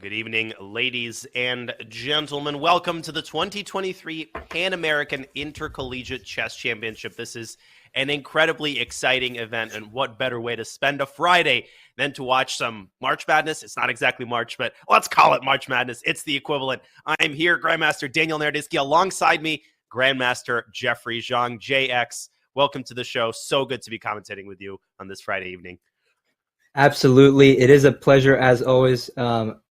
Good evening, ladies and gentlemen. Welcome to the 2023 Pan American Intercollegiate Chess Championship. This is an incredibly exciting event, and what better way to spend a Friday than to watch some March Madness? It's not exactly March, but let's call it March Madness. It's the equivalent. I'm here, Grandmaster Daniel Naroditsky. Alongside me, Grandmaster Jeffrey Zhang, JX. Welcome to the show. So good to be commentating with you on this Friday evening. Absolutely. It is a pleasure as always.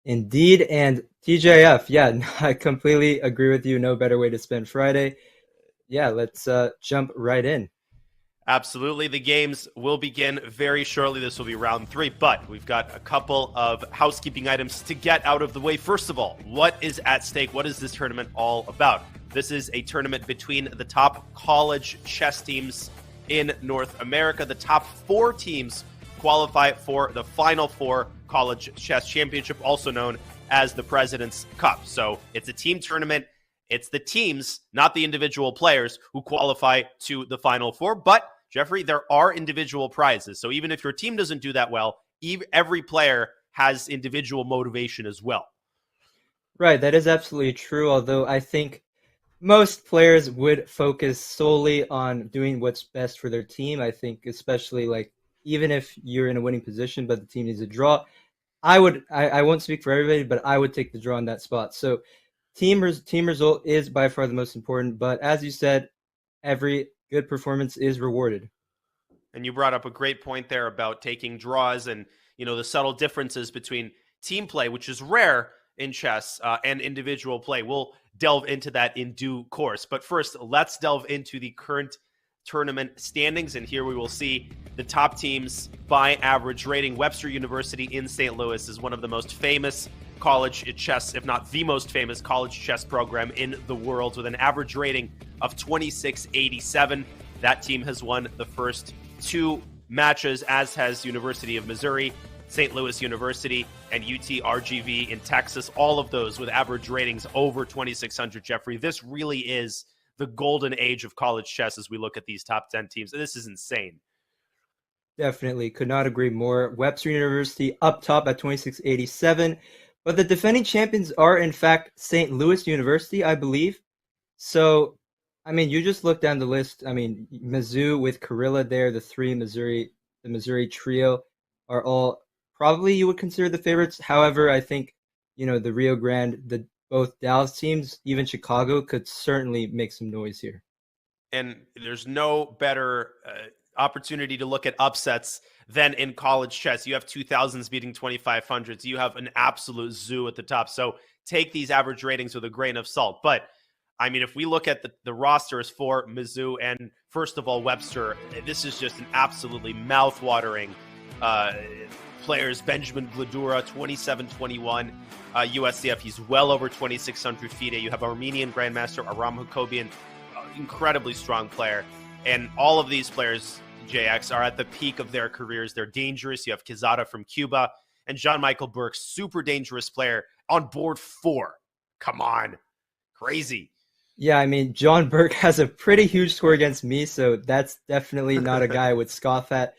Indeed. And TJF, yeah, I completely agree with you. No better way to spend Friday. Yeah, let's jump right in. Absolutely. The games will begin very shortly. This will be round 3, but we've got a couple of housekeeping items to get out of the way. First of all, what is at stake? What is this tournament all about? This is a tournament between the top college chess teams in North America. The top 4 teams qualify for the Final Four College Chess Championship, also known as the President's Cup. So it's a team tournament. It's the teams, not the individual players, who qualify to the Final Four. But, Jeffrey, there are individual prizes. So even if your team doesn't do that well, every player has individual motivation as well. Right, that is absolutely true, although I think most players would focus solely on doing what's best for their team. I think especially even if you're in a winning position, but the team needs a draw, I won't speak for everybody, but I would take the draw in that spot. So team result is by far the most important, but as you said, every good performance is rewarded. And you brought up a great point there about taking draws and, the subtle differences between team play, which is rare in chess, and individual play. We'll delve into that in due course. But first, let's delve into the current tournament standings, and here we will see the top teams by average rating. Webster University in St. Louis is one of the most famous college chess, if not the most famous college chess program in the world, with an average rating of 2687. That team has won the first 2 matches, as has University of Missouri, St. Louis University, and Utrgv in Texas, all of those with average ratings over 2600. Jeffrey, this really is the golden age of college chess as we look at these top 10 teams. This is insane. Definitely. Could not agree more. Webster University up top at 2687. But the defending champions are, in fact, St. Louis University, I believe. So, you just look down the list. Mizzou with Chirila there, the Missouri trio are all probably you would consider the favorites. However, I think, the Rio Grande, both Dallas teams, even Chicago, could certainly make some noise here. And there's no better opportunity to look at upsets than in college chess. You have 2000s beating 2500s. You have an absolute zoo at the top. So take these average ratings with a grain of salt. But, if we look at the rosters for Mizzou and, first of all, Webster, this is just an absolutely mouth-watering players. Benjamin Gladura, 27-21. USCF, he's well over 2,600 FIDE. You have Armenian Grandmaster Aram Hakobian, incredibly strong player. And all of these players, JX, are at the peak of their careers. They're dangerous. You have Quezada from Cuba and Jean-Michael Burke, super dangerous player, on board 4. Come on. Crazy. Yeah, John Burke has a pretty huge score against me, so that's definitely not a guy I would scoff at.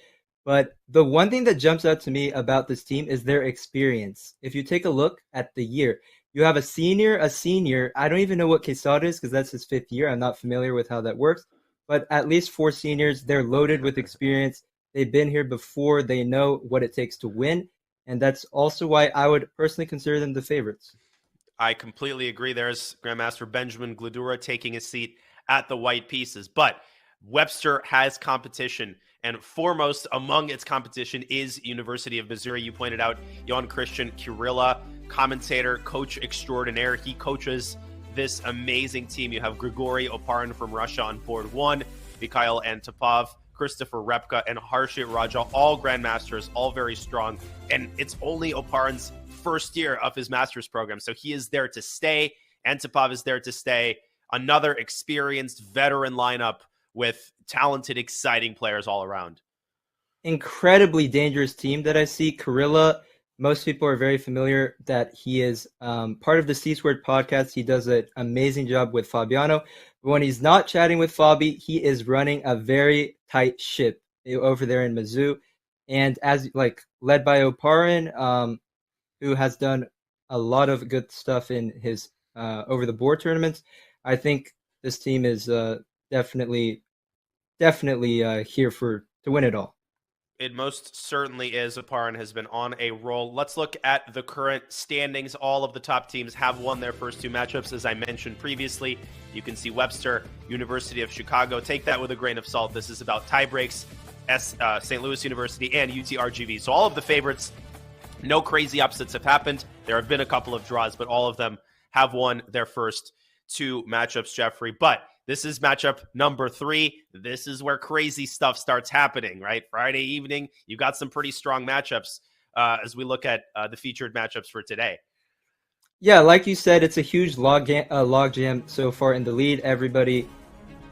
But the one thing that jumps out to me about this team is their experience. If you take a look at the year, you have a senior. I don't even know what Quesada is because that's his 5th year. I'm not familiar with how that works. But at least 4 seniors. They're loaded with experience. They've been here before. They know what it takes to win. And that's also why I would personally consider them the favorites. I completely agree. There's Grandmaster Benjamin Gladura taking a seat at the white pieces. But Webster has competition, and foremost among its competition is University of Missouri. You pointed out Jan Christian Chirila, commentator, coach extraordinaire. He coaches this amazing team. You have Grigory Oparin from Russia on board 1, Mikhail Antipov, Christopher Repka, and Harshit Raja, all grandmasters, all very strong. And it's only Oparin's first year of his master's program, so he is there to stay. Antipov is there to stay. Another experienced veteran lineup with talented, exciting players all around. Incredibly dangerous team that I see. Chirila, most people are very familiar that he is part of the C-Squared podcast. He does an amazing job with Fabiano. But when he's not chatting with Fabi, he is running a very tight ship over there in Mizzou. And as led by Oparin, who has done a lot of good stuff in his over the board tournaments. I think this team is definitely here to win it all. It most certainly is. Oparin has been on a roll. Let's look at the current standings. All of the top teams have won their first 2 matchups, as I mentioned previously. You can see Webster, University of Chicago. Take that with a grain of salt. This is about tie breaks, St. Louis University, and Utrgv. So all of the favorites, no crazy upsets have happened. There have been a couple of draws, but all of them have won their first 2 matchups, Jeffrey. But this is matchup number 3. This is where crazy stuff starts happening, right? Friday evening, you got some pretty strong matchups as we look at the featured matchups for today. Yeah, like you said, it's a huge log jam so far in the lead. Everybody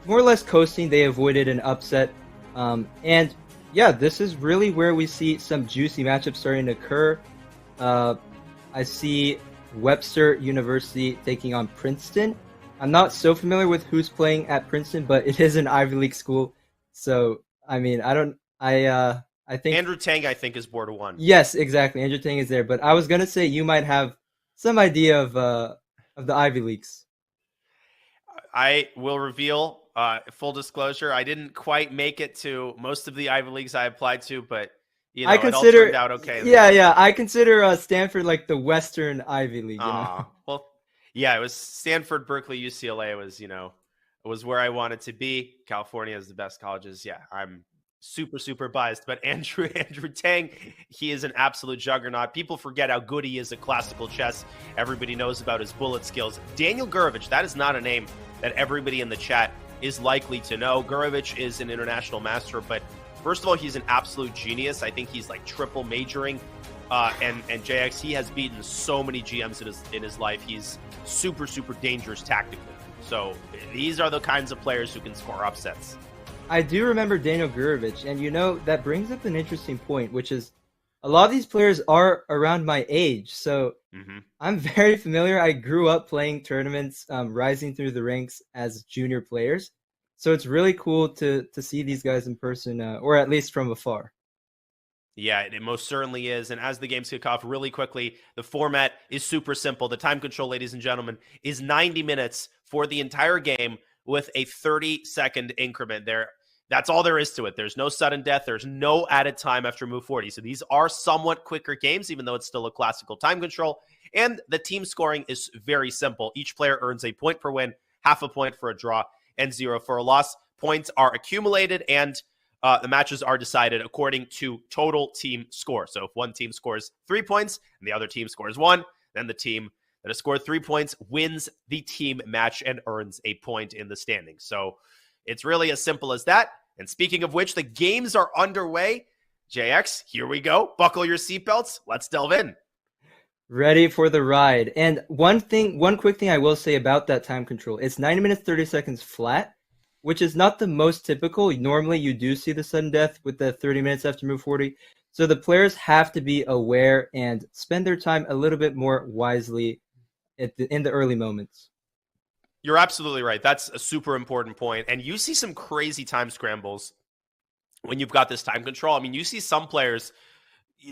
more or less coasting. They avoided an upset. And yeah, this is really where we see some juicy matchups starting to occur. I see Webster University taking on Princeton. I'm not so familiar with who's playing at Princeton, but it is an Ivy League school. So, I mean, I think Andrew Tang, I think, is board 1. Yes, exactly. Andrew Tang is there, but I was gonna say you might have some idea of the Ivy Leagues. I will reveal full disclosure. I didn't quite make it to most of the Ivy Leagues I applied to, but it all turned out okay. Yeah. I consider Stanford like the Western Ivy League. Well, yeah, it was Stanford, Berkeley, UCLA was where I wanted to be. California is the best colleges. Yeah, I'm super biased, but Andrew Tang, he is an absolute juggernaut. People forget how good he is at classical chess. Everybody knows about his bullet skills. Daniel Gurevich, that is not a name that everybody in the chat is likely to know. Gurevich is an international master, but first of all, he's an absolute genius. I think he's like triple majoring. And JX, he has beaten so many GMs in his life. He's super dangerous tactically. So these are the kinds of players who can score upsets. I do remember Daniel Gurevich, and that brings up an interesting point, which is a lot of these players are around my age. So I'm very familiar. I grew up playing tournaments, rising through the ranks as junior players. So it's really cool to see these guys in person, or at least from afar. Yeah, it most certainly is. And as the games kick off really quickly, the format is super simple. The time control, ladies and gentlemen, is 90 minutes for the entire game with a 30-second increment there. That's all there is to it. There's no sudden death. There's no added time after move 40. So these are somewhat quicker games, even though it's still a classical time control. And the team scoring is very simple. Each player earns a point per win, half a point for a draw, and 0 for a loss. Points are accumulated, and the matches are decided according to total team score. So if one team scores 3 points and the other team scores 1, then the team that has scored 3 points wins the team match and earns a point in the standings. So it's really as simple as that. And speaking of which, the games are underway. JX, here we go. Buckle your seatbelts. Let's delve in. Ready for the ride. And one quick thing I will say about that time control. It's 90 minutes, 30 seconds flat, which is not the most typical. Normally, you do see the sudden death with the 30 minutes after move 40. So the players have to be aware and spend their time a little bit more wisely in the early moments. You're absolutely right. That's a super important point. And you see some crazy time scrambles when you've got this time control. I mean, you see some players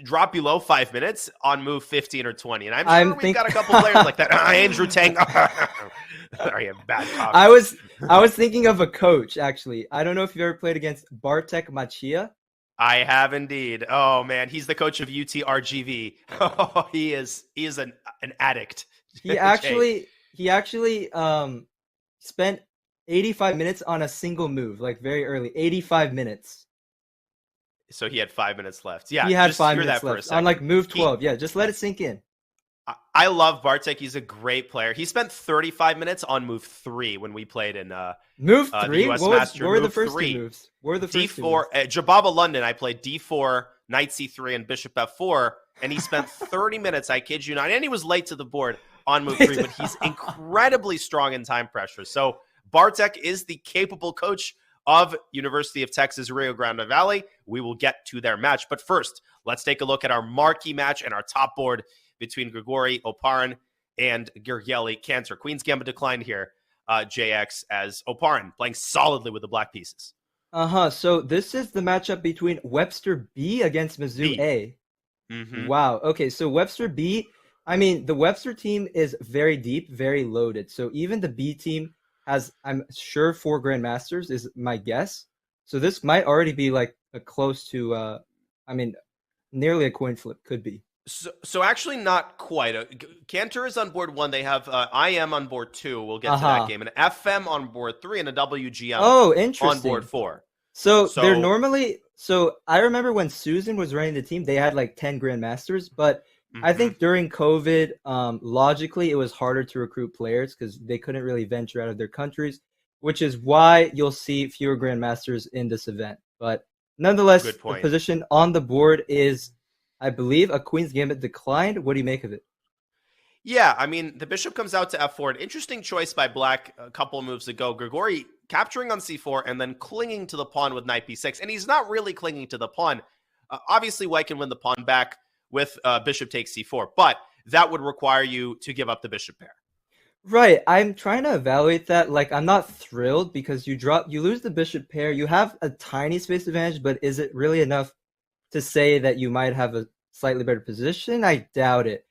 drop below 5 minutes on move 15 or 20. And I'm sure we've got a couple players like that. Andrew Tang. Sorry, bad talk. I was thinking of a coach, actually. I don't know if you've ever played against Bartek Machia. I have indeed. Oh, man. He's the coach of Utrgv. Oh, he is an addict. He actually spent 85 minutes on a single move, like very early. 85 minutes. So he had 5 minutes left. Yeah, he had 5 minutes left on like move 12. Yeah, just let it sink in. I love Bartek. He's a great player. He spent 35 minutes on move 3 when we played in move 3. US what Master. were the first 2 moves? What were the first D4 2 moves? Jababa London. I played D4, Knight C3, and Bishop F4, and he spent 30 minutes. I kid you not, and he was late to the board on move 3, but he's incredibly strong in time pressure. So Bartek is the capable coach of University of Texas Rio Grande Valley. We will get to their match. But first, let's take a look at our marquee match and our top board between Grigori Oparin and Gergely Cantor. Queen's Gambit declined here, JX, as Oparin playing solidly with the black pieces. So this is the matchup between Webster B against Mizzou A. Mm-hmm. Wow. Okay, so Webster B, I mean, the Webster team is very deep, very loaded. So even the B team has, I'm sure, 4 grandmasters is my guess. So this might already be like a close to, I mean, nearly a coin flip could be. So actually not quite. Cantor is on board 1. They have IM on board 2. We'll get to that game. An FM on board 3 and a WGM Oh, on interesting. board 4. So they're normally, so I remember when Susan was running the team, they had like 10 grandmasters, but I think during COVID, logically, it was harder to recruit players because they couldn't really venture out of their countries, which is why you'll see fewer grandmasters in this event. But nonetheless, Good the point. position on the board is, I believe, a Queen's Gambit declined. What do you make of it? Yeah, I mean, the bishop comes out to f4. An interesting choice by black a couple of moves ago. Grigori capturing on c4 and then clinging to the pawn with knight b6. And he's not really clinging to the pawn. Obviously, white can win the pawn back with bishop takes c4, but that would require you to give up the bishop pair. Right. I'm trying to evaluate that. Like, I'm not thrilled because you lose the bishop pair. You have a tiny space advantage, but is it really enough to say that you might have a slightly better position? I doubt it.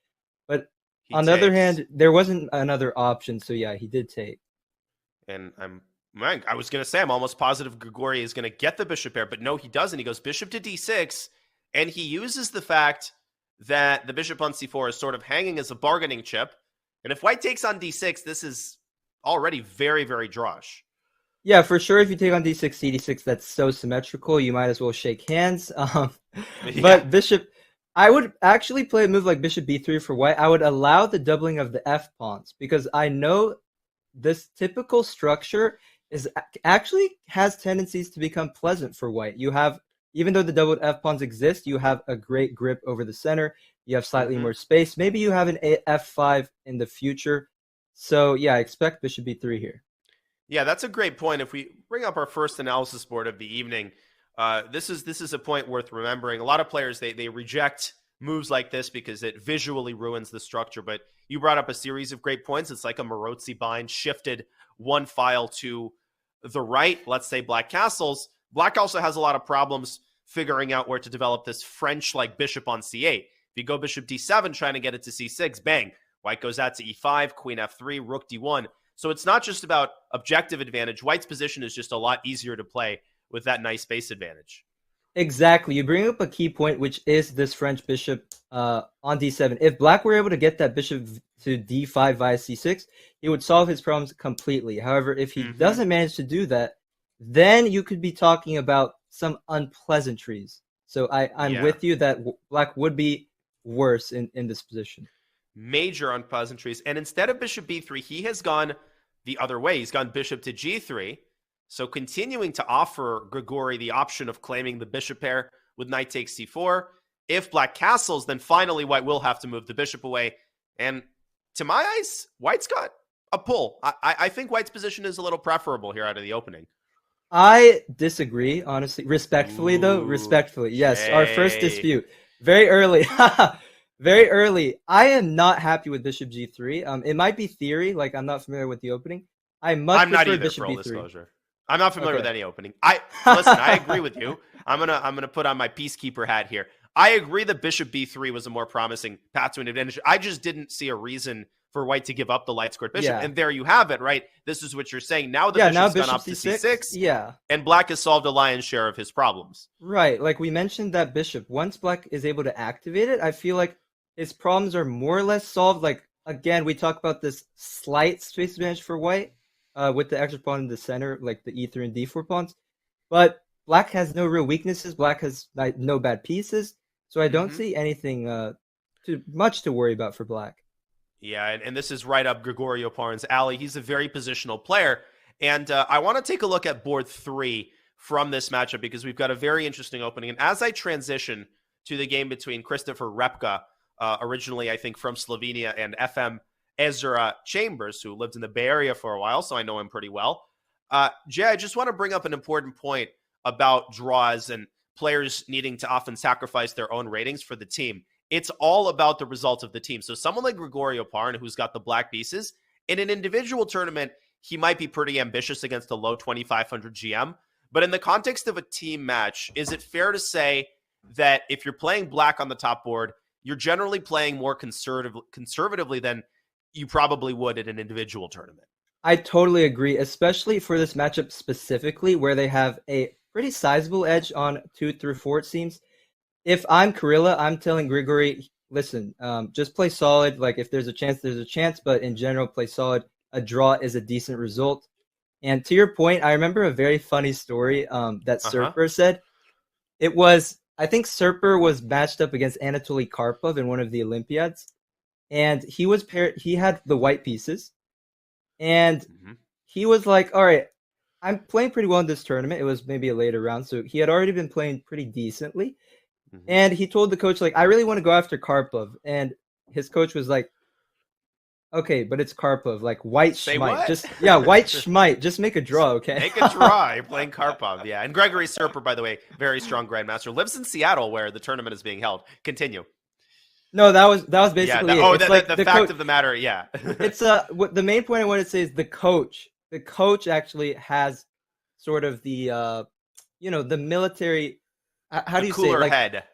But on the other hand, there wasn't another option. So yeah, he did take. And I was going to say, I'm almost positive Grigori is going to get the bishop pair, but no, he doesn't. He goes bishop to d6, and he uses the fact that the bishop on c4 is sort of hanging as a bargaining chip. And if white takes on d6, this is already very, very drawish. Yeah, for sure. If you take on d6, cd6, that's so symmetrical, you might as well shake hands. But bishop, I would actually play a move like bishop b3 for white. I would allow the doubling of the f pawns because I know this typical structure is actually has tendencies to become pleasant for white. You have, even though the doubled f pawns exist, you have a great grip over the center. You have slightly more space. Maybe you have an f5 in the future. So yeah, I expect bishop b3 here. Yeah, that's a great point. If we bring up our first analysis board of the evening, this is a point worth remembering. A lot of players, they reject moves like this because it visually ruins the structure. But you brought up a series of great points. It's like a Marozzi bind, shifted one file to the right, let's say black castles. Black also has a lot of problems figuring out where to develop this French-like bishop on c8. If you go bishop d7, trying to get it to c6, bang. White goes out to e5, queen f3, rook d1. So it's not just about objective advantage. White's position is just a lot easier to play with that nice space advantage. Exactly. You bring up a key point, which is this French bishop on d7. If black were able to get that bishop to d5 via c6, he would solve his problems completely. However, if he doesn't manage to do that, then you could be talking about some unpleasantries. So I'm with you that black would be worse in this position. Major unpleasantries. And instead of bishop b3, he has gone the other way. He's gone bishop to g3. So continuing to offer Grigori the option of claiming the bishop pair with knight takes c4. If black castles, then finally white will have to move the bishop away. And to my eyes, white's got a pull. I think white's position is a little preferable here out of the opening. I disagree, honestly. Respectfully, though. Respectfully. Yes, our first dispute. Very early. Very early. I am not happy with bishop g3. It might be theory, like I'm not familiar with the opening. I'm not either, bishop b3. Disclosure. I'm not familiar with any opening. Listen, I agree with you. I'm gonna put on my peacekeeper hat here. I agree that bishop b3 was a more promising path to an advantage. I just didn't see a reason for white to give up the light squared bishop. Yeah. And there you have it, right? This is what you're saying. Now the bishop's gone up to c6. Yeah. And black has solved a lion's share of his problems. Right. Like we mentioned that bishop. Once black is able to activate it, I feel like his problems are more or less solved. Like, again, we talk about this slight space advantage for white with the extra pawn in the center, like the e3 and d4 pawns. But black has no real weaknesses. Black has no bad pieces. So I don't see anything too much to worry about for black. Yeah, and this is right up Gregorio Parn's alley. He's a very positional player. And I want to take a look at board 3 from this matchup because we've got a very interesting opening. And as I transition to the game between Christopher Repka, originally, I think, from Slovenia, and FM Ezra Chambers, who lived in the Bay Area for a while, so I know him pretty well. Jay, I just want to bring up an important point about draws and players needing to often sacrifice their own ratings for the team. It's all about the result of the team. So someone like Gregorio Parn, who's got the black pieces, in an individual tournament, he might be pretty ambitious against a low 2,500 GM. But in the context of a team match, is it fair to say that if you're playing black on the top board, you're generally playing more conservatively than you probably would in an individual tournament. I totally agree, especially for this matchup specifically, where they have a pretty sizable edge on 2 through 4, it seems. If I'm Chirila, I'm telling Grigory, listen, just play solid. Like, if there's a chance, there's a chance, but in general, play solid. A draw is a decent result. And to your point, I remember a very funny story that Serper said. It was, I think Serper was matched up against Anatoly Karpov in one of the Olympiads, and he had the white pieces, and he was like, all right, I'm playing pretty well in this tournament. It was maybe a later round, so he had already been playing pretty decently. And he told the coach, like, I really want to go after Karpov. And his coach was like, okay, but it's Karpov, like white schmite. White schmite. Just make a draw, okay? Make a draw. You're playing Karpov, yeah. And Gregory Serper, by the way, very strong grandmaster, lives in Seattle where the tournament is being held. Continue. No, that was basically it. The fact of the matter, yeah. It's the main point I wanted to say is the coach. The coach actually has sort of the the military. How do you say it? Like, head.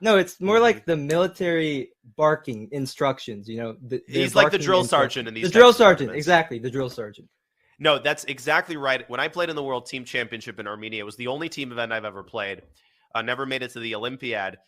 No, it's more like the military barking instructions. He's like the drill sergeant in these. The drill sergeant, exactly. The drill sergeant. No, that's exactly right. When I played in the World Team Championship in Armenia, it was the only team event I've ever played. Never made it to the Olympiad.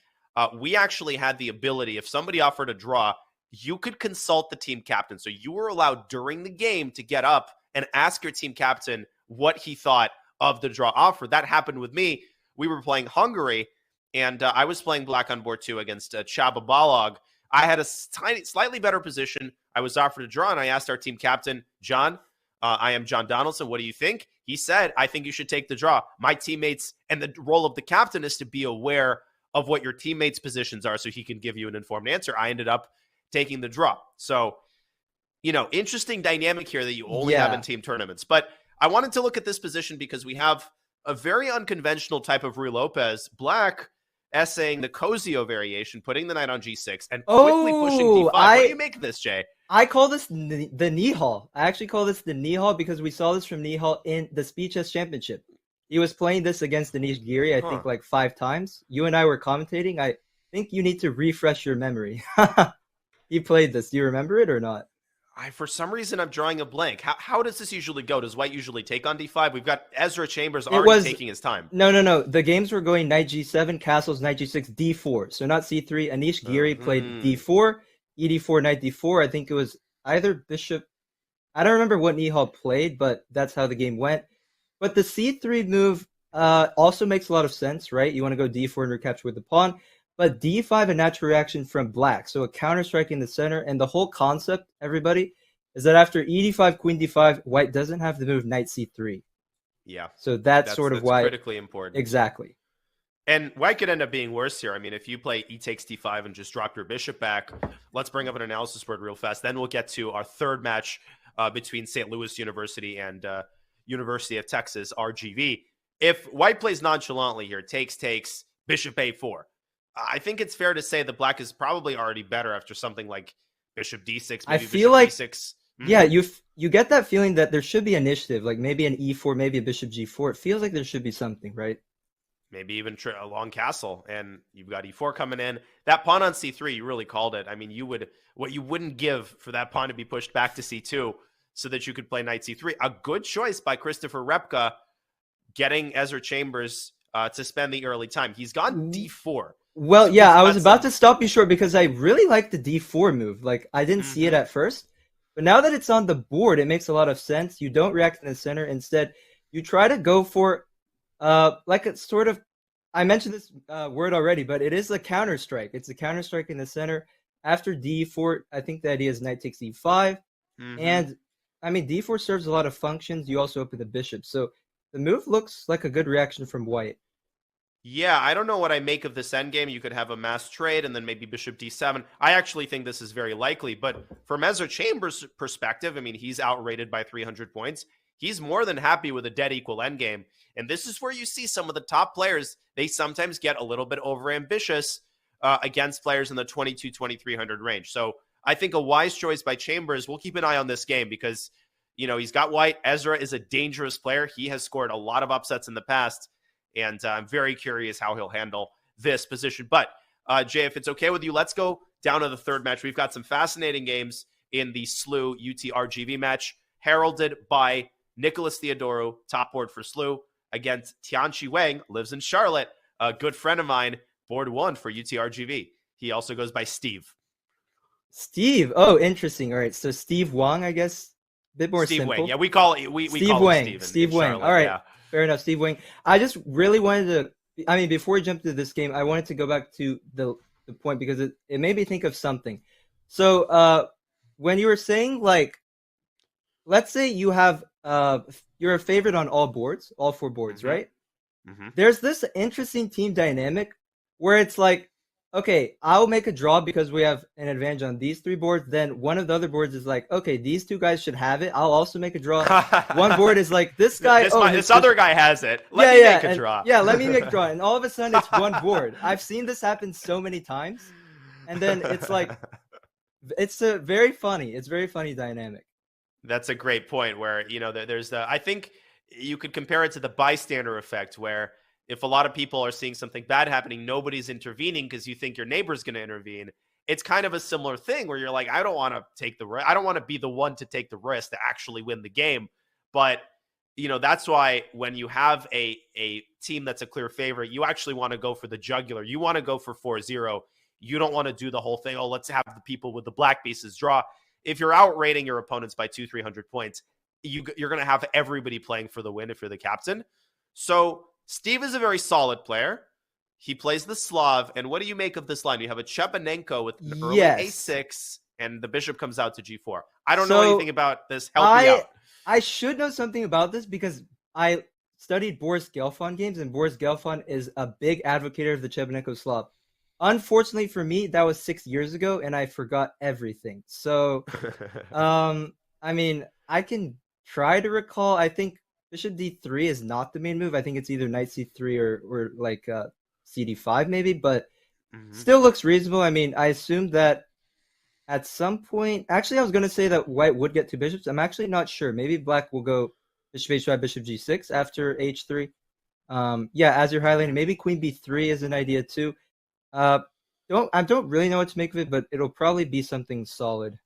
We actually had the ability, if somebody offered a draw, you could consult the team captain. So you were allowed during the game to get up and ask your team captain what he thought of the draw offer. That happened with me. We were playing Hungary, and I was playing black on board 2 against Csaba Balog. I had a slightly better position. I was offered a draw, and I asked our team captain, John, I am John Donaldson. What do you think? He said, I think you should take the draw. My teammates, and the role of the captain is to be aware of what your teammates' positions are so he can give you an informed answer. I ended up taking the draw. So, interesting dynamic here that you only have in team tournaments. But I wanted to look at this position because we have a very unconventional type of Ruy Lopez. Black essaying the Cosio variation, putting the knight on g6, and quickly pushing d5. What do you make of this, Jay? I call this the Nihal. I actually call this the Nihal because we saw this from Nihal in the Speed Chess Championship. He was playing this against Anish Giri, I think, like 5 times. You and I were commentating. I think you need to refresh your memory. He played this. Do you remember it or not? For some reason, I'm drawing a blank. How does this usually go? Does white usually take on d5? We've got Ezra Chambers already taking his time. No. The games were going knight g7, castles, knight g6, d4. So not c3. Anish Giri played d4, ed4, knight d4. I think it was either bishop. I don't remember what Nihal played, but that's how the game went. But the c3 move also makes a lot of sense, right? You want to go d4 and recapture with the pawn. But d5, a natural reaction from black. So a counter strike in the center. And the whole concept, everybody, is that after ed5, queen d5, white doesn't have the move knight c3. Yeah. So that's sort of why. Critically important. Exactly. And white could end up being worse here. I mean, if you play e takes d5 and just drop your bishop back, let's bring up an analysis board real fast. Then we'll get to our third match between St. Louis University and University of Texas, RGV. If white plays nonchalantly here, takes, bishop a4, I think it's fair to say that black is probably already better after something like bishop d6. I feel like d6. Yeah, you get that feeling that there should be initiative, like maybe an e4, maybe a bishop g4. It feels like there should be something, right? Maybe even a long castle, and you've got e4 coming in. That pawn on c3, you really called it. I mean, what you wouldn't give for that pawn to be pushed back to c2 so that you could play knight c3. A good choice by Christopher Repka, getting Ezra Chambers to spend the early time. He's gone d4. Well, so yeah, I was about to stop you short because I really like the d4 move. Like, I didn't see it at first, but now that it's on the board, it makes a lot of sense. You don't react in the center. Instead, you try to go for like a sort of, I mentioned this word already, but it is a counter strike. It's a counter strike in the center. After d4, I think the idea is knight takes e5. And, I mean, d4 serves a lot of functions. You also open the bishop. So the move looks like a good reaction from white. Yeah, I don't know what I make of this endgame. You could have a mass trade and then maybe bishop d7. I actually think this is very likely. But from Ezra Chambers' perspective, I mean, he's outrated by 300 points. He's more than happy with a dead equal endgame. And this is where you see some of the top players, they sometimes get a little bit overambitious against players in the 2,300 range. So I think a wise choice by Chambers. We'll keep an eye on this game because, he's got white. Ezra is a dangerous player. He has scored a lot of upsets in the past. And I'm very curious how he'll handle this position. But, Jay, if it's okay with you, let's go down to the third match. We've got some fascinating games in the SLU Utrgv match, heralded by Nicholas Theodorou, top board for SLU, against Tianqi Wang, lives in Charlotte, a good friend of mine, board 1 for Utrgv. He also goes by Steve. Steve. Oh, interesting. All right. So Steve Wang, I guess, a bit more Steve simple. Wang. Yeah, we call it Steve call Wang. Him Steve in Wang. Charlotte. All right. Yeah. Fair enough. Steve Wang. I just really wanted to, I mean, before we jump to this game, I wanted to go back to the point because it made me think of something. So when you were saying, like, let's say you have you're a favorite on all boards, all 4 boards, right? There's this interesting team dynamic where it's like, okay, I'll make a draw because we have an advantage on these 3 boards. Then one of the other boards is like, okay, these 2 guys should have it. I'll also make a draw. One board is like, this guy, this other guy has it. Let me make a draw. Yeah, let me make a draw. And all of a sudden, it's one board. I've seen this happen so many times. And then it's like, it's a very funny. It's very funny dynamic. That's a great point where, there's I think you could compare it to the bystander effect where if a lot of people are seeing something bad happening, nobody's intervening because you think your neighbor's going to intervene. It's kind of a similar thing where you're like, I don't want to take the risk. I don't want to be the one to take the risk to actually win the game. But, that's why when you have a team that's a clear favorite, you actually want to go for the jugular. You want to go for 4-0. You don't want to do the whole thing. Oh, let's have the people with the black pieces draw. If you're outrating your opponents by 200-300 points, you're going to have everybody playing for the win if you're the captain. So Steve is a very solid player. He plays the Slav. And what do you make of this line? You have a Chepanenko with an early A6, and the bishop comes out to G4. I don't know anything about this. Help me out. I should know something about this because I studied Boris Gelfand games, and Boris Gelfand is a big advocate of the Chepanenko Slav. Unfortunately for me, that was 6 years ago, and I forgot everything. So, I mean, I can try to recall. I think bishop d3 is not the main move. I think it's either knight c3 or like cd5 maybe, but still looks reasonable. I mean, I assumed that at some point, actually I was going to say that white would get 2 bishops. I'm actually not sure. Maybe black will go bishop h5, bishop g6 after h3. Yeah, as you're highlighting, maybe queen b3 is an idea too. I don't really know what to make of it, but it'll probably be something solid.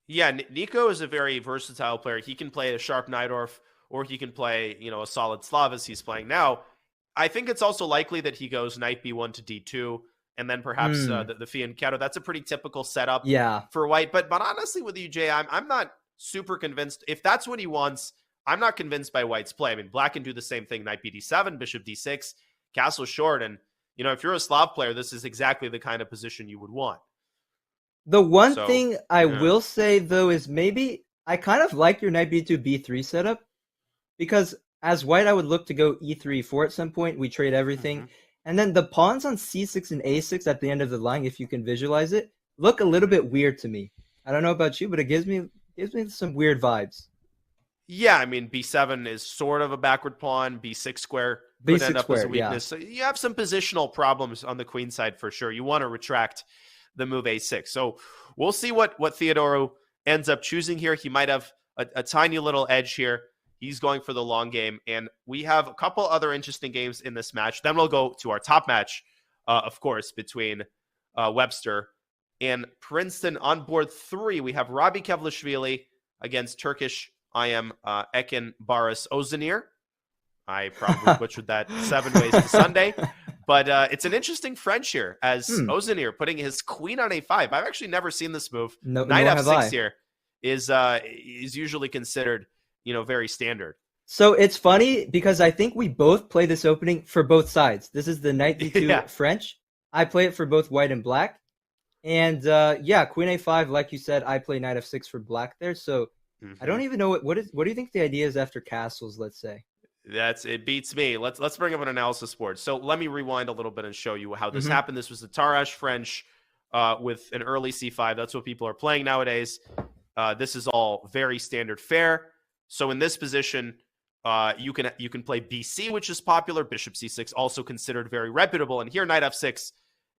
Yeah, Nico is a very versatile player. He can play a sharp Najdorf, or he can play, a solid Slav as he's playing now. I think it's also likely that he goes knight b1 to d2, and then perhaps the fianchetto. That's a pretty typical setup for white. But honestly, with you, Jay, I'm not super convinced. If that's what he wants, I'm not convinced by white's play. I mean, black can do the same thing: knight bd7, bishop d6, castle short, and if you're a Slav player, this is exactly the kind of position you would want. The one thing I will say, though, is maybe I kind of like your knight b2, b3 setup, because as white, I would look to go e3, e4 at some point. We trade everything. And then the pawns on c6 and a6 at the end of the line, if you can visualize it, look a little bit weird to me. I don't know about you, but it gives me some weird vibes. Yeah, I mean, b7 is sort of a backward pawn. b6 square could end up as a weakness. Yeah. So you have some positional problems on the queen side for sure. You want to retract the move a6. So we'll see what Theodorou ends up choosing here. He might have a tiny little edge here. He's going for the long game. And we have a couple other interesting games in this match. Then we'll go to our top match, of course, between Webster and Princeton. On board 3, we have Robbie Kevlashvili against Turkish Ekin Baris Özdemir. I probably butchered that 7 ways to Sunday. But it's an interesting French here as Özdemir putting his queen on a5. I've actually never seen this move. Knight f6 here is usually considered, very standard. So it's funny because I think we both play this opening for both sides. This is the knight d2 French. I play it for both white and black. And queen a5, like you said, I play knight f6 for black there. So I don't even know what do you think the idea is after castles, let's say? It beats me. Let's bring up an analysis board. So let me rewind a little bit and show you how this happened. This was the Tarrasch French with an early c5. That's what people are playing nowadays. This is all very standard fare. So in this position, you can play BC, which is popular. Bishop c6 also considered very reputable, and here knight f6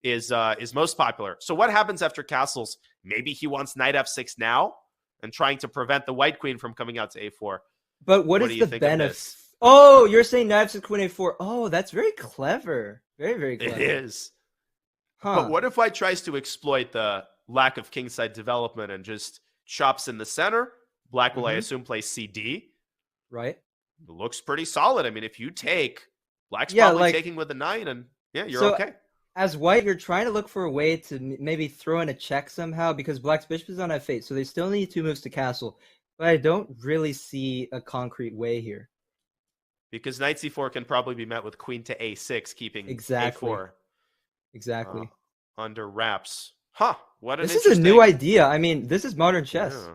is most popular. So what happens after castles? Maybe he wants knight f6 now and trying to prevent the white queen from coming out to a4. But what is the benefit? Oh, you're saying knight f6, queen a4. Oh, that's very clever. Very, very clever. It is. But Huh. what if white tries to exploit the lack of kingside development and just chops in the center? Black will, I Mm-hmm. assume, play CD. Right. Looks pretty solid. I mean, if you take, black's Yeah, probably like taking with a 9, and yeah, you're so okay. as white, you're trying to look for a way to maybe throw in a check somehow because black's bishop is on f8, so they still need two moves to castle. But I don't really see a concrete way here. Because knight c4 can probably be met with queen to a6, keeping Exactly. a4 uh, Exactly. under wraps. Huh, what an This is a new interesting, idea. I mean, this is modern chess. yeah,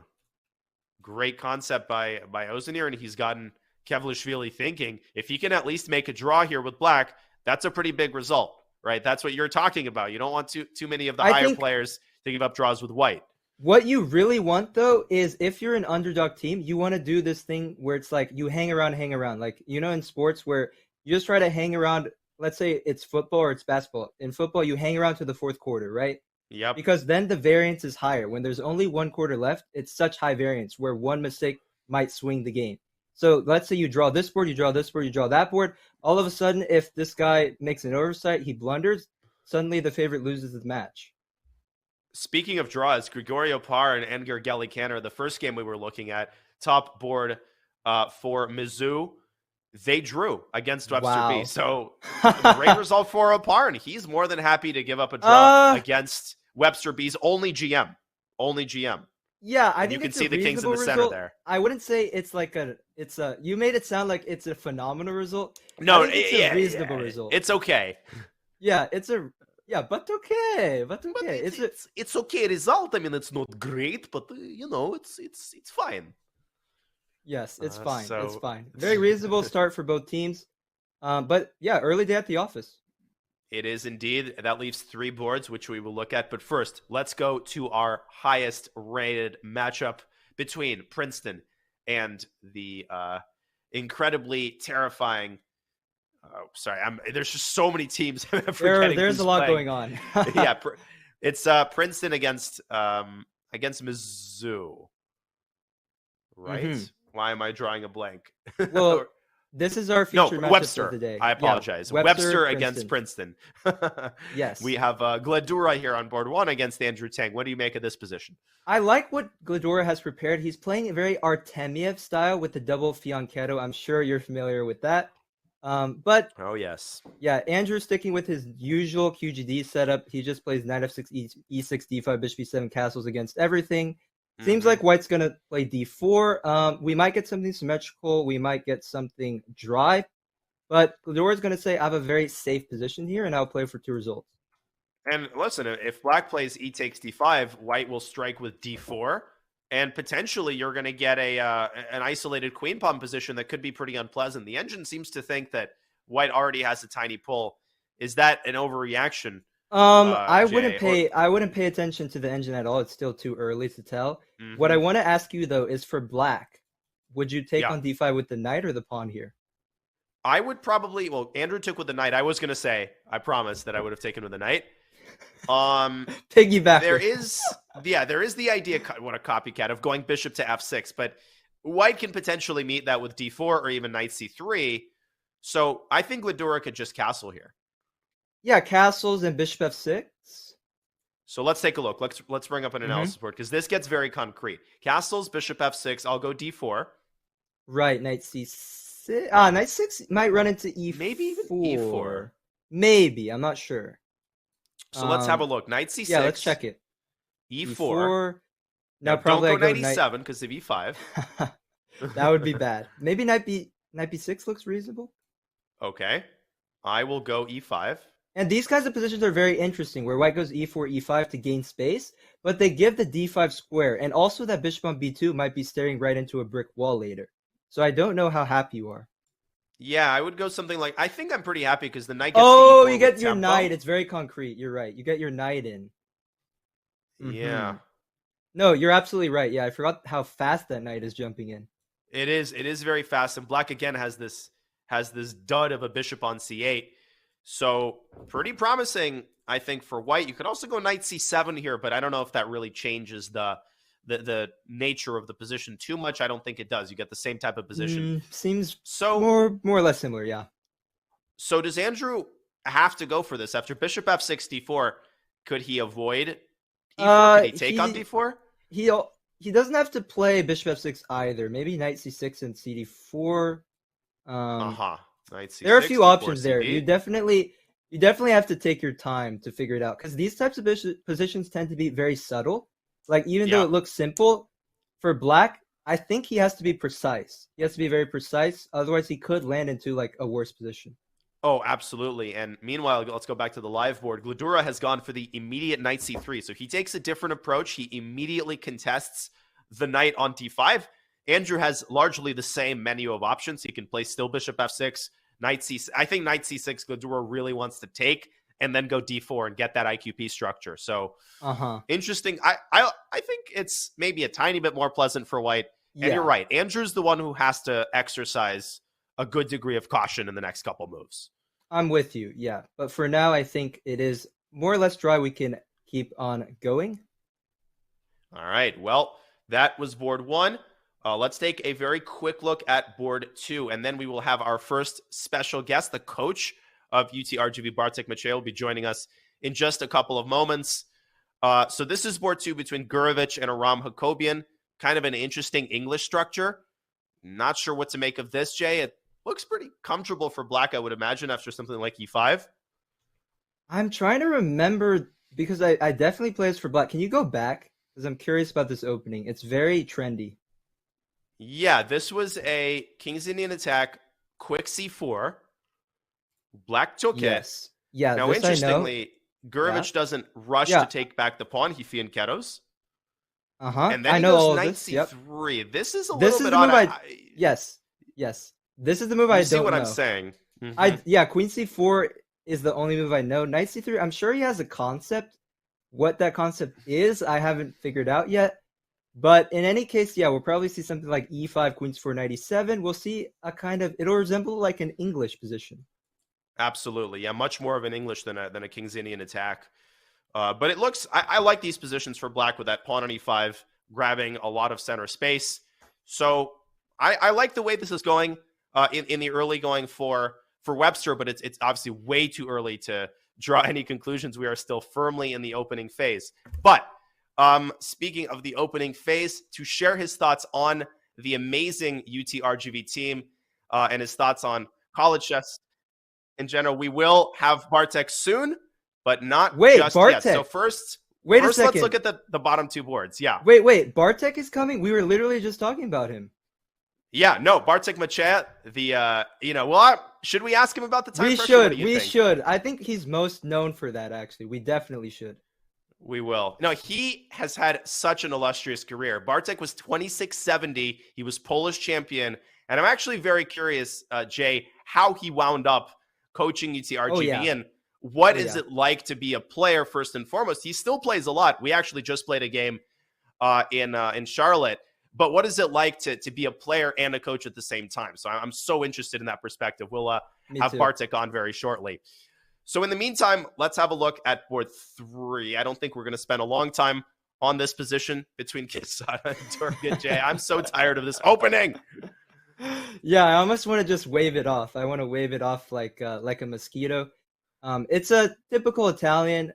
great concept by Ozenir, and he's gotten Kevlishvili thinking, if he can at least make a draw here with black, that's a pretty big result, right? That's what you're talking about. You don't want too many of the I higher think players to give up draws with white. what you really want though is if you're an underdog team, you want to do this thing where it's like you hang around. Like, in sports where you just try to hang around, let's say it's football or it's basketball. In football, you hang around to the fourth quarter, right? Yep. Because then the variance is higher. When there's only one quarter left, it's such high variance where one mistake might swing the game. So let's say you draw this board, you draw this board, you draw that board. All of a sudden, if this guy makes an oversight, he blunders, suddenly the favorite loses the match. Speaking of draws, Gregorio Parr and Edgar Gallicaner, the first game we were looking at, top board for Mizzou, they drew against Webster B. Wow. So great result for Parr, and he's more than happy to give up a draw against Webster B's only GM. Only GM. Yeah, I And you think can it's see a the kings in reasonable the center result. there. I wouldn't say it's like you made it sound like it's a phenomenal result. No, I think it's a reasonable result. It's okay. Yeah, but okay. But It's it's okay result. I mean, it's not great, but it's fine. yes, it's fine. So It's fine. Very reasonable start for both teams. But yeah, early day at the office. It is indeed. That leaves 3 boards, which we will look at. But first, let's go to our highest rated matchup between Princeton and the incredibly terrifying. Oh, sorry, there's just so many teams. There's a lot going on. Yeah, it's Princeton against Mizzou, right? Mhm. Why am I drawing a blank? Well, this is our featured matchup Webster. of the day. I Yeah, apologize. Webster against Princeton. Yes. We have Gledura here on board 1 against Andrew Tang. What do you make of this position? I like what Gledora has prepared. He's playing a very Artemiev style with the double fianchetto. I'm sure you're familiar with that. But Oh, yes. yeah, Andrew's sticking with his usual QGD setup. He just plays knight f6, e6, d5, bishop e7 castles against everything. Seems like white's going to play d4. We might get something symmetrical. We might get something dry. But Gledora's going to say, I have a very safe position here, and I'll play for 2 results. And listen, if black plays e takes d5, white will strike with d4. And potentially you're going to get an isolated queen pawn position that could be pretty unpleasant. The engine seems to think that white already has a tiny pull. Is that an overreaction? I Jay, wouldn't pay attention to the engine at all. It's still too early to tell. Mhm. What I want to ask you though is for black, would you take Yeah. on d5 with the knight or the pawn here? I would probably, well, Andrew took with the knight. I was going to say, I promised that I would have taken with the knight. Piggyback. There is the idea, what a copycat, of going bishop to f6, but white can potentially meet that with d4 or even knight c3. So I think Gledura could just castle here. Yeah, castles and bishop f6. So let's take a look. Let's bring up an analysis board because this gets very concrete. Castles, bishop f6. I'll go d4. Right, knight c6. Knight 6 might run into e4. Maybe even e4. Maybe, I'm not sure. So let's have a look. Knight c6. Yeah, let's check it. e4. Now Don't probably go I go knight e7 because of e5. That would be bad. Maybe knight b6 looks reasonable. Okay. I will go e5. And these kinds of positions are very interesting, where white goes e4, e5 to gain space, but they give the d5 square, and also that bishop on b2 might be staring right into a brick wall later. So I don't know how happy you are. Yeah, I would go something like, I think I'm pretty happy because the knight gets Oh, to e4 you get with your tempo. knight. It's very concrete. You're right. You get your knight in. Yeah. No, you're absolutely right. Yeah, I forgot how fast that knight is jumping in. It is very fast, and black again has this dud of a bishop on c8. So pretty promising, I think, for white. You could also go knight c7 here, but I don't know if that really changes the nature of the position too much. I don't think it does. You get the same type of position. Seems So more or less similar, yeah. So does Andrew have to go for this after bishop f64? Could he avoid e4? Could he take on d4? He doesn't have to play bishop f6 either. Maybe knight c6 and cd4. Knight c6. There are a few d4, options cd. there. You definitely have to take your time to figure it out, because these types of positions tend to be very subtle. Like, even though it looks simple for black, I think he has to be precise. He has to be very precise. Otherwise, he could land into like a worse position. Oh, absolutely. And meanwhile, let's go back to the live board. Gladura has gone for the immediate knight c3. So he takes a different approach. He immediately contests the knight on d5. Andrew has largely the same menu of options. He can play still bishop f6, knight c6. I think knight c6, Gladura really wants to take and then go d4 and get that IQP structure. So interesting. I think it's maybe a tiny bit more pleasant for white. And you're right. Andrew's the one who has to exercise a good degree of caution in the next couple moves. I'm with you, yeah. But for now, I think it is more or less dry. We can keep on going. All right. Well, that was board 1. Let's take a very quick look at board 2, and then we will have our first special guest, the coach of Utrgv, Bartek Maciej, will be joining us in just a couple of moments. So this is board 2 between Gurevich and Aram Hakobian. Kind of an interesting English structure. Not sure what to make of this, Jay. It looks pretty comfortable for black, I would imagine, after something like e5. I'm trying to remember, because I definitely play this for black. Can you go back? Because I'm curious about this opening. It's very trendy. Yeah, this was a King's Indian attack, quick c4. Black took it. Yeah, now, interestingly, Gurevich doesn't rush to take back the pawn. He fianchettos. And then he goes knight c3. Yep. This is a little bit odd. Yes. This is the move I don't know. See what I'm saying? Queen c4 is the only move I know. Knight c3, I'm sure he has a concept. What that concept is, I haven't figured out yet. But in any case, we'll probably see something like e5, queen c4, knight e7. We'll see it'll resemble like an English position. Absolutely. Yeah, much more of an English than a King's Indian attack. But it looks, I like these positions for black with that pawn on e5, grabbing a lot of center space. So I like the way this is going in the early going for Webster, but it's obviously way too early to draw any conclusions. We are still firmly in the opening phase. But speaking of the opening phase, to share his thoughts on the amazing Utrgv team and his thoughts on college chess in general, we will have Bartek soon, but not just Bartek. yet. So first a second. Let's look at the bottom 2 boards. Yeah. Wait. Bartek is coming? We were literally just talking about him. Yeah, no, Bartek Maciej, should we ask him about the time pressure? We should. I think he's most known for that, actually. We definitely should. We will. No, he has had such an illustrious career. Bartek was 2670. He was Polish champion. And I'm actually very curious, Jay, how he wound up coaching Utrgv and what is it like to be a player first and foremost. He still plays a lot. We actually just played a game in Charlotte. But what is it like to be a player and a coach at the same time? So I'm so interested in that perspective. We'll have Bartek on very shortly. So in the meantime, let's have a look at board 3. I don't think we're going to spend a long time on this position between Quesada and Turgut, Jay. I'm so tired of this opening. Yeah, I almost want to just wave it off. I want to wave it off like a mosquito. It's a typical Italian.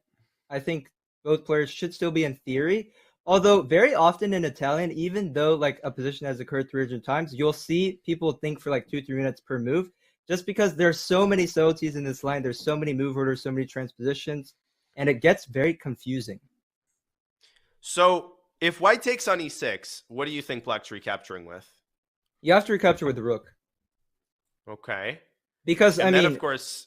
I think both players should still be in theory. Although very often in Italian, even though like a position has occurred 300 times, you'll see people think for like 2-3 minutes per move, just because there's so many subtleties in this line. There's so many move orders, so many transpositions, and it gets very confusing. So if white takes on e6, what do you think black's recapturing with? You have to recapture with the rook. Okay. Because, then, of course,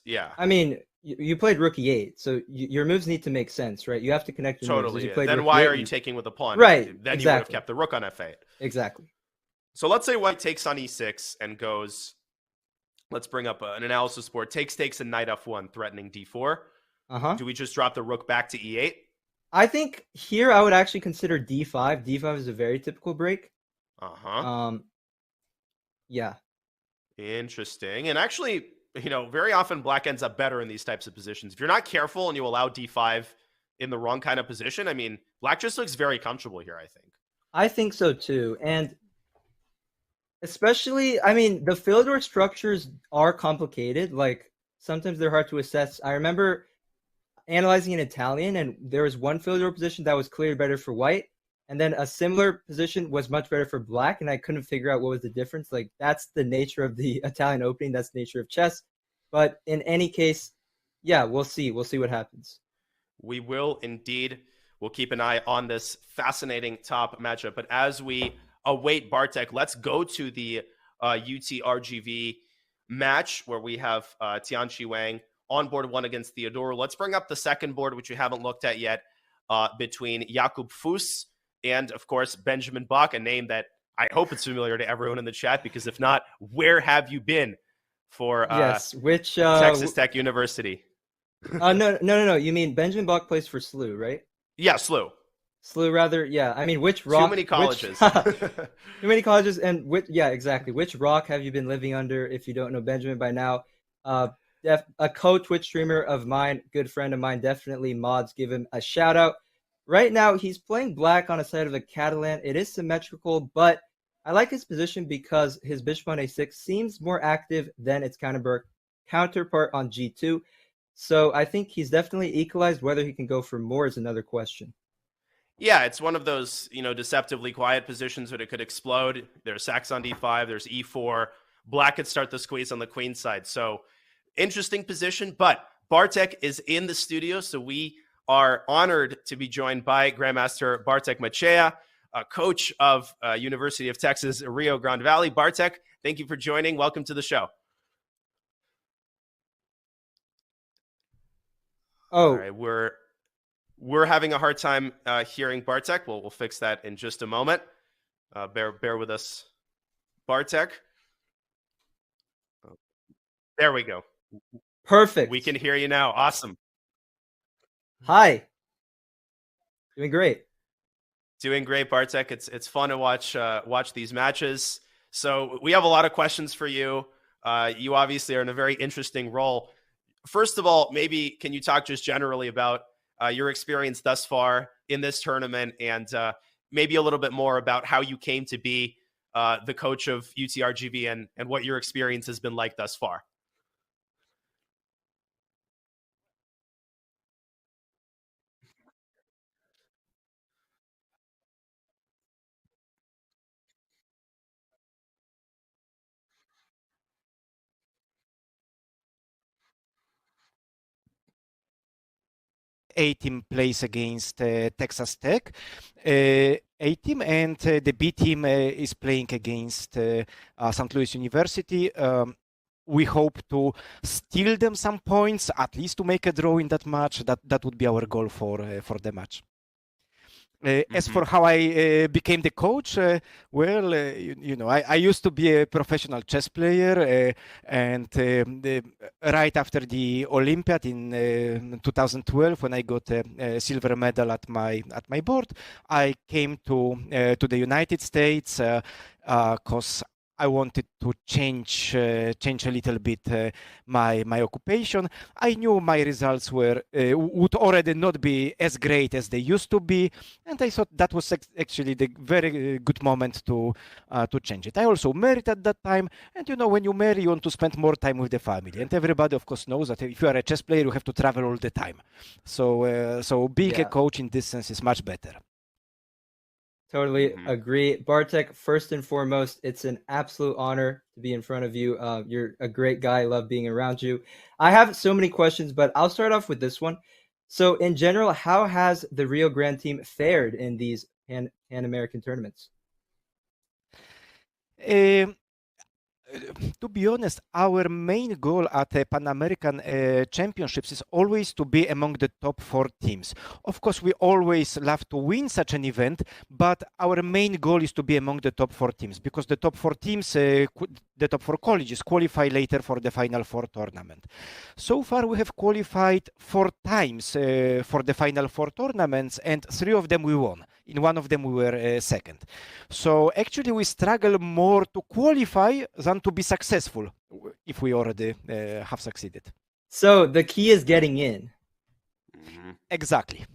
you played rook e8, so your moves need to make sense, right? You have to connect your moves. Then why are you taking with the pawn? Right, Then you would have kept the rook on f8. Exactly. So let's say white takes on e6 and goes, let's bring up an analysis board. Takes, and knight f1, threatening d4. Do we just drop the rook back to e8? I think here I would actually consider d5. d5 is a very typical break. Yeah. Interesting. And actually, very often black ends up better in these types of positions. If you're not careful and you allow d5 in the wrong kind of position, black just looks very comfortable here, I think. I think so too. And especially, the Philidor structures are complicated. Like, sometimes they're hard to assess. I remember analyzing an Italian, and there was one field goal position that was clearly better for white, and then a similar position was much better for black, and I couldn't figure out what was the difference. Like, that's the nature of the Italian opening. That's the nature of chess. But in any case, yeah, we'll see. We'll see what happens. We will indeed. We'll keep an eye on this fascinating top matchup. But as we await Bartek, let's go to the Utrgv match where we have Tianqi Wang on board one against Theodora. Let's bring up the second board, which we haven't looked at yet, between Jakub Fuss and, of course, Benjamin Bach, a name that I hope it's familiar to everyone in the chat, because if not, where have you been for yes, which Texas Tech University? No. You mean Benjamin Bach plays for SLU, right? Yeah, SLU. SLU, rather. Yeah, I mean, which rock? Too many colleges. Too many colleges, and yeah, exactly. Which rock have you been living under? If you don't know Benjamin by now, a co-Twitch streamer of mine, good friend of mine, definitely mods. Give him a shout out. Right now, he's playing black on a side of a Catalan. It is symmetrical, but I like his position because his bishop on a6 seems more active than its counterpart on g2. So I think he's definitely equalized. Whether he can go for more is another question. Yeah, it's one of those, deceptively quiet positions, but it could explode. There's Sax on d5, there's e4. Black could start the squeeze on the queen side. So interesting position, but Bartek is in the studio, so we are honored to be joined by Grandmaster Bartek Machea, a coach of University of Texas, Rio Grande Valley. Bartek, thank you for joining. Welcome to the show. Oh, all right, we're having a hard time hearing Bartek. We'll fix that in just a moment. Bear with us, Bartek. There we go. Perfect. We can hear you now. Awesome. Hi. Doing great. Doing great, Bartek. It's fun to watch these matches. So we have a lot of questions for you. You obviously are in a very interesting role. First of all, maybe can you talk just generally about your experience thus far in this tournament, and maybe a little bit more about how you came to be the coach of Utrgv and what your experience has been like thus far? A team plays against Texas Tech, A team, and the B team is playing against St. Louis University. We hope to steal them some points, at least to make a draw in that match. That would be our goal for the match. As for how I became the coach, well, I used to be a professional chess player, and right after the Olympiad in 2012, when I got a silver medal at my board, I came to the United States because I wanted to change a little bit my occupation. I knew my results would already not be as great as they used to be, and I thought that was actually the very good moment to change it. I also married at that time, and when you marry, you want to spend more time with the family, and everybody, of course, knows that if you are a chess player, you have to travel all the time. So being a coach in this sense is much better. Totally agree. Bartek, first and foremost, it's an absolute honor to be in front of you. You're a great guy. I love being around you. I have so many questions, but I'll start off with this one. So in general, how has the Rio Grande team fared in these Pan-American tournaments? To be honest, our main goal at the Pan American Championships is always to be among the top 4 teams. Of course, we always love to win such an event, but our main goal is to be among the top 4 teams, because the top 4 teams, the top 4 colleges, qualify later for the Final Four tournament. So far, we have qualified 4 times for the Final Four tournaments, and 3 of them we won. In one of them, we were second. So actually, we struggle more to qualify than to be successful, if we already have succeeded. So the key is getting in. Exactly.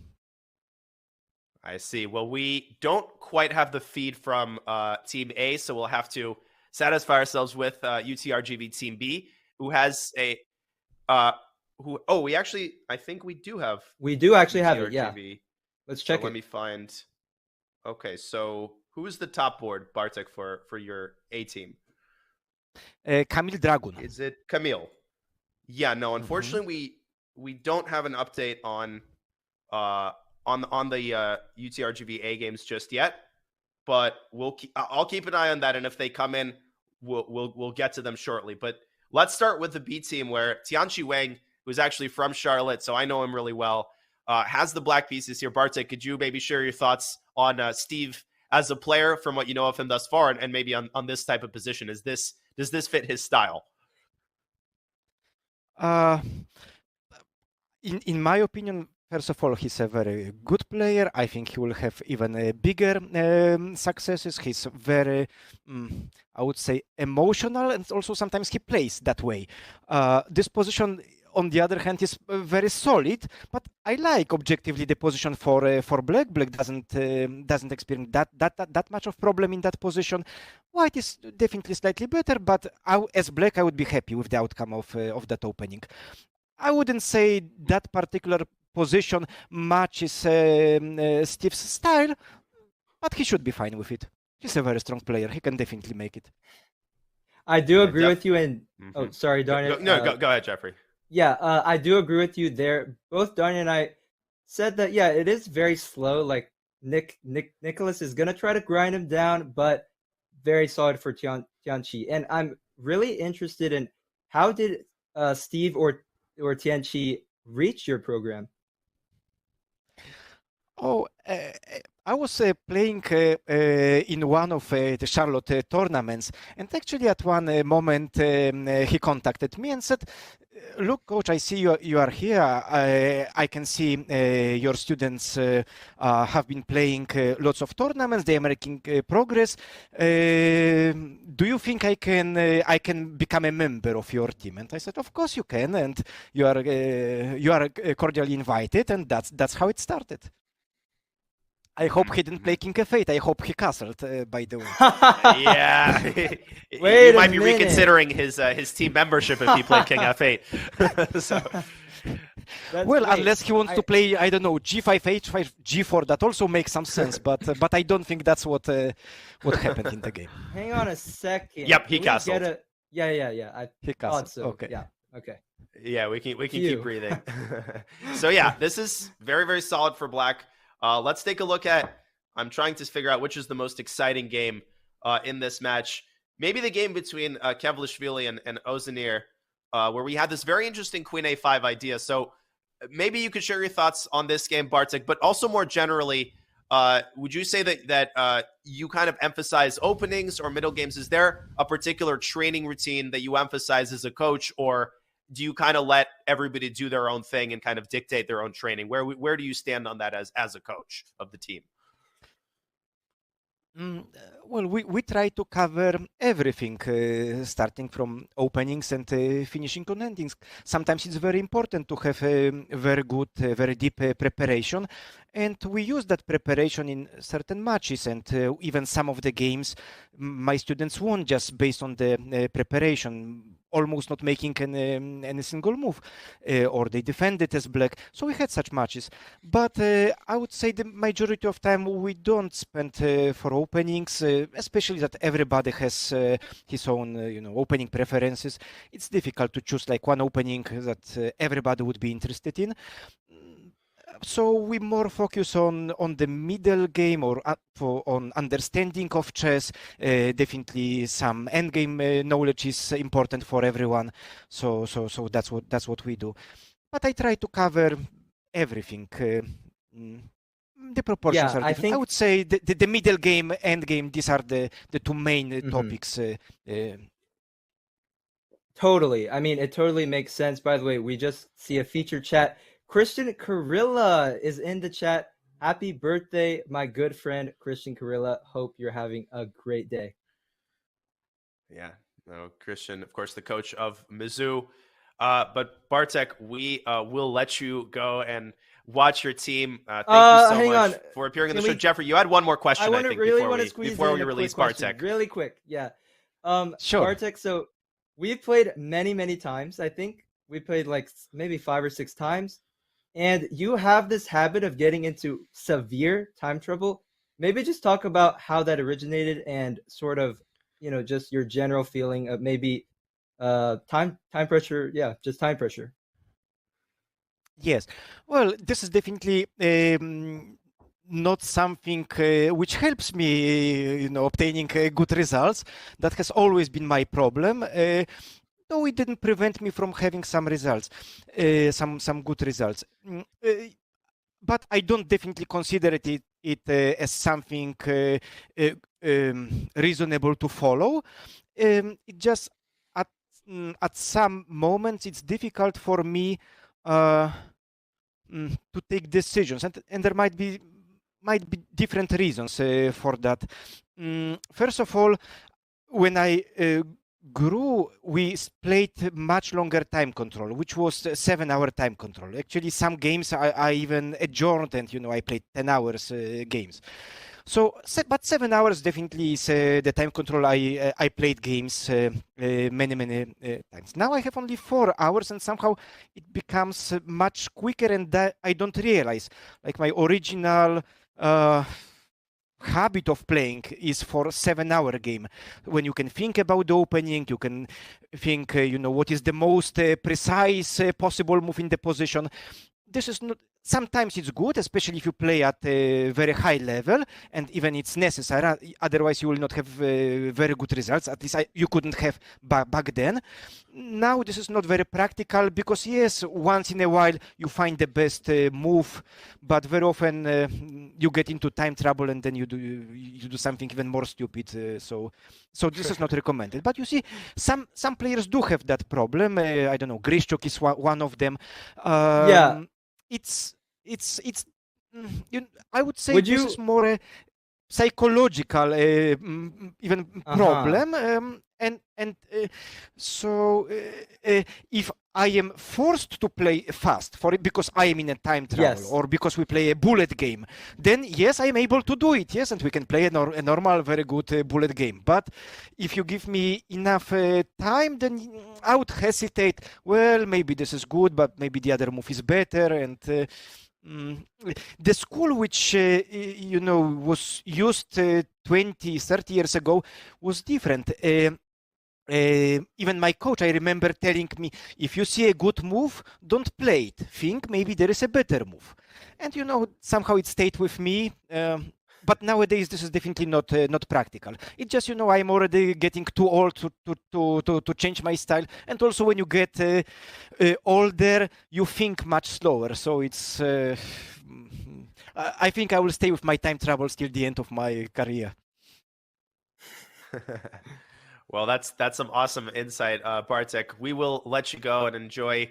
I see. Well, we don't quite have the feed from Team A, so we'll have to satisfy ourselves with Utrgv Team B, who has a who? Oh, we actually, I think we do have. We do actually have it. Yeah. Utrgv. Let's check Let it. me find. Okay, so who is the top board, Bartek, for your A team? Kamil Dragun. Is it Camille? Yeah, no. Unfortunately, we don't have an update on the UTRGV A games just yet, but I'll keep an eye on that, and if they come in, we'll get to them shortly. But let's start with the B team, where Tianqi Wang, who's actually from Charlotte, so I know him really well, has the black pieces here. Bartek, could you maybe share your thoughts on Steve as a player from what you know of him thus far, and maybe on this type of position? Does this fit his style? In my opinion, first of all, he's a very good player. I think he will have even bigger successes. He's very, I would say, emotional, and also sometimes he plays that way. This position, on the other hand, is very solid, but I like objectively the position for Black. Black doesn't experience that much of problem in that position. White is definitely slightly better, but as Black, I would be happy with the outcome of that opening. I wouldn't say that particular position matches Steve's style, but he should be fine with it. He's a very strong player. He can definitely make it. I do agree with you. And oh, sorry, Darnian. Go ahead, Jeffrey. Yeah, I do agree with you there. Both Darnian and I said that, yeah, it is very slow. Like Nicholas is gonna try to grind him down, but very solid for Tianqi. And I'm really interested in how did Steve or Tianqi reach your program? Oh, I was playing in one of the Charlotte tournaments, and actually at one moment he contacted me and said, "Look, coach, I see you are here. I can see your students have been playing lots of tournaments. They are making progress. Do you think I can become a member of your team?" And I said, "Of course you can, and you are cordially invited." And that's how it started. I hope he didn't play King of8. I hope he castled, by the way. Yeah. Wait, you might be reconsidering his team membership if he played King F8. So. Well, great. Unless he wants to play, I don't know, G5, H5, G4, that also makes some sense, but I don't think that's what happened in the game. Hang on a second. Yep, he castled. Yeah. He castled. So. Okay. Yeah. Okay. Yeah, we can keep breathing. So yeah, this is very, very solid for Black. Let's take a look at, I'm trying to figure out which is the most exciting game in this match. Maybe the game between Kevlishvili and Ozanir, where we had this very interesting Queen A5 idea. So maybe you could share your thoughts on this game, Bartek, but also more generally, would you say that you kind of emphasize openings or middle games? Is there a particular training routine that you emphasize as a coach, or do you kind of let everybody do their own thing and kind of dictate their own training? Where do you stand on that as a coach of the team? Well, we try to cover everything, starting from openings and finishing on endings. Sometimes it's very important to have a very good, very deep preparation, and we use that preparation in certain matches, and even some of the games my students won just based on the preparation, almost not making any single move, or they defended as Black. So we had such matches, but I would say the majority of time we don't spend for openings, especially that everybody has his own opening preferences. It's difficult to choose like one opening that everybody would be interested in. So we more focus on the middle game, or on understanding of chess. Definitely some endgame knowledge is important for everyone. So that's what we do. But I try to cover everything. The proportions are different. I would say the middle game, end game, these are the two main topics. Totally. I mean, it totally makes sense. By the way, we just see a feature chat. Christian Chirila is in the chat. Happy birthday, my good friend, Christian Chirila. Hope you're having a great day. Yeah. No, Christian, of course, the coach of Mizzou. But Bartek, we will let you go and watch your team. Thank you so much for appearing on the show. Jeffrey, you had one more question, I think, before we release Bartek. Really quick, yeah. Sure. Bartek, so we've played many, many times, I think. We played like maybe 5 or 6 times. And you have this habit of getting into severe time trouble. Maybe just talk about how that originated and sort of, just your general feeling of maybe time pressure. Yeah, just time pressure. Yes. Well, this is definitely not something which helps me, obtaining good results. That has always been my problem. Though it didn't prevent me from having some results, some good results. But I don't definitely consider it as something uh, reasonable to follow. It just at some moments it's difficult for me uh, to take decisions, and there might be different reasons for that. First of all, when I grew, we played much longer time control, which was 7-hour time control. Actually, some games I even adjourned, and I played 10 hours games. So, but 7 hours definitely is the time control I played games many times. Now I have only 4 hours, and somehow it becomes much quicker, and that I don't realize. Like my original habit of playing is for 7-hour game, when you can think about the opening, you can think, what is the most precise possible move in the position. This is not. Sometimes it's good, especially if you play at a very high level, and even it's necessary. Otherwise, you will not have very good results. At least you couldn't have back then. Now, this is not very practical because, yes, once in a while you find the best move, but very often you get into time trouble, and then you do something even more stupid. So this is not recommended. But you see, some players do have that problem. I don't know. Grishchuk is one of them. Yeah. It's I would say Would this you? is more a psychological even Uh-huh. problem, so if I am forced to play fast for it because I am in a time travel, Yes. or because we play a bullet game, then yes, I am able to do it. Yes, and we can play a normal, very good bullet game. But if you give me enough time, then I would hesitate. Well, maybe this is good, but maybe the other move is better, and Mm, the school which was used 20, 30 years ago was different. Even my coach, I remember telling me, if you see a good move, don't play it. Think maybe there is a better move. And somehow it stayed with me. But nowadays, this is definitely not practical. It's just, I'm already getting too old to change my style. And also, when you get older, you think much slower. So it's. I think I will stay with my time troubles till the end of my career. Well, that's some awesome insight, Bartek. We will let you go and enjoy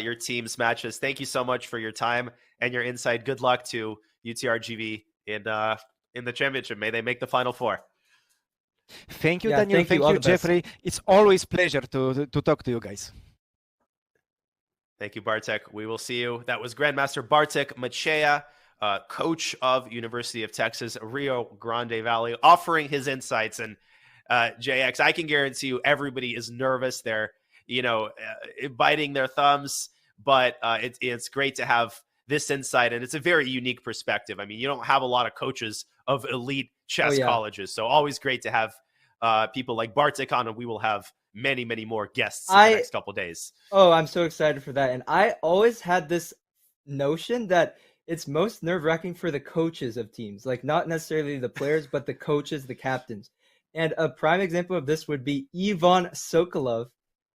your team's matches. Thank you so much for your time and your insight. Good luck to Utrgv in the championship. May they make the Final Four. Thank you, Yeah. Daniel. Thank you. Thank All you, the best. Jeffrey. It's always pleasure to talk to you guys. Thank you, Bartek. We will see you. That was Grandmaster Bartek Machea, coach of University of Texas, Rio Grande Valley, offering his insights. And JX, I can guarantee you everybody is nervous. They're, biting their thumbs, but it's great to have this insight. And it's a very unique perspective. I mean, you don't have a lot of coaches of elite chess Yeah. colleges. So always great to have people like Bartek on, and we will have many, many more guests in the next couple of days. Oh, I'm so excited for that. And I always had this notion that it's most nerve-wracking for the coaches of teams, like not necessarily the players, but the coaches, the captains. And a prime example of this would be Ivan Sokolov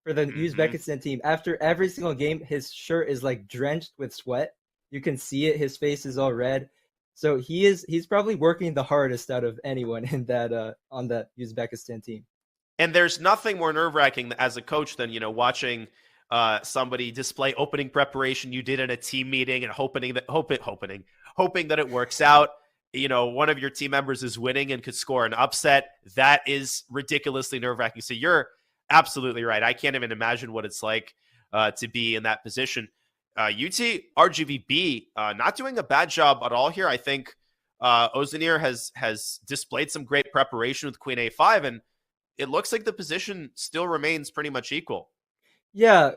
for the Uzbekistan team. After every single game, his shirt is like drenched with sweat. You can see it. His face is all red. So he's probably working the hardest out of anyone in that on that Uzbekistan team. And there's nothing more nerve-wracking as a coach than, watching somebody display opening preparation you did in a team meeting and hoping that it works out. One of your team members is winning and could score an upset. That is ridiculously nerve-wracking. So you're absolutely right. I can't even imagine what it's like to be in that position. Utrgv not doing a bad job at all here. I think Ozdemir has displayed some great preparation with Queen A5, and it looks like the position still remains pretty much equal. Yeah,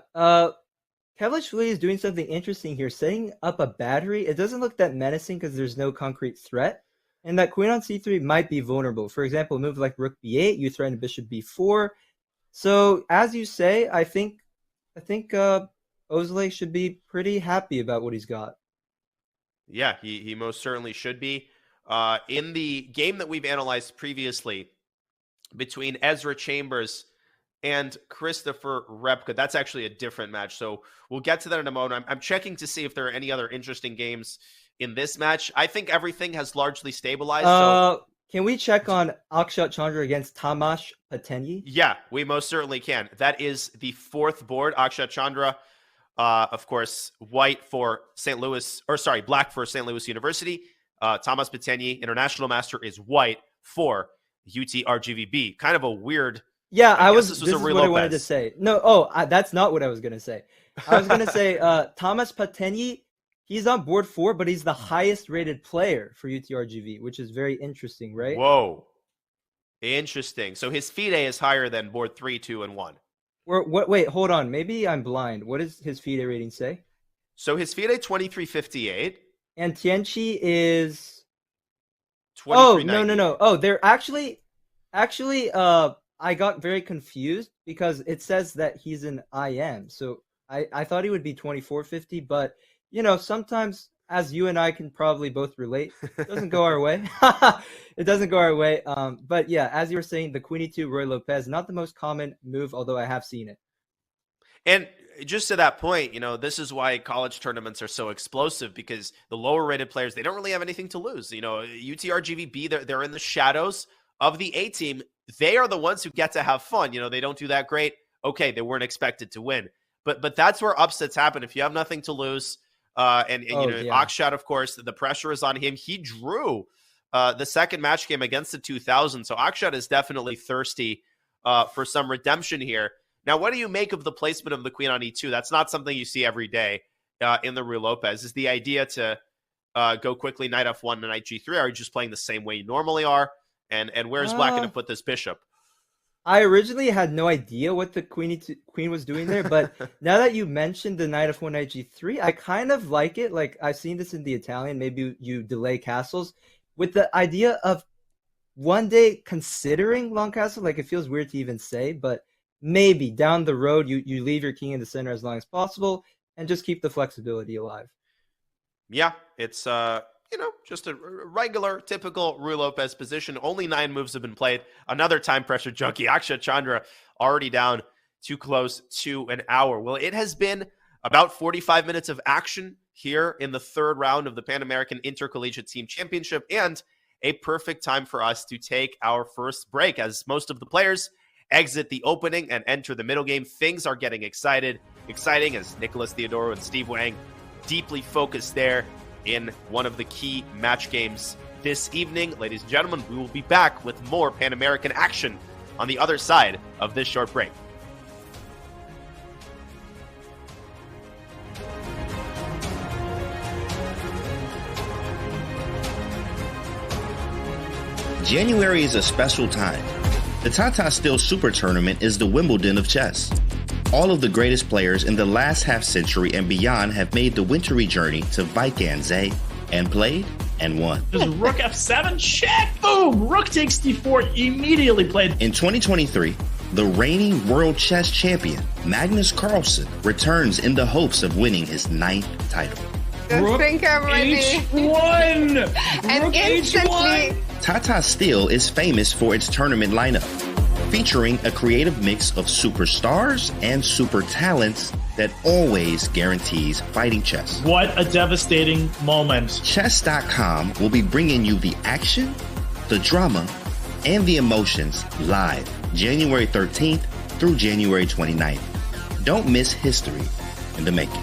Kevlich is doing something interesting here, setting up a battery. It doesn't look that menacing because there's no concrete threat, and that queen on c3 might be vulnerable. For example, a move like rook b8, you threaten bishop b4. So as you say, I think Ozley should be pretty happy about what he's got. Yeah, he most certainly should be. In the game that we've analyzed previously between Ezra Chambers and Christopher Repka, that's actually a different match. So we'll get to that in a moment. I'm checking to see if there are any other interesting games in this match. I think everything has largely stabilized. Can we check on Akshat Chandra against Tamas Patenyi? Yeah, we most certainly can. That is the fourth board. Akshat Chandra, of course, black for St. Louis University. Tamas Patenyi, international master, is white for Utrgv. Kind of a weird. Yeah, this is what I wanted to say. No, that's not what I was going to say. I was going to say Tamas Patenyi, he's on board 4, but he's the highest rated player for Utrgv, which is very interesting, right? Whoa. Interesting. So his FIDE is higher than board 3, 2, and 1. Wait, hold on. Maybe I'm blind. What does his FIDE rating say? So his FIDE 2358. And Tianchi is 2390. No. Oh, they're actually I got very confused because it says that he's an IM. So I thought he would be 2450, but sometimes, as you and I can probably both relate, it doesn't go our way. It doesn't go our way. But yeah, as you were saying, the Queen E2 Roy Lopez, not the most common move, although I have seen it. And just to that point, this is why college tournaments are so explosive, because the lower rated players, they don't really have anything to lose. UTRGVB, they're in the shadows of the A team. They are the ones who get to have fun. They don't do that great. Okay, they weren't expected to win. But that's where upsets happen. If you have nothing to lose, Akshat, of course, the pressure is on him. He drew the second match game against the 2000. So Akshat is definitely thirsty for some redemption here. Now, what do you make of the placement of the queen on e2? That's not something you see every day in the Ruy Lopez. Is the idea to go quickly knight f1 and knight g3? Or are you just playing the same way you normally are? And where's black going to put this bishop? I originally had no idea what the queen was doing there, but now that you mentioned the knight f1, knight g3, I kind of like it. Like, I've seen this in the Italian. Maybe you delay castles with the idea of one day considering long castle. Like, it feels weird to even say, but maybe down the road you leave your king in the center as long as possible and just keep the flexibility alive. Yeah, it's just a regular, typical Ruy Lopez position. Only 9 moves have been played. Another time pressure junkie, Akshat Chandra, already down too close to an hour. Well, it has been about 45 minutes of action here in the third round of the Pan American Intercollegiate Team Championship, and a perfect time for us to take our first break as most of the players exit the opening and enter the middle game. Things are getting exciting as Nicholas Theodoro and Steve Wang deeply focused there in one of the key match games this evening. Ladies and gentlemen, we will be back with more Pan American action on the other side of this short break. January is a special time. The Tata Steel Super Tournament is the Wimbledon of chess. All of the greatest players in the last half-century and beyond have made the wintry journey to Vaikanze and played and won. Just rook f7, check, boom, rook takes d4, immediately played. In 2023, the reigning world chess champion, Magnus Carlsen, returns in the hopes of winning his 9th title. Rook h1! And Rook instantly... h1! Tata Steel is famous for its tournament lineup, featuring a creative mix of superstars and super talents that always guarantees fighting chess. What a devastating moment. Chess.com will be bringing you the action, the drama, and the emotions live January 13th through January 29th. Don't miss history in the making.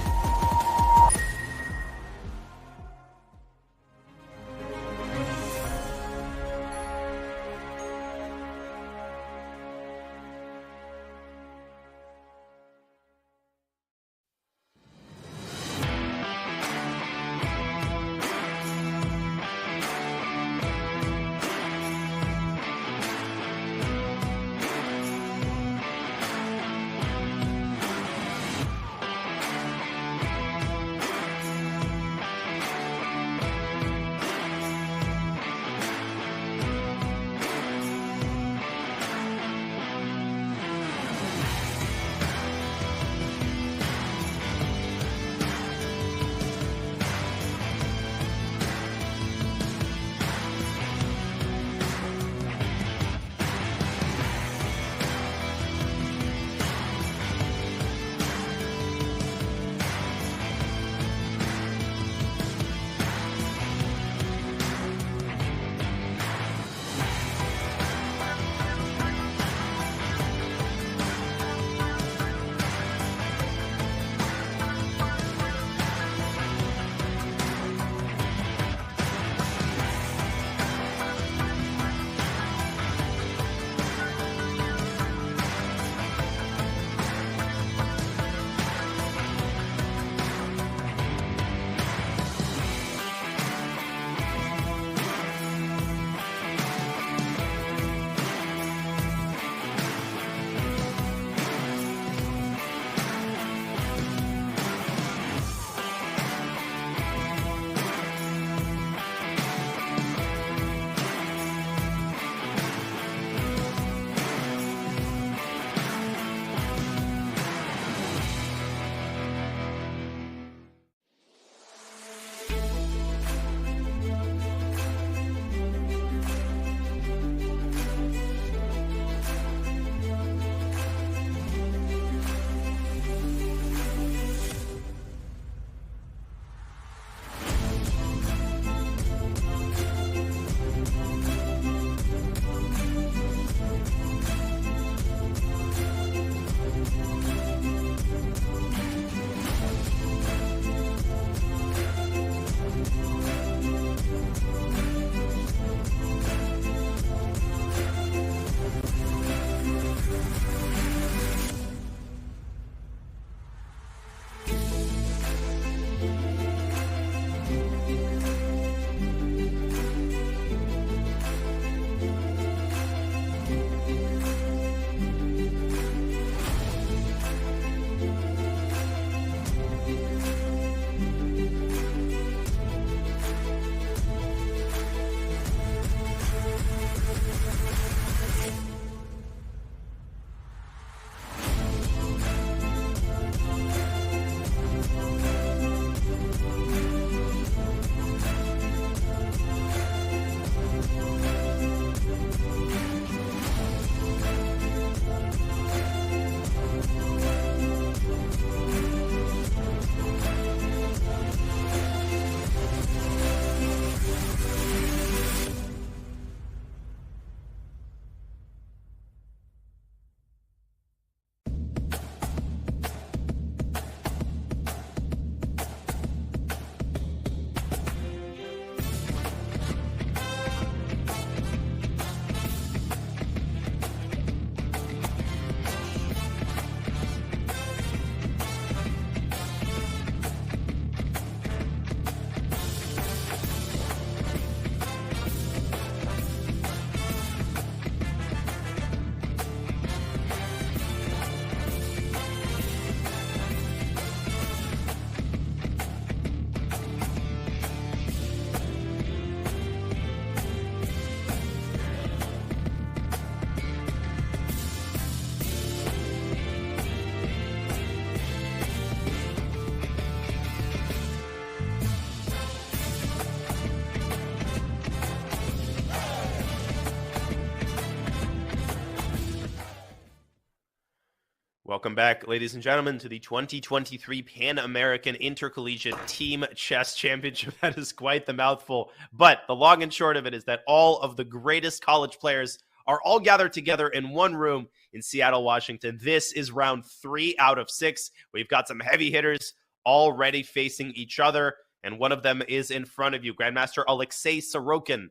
Welcome back, ladies and gentlemen, to the 2023 Pan American Intercollegiate Team Chess Championship. That is quite the mouthful. But the long and short of it is that all of the greatest college players are all gathered together in one room in Seattle, Washington. This is round 3 out of 6. We've got some heavy hitters already facing each other, and one of them is in front of you. Grandmaster Alexei Sorokin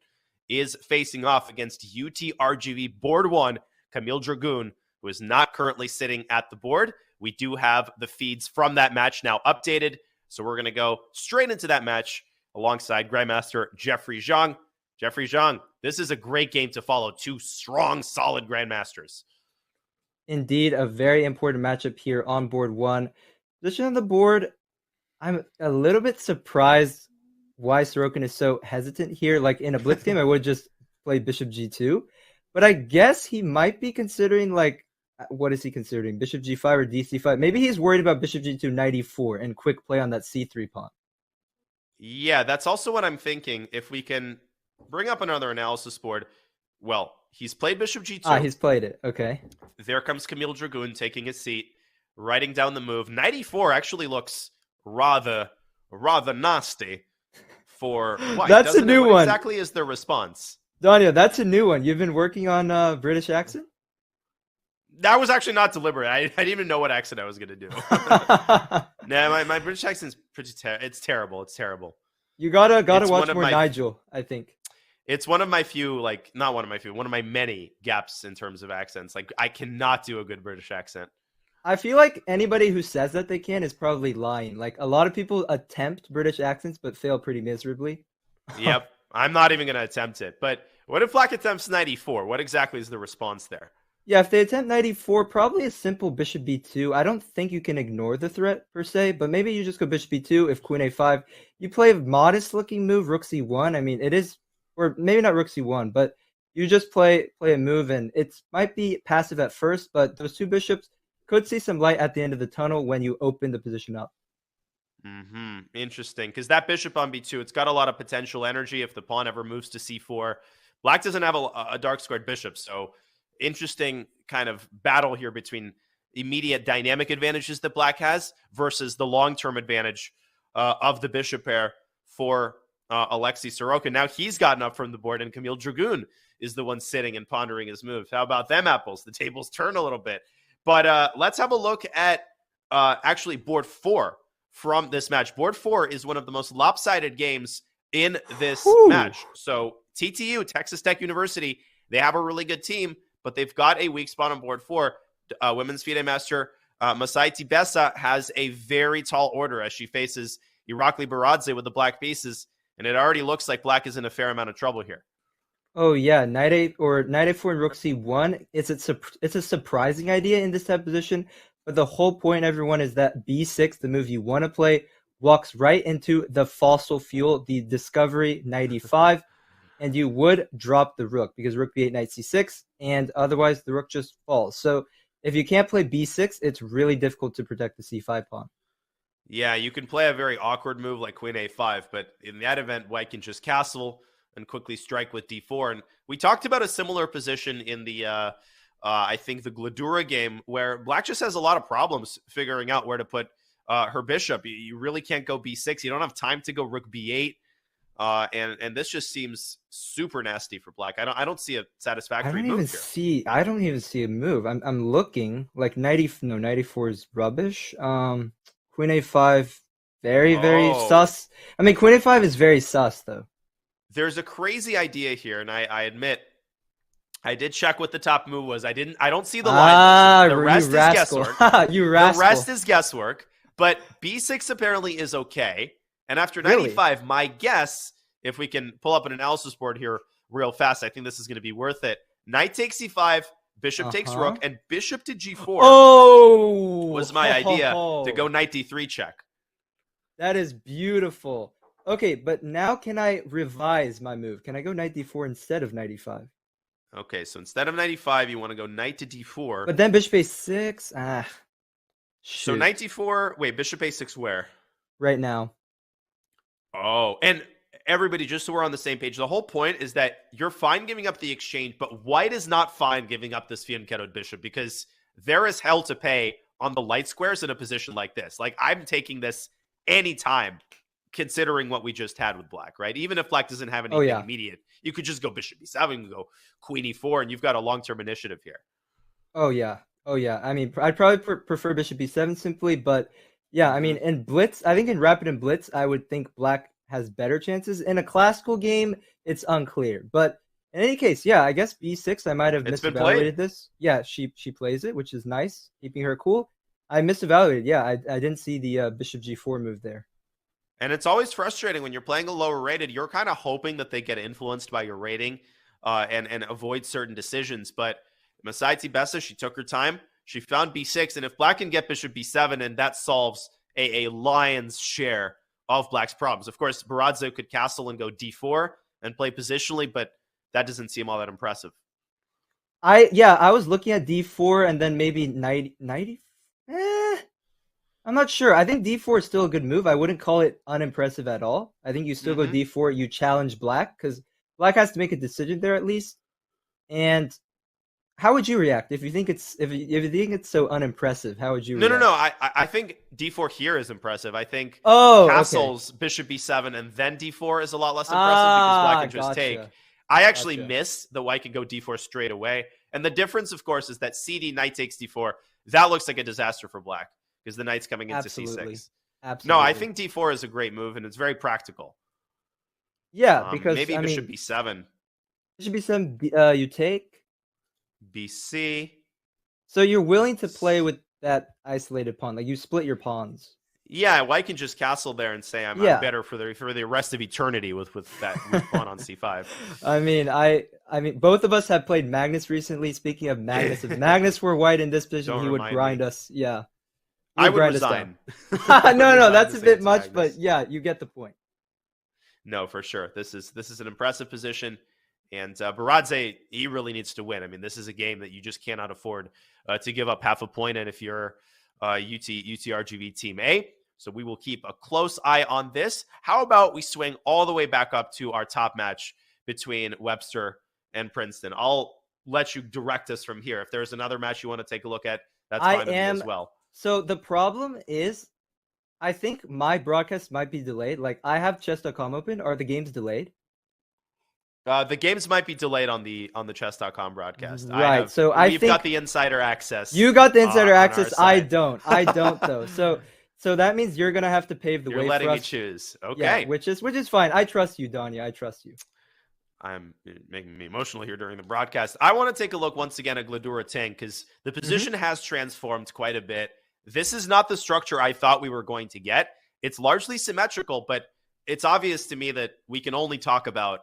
is facing off against Utrgv Board 1, Kamil Dragun, who is not currently sitting at the board. We do have the feeds from that match now updated, so we're going to go straight into that match alongside Grandmaster Jeffrey Zhang. Jeffrey Zhang, this is a great game to follow. 2 strong, solid Grandmasters. Indeed, a very important matchup here on board 1. Position on the board, I'm a little bit surprised why Sorokin is so hesitant here. Like in a blitz game, I would just play Bishop G2. But I guess he might be considering, like, what is he considering? Bishop G5 or DC5? Maybe he's worried about Bishop G2 knight e4 and quick play on that C3 pawn. Yeah, that's also what I'm thinking. If we can bring up another analysis board. Well, he's played Bishop G2. Ah, he's played it. Okay. There comes Kamil Dragun taking his seat, writing down the move. Knight e4 actually looks rather nasty for white. That's Doesn't a new it? What one. exactly is their response? Daniel, that's a new one. You've been working on British accent? That was actually not deliberate. I didn't even know what accent I was going to do. Nah, my British accent's pretty it's terrible. It's terrible. You gotta It's watch one of more my- Nigel, I think. It's one of my few, like, not one of my few, one of my many gaps in terms of accents. Like, I cannot do a good British accent. I feel like anybody who says that they can is probably lying. Like, a lot of people attempt British accents but fail pretty miserably. Yep. I'm not even going to attempt it. But what if Black attempts knight e4? What exactly is the response there? Yeah, if they attempt knight e4, probably a simple bishop b2. I don't think you can ignore the threat per se, but maybe you just go bishop b2. If queen a5, you play a modest-looking move, rook c1. I mean, it is, or maybe not rook c1, but you just play a move, and it might be passive at first, but those 2 bishops could see some light at the end of the tunnel when you open the position up. Interesting, because that bishop on b2, it's got a lot of potential energy if the pawn ever moves to c4. Black doesn't have a dark squared bishop, so interesting kind of battle here between immediate dynamic advantages that Black has versus the long-term advantage of the bishop pair for Alexei Sorokin. Now he's gotten up from the board, and Kamil Dragun is the one sitting and pondering his moves. How about them apples? The tables turn a little bit. But let's have a look at actually board 4 from this match. Board 4 is one of the most lopsided games in this match. So TTU, Texas Tech University, they have a really good team, but they've got a weak spot on board 4. Women's FIDE master Masaiti Besa has a very tall order as she faces Irakli Baradze with the black pieces, and it already looks like Black is in a fair amount of trouble here. Oh yeah, knight a4 and rook c1. It's a surprising idea in this type of position, but the whole point, everyone, is that b6, the move you want to play, walks right into the fossil fuel, the discovery knight e5, and you would drop the rook because rook b8, knight c6, and otherwise the rook just falls. So if you can't play b6, it's really difficult to protect the c5 pawn. Yeah, you can play a very awkward move like queen a5, but in that event, white can just castle and quickly strike with d4. And we talked about a similar position in the, I think, the Gladura game, where Black just has a lot of problems figuring out where to put her bishop. You really can't go b6. You don't have time to go rook b8. And this just seems super nasty for Black. I don't see a satisfactory move here. I don't even see a move. I'm looking like knight e4 is rubbish. Queen a5, very sus. I mean, queen a5 is very sus though. There's a crazy idea here, and I admit I did check what the top move was. I don't see the line. The rest is guesswork. You rascal. The rest is guesswork. But b6 apparently is okay. And after knight e5, my guess, if we can pull up an analysis board here real fast, I think this is going to be worth it. Knight takes e5, bishop takes rook, and bishop to g4 was my idea to go knight d3 check. That is beautiful. Okay, but now can I revise my move? Can I go knight d4 instead of knight e5? Okay, so instead of knight e5, you want to go knight to d4. But then bishop a6. So knight d4. Wait, bishop a6 where? Right now. Oh, and everybody, just so we're on the same page, the whole point is that you're fine giving up the exchange, but white is not fine giving up this fianchettoed bishop because there is hell to pay on the light squares in a position like this. Like, I'm taking this anytime, considering what we just had with black, right? Even if black doesn't have anything immediate, you could just go bishop b7, you go queen e4, and you've got a long-term initiative here. Oh yeah. I mean, I'd probably prefer bishop b7 simply, but yeah, I mean, in blitz, I think in rapid and blitz, I would think black has better chances. In a classical game, it's unclear. But in any case, yeah, I guess b6, I might have misevaluated this. Yeah, she plays it, which is nice, keeping her cool. I misevaluated. Yeah, I didn't see the bishop g4 move there. And it's always frustrating when you're playing a lower rated. You're kind of hoping that they get influenced by your rating and avoid certain decisions. But Masaiti Bessa, she took her time. She found b6. And if black can get bishop b7, and that solves a lion's share of black's problems. Of course, Baradze could castle and go d4 and play positionally, but that doesn't seem all that impressive. I was looking at d4 and then maybe knight. I'm not sure. I think d4 is still a good move. I wouldn't call it unimpressive at all. I think you still go d4. You challenge black because black has to make a decision there at least. And how would you react if you think it's so unimpressive? How would you react? No. I think d4 here is impressive. I think castles, bishop b7, and then d4 is a lot less impressive because black can just take. I actually miss that white can go d4 straight away. And the difference, of course, is that cd, knight takes d4. That looks like a disaster for black because the knight's coming into c6. Absolutely. No, I think d4 is a great move, and it's very practical. Yeah, because maybe bishop b7. Bishop b7, you take bc. So you're willing to play with that isolated pawn, like you split your pawns. Yeah, white can just castle there and say I'm better for the rest of eternity with that pawn on c5. I mean, both of us have played Magnus recently. Speaking of Magnus, if Magnus were white in this position, he would grind us. Yeah, I would resign. No, that's a bit much, but yeah, you get the point. No, for sure. This is an impressive position, and Baradze, he really needs to win. I mean, this is a game that you just cannot afford to give up half a point. And if you're Utrgv Team A, so we will keep a close eye on this. How about we swing all the way back up to our top match between Webster and Princeton? I'll let you direct us from here. If there's another match you want to take a look at, that's fine with me as well. So the problem is, I think my broadcast might be delayed. Like, I have chess.com open. Are the games delayed? The games might be delayed on the chess.com broadcast. Right. We've got the insider access. You got the insider access. I don't though. So that means you're gonna have to pave the way for us. You're letting me choose. Okay. Yeah, which is fine. I trust you, Danya. I trust you. I'm making me emotional here during the broadcast. I want to take a look once again at Gladura Tang because the position has transformed quite a bit. This is not the structure I thought we were going to get. It's largely symmetrical, but it's obvious to me that we can only talk about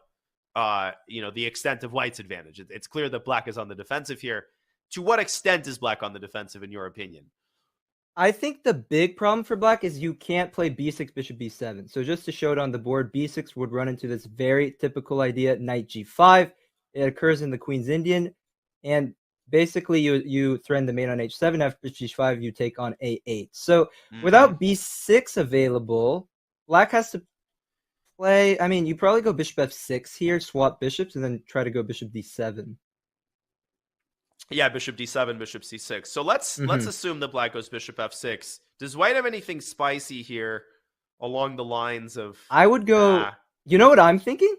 the extent of white's advantage. It's clear that black is on the defensive here. To what extent is black on the defensive, in your opinion? I think the big problem for black is you can't play b6, bishop b7. So just to show it on the board, b6 would run into this very typical idea, knight g5. It occurs in the Queen's Indian. And basically, you threaten the mate on h7. After g5, you take on a8. So without b6 available, black has to play. I mean, you probably go bishop f6 here, swap bishops, and then try to go bishop d7. Yeah, bishop d7, bishop c6. So let's assume that black goes bishop f6. Does white have anything spicy here along the lines of? I would go. You know what I'm thinking?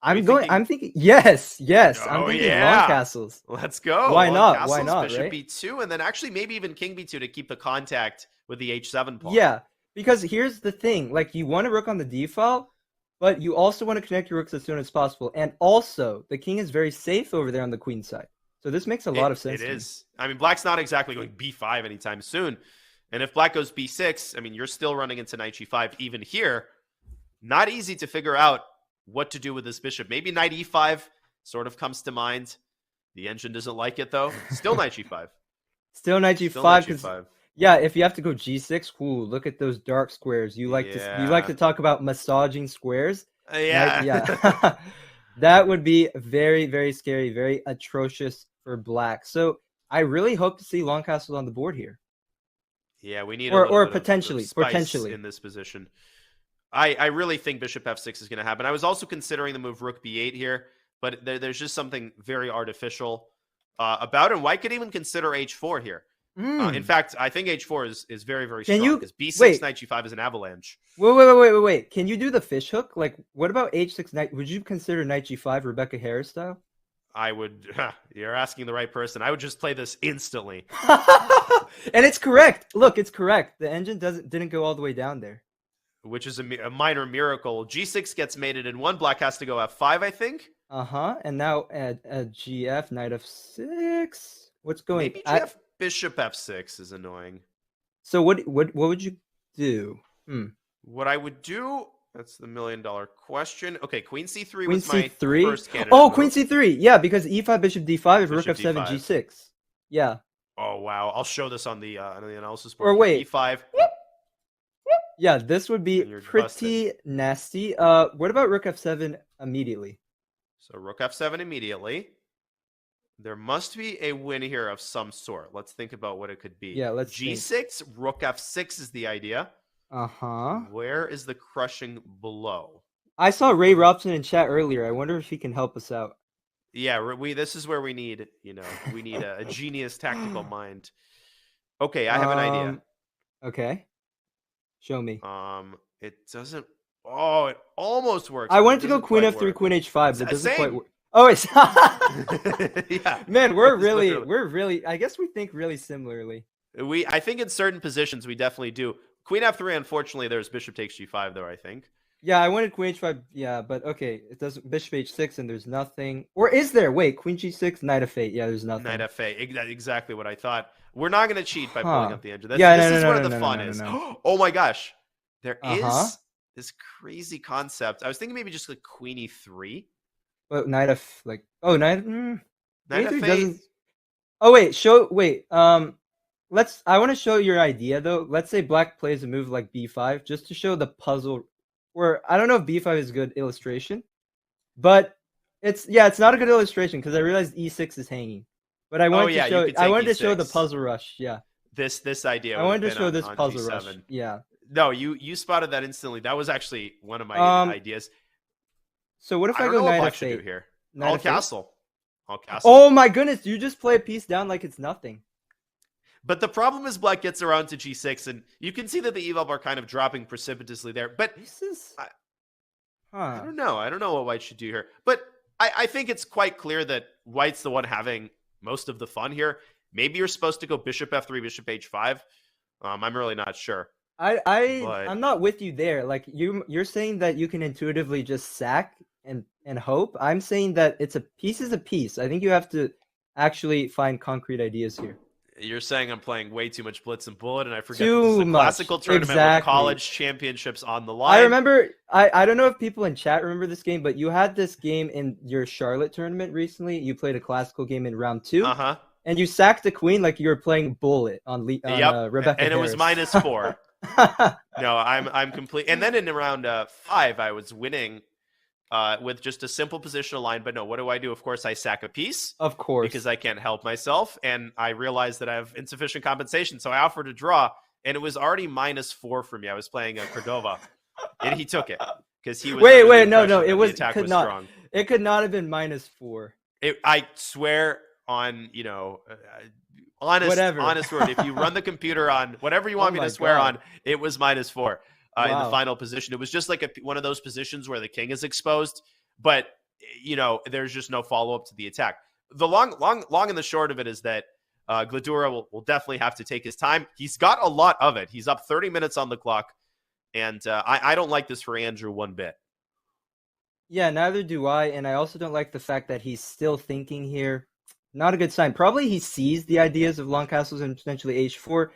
I'm thinking. Yes. I'm thinking long castles. Let's go. Why not? Castles, Why not? Bishop right? b2, and then actually maybe even king b2 to keep the contact with the h7 pawn. Yeah, because here's the thing: like, you want to rook on the d file, but you also want to connect your rooks as soon as possible. And also, the king is very safe over there on the queen side. So this makes a lot of sense. It is. I mean, black's not exactly going b5 anytime soon. And if black goes b6, I mean, you're still running into knight g5 even here. Not easy to figure out what to do with this bishop. Maybe knight e5 sort of comes to mind. The engine doesn't like it, though. Still knight g5. Still knight g5. Yeah, if you have to go g6, ooh, look at those dark squares. You like to talk about massaging squares. Yeah. That would be very, very scary, very atrocious for black. So I really hope to see long castles on the board here. Yeah, we need or potentially in this position. I really think bishop f6 is going to happen. I was also considering the move rook b8 here, but there's just something very artificial about it. And white could even consider h4 here. In fact, I think h4 is very, very Can strong you- because b6 wait. knight g5 is an avalanche. Wait. Can you do the fish hook? Like, what about h6 knight? Would you consider knight g5 Rebecca Harris style? I would. You're asking the right person. I would just play this instantly. And it's correct. Look, it's correct. The engine didn't go all the way down there. Which is a minor miracle. G6 gets mated in 1. Black has to go F5, I think. And now at GF, knight f6. What's going? Maybe GF bishop F6 is annoying. So what would you do? What I would do? That's the $1 million question. Okay, Queen C3 Queen was my C3. first candidate. Oh, move. Queen C3. Yeah, because E5 bishop D5 if rook Bishop F7 D5. G6. Yeah. Oh wow! I'll show this on the analysis board. Or wait. E5. Yeah, this would be And you're pretty nasty. What about rook F7 immediately? So rook F7 immediately. There must be a win here of some sort. Let's think about what it could be. Yeah, let's G6, rook F6 is the idea. Where is the crushing below? I saw Ray Robson in chat earlier. I wonder if he can help us out. Yeah, this is where we need, we need a genius tactical mind. Okay, I have an idea. Okay. Show me. It doesn't. Oh, it almost works. I but wanted it to go doesn't Queen quite F3, work. Queen H5, but it doesn't Same. quite work. Oh, it's Yeah. Man, we're It's literally- really. I guess we think really similarly. I think in certain positions we definitely do. Queen F3, unfortunately, there's bishop takes G5 though. I think. Yeah, I wanted Queen H5. Yeah, but okay, it doesn't. Bishop H6, and there's nothing. Or is there? Wait, Queen G6, Knight F8. Yeah, there's nothing. Knight F8. Exactly what I thought. We're not going to cheat by Huh. pulling up the engine. This Yeah, is no, where no, the no, fun no, no, is. no. Oh my gosh, there is Uh-huh. this crazy concept. I was thinking maybe just like Queen E3. But Knight F like. Oh, Knight. Knight Queen E3 F8. doesn't. Oh wait. I want to show your idea though. Let's say Black plays a move like B5, just to show the puzzle. Where I don't know if B5 is a good illustration, but it's not a good illustration because I realized E6 is hanging. But I wanted yeah, to show. you could I take wanted to show the E6. puzzle rush. Yeah, This idea. I would wanted to have show been this on puzzle G7. rush. Yeah. No, you spotted that instantly. That was actually one of my ideas. So what if I I, don't go know what Knight Black should do F8? here. Knight All F8? castle. All castle. Oh my goodness! You just play a piece down like it's nothing. But the problem is Black gets around to G6, and you can see that the eval bar kind of dropping precipitously there. But This is. I don't know. I don't know what White should do here. But I think it's quite clear that White's the one having most of the fun here. Maybe you're supposed to go Bishop F3, Bishop H5. I'm really not sure. But- I'm not with you there. Like you're saying that you can intuitively just sack and hope. I'm saying that it's a piece is a piece. I think you have to actually find concrete ideas here. You're saying I'm playing way too much Blitz and Bullet, and I forget Too this is a much. classical tournament with Exactly. college championships on the line. I remember. I don't know if people in chat remember this game, but you had this game in your Charlotte tournament recently. You played a classical game in round 2, and you sacked the queen like you were playing Bullet on Rebecca. And it was Harris. -4. No, I'm complete. And then in round 5, I was winning with just a simple positional line. But no, what do? Of course, I sack a piece. Of course. Because I can't help myself. And I realized that I have insufficient compensation. So I offered a draw, and it was already -4 for me. I was playing Cordova, and he took it. Because he was Wait, under the no, impression that it the was attack could was not. strong. It could not have been -4. I swear on, honest Whatever. honest word. If you run the computer on whatever you want me my to swear God. on, it was -4 in the Wow. final position. It was just like one of those positions where the king is exposed, but there's just no follow up to the attack. The long and the short of it is that Gladura will definitely have to take his time. He's got a lot of it. He's up 30 minutes on the clock, and I don't like this for Andrew one bit. Yeah, neither do I, and I also don't like the fact that he's still thinking here. Not a good sign. Probably he sees the ideas of long castles and potentially H4.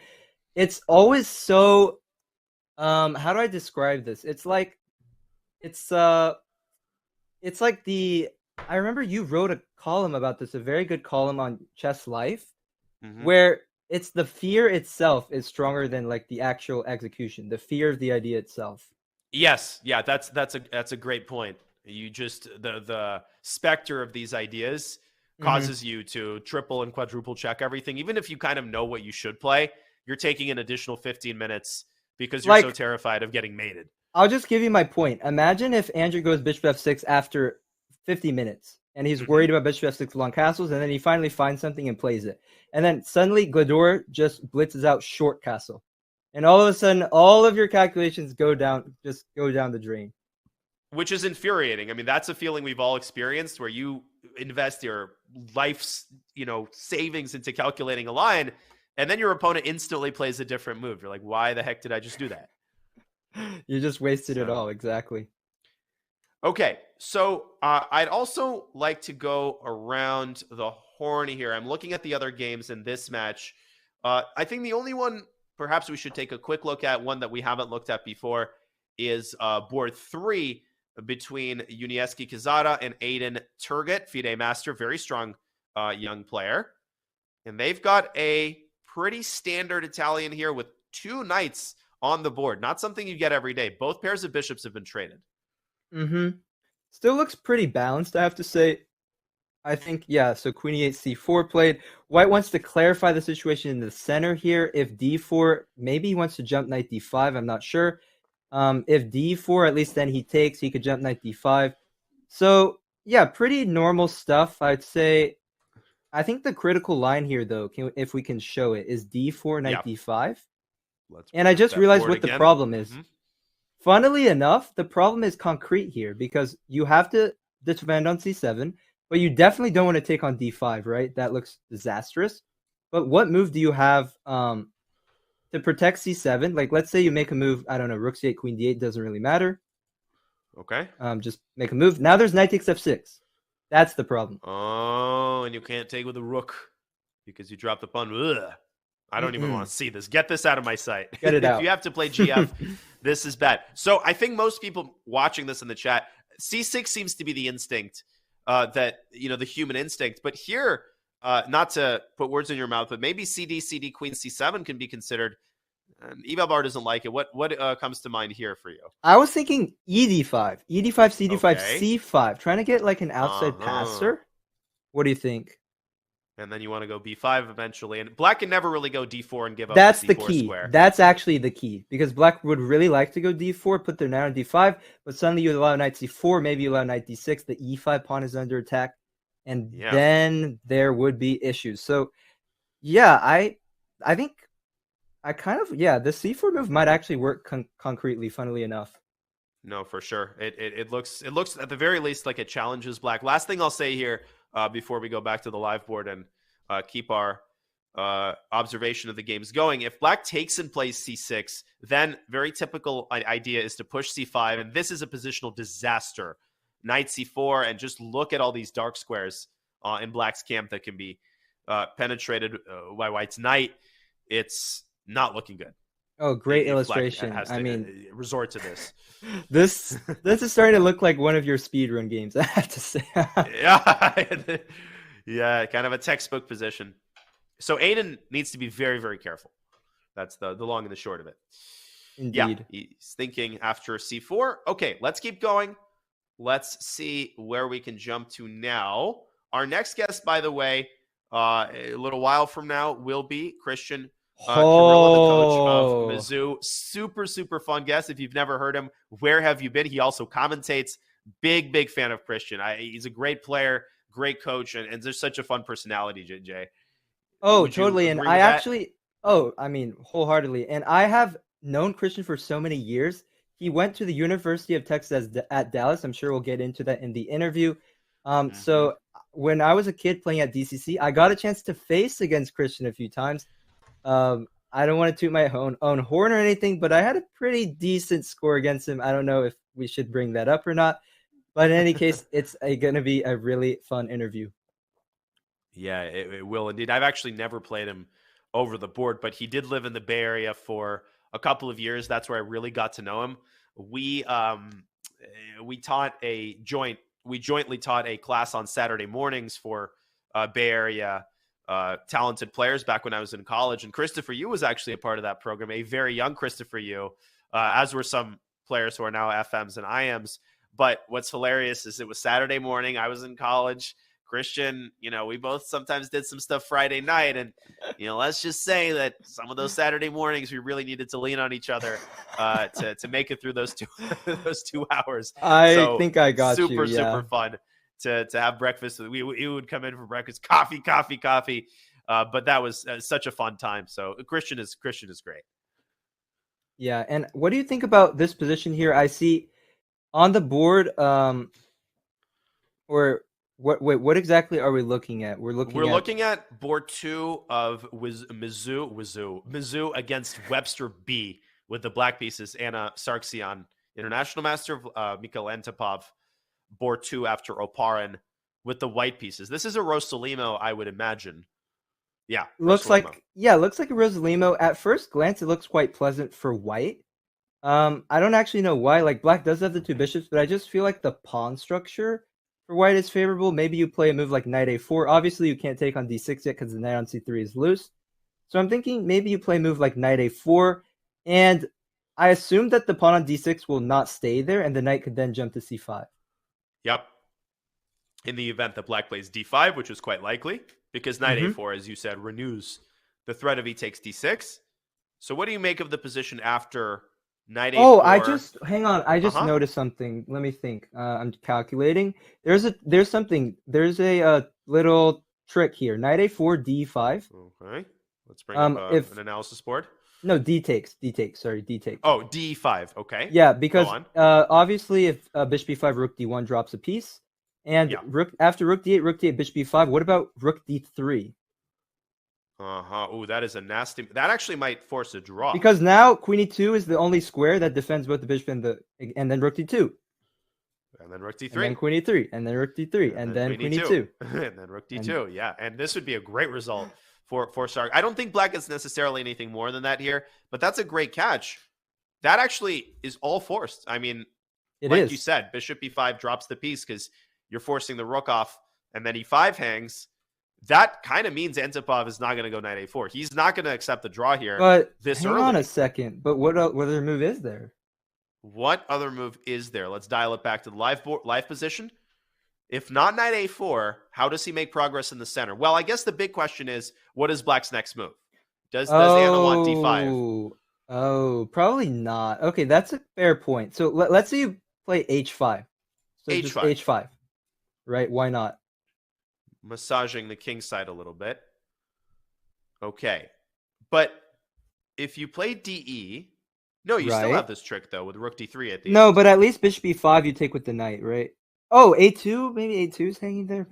It's always so. How do I describe this? It's like the. I remember you wrote a column about this, a very good column on Chess Life, where it's the fear itself is stronger than like the actual execution. The fear of the idea itself. Yes, yeah, that's a great point. You just the specter of these ideas causes you to triple and quadruple check everything. Even if you kind of know what you should play, you're taking an additional 15 minutes because you're so terrified of getting mated. I'll just give you my point. Imagine if Andrew goes Bishop F6 after 50 minutes. and he's worried about bishop f6 long castles, and then he finally finds something and plays it. And then suddenly Glador just blitzes out short castle. And all of a sudden, all of your calculations go down the drain. Which is infuriating. I mean, that's a feeling we've all experienced where you invest your life's, savings into calculating a line, and then your opponent instantly plays a different move. You're like, why the heck did I just do that? You just wasted it all. Exactly. Okay, so I'd also like to go around the horn here. I'm looking at the other games in this match. I think the only one perhaps we should take a quick look at, one that we haven't looked at before, is board 3 between Unieski Kazada and Aiden Turgut, FIDE master, very strong young player. And they've got a pretty standard Italian here with 2 knights on the board. Not something you get every day. Both pairs of bishops have been traded. Still looks pretty balanced, I have to say. I think, yeah, so queen e8, c4 played. White wants to clarify the situation in the center here. If d4, maybe he wants to jump knight d5, I'm not sure. If d4, at least then he takes, he could jump knight d5. So, yeah, pretty normal stuff, I'd say. I think the critical line here, though, if we can show it, is d4, knight d5. And I just realized what the problem is. Funnily enough, the problem is concrete here because you have to defend on c7, but you definitely don't want to take on d5, right? That looks disastrous. But what move do you have to protect c7? Like, let's say you make a move, I don't know, rook c8, queen d8, doesn't really matter. Okay. Just make a move. Now there's knight takes f6. That's the problem. Oh, and you can't take with a rook because you dropped the pawn. Ugh. I don't even want to see this. Get this out of my sight. Get it out. If you have to play GF, this is bad. So I think most people watching this in the chat, c6 seems to be the instinct that, the human instinct. But here, not to put words in your mouth, but maybe CD, queen c7 can be considered. Evalbar doesn't like it. What comes to mind here for you? I was thinking ed5, cd5, Okay. c5, trying to get like an outside passer. What do you think? And then you want to go b5 eventually. And black can never really go d4 and give up That's the the c4 key. square. That's actually the key. Because black would really like to go d4, put their knight on d5, but suddenly you allow knight c4, maybe you allow knight d6, the e5 pawn is under attack, and then there would be issues. So, yeah, I think the c4 move might actually work concretely, funnily enough. No, for sure. It looks at the very least like it challenges black. Last thing I'll say here before we go back to the live board and keep our observation of the games going. If black takes and plays c6, then very typical idea is to push c5, and this is a positional disaster. Knight c4, and just look at all these dark squares in black's camp that can be penetrated by white's knight. It's not looking good. Oh, great illustration. I mean, resort to this. This is starting to look like one of your speedrun games, I have to say. Yeah, kind of a textbook position. So Aiden needs to be very, very careful. That's the long and the short of it. Indeed. Yeah, he's thinking after c4. Okay, let's keep going. Let's see where we can jump to now. Our next guest, by the way, a little while from now will be Christian Chirila, the coach of Mizzou. Super, super fun guest. If you've never heard him, where have you been? He also commentates. Big fan of Christian. He's a great player, great coach, and there's such a fun personality, Jay. Oh, totally. And wholeheartedly. And I have known Christian for so many years. He went to the University of Texas at Dallas. I'm sure we'll get into that in the interview. So when I was a kid playing at DCC, I got a chance to face against Christian a few times. I don't want to toot my own horn or anything, but I had a pretty decent score against him. I don't know if we should bring that up or not. But in any case, it's going to be a really fun interview. Yeah, it will indeed. I've actually never played him over the board, but he did live in the Bay Area for a couple of years. That's where I really got to know him. We jointly taught a class on Saturday mornings for Bay Area talented players back when I was in college. And Christopher Yu was actually a part of that program, a very young Christopher Yu, as were some players who are now FMs and IMs. But what's hilarious is it was Saturday morning. I was in college. Christian, we both sometimes did some stuff Friday night. And, let's just say that some of those Saturday mornings, we really needed to lean on each other to make it through those 2 hours. I think I got super you. Yeah. Super fun to have breakfast. We would come in for breakfast, coffee. But that was such a fun time. So Christian is great. Yeah, and what do you think about this position here? I see on the board, or what exactly are we looking at? We're looking at board 2 of Mizzou against Webster B with the black pieces. Anna Sargsyan, International Master, Mikhail Antipov, board 2 after Oparin with the white pieces. This is a Rosalimo, I would imagine. Yeah, looks Rosalimo. looks like a Rosalimo. At first glance, it looks quite pleasant for white. I don't actually know why. Like, black does have the 2 bishops, but I just feel like the pawn structure for white is favorable. Maybe you play a move like knight a4. Obviously, you can't take on d6 yet because the knight on c3 is loose. So I'm thinking maybe you play a move like knight a4, and I assume that the pawn on d6 will not stay there, and the knight could then jump to c5. Yep. In the event that black plays d5, which is quite likely, because knight a4, as you said, renews the threat of e takes d6. So what do you make of the position after knight a4? Oh, hang on. I just noticed something. Let me think. I'm calculating. There's a little trick here. Knight a4, d5. Okay. Let's bring up an analysis board. No, d takes. Sorry, d takes. Oh, d5. Okay. Yeah, because obviously if bishop b5, rook d1 drops a piece, and after rook d8, bishop b5. What about rook d3? Oh, that is a nasty. That actually might force a draw. Because now queen e2 is the only square that defends both the bishop and then rook d2. And then rook d3. And then queen e3. And then rook d3. And then queen e2. And then rook d2. Yeah. And this would be a great result for Sark. I don't think black is necessarily anything more than that here, but that's a great catch. That actually is all forced. I mean, you said, bishop e5 drops the piece because you're forcing the rook off, and then e5 hangs. That kind of means Antipov is not going to go knight a4. He's not going to accept the draw here. But hang on a second. But what other move is there? What other move is there? Let's dial it back to the live position. If not knight a4, how does he make progress in the center? Well, I guess the big question is, what is black's next move? Does Anna want d5? Oh, probably not. Okay, that's a fair point. So let's say you play h5. So h5. Just h5. Right? Why not? Massaging the king side a little bit. Okay. But if you play de, no, you still have this trick, though, with rook d3 at the end. No, but at least bishop b5 you take with the knight, right? Oh, a2? Maybe a2 is hanging there?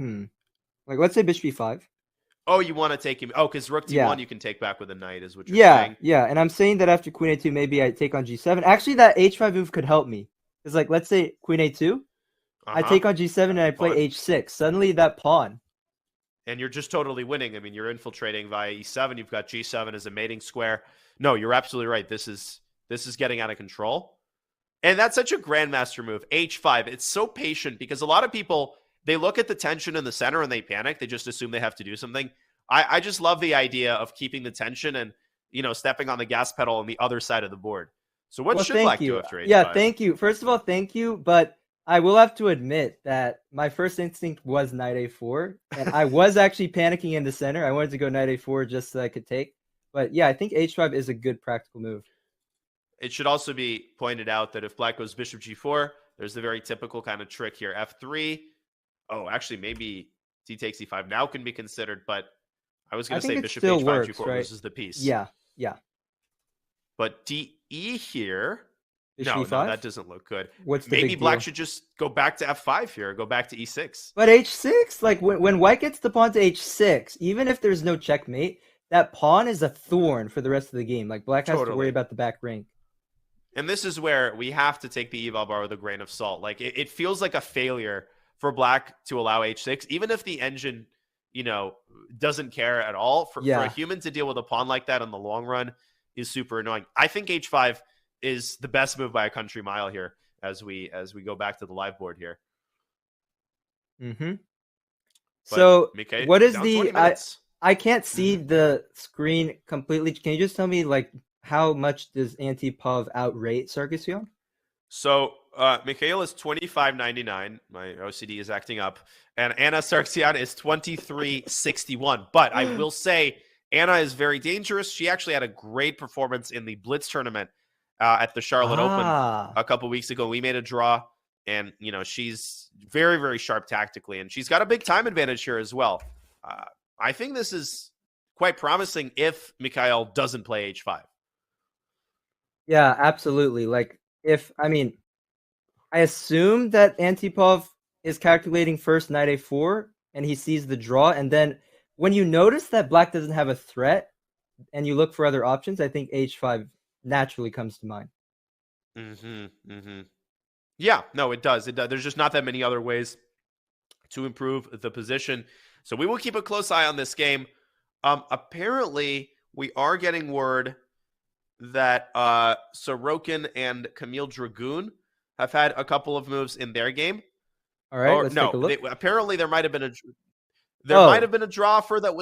Like, let's say bishop b5. Oh, you want to take him. Oh, because rook d1 you can take back with a knight is what you're saying. Yeah, and I'm saying that after queen a2, maybe I take on g7. Actually, that h5 move could help me. Because, like, let's say queen a2. I take on g7 and I play h6. Suddenly, that pawn. And you're just totally winning. I mean, you're infiltrating via e7. You've got g7 as a mating square. No, you're absolutely right. This is getting out of control. And that's such a grandmaster move. h5. It's so patient because a lot of people, they look at the tension in the center and they panic. They just assume they have to do something. I just love the idea of keeping the tension and, stepping on the gas pedal on the other side of the board. So what should black do after h5? Yeah, thank you. First of all, thank you. But I will have to admit that my first instinct was knight a4. And I was actually panicking in the center. I wanted to go knight a4 just so I could take. But yeah, I think h5 is a good practical move. It should also be pointed out that if black goes bishop g4, there's the very typical kind of trick here. f3. Oh, actually, maybe d takes e5 now can be considered, but I was going to say bishop h5 works, g4 loses the piece. Yeah. But de here, bishop no, e5? that doesn't look good. What's the maybe big black deal? should just go back to f5 here, go back to e6. But h6, like when white gets the pawn to h6, even if there's no checkmate, that pawn is a thorn for the rest of the game. Like black has to worry about the back rank. And this is where we have to take the eval bar with a grain of salt. Like it feels like a failure for black to allow h6, even if the engine, doesn't care at all. For a human to deal with a pawn like that in the long run is super annoying. I think h5 is the best move by a country mile here as we go back to the live board here. Mm-hmm. But, so Mikhail, what is I can't see the screen completely. Can you just tell me like how much does Antipov outrate Sargsyan? So Mikhail is 25.99. My OCD is acting up. And Anna Sargsyan is 23.61. But I will say Anna is very dangerous. She actually had a great performance in the Blitz tournament at the Charlotte Open a couple weeks ago. We made a draw And, she's very, very sharp tactically, and she's got a big time advantage here as well. I think this is quite promising if Mikhail doesn't play h5. Yeah, absolutely. I assume that Antipov is calculating first knight a4, and he sees the draw, and then when you notice that black doesn't have a threat, and you look for other options, I think h5 naturally comes to mind. Yeah, no, it does. There's just not that many other ways to improve the position. So we will keep a close eye on this game. Apparently, we are getting word that Sorokin and Camille Dragoon have had a couple of moves in their game. All right, let's take a look. Apparently, there might have been a draw offer that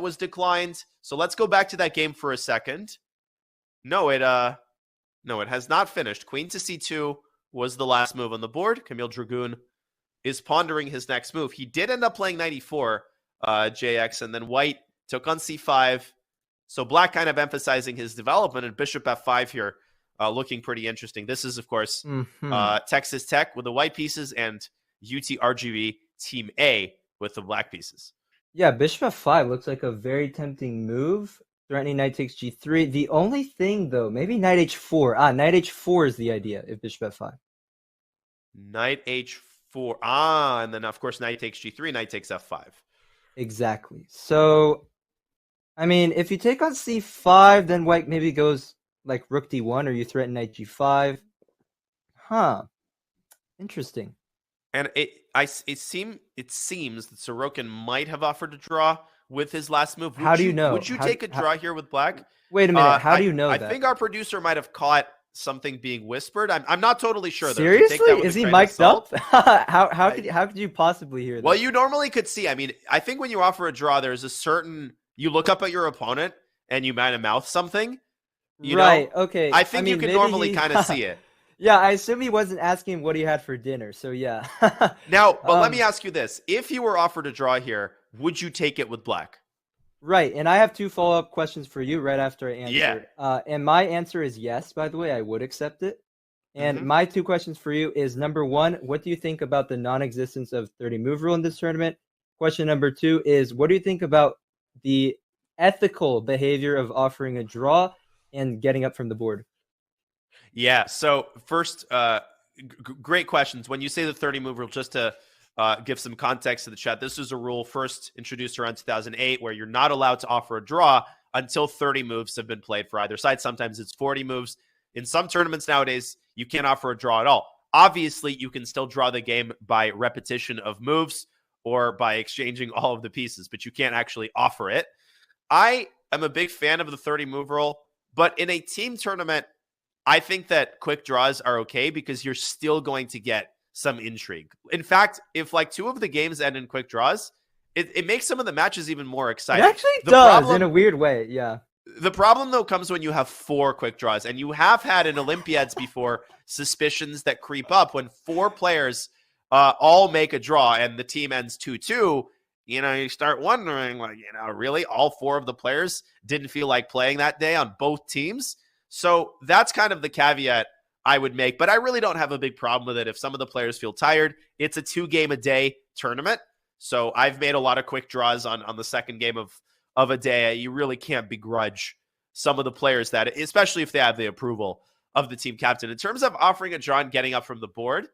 was declined. So let's go back to that game for a second. No, it has not finished. Queen to c2 was the last move on the board. Camille Dragoon is pondering his next move. He did end up playing knight e4, JX, and then white took on c5. So black kind of emphasizing his development, and bishop f5 here looking pretty interesting. This is, of course, Texas Tech with the white pieces and Utrgv Team A with the black pieces. Yeah, bishop f5 looks like a very tempting move. Threatening knight takes g3. The only thing, though, maybe knight h4. Knight h4 is the idea if bishop f5. Knight h4. And then, of course, knight takes g3, knight takes f5. Exactly. So, if you take on c5, then white maybe goes like rook d1, or you threaten knight g5. Interesting. And it seems that Sorokin might have offered to draw with his last move. How do you know? Would you take a draw here with black? Wait a minute. How do you know that? I think our producer might have caught something being whispered. I'm not totally sure. Seriously? Is he mic'd up? How could you possibly hear that? Well, you normally could see. I think when you offer a draw, there's a certain, you look up at your opponent and you might have mouthed something. Right. Okay. I think you can normally kind of see it. Yeah, I assume he wasn't asking what he had for dinner. So yeah. Now, but let me ask you this: if you were offered a draw here, would you take it with black? Right, and I have two follow-up questions for you right after I answer. Yeah. And my answer is yes, by the way, I would accept it. And my two questions for you is, number one, what do you think about the non-existence of 30 move rule in this tournament? Question number two is, what do you think about the ethical behavior of offering a draw and getting up from the board? Yeah, so first, great questions. When you say the 30 move rule, just to give some context to the chat, this is a rule first introduced around 2008 where you're not allowed to offer a draw until 30 moves have been played for either side. Sometimes it's 40 moves. In some tournaments nowadays, you can't offer a draw at all. Obviously, you can still draw the game by repetition of moves or by exchanging all of the pieces, but you can't actually offer it. I am a big fan of the 30 move rule, but in a team tournament, I think that quick draws are okay because you're still going to get some intrigue. In fact, if like two of the games end in quick draws, it makes some of the matches even more exciting. It actually does in a weird way, yeah. The problem, though, comes when you have 4 quick draws. And you have had in Olympiads before suspicions that creep up when 4 players all make a draw and the team ends 2-2. You start wondering, really? All 4 of the players didn't feel like playing that day on both teams? So that's kind of the caveat I would make. But I really don't have a big problem with it if some of the players feel tired. It's a 2-game-a-day tournament. So I've made a lot of quick draws on the second game of a day. You really can't begrudge some of the players that, especially if they have the approval of the team captain. In terms of offering a draw and getting up from the board,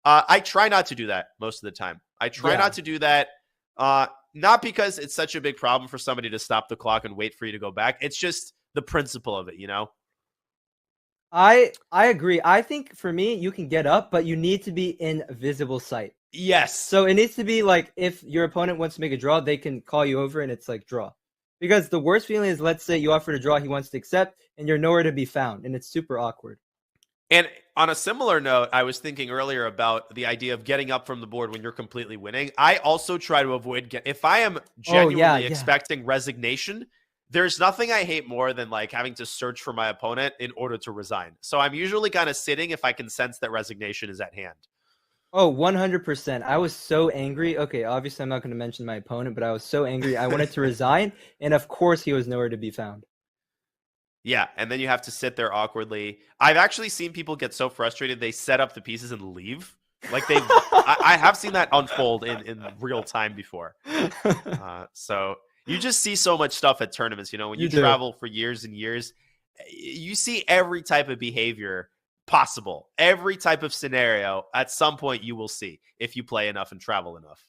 I try not to do that most of the time. I try not to do that, not because it's such a big problem for somebody to stop the clock and wait for you to go back. It's just the principle of it, I agree. I think for me, you can get up, but you need to be in visible sight. Yes. So it needs to be like if your opponent wants to make a draw, they can call you over and it's like draw. Because the worst feeling is, let's say you offer a draw, he wants to accept, and you're nowhere to be found, and it's super awkward. And on a similar note, I was thinking earlier about the idea of getting up from the board when you're completely winning. I also try to avoid if I am genuinely expecting resignation, there's nothing I hate more than like having to search for my opponent in order to resign. So I'm usually kind of sitting if I can sense that resignation is at hand. Oh, 100%. I was so angry. Okay, obviously I'm not going to mention my opponent, but I was so angry. I wanted to resign, and of course he was nowhere to be found. Yeah, and then you have to sit there awkwardly. I've actually seen people get so frustrated they set up the pieces and leave Like I have seen that unfold in real time before. So you just see so much stuff at tournaments. When you travel for years and years, you see every type of behavior possible, every type of scenario. At some point, you will see if you play enough and travel enough.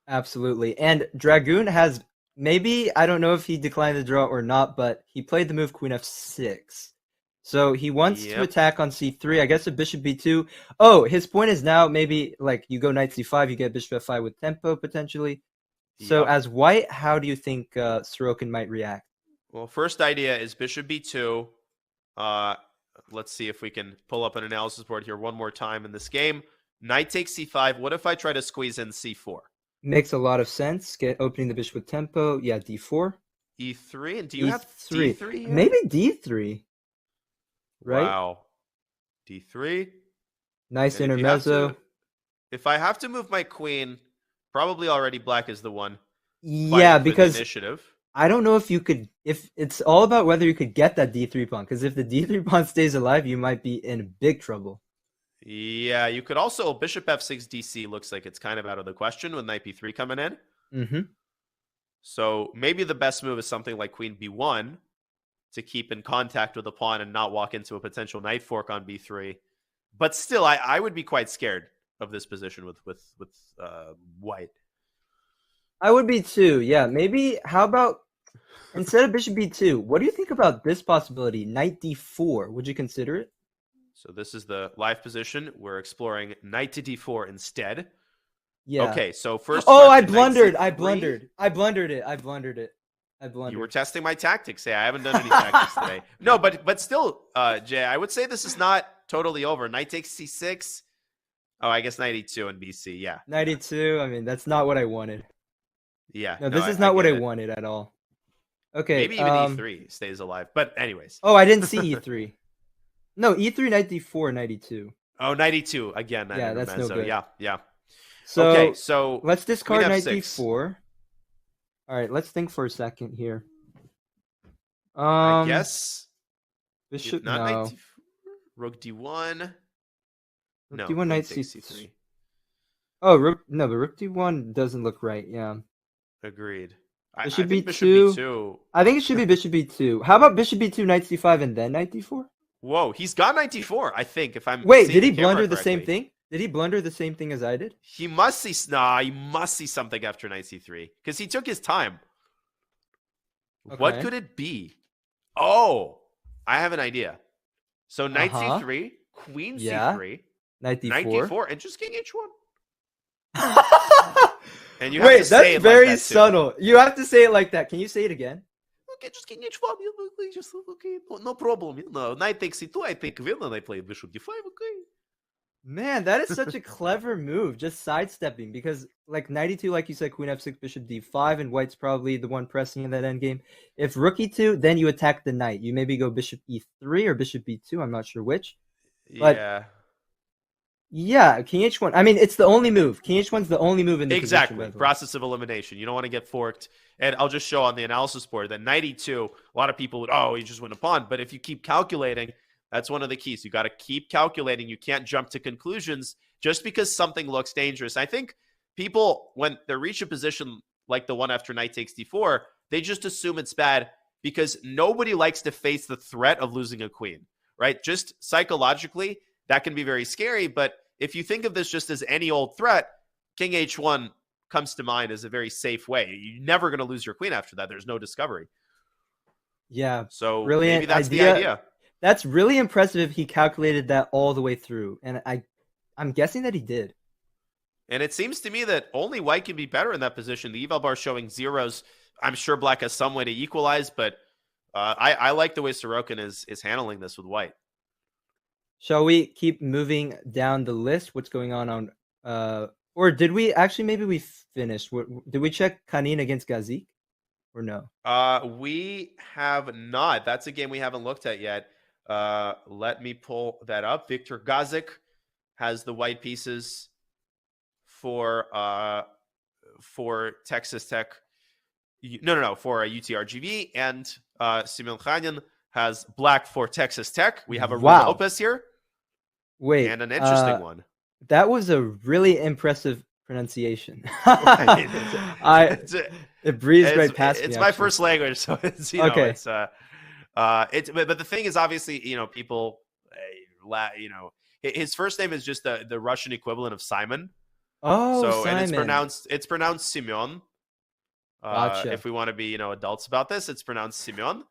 Absolutely. And Dragoon has maybe, I don't know if he declined the draw or not, but he played the move Queen F6. So he wants to attack on C3. I guess a bishop B2. Oh, his point is now maybe like you go knight C5, you get bishop F5 with tempo potentially. So as white, how do you think Sorokin might react? Well, first idea is bishop B2. Let's see if we can pull up an analysis board here one more time in this game. Knight takes C5. What if I try to squeeze in C4? Makes a lot of sense. Opening the bishop with tempo. Yeah, D4. E3? And do you have D3 here? Maybe D3. Right? Wow. D3. Nice intermezzo. If I have to move my queen, probably already black is the one. Yeah, because initiative. I don't know if you could, if it's all about whether you could get that D3 pawn, because if the D3 pawn stays alive, you might be in big trouble. Yeah, you could also, bishop F6 DC looks like it's kind of out of the question with knight B3 coming in. Mm-hmm. So maybe the best move is something like queen B1 to keep in contact with the pawn and not walk into a potential knight fork on B3. But still, I would be quite scared of this position with white. I would be too, yeah. Maybe, how about, instead of bishop B2, what do you think about this possibility? Knight D4, would you consider it? So this is the live position. We're exploring knight to D4 instead. Yeah. Okay, so first. Oh, I blundered it. You were testing my tactics. Hey, I haven't done any tactics today. No, but still, Jay, I would say this is not totally over. Knight takes C6. Oh, I guess knight E2 and BC. Yeah. Knight E2. I mean, that's not what I wanted. Yeah. No, this is not what I wanted at all. Okay. Maybe even E3 stays alive. But anyways. Oh, I didn't see E3. No, E3, knight D4, knight E2. Oh, knight E2 again. Yeah, that's no good. Yeah. So, okay, so let's discard knight D4. All right, let's think for a second here. I guess bishop not no. knight D4, rook D1. Rook D1, knight C3. Oh, but rook D1 doesn't look right. Yeah. Agreed. Bishop I think B2. bishop B2. I think it should be bishop B2. How about bishop B2, knight C5, and then knight D4? Whoa, he's got knight D4. I think if I'm wait, did he blunder the same thing? Did he blunder the same thing as I did? He must see something after knight C3 because he took his time. Okay. What could it be? Oh, I have an idea. So knight C3, queen C3, knight D4, and just king H1. And you have to say that's very like that subtle. You have to say it like that. Can you say it again? Okay, just king H1. Just okay, no problem. Knight takes C2. I take win, and I play bishop D5. Okay. Man, that is such a clever move, just sidestepping, because like knight E2, like you said, queen F6, bishop D5, and white's probably the one pressing in that endgame. If rook E2, then you attack the knight. You maybe go bishop E3 or bishop B2. I'm not sure which. But yeah, king H1. I mean, it's the only move. King H1's the only move in the position, process of elimination. You don't want to get forked. And I'll just show on the analysis board that knight E2, a lot of people would, you just win a pawn. But if you keep calculating, that's one of the keys. You got to keep calculating. You can't jump to conclusions just because something looks dangerous. I think people, when they reach a position like the one after knight takes D4, they just assume it's bad because nobody likes to face the threat of losing a queen, right? Just psychologically, that can be very scary. But if you think of this just as any old threat, king H1 comes to mind as a very safe way. You're never going to lose your queen after that. There's no discovery. Yeah. So brilliant maybe that's the idea. That's really impressive if he calculated that all the way through. And I'm guessing that he did. And it seems to me that only white can be better in that position. The eval bar showing zeros. I'm sure black has some way to equalize, but I like the way Sorokin is handling this with white. Shall we keep moving down the list? What's going on or did we actually, maybe we finished. Did we check Kanin against Gazik or no? We have not. That's a game we haven't looked at yet. Let me pull that up. Victor Gazik has the white pieces for Texas Tech. No, for Utrgv, and Simon Khanyan has black for Texas Tech. We have a Ruben Lopez here. Wait, and an interesting one. That was a really impressive pronunciation. It's, It breezed right past me. It's my first language, so it's Okay. but the thing is, obviously, people, his first name is just the Russian equivalent of Simon. Oh, So, Simon. and it's pronounced Simeon. Gotcha. If we want to be, adults about this, it's pronounced Simeon.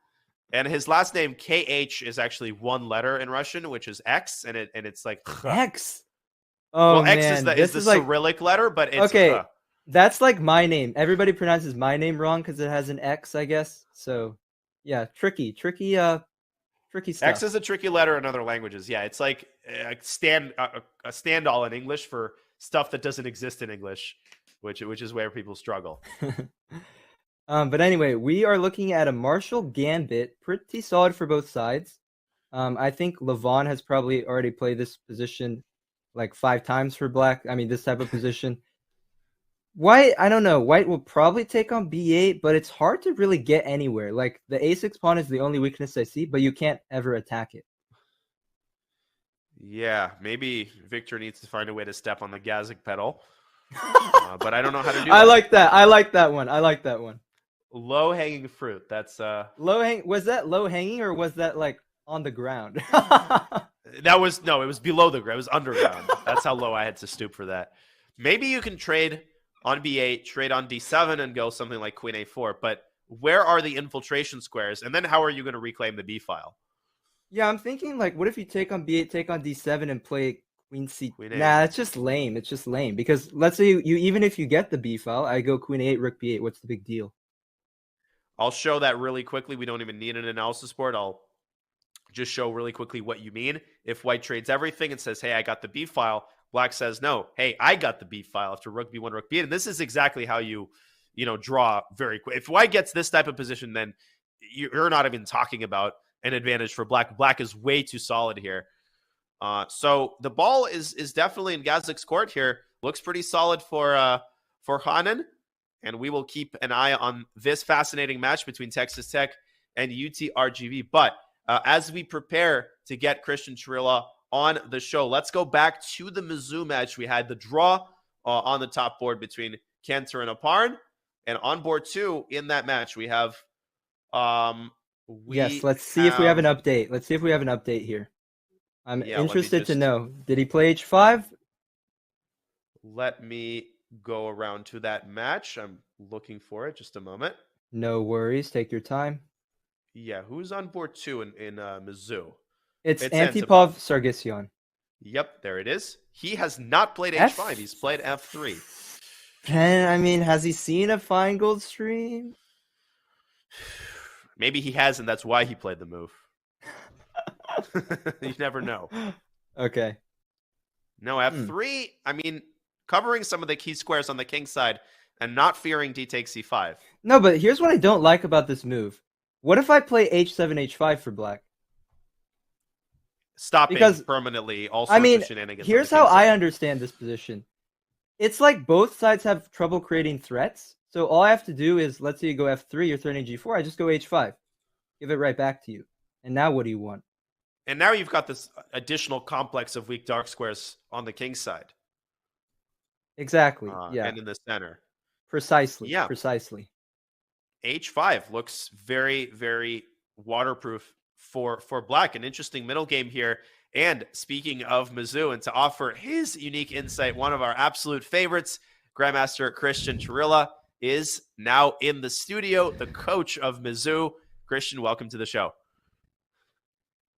And his last name KH is actually one letter in Russian, which is X, and it's like X. Oh, well, X man. is the Cyrillic letter, but it's okay. That's like my name. Everybody pronounces my name wrong because it has an X, I guess. So, yeah, tricky stuff. X is a tricky letter in other languages. Yeah, it's like a stand-all in English for stuff that doesn't exist in English, which is where people struggle. But anyway, we are looking at a Marshall Gambit, pretty solid for both sides. I think Levon has probably already played this position like 5 times for Black. I mean, this type of position. White, I don't know. White will probably take on B8, but it's hard to really get anywhere. Like, the A6 pawn is the only weakness I see, but you can't ever attack it. Yeah, maybe Victor needs to find a way to step on the Gazik pedal. But I don't know how to do that. I like that one. Low-hanging fruit. That's Was that low hanging or was that like on the ground? it was below the ground. It was underground. That's how low I had to stoop for that. Maybe you can trade on B8, trade on D7, and go something like Queen A4. But where are the infiltration squares? And then how are you going to reclaim the B file? Yeah, I'm thinking like, what if you take on B8, take on D7, and play Queen C? Queen A. Nah, it's just lame. It's just lame because let's say you even if you get the B file, I go Queen A8, Rook B8. What's the big deal? I'll show that really quickly. We don't even need an analysis board. I'll just show really quickly what you mean. If White trades everything and says, hey, I got the B file, Black says, no, hey, I got the B file after Rook B1, Rook B8. And this is exactly how you draw very quick. If White gets this type of position, then you're not even talking about an advantage for Black. Black is way too solid here. So the ball is definitely in Gazik's court here. Looks pretty solid for Hanan. And we will keep an eye on this fascinating match between Texas Tech and Utrgv. But as we prepare to get Christian Chirila on the show, let's go back to the Mizzou match. We had the draw on the top board between Cantor and Aparn. And on board 2 in that match, we have... let's see if we have an update. Let's see if we have an update here. I'm interested to know. Did he play H5? Let me go around to that match. I'm looking for it. Just a moment. No worries. Take your time. Yeah, who's on board 2 in Mizzou? It's Antipov Sargsyan. Yep, there it is. He has not played H5. He's played F3. And I mean, has he seen a Feingold stream? Maybe he hasn't. That's why he played the move. You never know. Okay. No, F3, I mean, covering some of the key squares on the king side and not fearing D takes C5. No, but here's what I don't like about this move. What if I play H7, H5 for Black? Stopping permanently all sorts of shenanigans. Here's how I understand this position. It's like both sides have trouble creating threats. So all I have to do is, let's say you go F3, you're threatening G4, I just go H5. Give it right back to you. And now what do you want? And now you've got this additional complex of weak dark squares on the king side. Exactly, yeah. And in the center. Precisely, yeah. Precisely. H5 looks very, very waterproof for Black. An interesting middle game here. And speaking of Mizzou, and to offer his unique insight, one of our absolute favorites, Grandmaster Christian Chirila, is now in the studio, the coach of Mizzou. Christian, welcome to the show.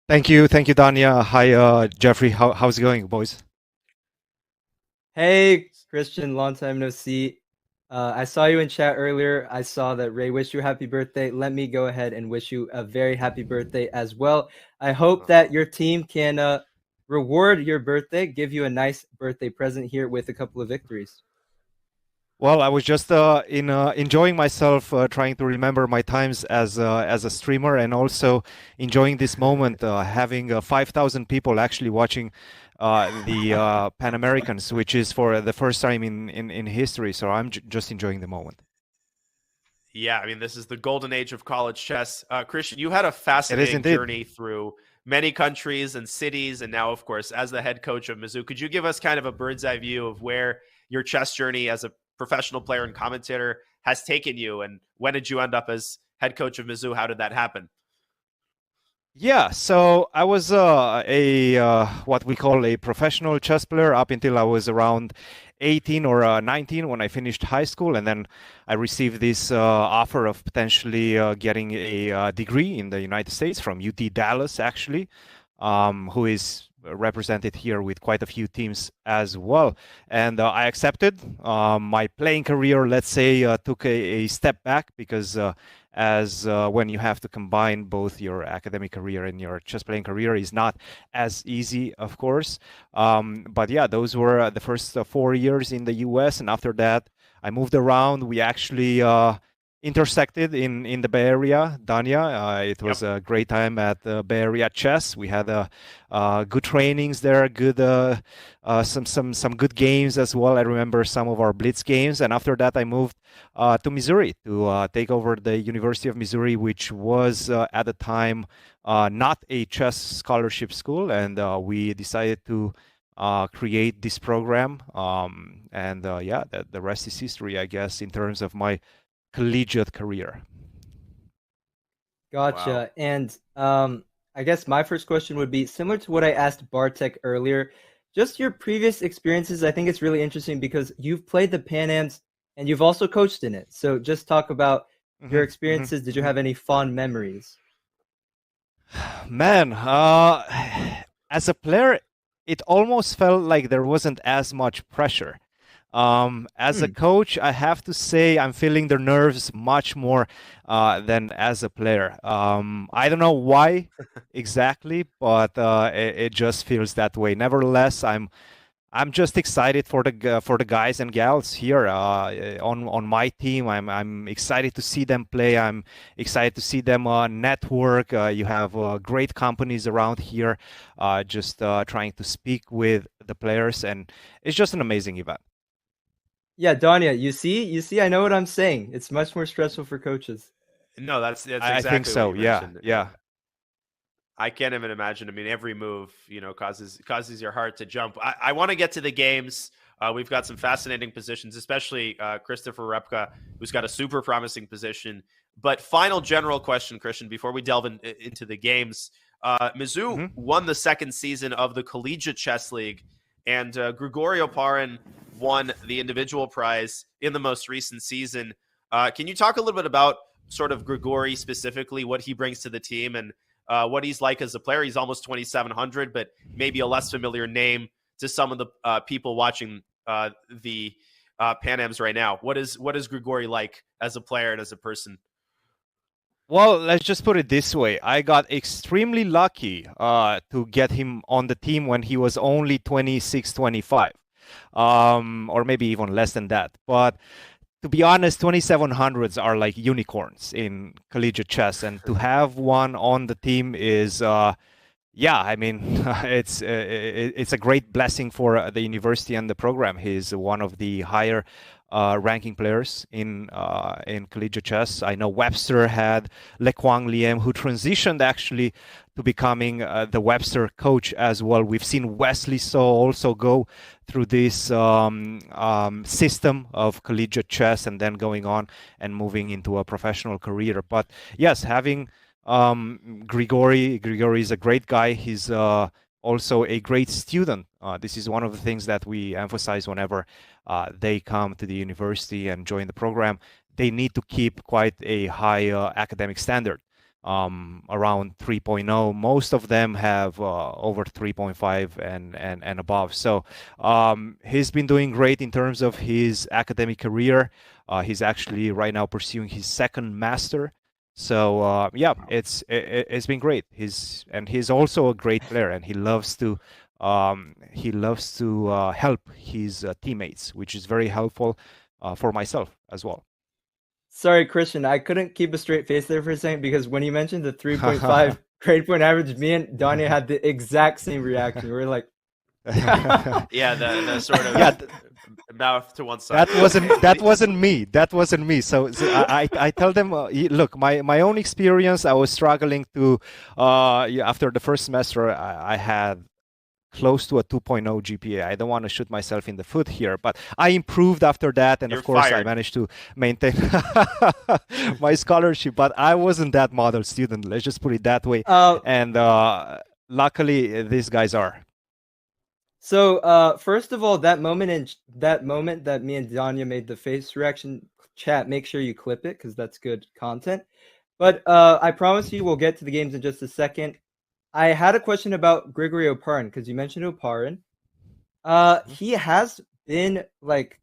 Thank you, Dania. Hi, Jeffrey. How's it going, boys? Hey, Christian. Long time no see. I saw you in chat earlier. I saw that Ray wished you a happy birthday. Let me go ahead and wish you a very happy birthday as well. I hope that your team can reward your birthday, give you a nice birthday present here with a couple of victories. Well, I was just enjoying myself, trying to remember my times as a streamer, and also enjoying this moment, having 5,000 people actually watching the Pan Americans, which is for the first time in history. So I'm just enjoying the moment. Yeah, I mean, this is the golden age of college chess. Christian, you had a fascinating journey through many countries and cities, and now, of course, as the head coach of Mizzou. Could you give us kind of a bird's eye view of where your chess journey as a professional player and commentator has taken you, and when did you end up as head coach of Mizzou? How did that happen? Yeah, so I was what we call a professional chess player up until I was around 18 or 19 when I finished high school, and then I received this offer of potentially getting a degree in the United States from UT Dallas, actually, who is represented here with quite a few teams as well. And I accepted. My playing career, let's say, took a step back because when you have to combine both your academic career and your chess playing career is not as easy, of course. But yeah, those were the first 4 years in the US, and after that, I moved around. We actually intersected in the Bay Area, Dania. It was a great time at Bay Area Chess. We had good trainings there, good some good games as well. I remember some of our Blitz games, and after that I moved to Missouri to take over the University of Missouri, which was at the time not a chess scholarship school, and we decided to create this program. The rest is history, I guess, in terms of my collegiate career. Gotcha. Wow. And I guess my first question would be similar to what I asked Bartek earlier. Just your previous experiences, I think it's really interesting because you've played the Pan Ams and you've also coached in it. So just talk about your experiences. Did you have any fond memories? Man, as a player, it almost felt like there wasn't as much pressure. As a coach, I have to say I'm feeling the nerves much more than as a player. I don't know why exactly, but it just feels that way. Nevertheless, I'm just excited for the guys and gals here on my team. I'm excited to see them play. I'm excited to see them network. You have great companies around here, just trying to speak with the players, and it's just an amazing event. Yeah, Dania, you see, I know what I'm saying. It's much more stressful for coaches. No, that's exactly I think so. what you Yeah, mentioned. yeah. I can't even imagine. I mean, every move, causes your heart to jump. I want to get to the games. We've got some fascinating positions, especially Christopher Repka, who's got a super promising position. But final general question, Christian, before we delve into the games. Mizzou won the second season of the Collegiate Chess League, and Grigorio Parin won the individual prize in the most recent season. Can you talk a little bit about sort of Grigori specifically, what he brings to the team, and what he's like as a player? He's almost 2,700, but maybe a less familiar name to some of the people watching the Pan Ams right now. What is Grigori like as a player and as a person? Well, let's just put it this way. I got extremely lucky to get him on the team when he was only 26, 25. Or maybe even less than that. But to be honest, 2700s are like unicorns in collegiate chess, and to have one on the team is, it's a great blessing for the university and the program. He's one of the higher ranking players in collegiate chess. I know Webster had Lequang Liem, who transitioned actually to becoming the Webster coach as well. We've seen Wesley So also go through this system of collegiate chess and then going on and moving into a professional career. But yes, having Grigori is a great guy. He's also a great student. This is one of the things that we emphasize whenever they come to the university and join the program. They need to keep quite a high academic standard, around 3.0. Most of them have over 3.5 and above. So he's been doing great in terms of his academic career. He's actually right now pursuing his second master. So it's been great. He's also a great player, and he loves to help his teammates, which is very helpful for myself as well. Sorry, Christian, I couldn't keep a straight face there for a second because when you mentioned the 3.5 grade point average, me and Dania had the exact same reaction. We were like, yeah, the sort of Mouth to one side. That wasn't me. That wasn't me. So I tell them, look, my own experience. I was struggling to after the first semester, I had close to a 2.0 GPA. I don't want to shoot myself in the foot here, but I improved after that, and You're of course fired. I managed to maintain my scholarship. But I wasn't that model student. Let's just put it that way. And luckily, these guys are. So, first of all, that moment that me and Danya made the face reaction chat, make sure you clip it because that's good content. But I promise you, we'll get to the games in just a second. I had a question about Grigory Oparin because you mentioned Oparin. He has been like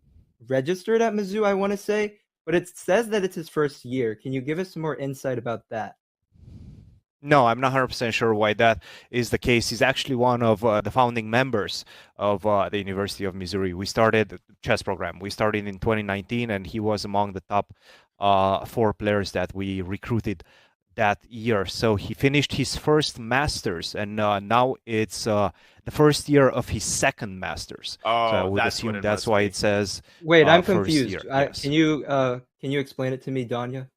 registered at Mizzou, I want to say, but it says that it's his first year. Can you give us some more insight about that? No, I'm not 100% sure why that is the case. He's actually one of the founding members of the University of Missouri. We started the chess program. We started in 2019, and he was among the top 4 players that we recruited that year. So he finished his first Masters, and now it's the first year of his second Masters. Oh, so I would assume that's why it says. Wait, I'm first confused. year. Yes. Can you explain it to me, Danya?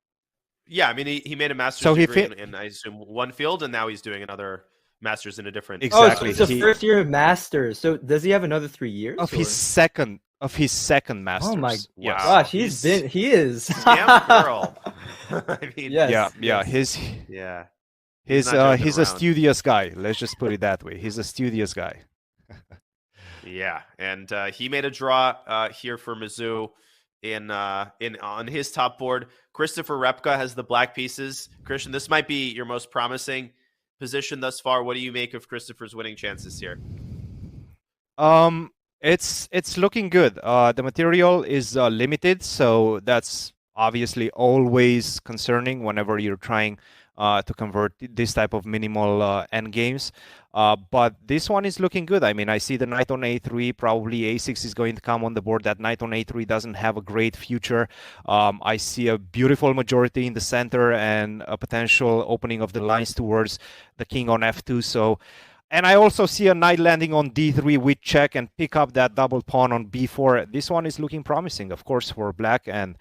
Yeah, I mean, he made a master's So degree in, I assume, one field, and now he's doing another master's in a different. Exactly. Oh, so it's a first year of Masters. So does he have another 3 years? Of his second Masters. Oh my yes. gosh, he is. Damn girl. I mean, Yes. Yeah. He's not joking a around. studious guy. Let's just put it that way. He's a studious guy. Yeah, and he made a draw here for Mizzou in on his top board. Christopher Repka has the black pieces. Christian, this might be your most promising position thus far. What do you make of Christopher's winning chances here? It's looking good. The material is limited, so that's obviously always concerning whenever you're trying to convert this type of minimal end games. But this one is looking good. I mean, I see the knight on a3, probably a6 is going to come on the board. That knight on a3 doesn't have a great future. I see a beautiful majority in the center and a potential opening of the lines towards the king on f2. So, and I also see a knight landing on d3 with check and pick up that double pawn on b4. This one is looking promising, of course, for black. And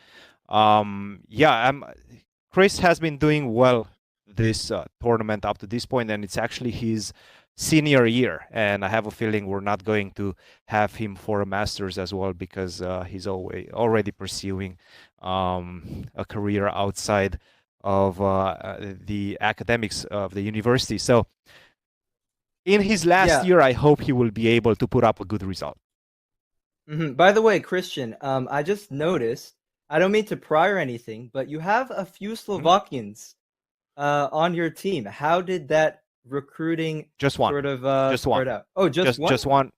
Chris has been doing well this tournament up to this point, and it's actually his senior year, and I have a feeling we're not going to have him for a Masters as well, because he's already pursuing a career outside of the academics of the university. So in his last year, I hope he will be able to put up a good result. Mm-hmm. By the way, Christian, I just noticed, I don't mean to pry or anything, but you have a few Slovakians on your team. How did that recruiting just one sort of just one start out? Oh, just one.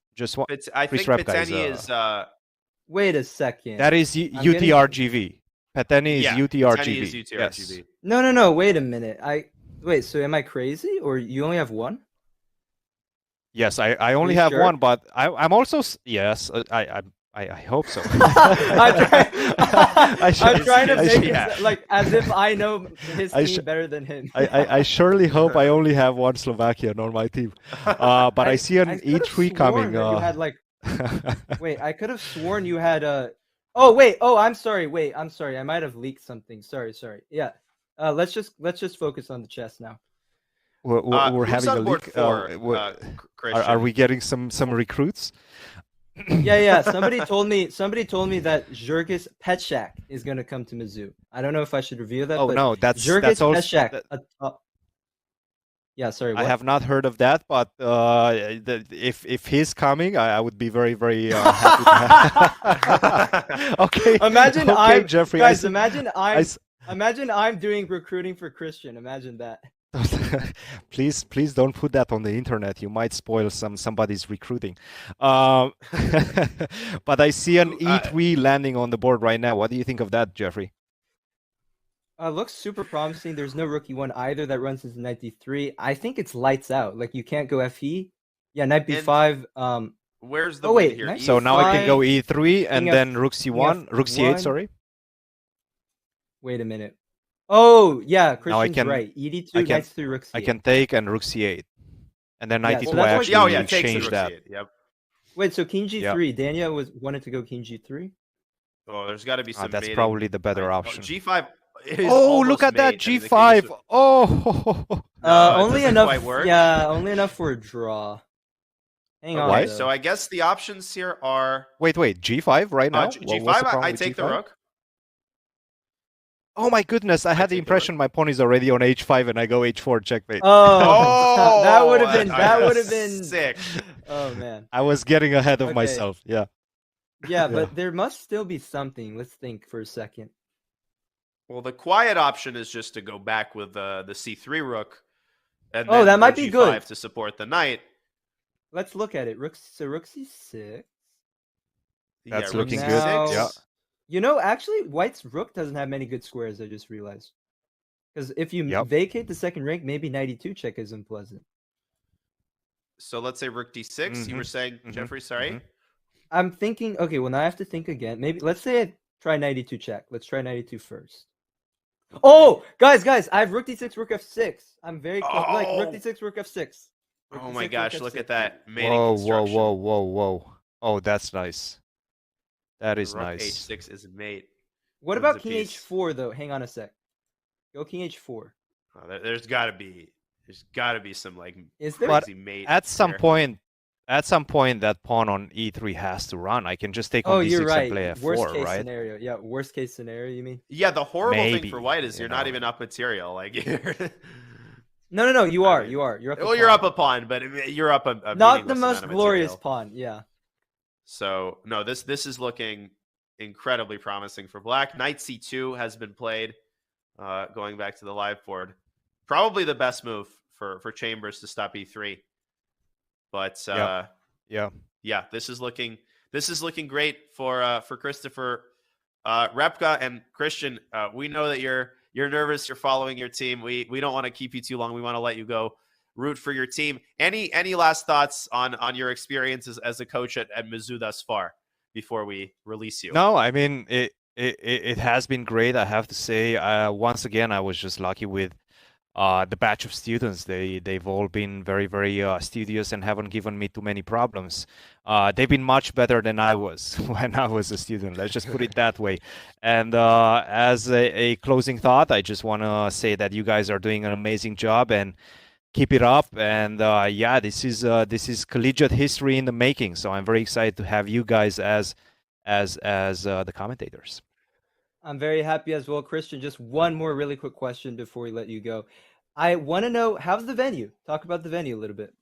But I think Repka Peteni is. Wait a second. That is UTRGV. Peteni is UTRGV. Peteni is UTRGV. Yes. No. Wait a minute. Wait. So am I crazy, or you only have one? Yes, I only have one, but I'm also yes. I hope so. I'm trying to make it like as if I know his team better than him. I surely hope I only have one Slovakian on my team. But I see an E3 coming. You had like. Wait, I could have sworn you had a. Oh wait. Oh, I'm sorry. Wait, I'm sorry. I might have leaked something. Sorry. Yeah. Let's just focus on the chess now. We're having a leak. Are we getting some recruits? Yeah. Somebody told me that Jurgis Petshak is going to come to Mizzou. I don't know if I should reveal that. Oh but no, that's also. Petshak. Yeah, sorry. What? I have not heard of that, but if he's coming, I would be very, very happy. Okay. Imagine Jeffrey. Guys, imagine I'm doing recruiting for Christian. Imagine that. Please don't put that on the internet. You might spoil somebody's recruiting. But I see an E3 landing on the board right now. What do you think of that, Jeffrey? Looks super promising. There's no rookie one either that runs into knight d3. I think it's lights out. Like you can't go fe. Yeah, knight b5. Where's the wait here? So now I can go e3 and then rook c1, rook c8. Sorry. Wait a minute. Oh yeah, Christian's right. ED2, knight c3, rook c8. I can take and rook c8, and then knight e2. So I actually change that. Yep. Wait, so King Yeah. G3. Dania wanted to go King G3. Oh, there's got to be some That's mating. probably the better Oh, option. G5 is Oh, almost look at that mate. I mean, the king G5. is- Oh, No, it only doesn't enough. quite work. Yeah, only enough for a draw. Hang on. Okay, though. so I guess the options here are wait, G5 right now? G5. What's the problem I with take the G5? rook. Oh my goodness, I had the take the impression my pawn's already on H5 and I go H4 checkmate. Oh, that would have been. That I- would have been sick. Oh man. I was getting ahead of Okay. myself. Yeah. Yeah, but there must still be something. Let's think for a second. Well, the quiet option is just to go back with the C3 rook, and Oh, then that might go be G5 good. to support the knight. Let's look at it. Rook C6. That's rook looking C6. good. Yeah. You know, actually, White's rook doesn't have many good squares. I just realized. Because if you Yep. vacate the second rank, maybe 92 check is unpleasant. So let's say rook D6. You were saying, Jeffrey, sorry? I'm thinking. Okay, well now I have to think again. Maybe let's say I try 92 check. Let's try 92 first. Oh, guys, I have rook D6, rook F6. I'm very close. Like rook Oh. D6, rook F6. Rook Oh my D6, gosh, rook look F6. at that. Mating Whoa, construction. whoa. Oh, that's nice. That is Rook nice. H6 is mate. What Wins about a King piece. H4 though? Hang on a sec. Go King H4. Oh, there's got to be some like Is there? But crazy mate. At some there. point, that pawn on E3 has to run. I can just take on Oh, D6 you're right. and play Worst F4, case right? scenario. Yeah, worst case scenario. You mean? Yeah, the horrible thing for Maybe, white is you you're not know. even up material. Like you're No. You I are. mean, You are. You're up. well, you're up a pawn, but you're up a Not the meaningless most amount of glorious material. pawn. Yeah. So no, this is looking incredibly promising for black. Knight C2 has been played. Going back to the live board, probably the best move for Chambers to stop E3. But Yeah. this is looking great for Christopher Repka and Christian. We know that you're nervous. You're following your team. We don't want to keep you too long. We want to let you go root for your team. Any last thoughts on your experiences as a coach at Mizzou thus far before we release you? No, I mean it has been great. I have to say, once again, I was just lucky with the batch of students. They've all been very studious and haven't given me too many problems. They've been much better than I was when I was a student. Let's just put it that way. And as a closing thought, I just want to say that you guys are doing an amazing job and keep it up. And this is collegiate history in the making. So I'm very excited to have you guys as the commentators. I'm very happy as well, Christian. Just one more really quick question before we let you go. I want to know, how's the venue? Talk about the venue a little bit.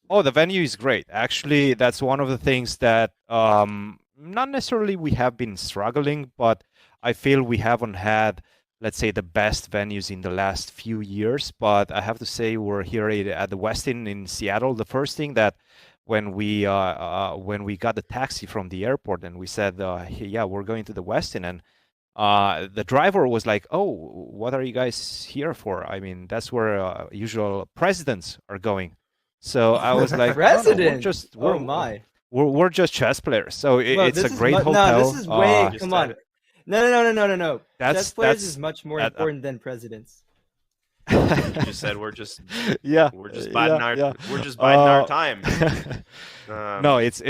Oh, the venue is great. Actually, that's one of the things that not necessarily we have been struggling, but I feel we haven't had, let's say, the best venues in the last few years. But I have to say, we're here at the Westin in Seattle. The first thing that when we got the taxi from the airport and we said, yeah, we're going to the Westin, and the driver was like, oh, what are you guys here for? I mean, that's where usual presidents are going. So I was like, president. No, we're just chess players. So Well, it's a this is great hotel. No, this is way. Just Come on. said No. Chess players That's is much more important than presidents. You just said we're just biding our time. No, it's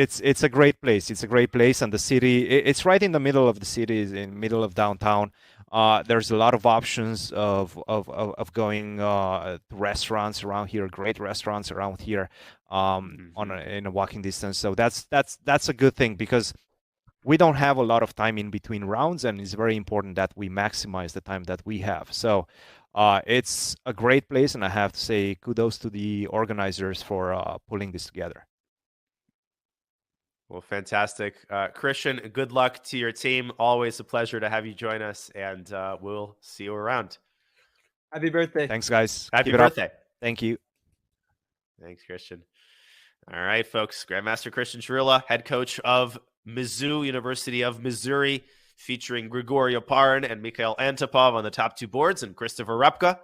a great place. It's a great place, and the city. It's right in the middle of the city, in the middle of downtown. There's a lot of options of going to restaurants around here. Great restaurants around here, in a walking distance. So that's a good thing because we don't have a lot of time in between rounds, and it's very important that we maximize the time that we have. So it's a great place, and I have to say kudos to the organizers for pulling this together. Well, fantastic. Christian, good luck to your team. Always a pleasure to have you join us, and we'll see you around. Happy birthday. Thanks, guys. Happy Keep it up. birthday. Thank you. Thanks, Christian. All right, folks. Grandmaster Christian Chirila, head coach of Mizzou, University of Missouri, featuring Grigorio Parin and Mikhail Antipov on the top two boards, and Christopher Repka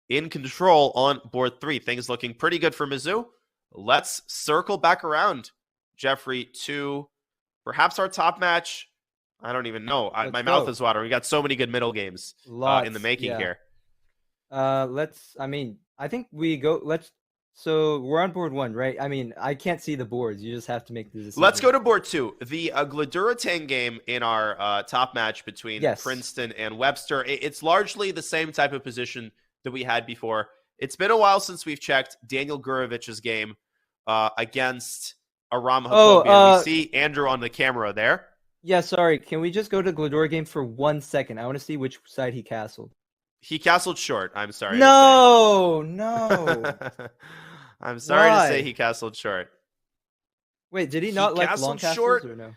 in control on board 3. Things looking pretty good for Mizzou. Let's circle back around, Jeffrey, to perhaps our top match. I don't even know. My mouth is watering. We got so many good middle games in the making here. I think we go. Let's So we're on board 1, right? I mean, I can't see the boards. You just have to make the decision. Let's go to board 2. The Gladura Tang game in our top match between Princeton and Webster. It's largely the same type of position that we had before. It's been a while since we've checked Daniel Gurovich's game against Aram Hakobian. We see Andrew on the camera there. Yeah, sorry. Can we just go to Gladura game for 1 second? I want to see which side he castled. He castled short. I'm sorry. No. I'm sorry to say he castled short. Wait, did he not like long castles short? Or no?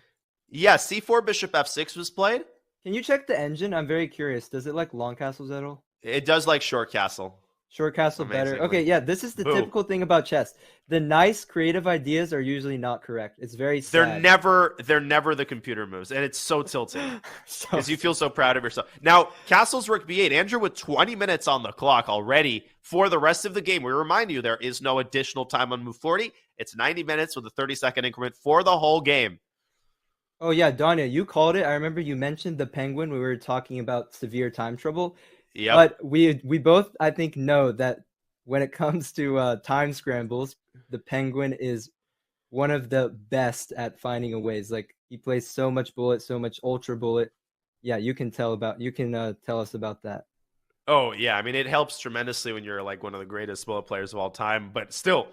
Yeah, c4 bishop f6 was played. Can you check the engine? I'm very curious. Does it like long castles at all? It does like short castle. Short castle better. Okay, yeah, this is the typical thing about chess. The nice creative ideas are usually not correct. It's very sad. They're never the computer moves, and it's so tilting because you feel so proud of yourself. Now, castles rook b8. Andrew with 20 minutes on the clock already for the rest of the game. We remind you there is no additional time on move 40. It's 90 minutes with a 30-second increment for the whole game. Oh yeah, Danya, you called it. I remember you mentioned the penguin when we were talking about severe time trouble. Yeah, but we both, I think, know that when it comes to time scrambles, the penguin is one of the best at finding a ways. Like he plays so much bullet, so much ultra bullet. Yeah, you can tell us about that. Oh yeah, I mean it helps tremendously when you're like one of the greatest bullet players of all time. But still,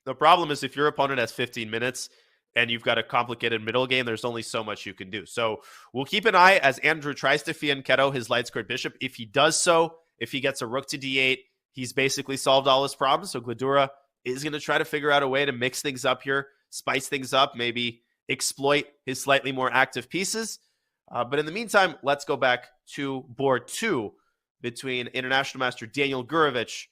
the problem is if your opponent has 15 minutes and you've got a complicated middle game, there's only so much you can do. So we'll keep an eye as Andrew tries to fianchetto his light squared bishop. If he does so, if he gets a rook to d8, he's basically solved all his problems. So Gladura is going to try to figure out a way to mix things up here, spice things up, maybe exploit his slightly more active pieces. But in the meantime, let's go back to board 2 between international master Daniel Gurovich,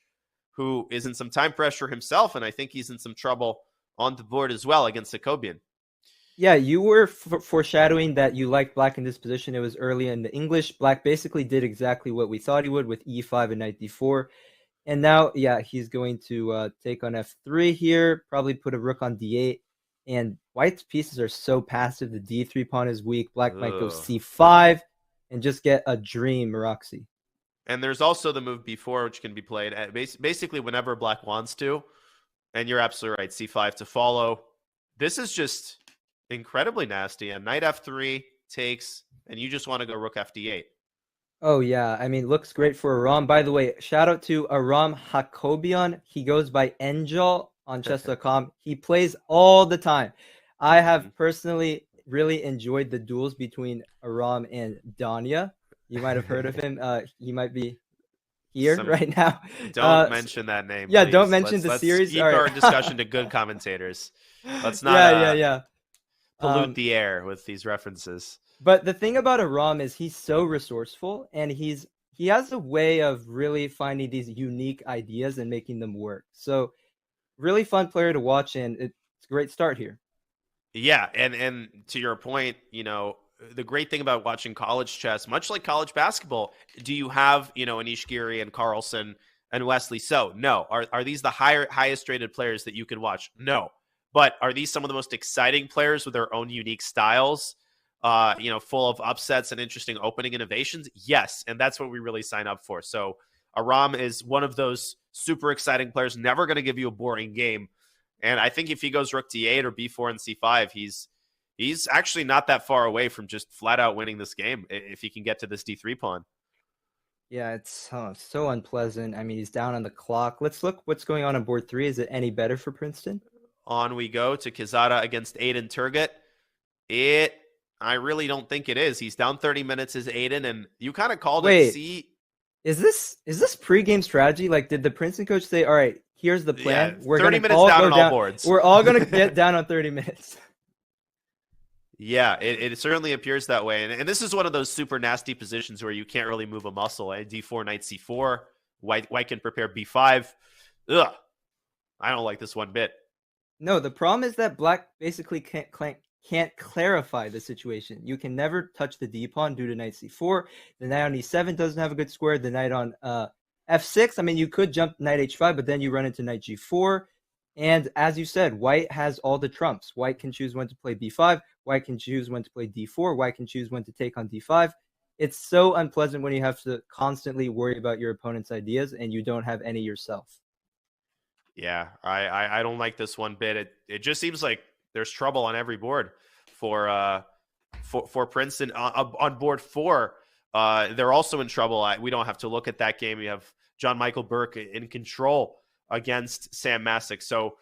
who is in some time pressure himself, and I think he's in some trouble on the board as well against Hakobian. Yeah, you were foreshadowing that you liked black in this position. It was early in the English. Black basically did exactly what we thought he would with e5 and knight d4. And now, yeah, he's going to take on f3 here, probably put a rook on d8. And white's pieces are so passive. The d3 pawn is weak. Black might go c5 and just get a dream Roxy. And there's also the move b4, which can be played at basically whenever black wants to. And you're absolutely right, c5 to follow. This is just incredibly nasty. And knight f3 takes, and you just want to go rook fd8. Oh, yeah. I mean, looks great for Aram. By the way, shout out to Aram Hakobian. He goes by Angel on Chess.com. He plays all the time. I have personally really enjoyed the duels between Aram and Danya. You might have heard of him. He might be here right now. Don't mention that name. Yeah, please. Don't mention the let's series. Keep our discussion to good commentators. Let's not pollute the air with these references. But the thing about Aram is he's so resourceful, and he has a way of really finding these unique ideas and making them work. So really fun player to watch, and it's a great start here. Yeah, and to your point, you know, the great thing about watching college chess, much like college basketball, do you have, you know, Anish Giri and Carlson and Wesley So? No. Are these the highest rated players that you can watch? No. But are these some of the most exciting players with their own unique styles, you know, full of upsets and interesting opening innovations? Yes, and that's what we really sign up for. So Aram is one of those super exciting players, never going to give you a boring game. And I think if he goes rook d8 or b4 and c5, he's actually not that far away from just flat out winning this game if he can get to this d3 pawn. Yeah, it's so unpleasant. I mean, he's down on the clock. Let's look what's going on board 3. Is it any better for Princeton? On we go to Quezada against Aiden Turgut. I really don't think it is. He's down 30 minutes as Aiden, and you kind of called it. See, is this pre-game strategy? Like, did the Princeton coach say, "All right, here's the plan. Yeah, we're 30 minutes down on all boards. We're all going to get down on 30 minutes." Yeah, it certainly appears that way. And this is one of those super nasty positions where you can't really move a muscle. D4, knight c4. White can prepare b5. Ugh. I don't like this one bit. No, the problem is that black basically can't clarify the situation. You can never touch the d-pawn due to knight c4. The knight on e7 doesn't have a good square. The knight on f6, I mean, you could jump knight h5, but then you run into knight g4. And as you said, white has all the trumps. White can choose when to play b5. White can choose when to play d4. White can choose when to take on d5. It's so unpleasant when you have to constantly worry about your opponent's ideas and you don't have any yourself. Yeah, I don't like this one bit. It just seems like there's trouble on every board for Princeton. On board 4, they're also in trouble. We don't have to look at that game. You have John Michael Burke in control against Sam Masick. So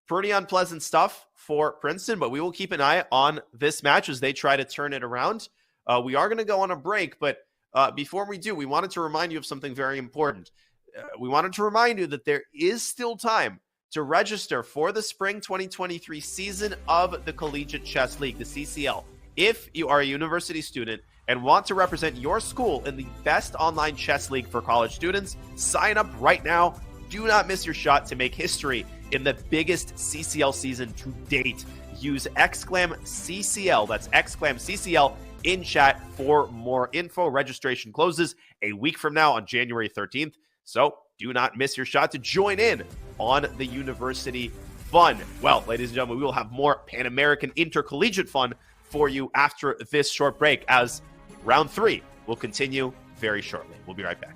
pretty unpleasant stuff for Princeton, but we will keep an eye on this match as they try to turn it around. We are going to go on a break, but before we do, we wanted to remind you of something very important. We wanted to remind you that there is still time to register for the spring 2023 season of the Collegiate Chess League, the CCL. If you are a university student and want to represent your school in the best online chess league for college students, sign up right now. Do not miss your shot to make history in the biggest CCL season to date. Use !CCL, that's !CCL in chat for more info. Registration closes a week from now on January 13th. So do not miss your shot to join in on the university fun. Well, ladies and gentlemen, we will have more Pan-American intercollegiate fun for you after this short break, as round 3 will continue very shortly. We'll be right back.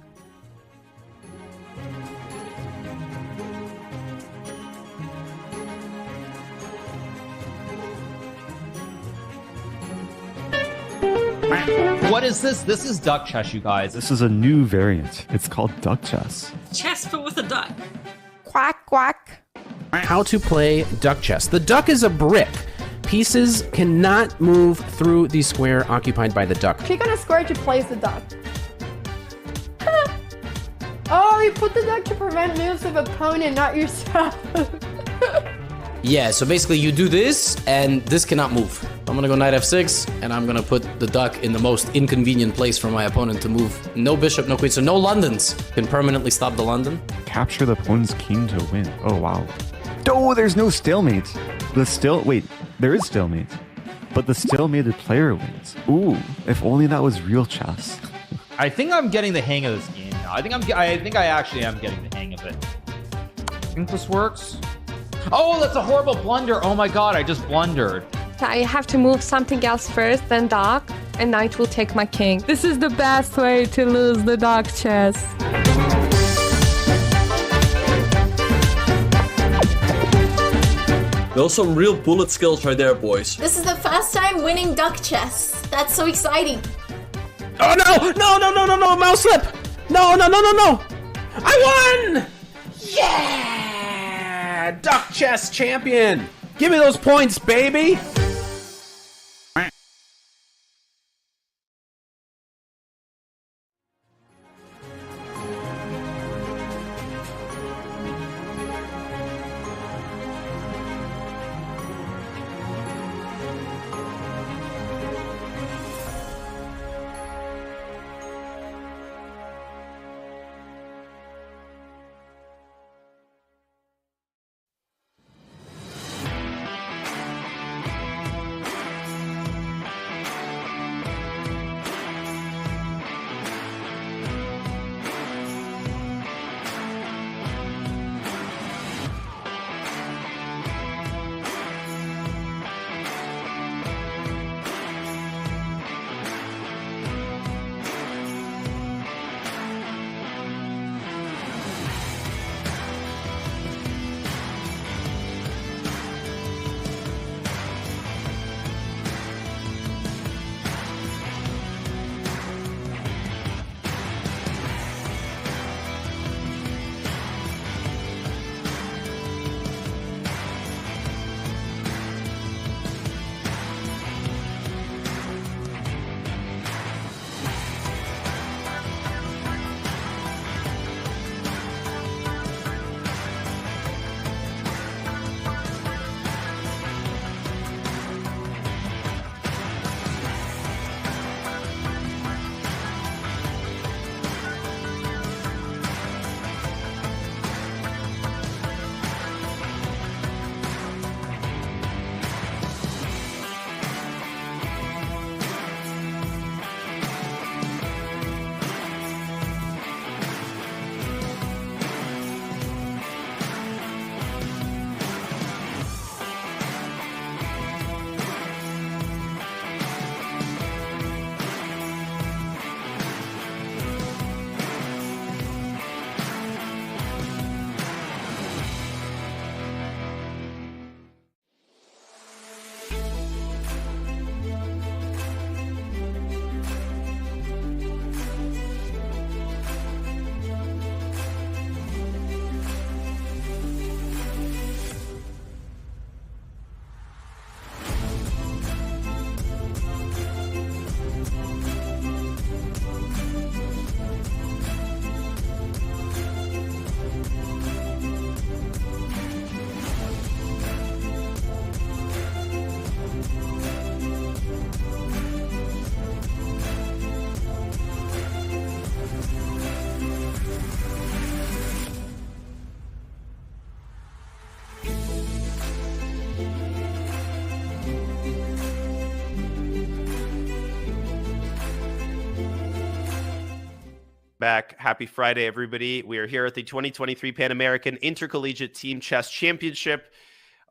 What is this? This is duck chess, you guys. This is a new variant. It's called duck chess. Chess, but with a duck. Quack, quack. How to play duck chess. The duck is a brick. Pieces cannot move through the square occupied by the duck. Click on a square to place the duck. Oh, you put the duck to prevent moves of opponent, not yourself. Yeah, so basically you do this, and this cannot move. I'm gonna go knight f6, and I'm gonna put the duck in the most inconvenient place for my opponent to move. No bishop, no queen, so no Londons can permanently stop the London. Capture the opponent's king to win. Oh, wow. Oh, there's no stalemate. Wait, there is stalemate. But the stalemated player wins. Ooh, if only that was real chess. I think I'm getting the hang of this game now. I think I actually am getting the hang of it. I think this works. Oh, that's a horrible blunder. Oh my god, I just blundered. I have to move something else first, then duck, and knight will take my king. This is the best way to lose the duck chess. Those some real bullet skills right there, boys. This is the first time winning duck chess. That's so exciting. Oh no, mouse slip. No. I won! Yeah! Duck chess champion. Give me those points, baby. Back. Happy Friday, everybody. We are here at the 2023 Pan American Intercollegiate Team Chess Championship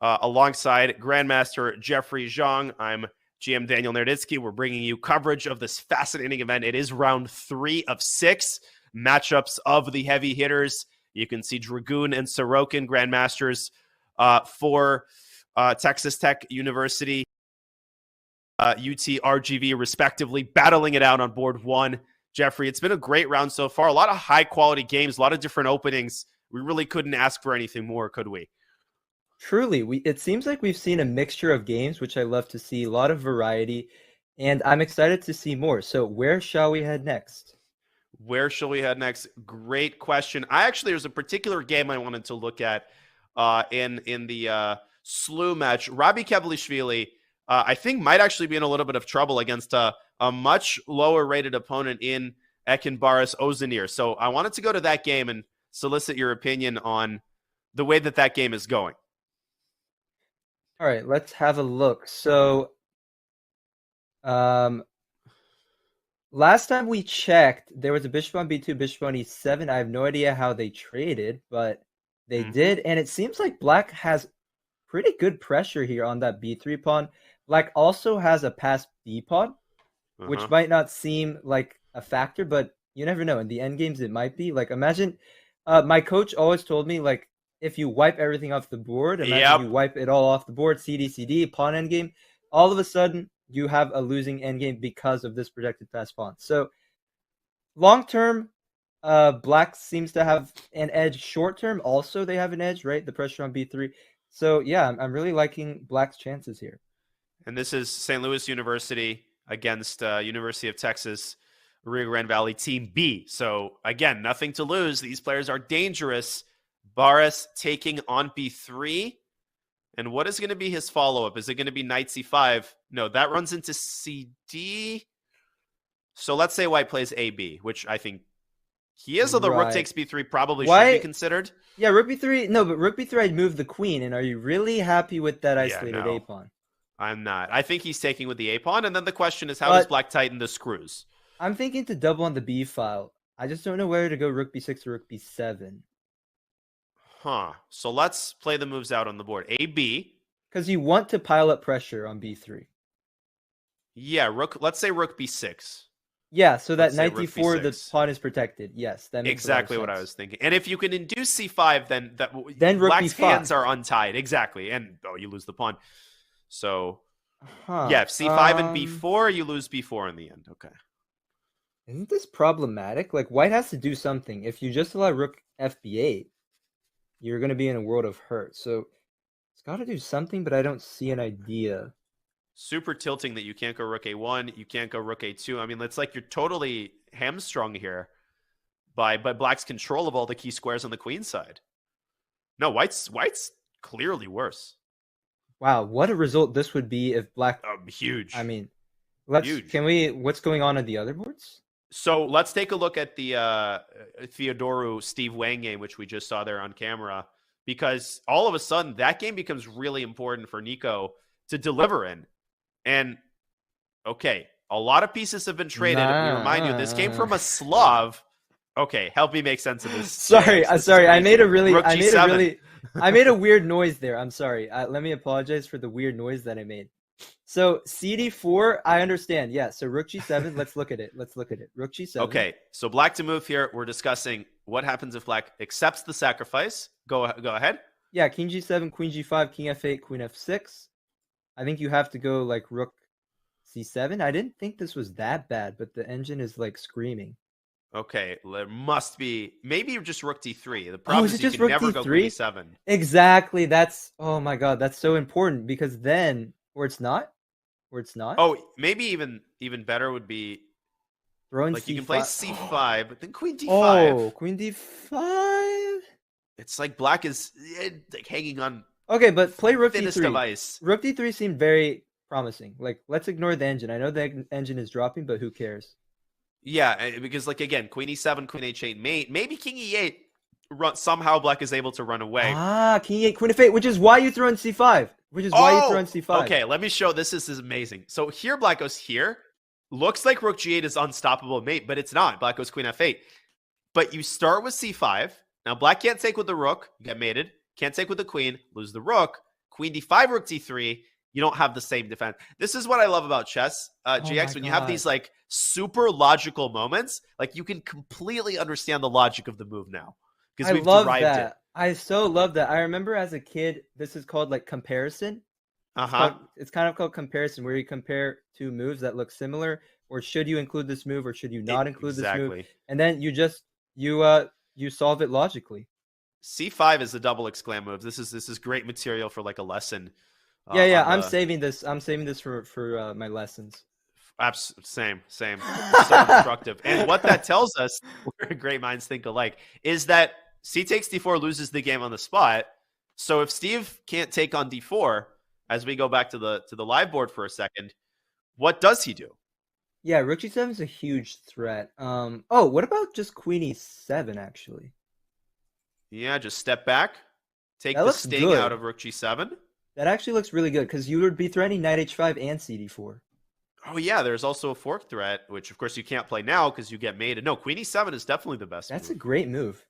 alongside Grandmaster Jeffrey Zhang. I'm GM Daniel Nerditsky. We're bringing you coverage of this fascinating event. It is round 3 of 6 matchups of the heavy hitters. You can see Dragoon and Sorokin, Grandmasters for Texas Tech University, Utrgv, respectively, battling it out on board 1. Jeffrey, it's been a great round so far. A lot of high-quality games, a lot of different openings. We really couldn't ask for anything more, could we? Truly, it seems like we've seen a mixture of games, which I love to see, a lot of variety, and I'm excited to see more. So where shall we head next? Where shall we head next? Great question. There's a particular game I wanted to look at in the slew match. Robbie Kevelishvili, I think, might actually be in a little bit of trouble against a much lower rated opponent in Ekenbaris Ozanir. So I wanted to go to that game and solicit your opinion on the way that game is going. All right, let's have a look. So last time we checked, there was a bishop on b2, bishop on e7. I have no idea how they traded, but they did. And it seems like Black has pretty good pressure here on that b3 pawn. Black also has a passed b pawn, which might not seem like a factor, but you never know. In the endgames, it might be. Like, imagine, my coach always told me, like, if you wipe everything off the board, imagine you wipe it all off the board, CD, pawn endgame, all of a sudden, you have a losing endgame because of this protected passed pawn. So, long term, Black seems to have an edge. Short term, also, they have an edge, right? The pressure on b3. So, yeah, I'm really liking Black's chances here. And this is St. Louis University against University of Texas, Rio Grande Valley, Team B. So, again, nothing to lose. These players are dangerous. Baris taking on b3. And what is going to be his follow-up? Is it going to be knight c5? No, that runs into cd. So let's say white plays ab, which I think he is, although rook takes b3 probably should be considered. Yeah, rook b3. No, but rook b3, I'd move the queen. And are you really happy with that isolated a pawn? I'm not. I think he's taking with the a pawn. And then the question is, how does Black tighten the screws? I'm thinking to double on the b file. I just don't know where to go rook b6 or rook b7. So let's play the moves out on the board. AB. Because you want to pile up pressure on b3. Yeah, let's say rook b6. Yeah, so that knight d4, the pawn is protected. Yes, that makes exactly what I was thinking. And if you can induce c5, then rook Black's b5. hands are untied. Exactly. And you lose the pawn. So yeah, if c5 and b4, you lose b4 in the end. Okay. Isn't this problematic? Like, white has to do something. If you just allow rook fb8, you're going to be in a world of hurt. So it's got to do something, but I don't see an idea. Super tilting that you can't go rook a1, you can't go rook a2. I mean, it's like you're totally hamstrung here by Black's control of all the key squares on the queen side. No, white's clearly worse. Wow, what a result this would be if Black... huge. I mean, huge. What's going on the other boards? So let's take a look at the Theodoru Steve Wang game, which we just saw there on camera, because all of a sudden that game becomes really important for Nico to deliver in. And okay, a lot of pieces have been traded. We remind you, this came from a Slav. Okay, help me make sense of this. Sorry. I made a weird noise there. I'm sorry. Let me apologize for the weird noise that I made. So CD4, I understand. Yeah. So rook g7. Let's look at it. Rook g7. Okay. So Black to move here. We're discussing what happens if Black accepts the sacrifice. Go ahead. Yeah. King g7, queen g5, king f8, queen f6. I think you have to go like rook c7. I didn't think this was that bad, but the engine is like screaming. Okay, there must be maybe just rook d3. The problem is you can never go queen e7. Exactly. Oh my god, that's so important because then, or it's not. Oh, maybe even better would be throwing like c5. You can play c5, but then queen d5. Oh, queen d5. It's like Black is like hanging on. Okay, but play rook d3. Device. Rook d3 seemed very promising. Like, let's ignore the engine. I know the engine is dropping, but who cares? Yeah, because like again, queen e7, queen h8, maybe king e8. Somehow Black is able to run away. King e8, queen f8, which is why you throw in c5. Okay, let me show. This is amazing. So here Black goes here. Looks like rook g8 is unstoppable mate, but it's not. Black goes queen f8. but you start with c5. Now, black can't take with the rook. You get mated. Can't take with the queen. Lose the rook. Queen d5, rook d3. You don't have the same defense. This is what I love about chess, GX. When you have these like super logical moments, like you can completely understand the logic of the move now because we've derived it. I so love that. I remember as a kid, this is called like comparison. It's kind of called comparison, where you compare two moves that look similar, or should you include this move, or should you not include this move? And then you just you solve it logically. C5 is the double exclam move. This is great material for like a lesson. I'm saving this. I'm saving this for my lessons. Same. So instructive. And what that tells us, where great minds think alike, is that C takes d4 loses the game on the spot. So if Steve can't take on d4, as we go back to the live board for a second, what does he do? Yeah, rook g7 is a huge threat. What about just queen e7 actually? Yeah, just step back, take the sting out of rook g7. That actually looks really good because you would be threatening knight h5 and cd4. Oh yeah, there's also a fork threat, which of course you can't play now because you get mated. No, queen e7 is definitely the best. That's a great move.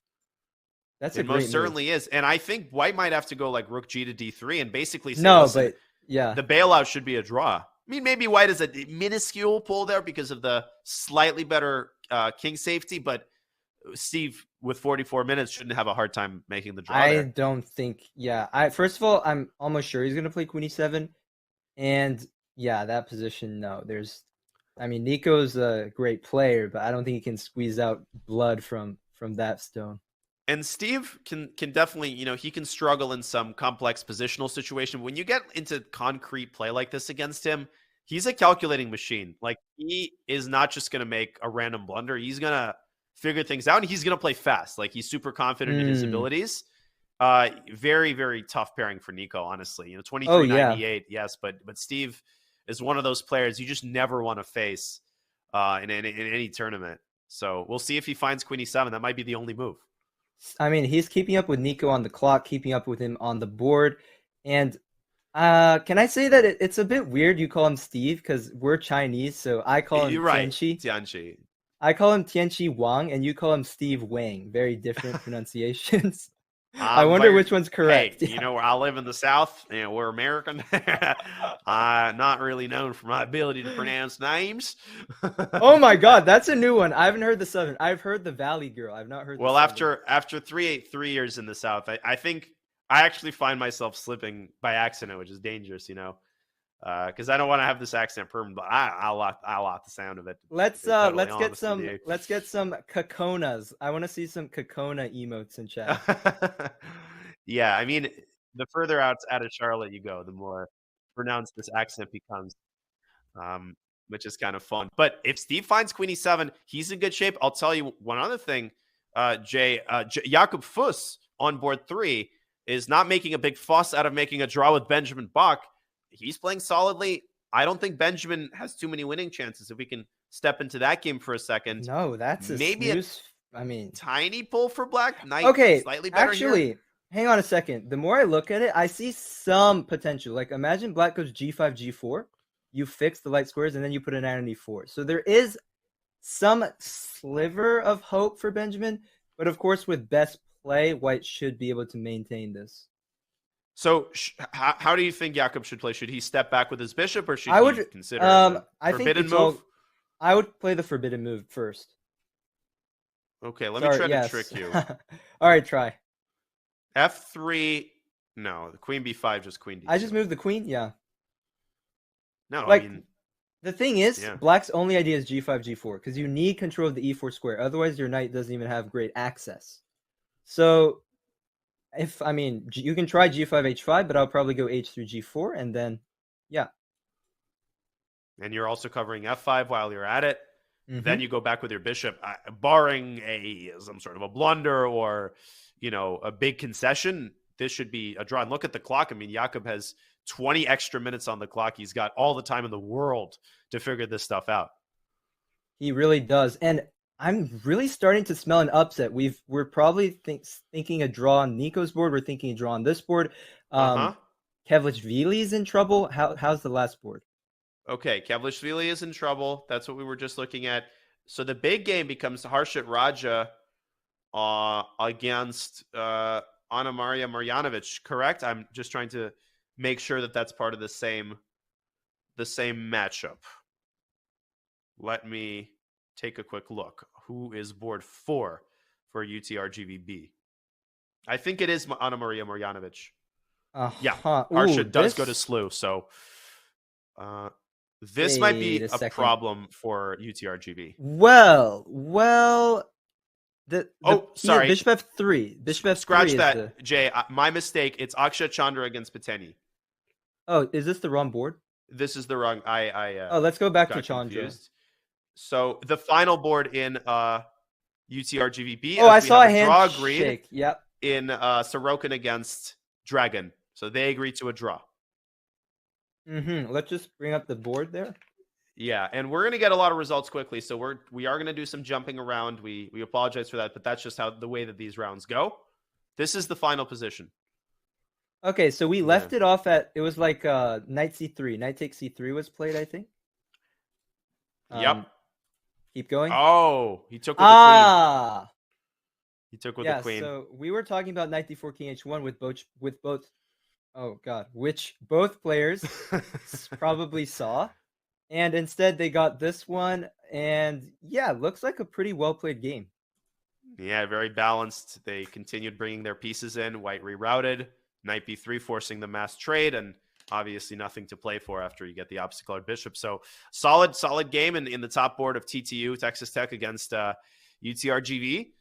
It most certainly is, and I think white might have to go like rook g to d3 and basically say, but yeah, the bailout should be a draw. I mean, maybe white is a minuscule pull there because of the slightly better king safety, but Steve, with 44 minutes, shouldn't have a hard time making the draw. I don't think. Yeah, first of all, I'm almost sure he's going to play queen e7, and yeah, that position. No, Nico's a great player, but I don't think he can squeeze out blood from that stone. And Steve can definitely, he can struggle in some complex positional situation. When you get into concrete play like this against him, he's a calculating machine. Like, he is not just going to make a random blunder. He's going to figure things out, and he's going to play fast. Like, he's super confident in his abilities. Very, very tough pairing for Nico, honestly. 23-98, yes, but Steve is one of those players you just never want to face in any tournament. So we'll see if he finds queen e7. That might be the only move. I mean, he's keeping up with Nico on the clock, keeping up with him on the board. And can I say that it's a bit weird you call him Steve because we're Chinese, so I call him Tianqi. I call him Tianqi Wang, and you call him Steve Wang. Very different pronunciations. I wonder which one's correct. Hey, I live in the South. We're American. Not really known for my ability to pronounce names. Oh my God, that's a new one. I haven't heard the Southern. I've heard the Valley Girl. I've not heard. Well, after 3 years in the South, I think I actually find myself slipping by accident, which is dangerous. Because I don't want to have this accent permanent, but I like the sound of it. Let's get some Kakonas. I want to see some Kakona emotes in chat. Yeah, I mean, the further out of Charlotte you go, the more pronounced this accent becomes, which is kind of fun. But if Steve finds queen e7, he's in good shape. I'll tell you one other thing, Jay. Jakob Fuss on board 3 is not making a big fuss out of making a draw with Benjamin Bach. He's playing solidly. I don't think Benjamin has too many winning chances. If we can step into that game for a second. No, that's maybe a tiny pull for black. Knight slightly better actually, here. Hang on a second. The more I look at it, I see some potential. Like, imagine black goes g5, g4. You fix the light squares, and then you put an knight on e4. So there is some sliver of hope for Benjamin. But, of course, with best play, white should be able to maintain this. So how do you think Jakob should play? Should he step back with his bishop, or should he consider the forbidden move? I would play the forbidden move first. Okay, let me try to trick you. All right, try. F3. No, the queen b5, just queen d2. I just moved the queen? Yeah. No, the thing is, black's only idea is g5, g4, because you need control of the e4 square. Otherwise, your knight doesn't even have great access. So... you can try g5, h5, but I'll probably go h3, g4, and then, yeah. And you're also covering f5 while you're at it. Then you go back with your bishop, barring some sort of a blunder or, a big concession. This should be a draw. And look at the clock. I mean, Jakob has 20 extra minutes on the clock. He's got all the time in the world to figure this stuff out. He really does. And I'm really starting to smell an upset. We're probably thinking a draw on Nico's board. We're thinking a draw on this board. Kevlichvili is in trouble. How's the last board? Okay, Kevlichvili is in trouble. That's what we were just looking at. So the big game becomes Harshit Raja against Ana Maria Marjanovic, correct? I'm just trying to make sure that that's part of the same matchup. Let me take a quick look. Who is board 4 for Utrgv? I think it is Ana Maria Marjanovic. Yeah, Harsha does go to slew, so this might be a problem for Utrgv. Well, sorry, Bishop F3. Bishop F3. Scratch that, Jay. My mistake. It's Akshay Chandra against Pateni. Oh, is this the wrong board? This is the wrong. Let's go back to Chandra. Confused. So the final board in UTRGVB. Oh, I saw a handshake. Yep. In Sorokin against Dragon. So they agreed to a draw. Let's just bring up the board there. Yeah, and we're going to get a lot of results quickly. So we are going to do some jumping around. We apologize for that, but that's just the way that these rounds go. This is the final position. Okay, so we left it off at, it was like knight c3. Knight takes c3 was played, I think. Yep. Keep going. Oh, he took with the queen. He took with the queen. So we were talking about knight d4 king h1 with both. Oh god, which both players probably saw, and instead they got this one, and yeah, looks like a pretty well played game. Yeah, very balanced. They continued bringing their pieces in. White rerouted. Knight b3 forcing the mass trade, and obviously nothing to play for after you get the opposite colored bishop. So solid game in the top board of TTU, Texas Tech against UTRGV.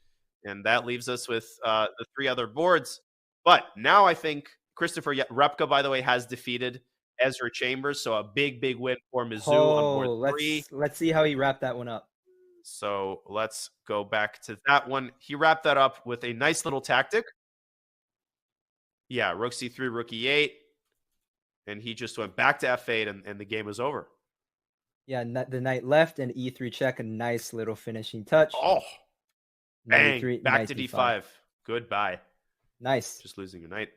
And that leaves us with the 3 other boards. But now I think Christopher Repka, by the way, has defeated Ezra Chambers. So a big win for Mizzou on board 3. Let's see how he wrapped that one up. So let's go back to that one. He wrapped that up with a nice little tactic. Yeah, rook c3, rook e8. And he just went back to f8, and the game was over. Yeah, the knight left and e3 check, a nice little finishing touch. Oh, bang, E3, back to d5. Goodbye. Nice. Just losing your knight.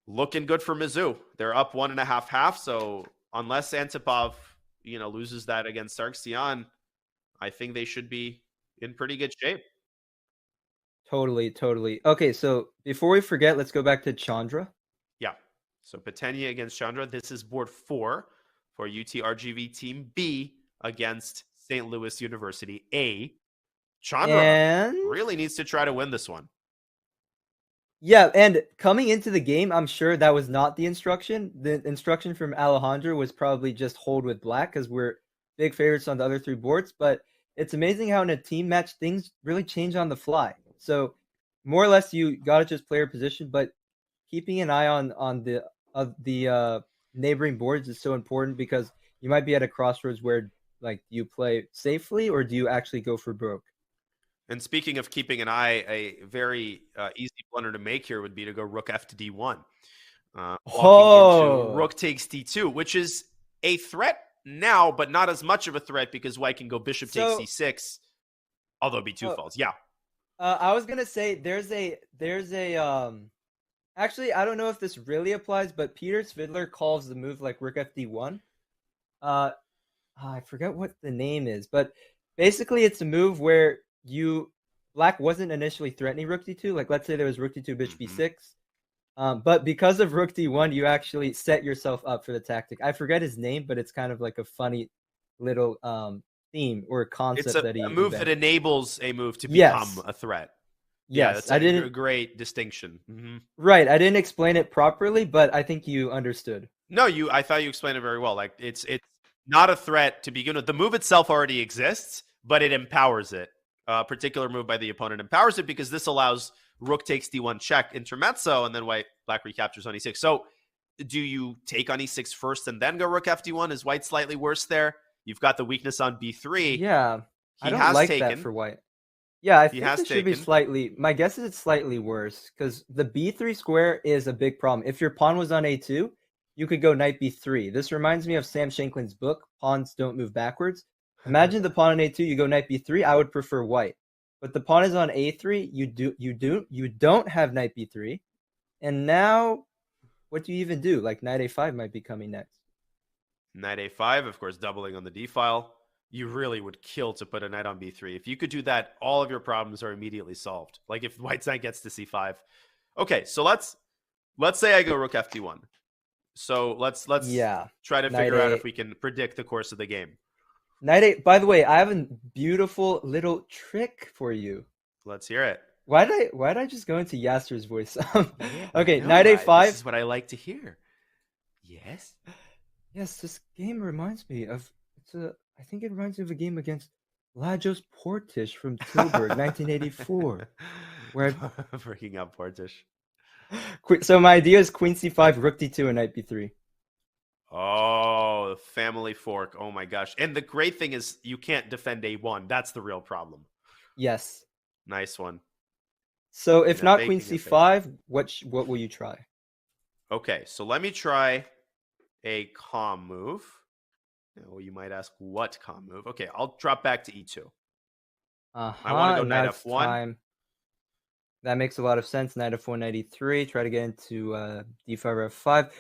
Looking good for Mizzou. They're up 1.5-half, so unless Antipov, loses that against Sargsyan, I think they should be in pretty good shape. Totally. Okay, so before we forget, let's go back to Chandra. Yeah. So Patenia against Chandra. This is board 4 for UTRGV Team B against St. Louis University A. Chandra really needs to try to win this one. Yeah, and coming into the game, I'm sure that was not the instruction. The instruction from Alejandro was probably just hold with black because we're big favorites on the other 3 boards. But it's amazing how in a team match, things really change on the fly. So more or less, you got to just play your position, but keeping an eye on the neighboring boards is so important because you might be at a crossroads where you play safely or do you actually go for broke? And speaking of keeping an eye, a very easy blunder to make here would be to go rook f to d1. Into rook takes d2, which is a threat now, but not as much of a threat because white can go bishop takes c6, although it'd be 2 faults. Yeah. I was gonna say there's a actually I don't know if this really applies, but Peter Svidler calls the move like rook fd1. I forget what the name is, but basically it's a move where black wasn't initially threatening rook d2. Like let's say there was rook d2 bishop b6, but because of rook d1, you actually set yourself up for the tactic. I forget his name, but it's kind of like a funny little theme or concept. It's a move that enables a move to become a threat. Yes, that's a great distinction. Right, I didn't explain it properly, but I think you understood. No, I thought you explained it very well. Like it's not a threat to begin with. The move itself already exists, but it empowers it. A particular move by the opponent empowers it because this allows rook takes d1 check intermezzo, and then black recaptures on e6. So do you take on e6 first and then go rook fd1? Is white slightly worse there? You've got the weakness on b3. Yeah, I don't like that for white. Yeah, I think it should be slightly. My guess is it's slightly worse because the b3 square is a big problem. If your pawn was on a2, you could go knight b3. This reminds me of Sam Shanklin's book, Pawns Don't Move Backwards. Imagine the pawn on a2, you go knight b3. I would prefer white, but the pawn is on a3. You don't have knight b3, and now what do you even do? Like knight a5 might be coming next. Knight a5, of course, doubling on the d file. you really would kill to put a knight on b3. If you could do that, all of your problems are immediately solved. Like if white's knight gets to c5. Okay, so let's say I go rook ft1. So let's try to figure out if we can predict the course of the game. Knight 8. By the way, I have a beautiful little trick for you. Let's hear it. Why did I just go into Yasser's voice? Okay, No, knight a5. This is what I like to hear. Yes. Yes, this game reminds me of I think it reminds me of a game against Lajos Portish from Tilburg, 1984. Where Freaking out Portish. So my idea is queen c5, rook d2, and knight b3. Oh, the family fork. Oh my gosh. And the great thing is you can't defend a1. That's the real problem. Yes. Nice one. So if not queen c5, what will you try? Okay, so let me try a calm move. Well, you might ask what calm move. Okay, I'll drop back to e2. I want to go knight f1. Time. That makes a lot of sense. Knight f1, knight e3. Try to get into d5 or f5.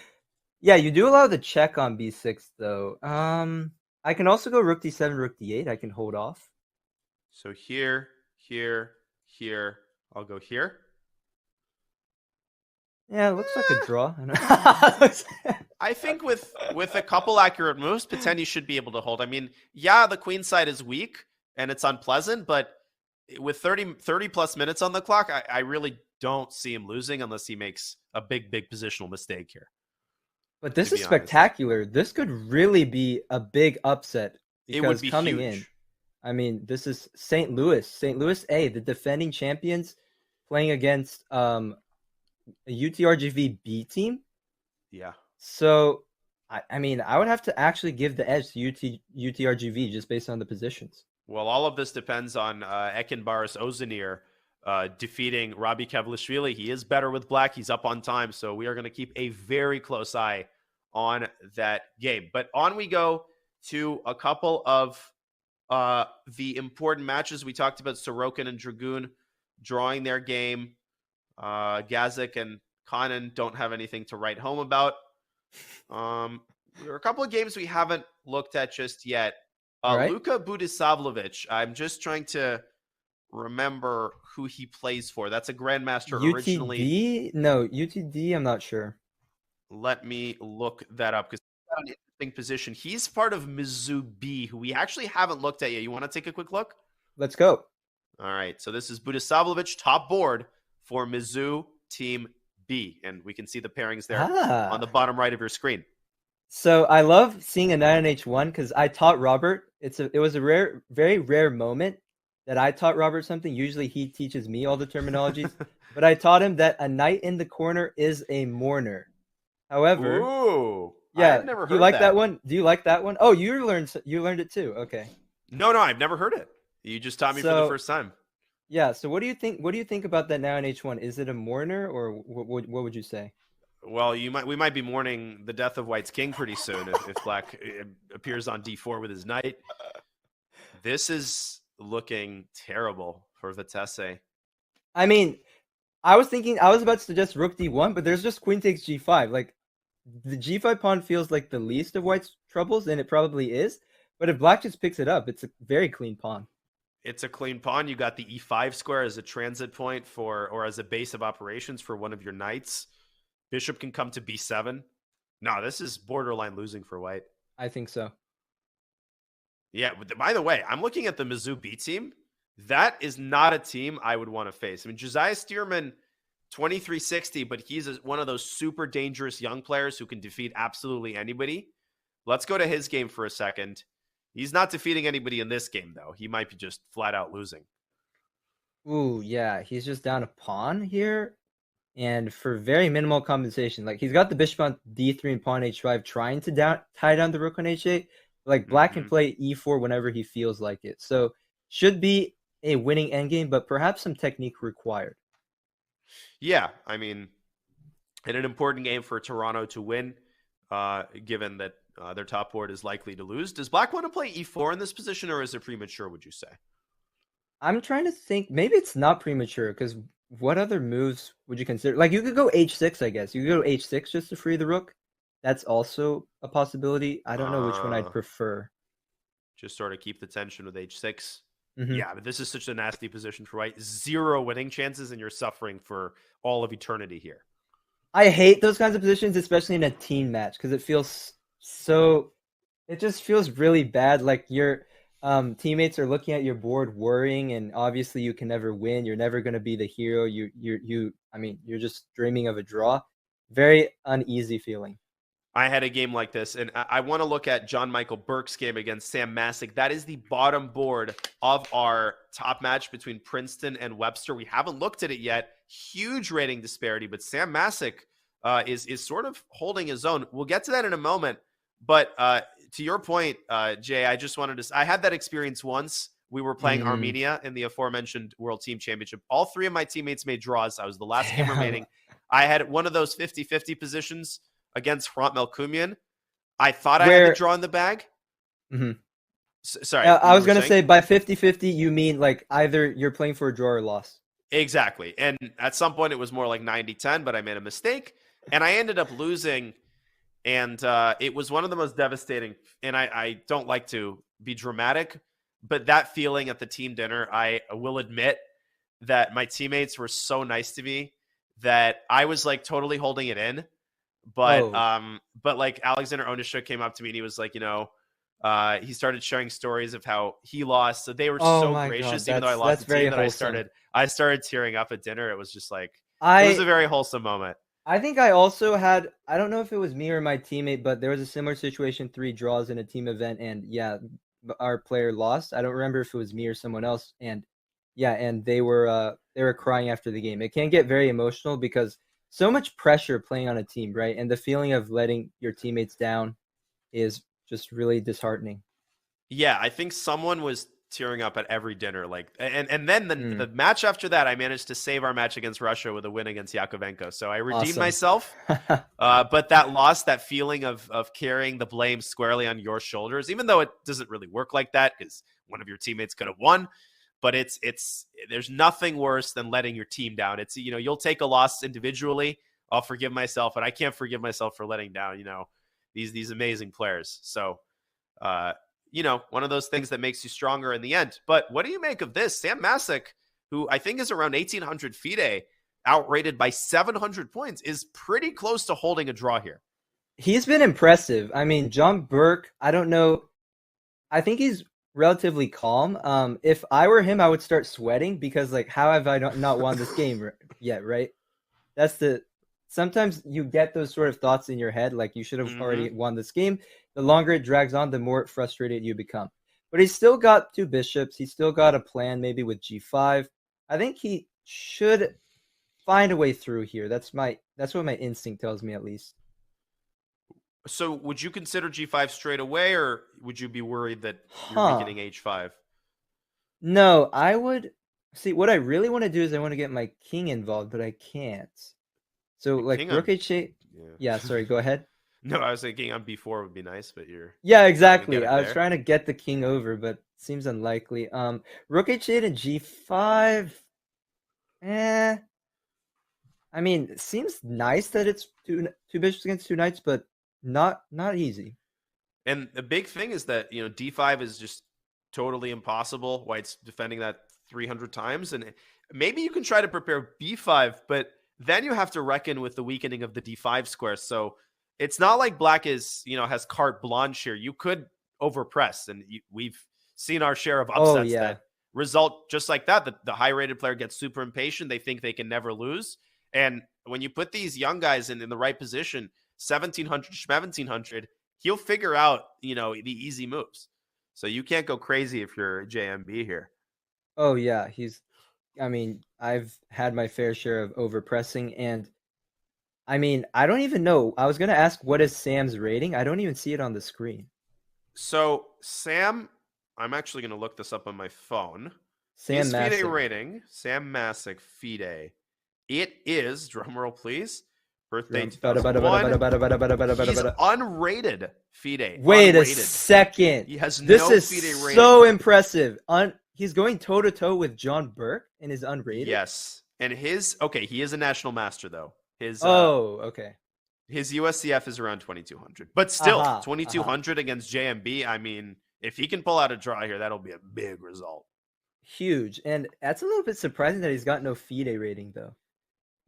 Yeah, you do allow the check on b6 though. I can also go rook d7, rook d8. I can hold off. So here. I'll go here. Yeah, it looks like a draw. I think with a couple accurate moves, Paten should be able to hold. I mean, yeah, the queen side is weak and it's unpleasant, but with 30 plus minutes on the clock, I really don't see him losing unless he makes a big positional mistake here. But this is spectacular. This could really be a big upset because it would be coming huge. in. I mean, this is St. Louis A, the defending champions, playing against a Utrgv B team. Yeah. So, I mean, I would have to actually give the edge to Utrgv just based on the positions. Well, all of this depends on Ekin Baris Ozanir defeating Robbie Kevlishvili. He is better with black. He's up on time. So we are going to keep a very close eye on that game. But on we go to a couple of the important matches. We talked about Sorokin and Dragoon drawing their game. Gazik and Kanan don't have anything to write home about. There are a couple of games we haven't looked at just yet. Right. Luka Budisavljevic. I'm just trying to remember who he plays for. That's a grandmaster originally. No, UTD, I'm not sure. Let me look that up because he's got an interesting position. He's part of Mizzou B, who we actually haven't looked at yet. You want to take a quick look? Let's go. All right. So this is Budisavljevic, top board for Mizzou Team B. And we can see the pairings there on the bottom right of your screen. So I love seeing a knight on h1 because I taught Robert. It was a very rare moment that I taught Robert something. Usually he teaches me all the terminologies, but I taught him that a knight in the corner is a mourner. However, I've never heard you like that one? Do you like that one? Oh, you learned it too. Okay. No, I've never heard it. You just taught me for the first time. Yeah. So what do you think? What do you think about that now in h1? Is it a mourner or what would you say? Well, we might be mourning the death of White's king pretty soon if Black appears on d4 with his knight. This is looking terrible for Vitesse. I mean, I was about to suggest rook d1, but there's just queen takes g5. Like, the g5 pawn feels like the least of White's troubles, and it probably is. But if Black just picks it up, it's a very clean pawn. It's a clean pawn. You got the e5 square as a transit point or as a base of operations for one of your knights. Bishop can come to b7. No, this is borderline losing for White. I think so. Yeah, but by the way, I'm looking at the Mizzou B team. That is not a team I would want to face. I mean, Josiah Stearman, 2360, but he's one of those super dangerous young players who can defeat absolutely anybody. Let's go to his game for a second. He's not defeating anybody in this game, though. He might be just flat out losing. Ooh, yeah. He's just down a pawn here. And for very minimal compensation. Like, he's got the bishop on d3 and pawn h5 trying to tie down the rook on h8. Like, Black can play e4 whenever he feels like it. So, should be a winning endgame, but perhaps some technique required. Yeah, I mean, in an important game for Toronto to win, given that their top board is likely to lose. Does Black want to play e4 in this position, or is it premature, would you say? I'm trying to think. Maybe it's not premature, because what other moves would you consider? Like, you could go h6, I guess. You could go h6 just to free the rook. That's also a possibility. I don't know which one I'd prefer. Just sort of keep the tension with h6. Mhm. Yeah, but this is such a nasty position for white. 0 winning chances, and you're suffering for all of eternity here. I hate those kinds of positions, especially in a team match, because it feels so. It just feels really bad. Like your teammates are looking at your board, worrying, and obviously you can never win. You're never going to be the hero. I mean, you're just dreaming of a draw. Very uneasy feeling. I had a game like this, and I want to look at John Michael Burke's game against Sam Masick. That is the bottom board of our top match between Princeton and Webster. We haven't looked at it yet. Huge rating disparity, but Sam Masick is sort of holding his own. We'll get to that in a moment. But to your point, Jay, I just wanted to – I had that experience once. We were playing Armenia in the aforementioned World Team Championship. All 3 of my teammates made draws. I was the last game remaining. I had one of those 50-50 positions against Hrant Melkumian. I thought I had a draw in the bag. Sorry. I was going to say by 50-50, you mean like either you're playing for a draw or loss. Exactly. And at some point it was more like 90-10, but I made a mistake. And I ended up losing. And it was one of the most devastating. And I don't like to be dramatic, but that feeling at the team dinner, I will admit that my teammates were so nice to me that I was like totally holding it in. But like Alexander Onishuk came up to me and he was like, he started sharing stories of how he lost. So they were so gracious, even though I lost the team, that I started tearing up at dinner. It was just like, it was a very wholesome moment. I think I also had, I don't know if it was me or my teammate, but there was a similar situation, 3 draws in a team event. And yeah, our player lost. I don't remember if it was me or someone else. And yeah, and they were crying after the game. It can get very emotional because so much pressure playing on a team, right? And the feeling of letting your teammates down is just really disheartening. Yeah, I think someone was tearing up at every dinner. Like, and then the match after that, I managed to save our match against Russia with a win against Yakovenko. So I redeemed myself. But that loss, that feeling of carrying the blame squarely on your shoulders, even though it doesn't really work like that because one of your teammates could have won. But there's nothing worse than letting your team down. It's, you'll take a loss individually. I'll forgive myself, but I can't forgive myself for letting down, these amazing players. So, one of those things that makes you stronger in the end. But what do you make of this? Sam Masick, who I think is around 1,800 FIDE, outrated by 700 points, is pretty close to holding a draw here. He's been impressive. I mean, John Burke, I don't know. I think he's relatively calm. If I were him, I would start sweating because, like, how have I not won this game yet, right? Sometimes you get those sort of thoughts in your head, like you should have already won this game. The longer it drags on, the more frustrated you become. But he's still got 2 bishops. He's still got a plan, maybe with g5. I think he should find a way through here. That's what my instinct tells me, at least. So would you consider g5 straight away, or would you be worried that you're beginning h5? No, I would. See, what I really want to do is I want to get my king involved, but I can't. So, like, rook h8. Yeah, sorry, go ahead. No, I was thinking on b4 would be nice, but you're... Yeah, exactly. I was trying to get the king over, but it seems unlikely. Rook h8 and g5. I mean, it seems nice that it's two bishops against 2 knights, but not easy. And the big thing is that, d5 is just totally impossible. White's defending that 300 times. And maybe you can try to prepare b5, but then you have to reckon with the weakening of the d5 square. So it's not like black is, has carte blanche here. You could overpress, and we've seen our share of upsets that result just like that. The high-rated player gets super impatient. They think they can never lose. And when you put these young guys in the right position, 1,700, 1,700, he'll figure out, the easy moves. So you can't go crazy if you're JMB here. Oh, yeah. I've had my fair share of overpressing, and I don't even know. I was going to ask, what is Sam's rating? I don't even see it on the screen. So Sam, I'm actually going to look this up on my phone. Sam Masick. FIDE rating, Sam Masick FIDE. It is, drumroll please, birthday 2001. He's unrated FIDE. Wait a second. He has this no is FIDE rating. So impressive. He's going toe-to-toe with John Burke and is unrated? Yes. And he is a national master, though. Okay. His USCF is around 2,200. But still, 2,200 against JMB, if he can pull out a draw here, that'll be a big result. Huge. And that's a little bit surprising that he's got no FIDE rating, though.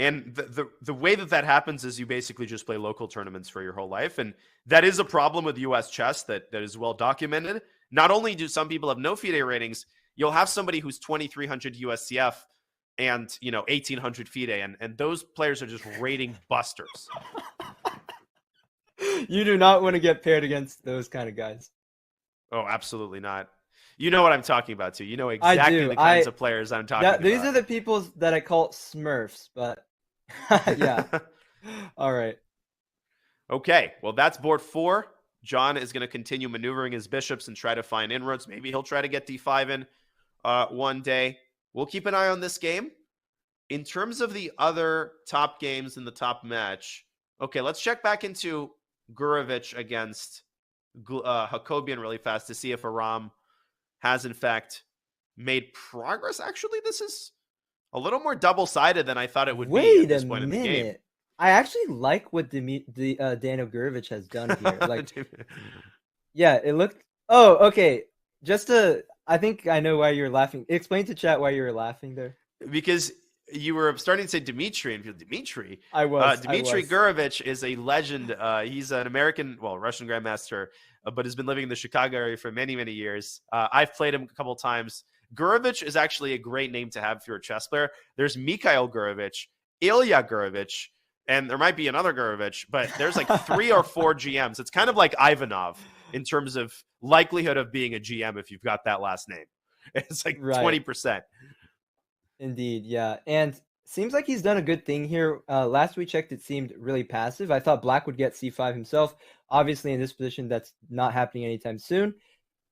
And the way that happens is you basically just play local tournaments for your whole life. And that is a problem with US chess that is well documented. Not only do some people have no FIDE ratings, you'll have somebody who's 2,300 USCF and, 1,800 FIDE. And those players are just rating busters. You do not want to get paired against those kind of guys. Oh, absolutely not. You know what I'm talking about, too. You know exactly the kinds of players I'm talking about. These are the people that I call Smurfs, but yeah. All right. Okay. Well, that's board 4. John is going to continue maneuvering his bishops and try to find inroads. Maybe he'll try to get d5 in one day. We'll keep an eye on this game. In terms of the other top games in the top match, okay, let's check back into Gurevich against Hakobian really fast to see if Aram has, in fact, made progress. Actually, this is a little more double-sided than I thought it would be at this point in the game. I actually like what Daniel Gurevich has done here. Like, yeah, it looked... Oh, okay. I think I know why you're laughing. Explain to chat why you were laughing there. Because you were starting to say Dmitry, and Dmitry. I was. Dmitry Gurevich is a legend. He's an American, Russian grandmaster, but has been living in the Chicago area for many, many years. I've played him a couple times. Gurevich is actually a great name to have if you're a chess player. There's Mikhail Gurevich, Ilya Gurevich, and there might be another Gurevich, but there's like 3 or 4 GMs. It's kind of like Ivanov in terms of likelihood of being a GM if you've got that last name. It's like 20%. Indeed, yeah. And seems like he's done a good thing here. Last we checked, it seemed really passive. I thought Black would get c5 himself. Obviously, in this position, that's not happening anytime soon.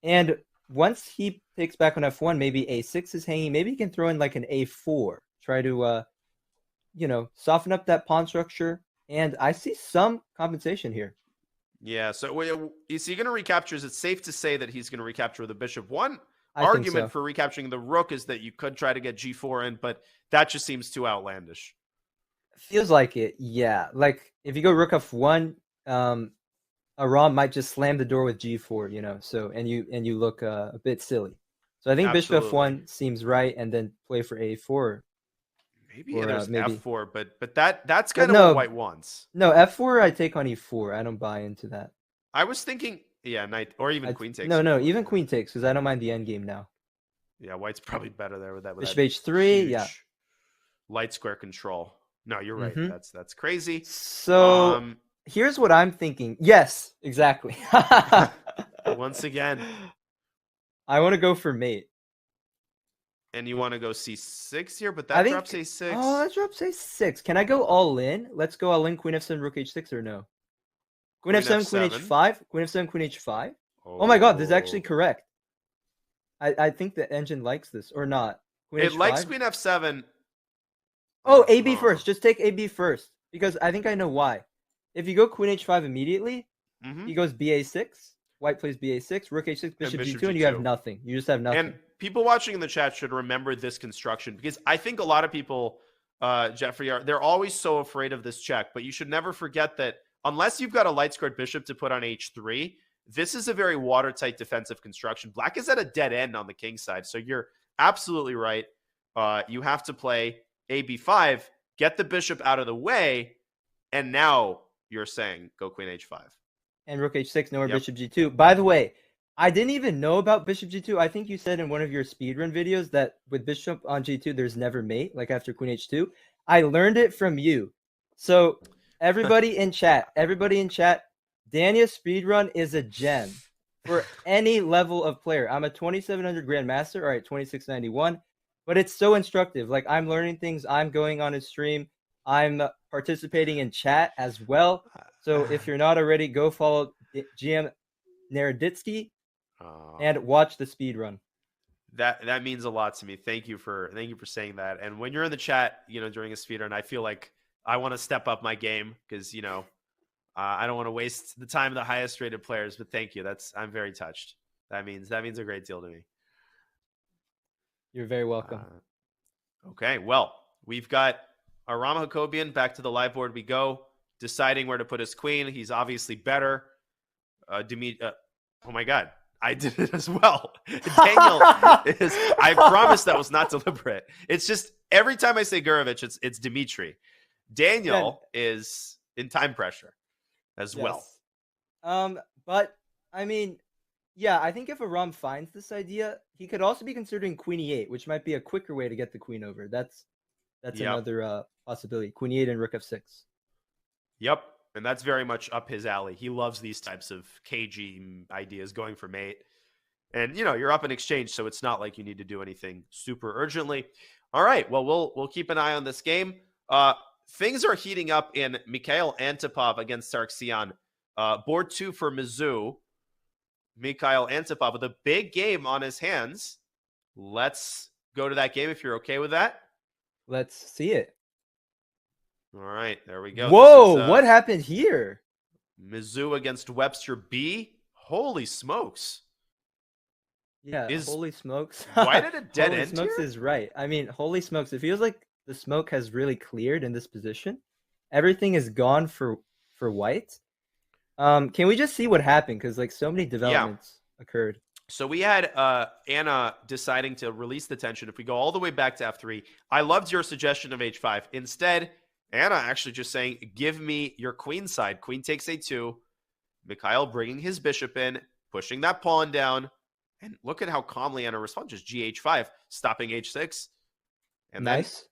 And once he takes back on f1, maybe a6 is hanging. Maybe he can throw in like an a4. Try to, soften up that pawn structure. And I see some compensation here. Yeah, so is he going to recapture? Is it safe to say that he's going to recapture with the bishop? One I think argument so. for recapturing the rook is that you could try to get g4 in, but that just seems too outlandish. Feels like it, yeah. Like, if you go rook f1, Aram might just slam the door with g4, so and you look a bit silly. So I think bishop f1 seems right, and then play for a4. Maybe there's f4, but that's kind of what white wants. No, f4 I take on e4. I don't buy into that. I was thinking, knight or even queen takes. No, even queen takes because I don't mind the endgame now. Yeah, white's probably better there with that. Bishop h3, yeah. Light square control. No, you're right. That's crazy. So here's what I'm thinking. Yes, exactly. Once again, I want to go for mate. And you want to go c6 here, but that drops a6. Oh, that drops a6. Can I go all in? Let's go all in. Queen f7, rook h6, or no? Queen f7, queen h5. Queen f7, queen h5. Oh my god, this is actually correct. I think the engine likes this, or not. Queen H5? Likes queen f7. Oh, AB first. Just take AB first. Because I think I know why. If you go queen h5 immediately, he goes ba6. White plays ba6, rook h6, bishop g2, and you have nothing. You just have nothing. And people watching in the chat should remember this construction, because I think a lot of people, Jeffrey, they're always so afraid of this check. But you should never forget that unless you've got a light squared bishop to put on h3, this is a very watertight defensive construction. Black is at a dead end on the king side. So you're absolutely right. You have to play ab5, get the bishop out of the way, and now you're saying go queen h5. And rook h6, no more bishop g2. By the way, I didn't even know about bishop g2. I think you said in one of your speedrun videos that with bishop on g2, there's never mate, like after queen h2. I learned it from you. So everybody in chat, Dania's speedrun is a gem for any level of player. I'm a 2700 grandmaster, all right, 2691, but it's so instructive. Like, I'm learning things. I'm going on his stream. I'm participating in chat as well. So if you're not already, go follow GM Naroditsky and watch the speed run. That means a lot to me. Thank you for saying that. And when you're in the chat, during a speed run, I feel like I want to step up my game because I don't want to waste the time of the highest rated players. But thank you. I'm very touched. That means a great deal to me. You're very welcome. Okay, well, we've got Aram Hakobian back to the live board. We go. Deciding where to put his queen. He's obviously better. Oh my god. I did it as well. Daniel is. I promise that was not deliberate. It's just every time I say Gurevich, it's Dimitri. Daniel is in time pressure as well. But I mean, yeah, I think if Aram finds this idea, he could also be considering Queen E8, which might be a quicker way to get the queen over. That's another possibility. Queen E8 and Rook F6. Yep. And that's very much up his alley. He loves these types of cagey ideas, going for mate. And, you're up in exchange, so it's not like you need to do anything super urgently. All right, well, we'll keep an eye on this game. Things are heating up in Mikhail Antipov against Sargsyan. Board 2 for Mizzou. Mikhail Antipov with a big game on his hands. Let's go to that game if you're okay with that. Let's see it. All right, there we go. Whoa, what happened here? Mizzou against Webster B. Holy smokes. Yeah, holy smokes. Why did it dead holy end smokes here? Is right. I mean, holy smokes. It feels like the smoke has really cleared in this position. Everything is gone for white. Can we just see what happened? Because so many developments occurred. So we had Anna deciding to release the tension. If we go all the way back to F3, I loved your suggestion of H5. Instead, Anna actually just saying, give me your queen side. Queen takes A2. Mikhail bringing his bishop in, pushing that pawn down. And look at how calmly Anna responds. Just GH5, stopping H6. And nice.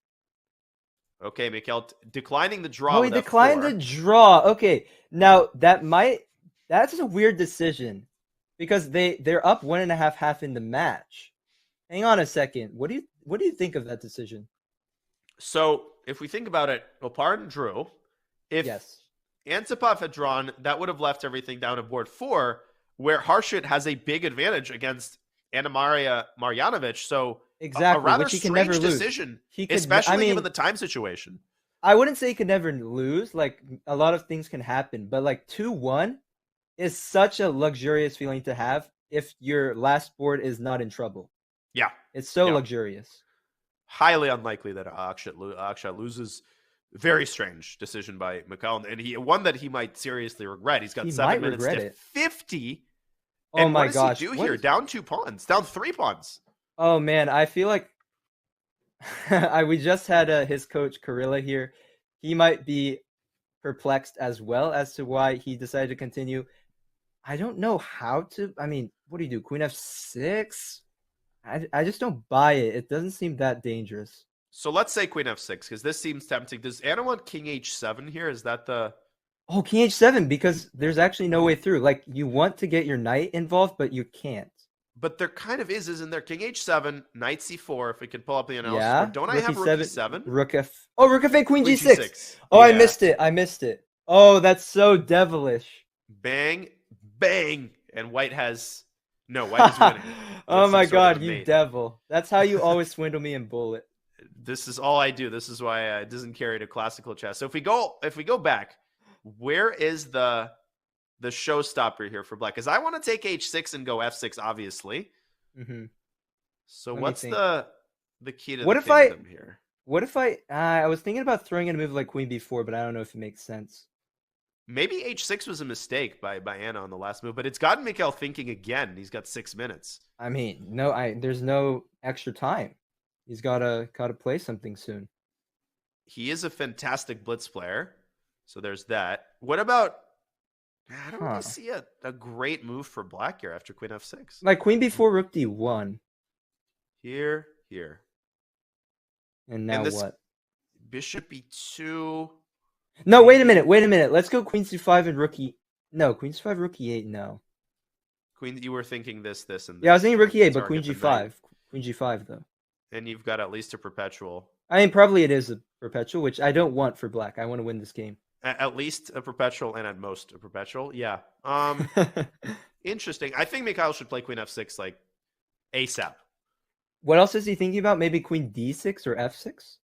Then, okay, Mikhail declining the draw. Oh, he declined the draw. Okay, now that's a weird decision because they're up 1.5 half in the match. Hang on a second. What do you think of that decision? So if we think about it, Opard drew. If Antipov had drawn, that would have left everything down at board 4, where Harshit has a big advantage against Anna Maria Marjanovic. So exactly, a rather which he can strange never lose. decision, He could, especially given the time situation. I wouldn't say he could never lose. A lot of things can happen, but 2-1 is such a luxurious feeling to have if your last board is not in trouble. Yeah, it's so luxurious. Highly unlikely that Akshat loses. Very strange decision by Mikhail, and one that he might seriously regret. He's got 7 minutes to 50. Oh my gosh! What does he do here? Down 2 pawns, down 3 pawns. Oh man, I feel like we just had his coach Chirila here. He might be perplexed as well as to why he decided to continue. I don't know how to. I mean, what do you do? Queen F6. I just don't buy it. It doesn't seem that dangerous. So let's say Queen F6, because this seems tempting. Does Anna want King H7 here? Is that the... Oh, King H7, because there's actually no way through. You want to get your knight involved, but you can't. But there kind of isn't there? King H7, Knight C4, if we can pull up the analysis. Yeah. Don't I have Rook E7? Rook F... Oh, Rook F8, Queen G6. G6. Oh, yeah. I missed it. Oh, that's so devilish. Bang, bang. And White has... No, White is winning. Oh my god, you devil. That's how you always swindle me in bullet. This is all I do. This is why it doesn't carry to classical chess. So if we go back, where is the showstopper here for Black? Because I want to take H6 and go F6, obviously. Mm-hmm. So what's the key to what the if kingdom here? What if I was thinking about throwing in a move like Queen B4, but I don't know if it makes sense. Maybe H6 was a mistake by Anna on the last move, but it's gotten Mikhail thinking again. He's got 6 minutes. I mean, there's no extra time. He's gotta play something soon. He is a fantastic blitz player, so there's that. What about? I don't really see a great move for Black here after Queen F6. Like Queen B4, Rook D1. Here. And now what? Bishop E2. No, wait a minute. Let's go Queen C5 and Rook E. No, Queen C5, Rook E8. No. Queen, you were thinking this, and this. Yeah, I was thinking Rook E8, but Queen G5. Queen G5 though. And you've got at least a perpetual. I mean, probably it is a perpetual, which I don't want for Black. I want to win this game. At least a perpetual, and at most a perpetual. Yeah. Interesting. I think Mikhail should play Queen F6 like ASAP. What else is he thinking about? Maybe Queen D6 or F6?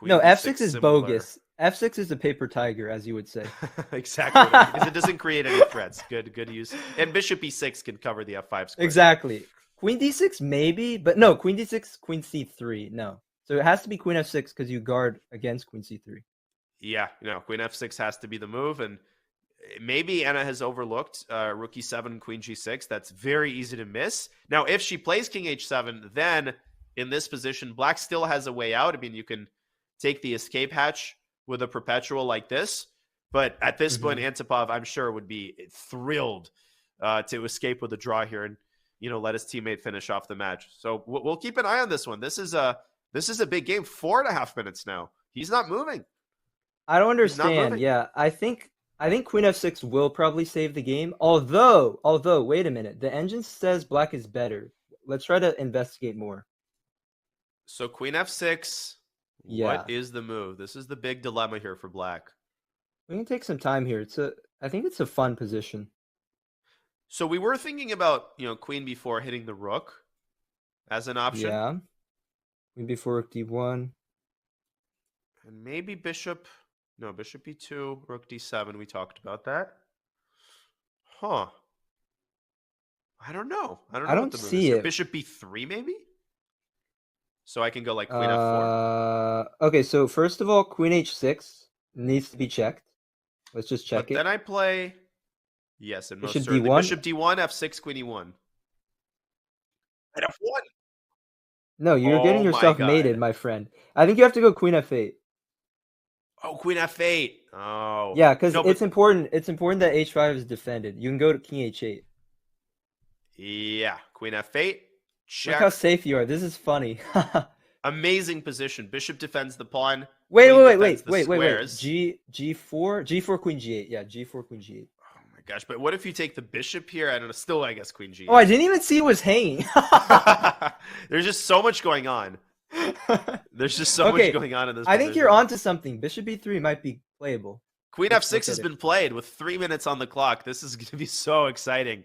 No, F6 is similar. bogus. F6 is a paper tiger, as you would say. Exactly, because it doesn't create any threats. Good use. And Bishop E6 can cover the F5 square. Exactly. Queen D6 maybe, but no, Queen D6, Queen C3, no. So it has to be Queen F6 because you guard against Queen C3. Yeah, Queen F6 has to be the move, and maybe Anna has overlooked rook e7, queen g6. That's very easy to miss. Now, if she plays king h7, then in this position, black still has a way out. I mean, you can take the escape hatch with a perpetual like this. But at this point, Antipov, I'm sure, would be thrilled to escape with a draw here and, let his teammate finish off the match. So we'll keep an eye on this one. This is a big game. 4.5 minutes now. He's not moving. I don't understand. Yeah, I think queen f6 will probably save the game. Although, wait a minute. The engine says black is better. Let's try to investigate more. So queen f6. Yeah. What is the move? This is the big dilemma here for black. We can take some time here. I think it's a fun position. So we were thinking about, queen b4 hitting the rook as an option. Yeah. Queen b4, rook d1. And maybe bishop e2, rook d7. We talked about that. Huh. I don't know. I don't don't see it. Bishop b3 maybe? So I can go like queen f4. Okay, so first of all, queen h6 needs to be checked. Let's just check it. Then I play... Yes, and Bishop most certainly. d1? Bishop d1, f6, queen e1. And f1! No, you're getting yourself mated, my friend. I think you have to go queen f8. Oh, queen f8. Oh. Yeah, because it's important. It's important that h5 is defended. You can go to king h8. Yeah, queen f8. Check. Look how safe you are. This is funny. Amazing position. Bishop defends the pawn. Wait. G4 queen g8. Yeah, G4 queen g8. Oh my gosh! But what if you take the bishop here? I don't know. Still, I guess queen g8. Oh, I didn't even see it was hanging. There's just so much going on. There's just so much going on in this. I think you're onto something. Bishop b3 might be playable. Queen f6 has been played with 3 minutes on the clock. This is going to be so exciting.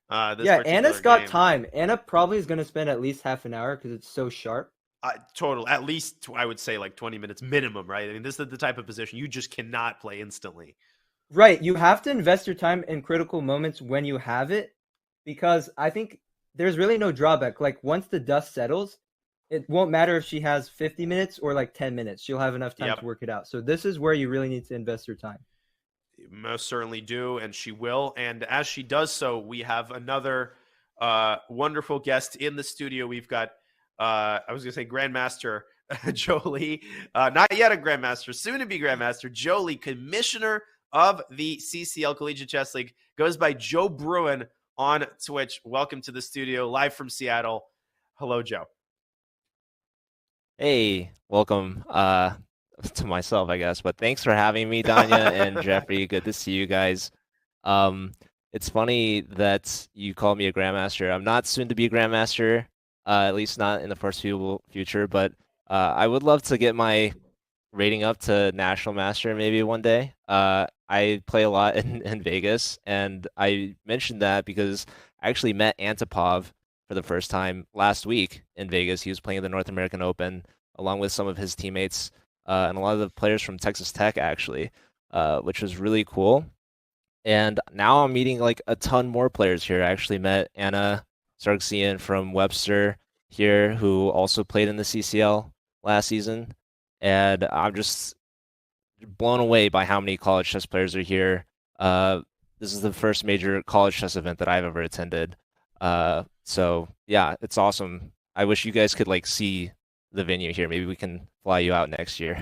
Anna's got time. Anna probably is going to spend at least half an hour because it's so sharp. Total, at least I would say like 20 minutes minimum, right? I mean, this is the type of position you just cannot play instantly. Right. You have to invest your time in critical moments when you have it, because I think there's really no drawback. Like once the dust settles, it won't matter if she has 50 minutes or like 10 minutes. She'll have enough time to work it out. So this is where you really need to invest your time. You most certainly do, and she will. And as she does so, we have another wonderful guest in the studio. We've got I was going to say Grandmaster Jolie, not yet a Grandmaster, soon to be Grandmaster Jolie, Commissioner of the CCL Collegiate Chess League, goes by Joe Bruin on Twitch. Welcome to the studio, live from Seattle. Hello, Joe. Hey, welcome to myself, I guess. But thanks for having me, Danya and Jeffrey. Good to see you guys. It's funny that you call me a Grandmaster. I'm not soon to be a Grandmaster. At least not in the foreseeable future, but I would love to get my rating up to National Master maybe one day. I play a lot in Vegas, and I mentioned that because I actually met Antipov for the first time last week in Vegas. He was playing the North American Open along with some of his teammates and a lot of the players from Texas Tech, actually, which was really cool. And now I'm meeting like a ton more players here. I actually met Anna Sargsyan from Webster here, who also played in the CCL last season, and I'm just blown away by how many college chess players are here. This is the first major college chess event that I've ever attended, so yeah, it's awesome. I wish you guys could like see the venue here. Maybe we can fly you out next year.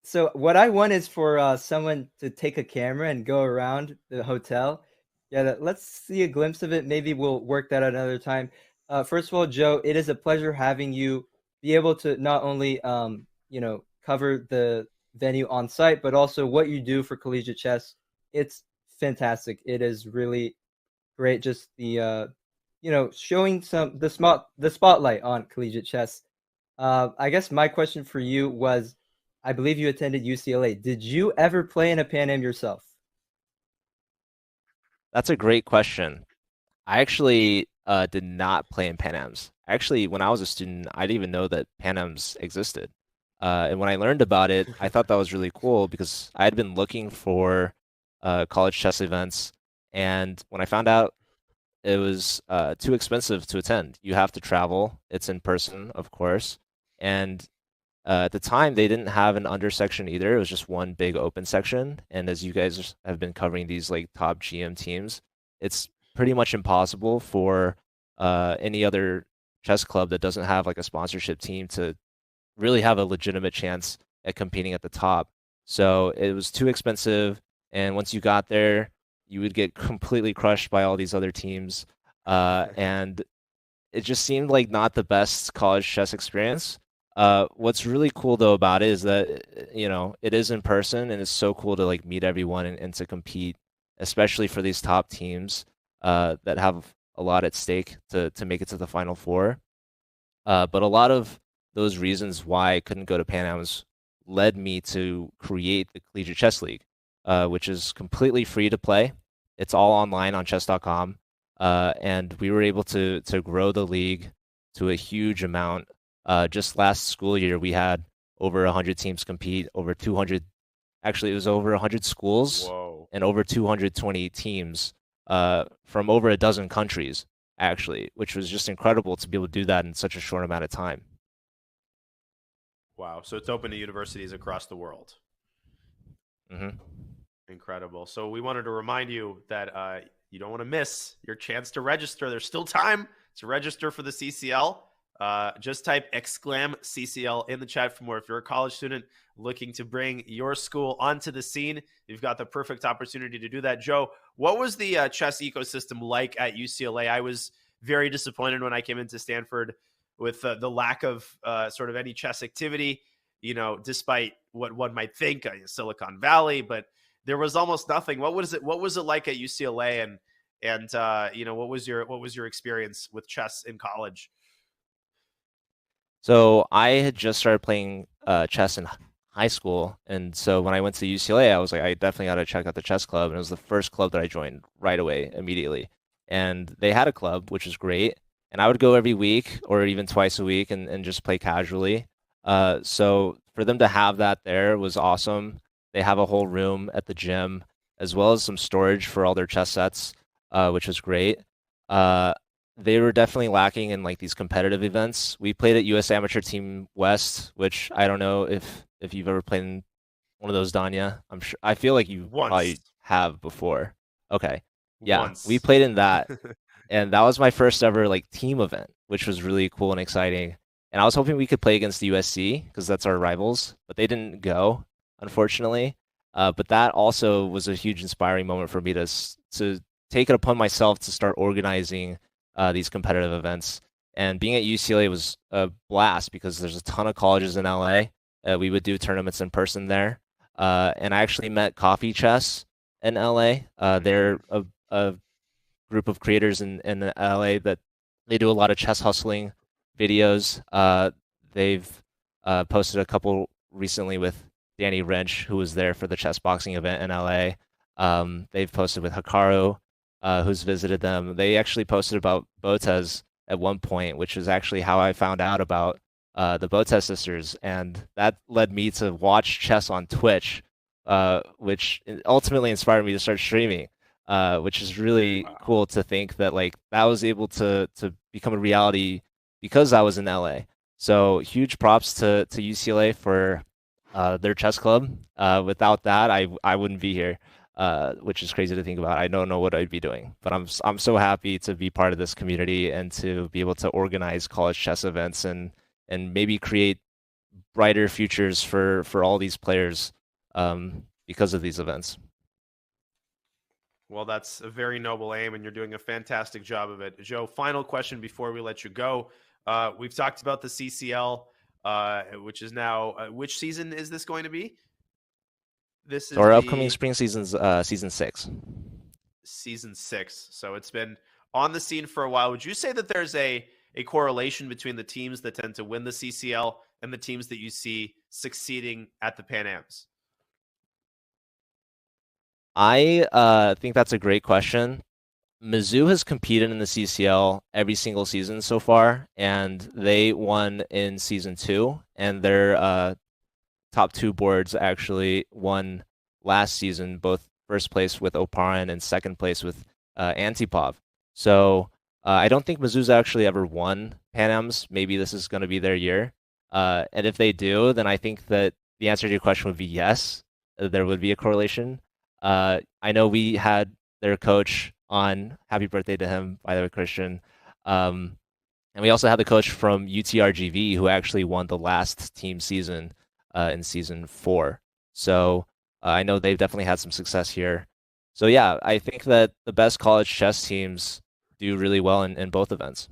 So what I want is for someone to take a camera and go around the hotel. Yeah, let's see a glimpse of it. Maybe we'll work that out another time. First of all, Joe, it is a pleasure having you be able to not only cover the venue on site, but also what you do for collegiate chess. It's fantastic. It is really great. Just the showing the spotlight on collegiate chess. I guess my question for you was, I believe you attended UCLA. Did you ever play in a Pan Am yourself? That's a great question. I actually did not play in Pan Ams. Actually, when I was a student, I didn't even know that Pan Ams existed. And when I learned about it, I thought that was really cool because I had been looking for college chess events. And when I found out it was too expensive to attend, you have to travel. It's in person, of course. And At the time, they didn't have an under section either. It was just one big open section. And as you guys have been covering these like top GM teams, it's pretty much impossible for any other chess club that doesn't have like a sponsorship team to really have a legitimate chance at competing at the top. So it was too expensive. And once you got there, you would get completely crushed by all these other teams. And it just seemed like not the best college chess experience. What's really cool though about it is that, you know, it is in person and it's so cool to like meet everyone and to compete, especially for these top teams that have a lot at stake to make it to the Final Four. But a lot of those reasons why I couldn't go to Pan Am's led me to create the Collegiate Chess League, which is completely free to play. It's all online on chess.com. And we were able to grow the league to a huge amount. Just last school year, we had over 100 teams compete, over 200, actually it was over 100 schools. Whoa. And over 220 teams from over a dozen countries, actually, which was just incredible to be able to do that in such a short amount of time. Wow. So it's open to universities across the world. Mm-hmm. Incredible. So we wanted to remind you that you don't want to miss your chance to register. There's still time to register for the CCL. Just type !CCL in the chat for more. If you're a college student looking to bring your school onto the scene, you've got the perfect opportunity to do that. Joe, what was the chess ecosystem like at UCLA? I was very disappointed when I came into Stanford with the lack of sort of any chess activity, you know, despite what one might think, Silicon Valley, but there was almost nothing. What was it like at UCLA, and you know, what was your experience with chess in college? So I had just started playing chess in high school, and so when I went to UCLA, I was like, I definitely got to check out the chess club, and it was the first club that I joined right away, immediately. And they had a club, which was great, and I would go every week or even twice a week and just play casually. So for them to have that there was awesome. They have a whole room at the gym, as well as some storage for all their chess sets, which was great. They were definitely lacking in like these competitive events. We played at US Amateur Team West, which I don't know if you've ever played in one of those, Danya. I feel like you probably have before. Okay. Yeah. Once. We played in that. And that was my first ever like team event, which was really cool and exciting. And I was hoping we could play against the USC because that's our rivals, but they didn't go, unfortunately. But that also was a huge inspiring moment for me to take it upon myself to start organizing these competitive events. And being at UCLA was a blast because there's a ton of colleges in LA. We would do tournaments in person there. And I actually met Coffee Chess in LA. They're a group of creators in LA that they do a lot of chess hustling videos. They've posted a couple recently with Danny Wrench, who was there for the chess boxing event in LA. They've posted with Hikaru, who's visited them. They actually posted about Botez at one point, which is actually how I found out about the Botez sisters, and that led me to watch chess on Twitch, which ultimately inspired me to start streaming, which is really cool to think that like that was able to become a reality because I was in LA. So huge props to UCLA for their chess club. Without that, I wouldn't be here. Which is crazy to think about. I don't know what I'd be doing, but I'm so happy to be part of this community and to be able to organize college chess events and maybe create brighter futures for all these players because of these events. Well, that's a very noble aim, and you're doing a fantastic job of it. Joe, final question before we let you go. We've talked about the CCL, which is now which season is this going to be? This is our upcoming spring season's season 6. Season 6. So it's been on the scene for a while. Would you say that there's a correlation between the teams that tend to win the CCL and the teams that you see succeeding at the Pan Ams? I think that's a great question. Mizzou has competed in the CCL every single season so far, and they won in season 2, and their top 2 boards actually won last season, both first place with Oparin and second place with Antipov. So I don't think Mizzou's actually ever won Pan Ams. Maybe this is going to be their year. And if they do, then I think that the answer to your question would be yes, there would be a correlation. I know we had their coach on. Happy birthday to him, by the way, Christian. And we also had the coach from Utrgv who actually won the last team season in season 4. So I know they've definitely had some success here. So yeah, I think that the best college chess teams do really well in both events.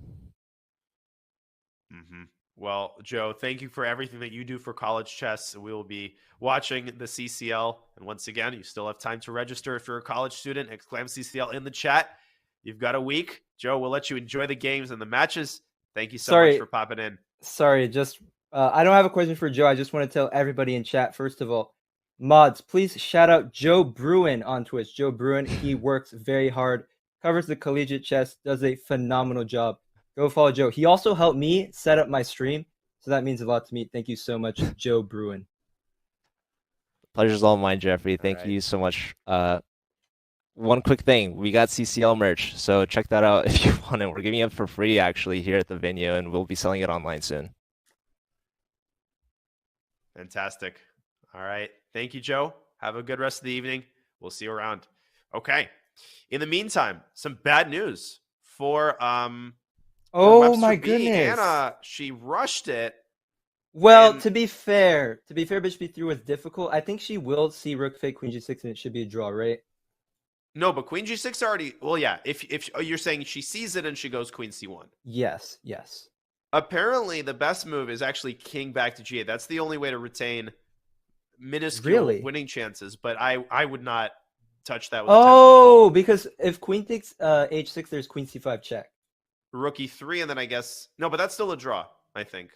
Well, Joe, thank you for everything that you do for college chess. We will be watching the CCL. And once again, you still have time to register if you're a college student. Exclaim CCL in the chat. You've got a week. Joe, we'll let you enjoy the games and the matches. Thank you so much for popping in. Sorry, just I don't have a question for Joe. I just want to tell everybody in chat, first of all, mods, please shout out Joe Bruin on Twitch. Joe Bruin, he works very hard, covers the collegiate chess, does a phenomenal job. Go follow Joe. He also helped me set up my stream, so that means a lot to me. Thank you so much, Joe Bruin. Pleasure's all mine, Jeffrey. Thank you so much. One quick thing, we got CCL merch, so check that out if you want it. We're giving it for free actually here at the venue, and we'll be selling it online soon. Fantastic. All right. Thank you, Joe. Have a good rest of the evening. We'll see you around. Okay. In the meantime, some bad news for oh my Webster goodness. Anna, she rushed it. Well, to be fair, Bishop B3 was difficult. I think she will see Rook fake Queen G6 and it should be a draw, right? No, but Queen G6 already. Well, yeah. If you're saying she sees it and she goes Queen C1. Yes. Apparently, the best move is actually King back to G8. That's the only way to retain minuscule winning chances. But I would not touch that with a 10-foot call. Because if Queen takes H6, there's Queen C5 check. Rook E3, and then I guess no, but that's still a draw. I think.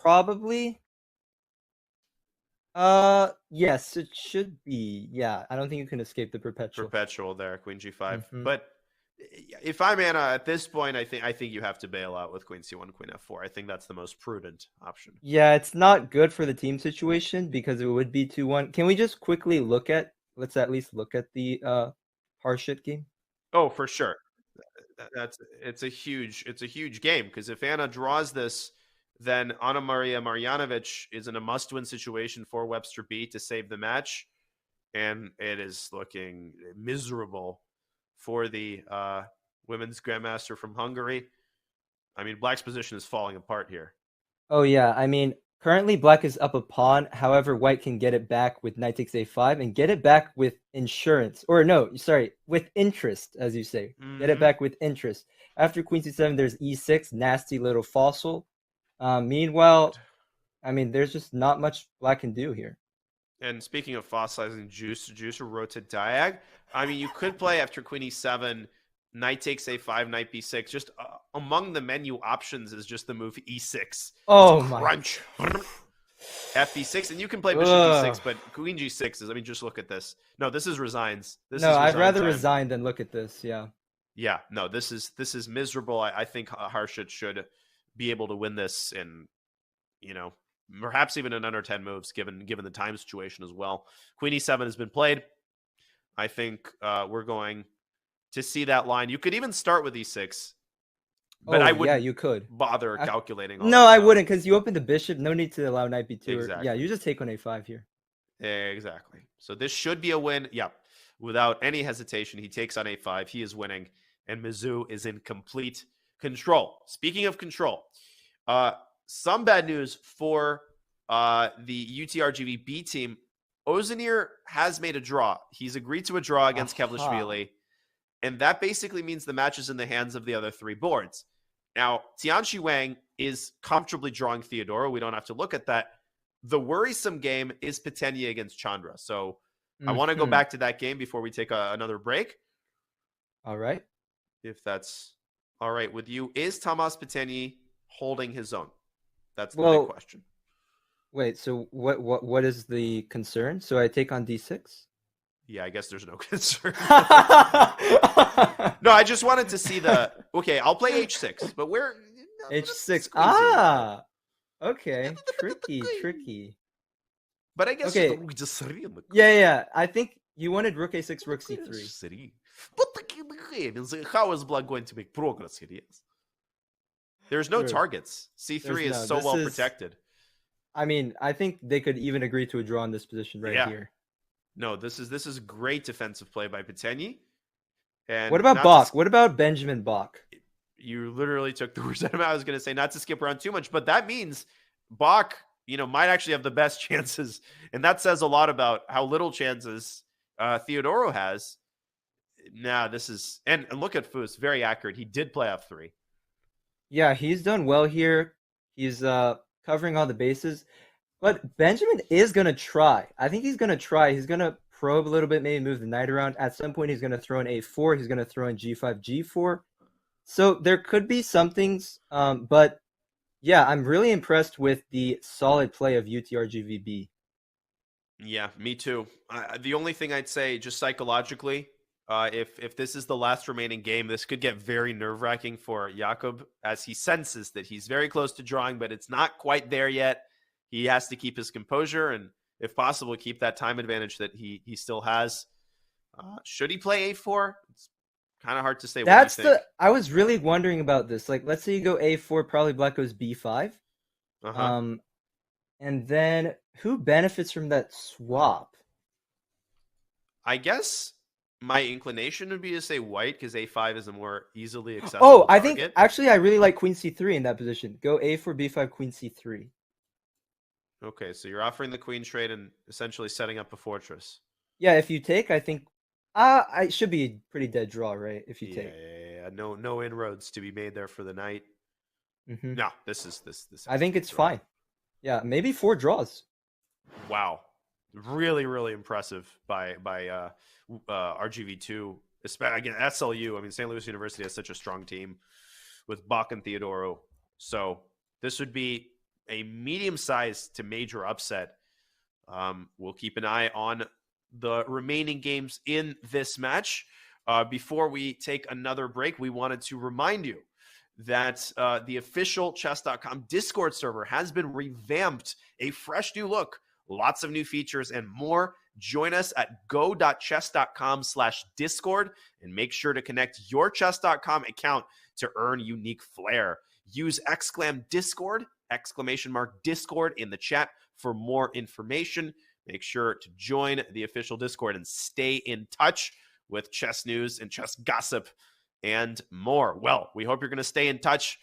Probably. Yes, it should be. Yeah, I don't think you can escape the perpetual there, Queen G5. But if I'm Anna at this point, I think you have to bail out with Queen C1, Queen F4. I think that's the most prudent option. Yeah, it's not good for the team situation because it would be 2-1. Can we just quickly let's at least look at the Harshit game? Oh, for sure. It's a huge game because if Anna draws this, then Anna Maria Marjanovic is in a must-win situation for Webster B to save the match, and it is looking miserable for the women's grandmaster from Hungary. I mean, Black's position is falling apart here. Oh yeah, I mean, currently Black is up a pawn. However, White can get it back with knight takes a5 and get it back with insurance. Or no, sorry, with interest, as you say. Get it back with interest. After Queen C7, there's E6, nasty little fossil. Meanwhile, I mean, there's just not much Black can do here. And speaking of fossilizing Juicer wrote to Diag. I mean, you could play after Queen E7, knight takes A5, knight B6. Just among the menu options is just the move E6. Oh just my! Crunch. FB6, and you can play Bishop D6, but Queen G6 is. I mean, just look at this. No, this is resigns. I'd rather resign than look at this. Yeah. Yeah. No, this is miserable. I think Harshit should be able to win this in, perhaps even in under 10 moves, given the time situation as well. Queen E7 has been played. I think we're going to see that line. You could even start with E6, but I wouldn't. Yeah, you could bother calculating. No, I wouldn't, because you open the bishop. No need to allow knight B2. Exactly. Yeah, you just take on A5 here. Exactly. So this should be a win. Yeah, without any hesitation, he takes on A5. He is winning, and Mizzou is in complete control. Speaking of control, some bad news for the Utrgv B team. Ozanir has made a draw. He's agreed to a draw against Kevlishvili, and that basically means the match is in the hands of the other three boards. Now, Tianchi Wang is comfortably drawing Theodora. We don't have to look at that. The worrisome game is Petenia against Chandra. So I want to go back to that game before we take another break. All right. If that's all right with you. Is Tomas Petenia holding his own? That's the big question. Wait, so what is the concern? So I take on D6? Yeah, I guess there's no concern. No, I just wanted to see okay, I'll play H6, but where? H6. Okay. Tricky. But I guess okay. Yeah. I think you wanted Rook A6, Rook C3. How is Black going to make progress here? Yes. There's no True. targets. C3 There's is so this well is- protected. I mean, I think they could even agree to a draw in this position right Yeah. here. No, this is great defensive play by Petenyi. And What about not Bach? to- What about Benjamin Bach? You literally took the words out of my mouth. I was going to say not to skip around too much, but that means Bach, might actually have the best chances, and that says a lot about how little chances Theodoro has. Nah, this is and look at Foos, very accurate. He did play F3. Yeah, he's done well here. He's covering all the bases. But Benjamin is going to try. I think he's going to try. He's going to probe a little bit, maybe move the knight around. At some point, he's going to throw in A4. He's going to throw in G5, G4. So there could be some things. But yeah, I'm really impressed with the solid play of Utrgv. Yeah, me too. The only thing I'd say, just psychologically, if this is the last remaining game, this could get very nerve-wracking for Jakob, as he senses that he's very close to drawing, but it's not quite there yet. He has to keep his composure and, if possible, keep that time advantage that he still has. Should he play A4? It's kind of hard to say. That's what do you think? I was really wondering about this. Like, let's say you go A4, probably black goes B5. And then who benefits from that swap? I guess my inclination would be to say white, because A5 is a more easily accessible Oh, I think target. actually I really like Queen C3 in that position. Go A4, B5, Queen C3. Okay, so you're offering the queen trade and essentially setting up a fortress. Yeah, if you take, I think it should be a pretty dead draw, right? If you Yeah, take. yeah. No inroads to be made there for the knight. Mhm. No, this is. I think it's fine. Yeah, maybe 4 draws. Wow, really, really impressive by RGV2. Again, SLU. I mean, St. Louis University has such a strong team with Bach and Theodoro. So this would be a medium-sized to major upset. We'll keep an eye on the remaining games in this match. Before we take another break, we wanted to remind you that the official chess.com Discord server has been revamped, a fresh new look, lots of new features and more. Join us at go.chess.com/discord and make sure to connect your chess.com account to earn unique flair. Use !Discord, !Discord in the chat for more information. Make sure to join the official Discord and stay in touch with chess news and chess gossip and more. Well, we hope you're going to stay in touch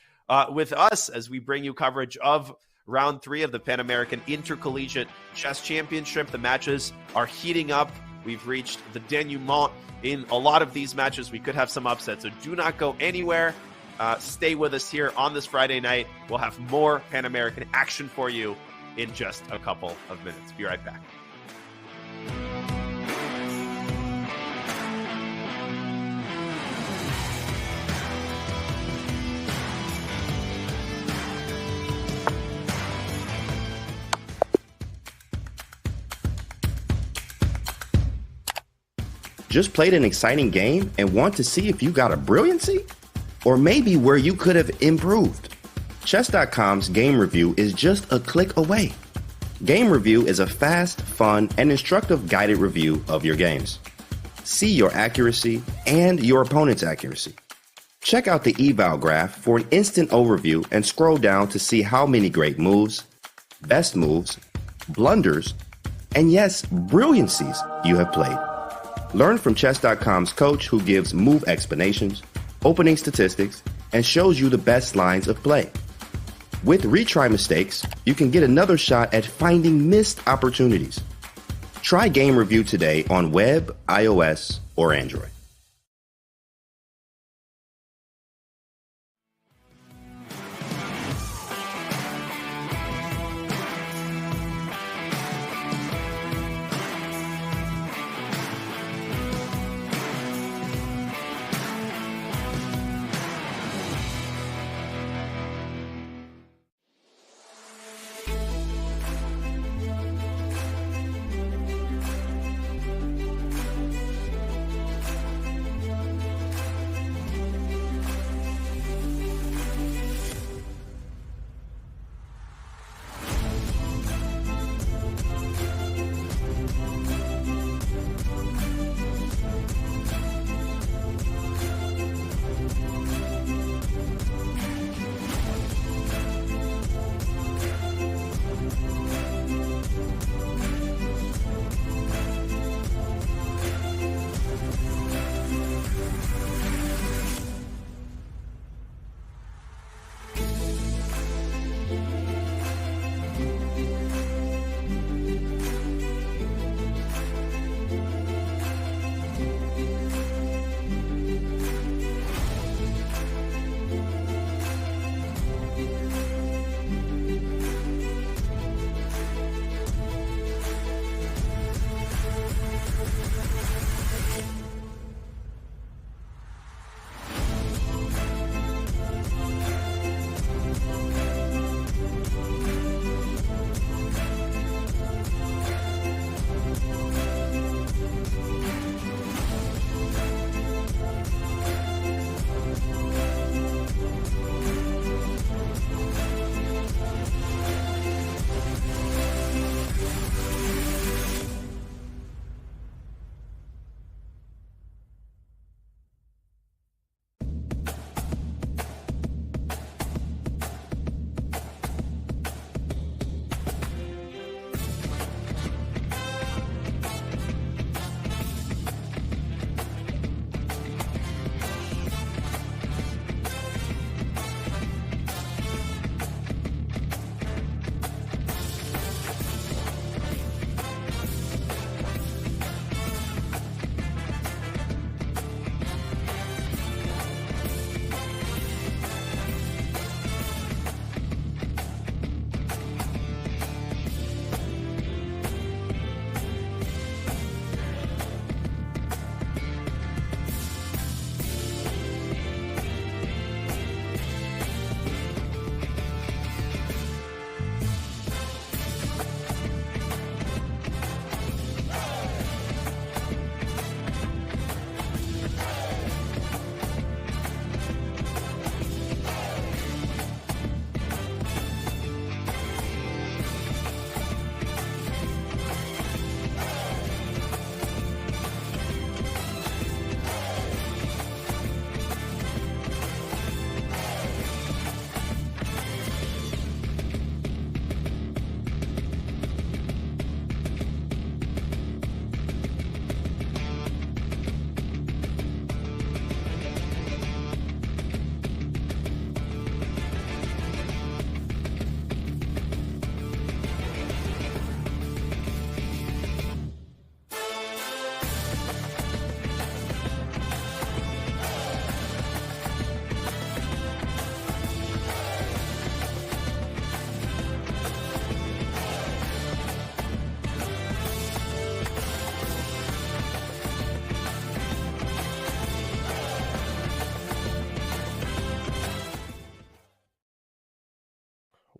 with us as we bring you coverage of round 3 of the Pan American Intercollegiate Chess Championship. The matches are heating up. We've reached the denouement in a lot of these matches. We could have some upsets, so do not go anywhere. Stay with us here on this Friday night. We'll have more Pan American action for you in just a couple of minutes. Be right back. Just played an exciting game and want to see if you got a brilliancy? Or maybe where you could have improved? Chess.com's game review is just a click away. Game review is a fast, fun, and instructive guided review of your games. See your accuracy and your opponent's accuracy. Check out the eval graph for an instant overview and scroll down to see how many great moves, best moves, blunders, and yes, brilliancies you have played. Learn from Chess.com's coach who gives move explanations, opening statistics, and shows you the best lines of play. With retry mistakes, you can get another shot at finding missed opportunities. Try Game Review today on web, iOS, or Android.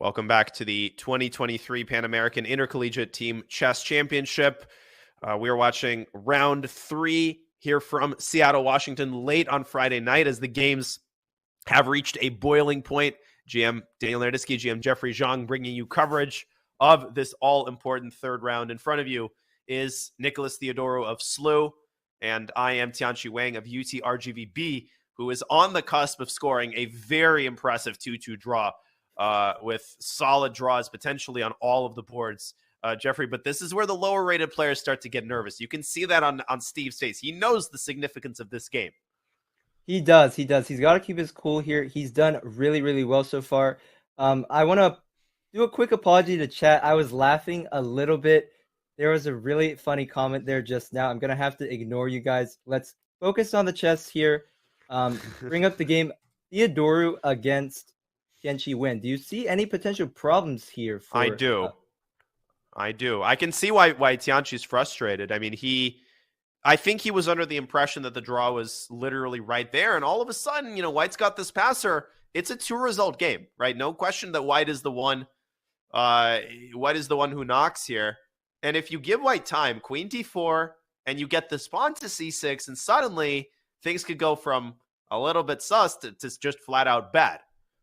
Welcome back to the 2023 Pan American Intercollegiate Team Chess Championship. We are watching round 3 here from Seattle, Washington, late on Friday night as the games have reached a boiling point. GM Daniel Naroditsky, GM Jeffrey Zhang bringing you coverage of this all-important third round. In front of you is Nicholas Theodoro of SLU, and I am Tianchi Wang of Utrgv, who is on the cusp of scoring a very impressive 2-2 draw with solid draws potentially on all of the boards, Jeffrey. But this is where the lower-rated players start to get nervous. You can see that on Steve's face. He knows the significance of this game. He does. He's got to keep his cool here. He's done really, really well so far. I want to do a quick apology to chat. I was laughing a little bit. There was a really funny comment there just now. I'm going to have to ignore you guys. Let's focus on the chess here. Bring up the game. Theodoro against Tianchi Wen. Do you see any potential problems here? I do. I can see why Tianchi's frustrated. I mean, I think he was under the impression that the draw was literally right there, and all of a sudden, White's got this passer. It's a 2-result game, right? No question that White is the one. White is the one who knocks here. And if you give White time, Queen D4, and you get this pawn to C6, and suddenly things could go from a little bit sus to just flat out bad.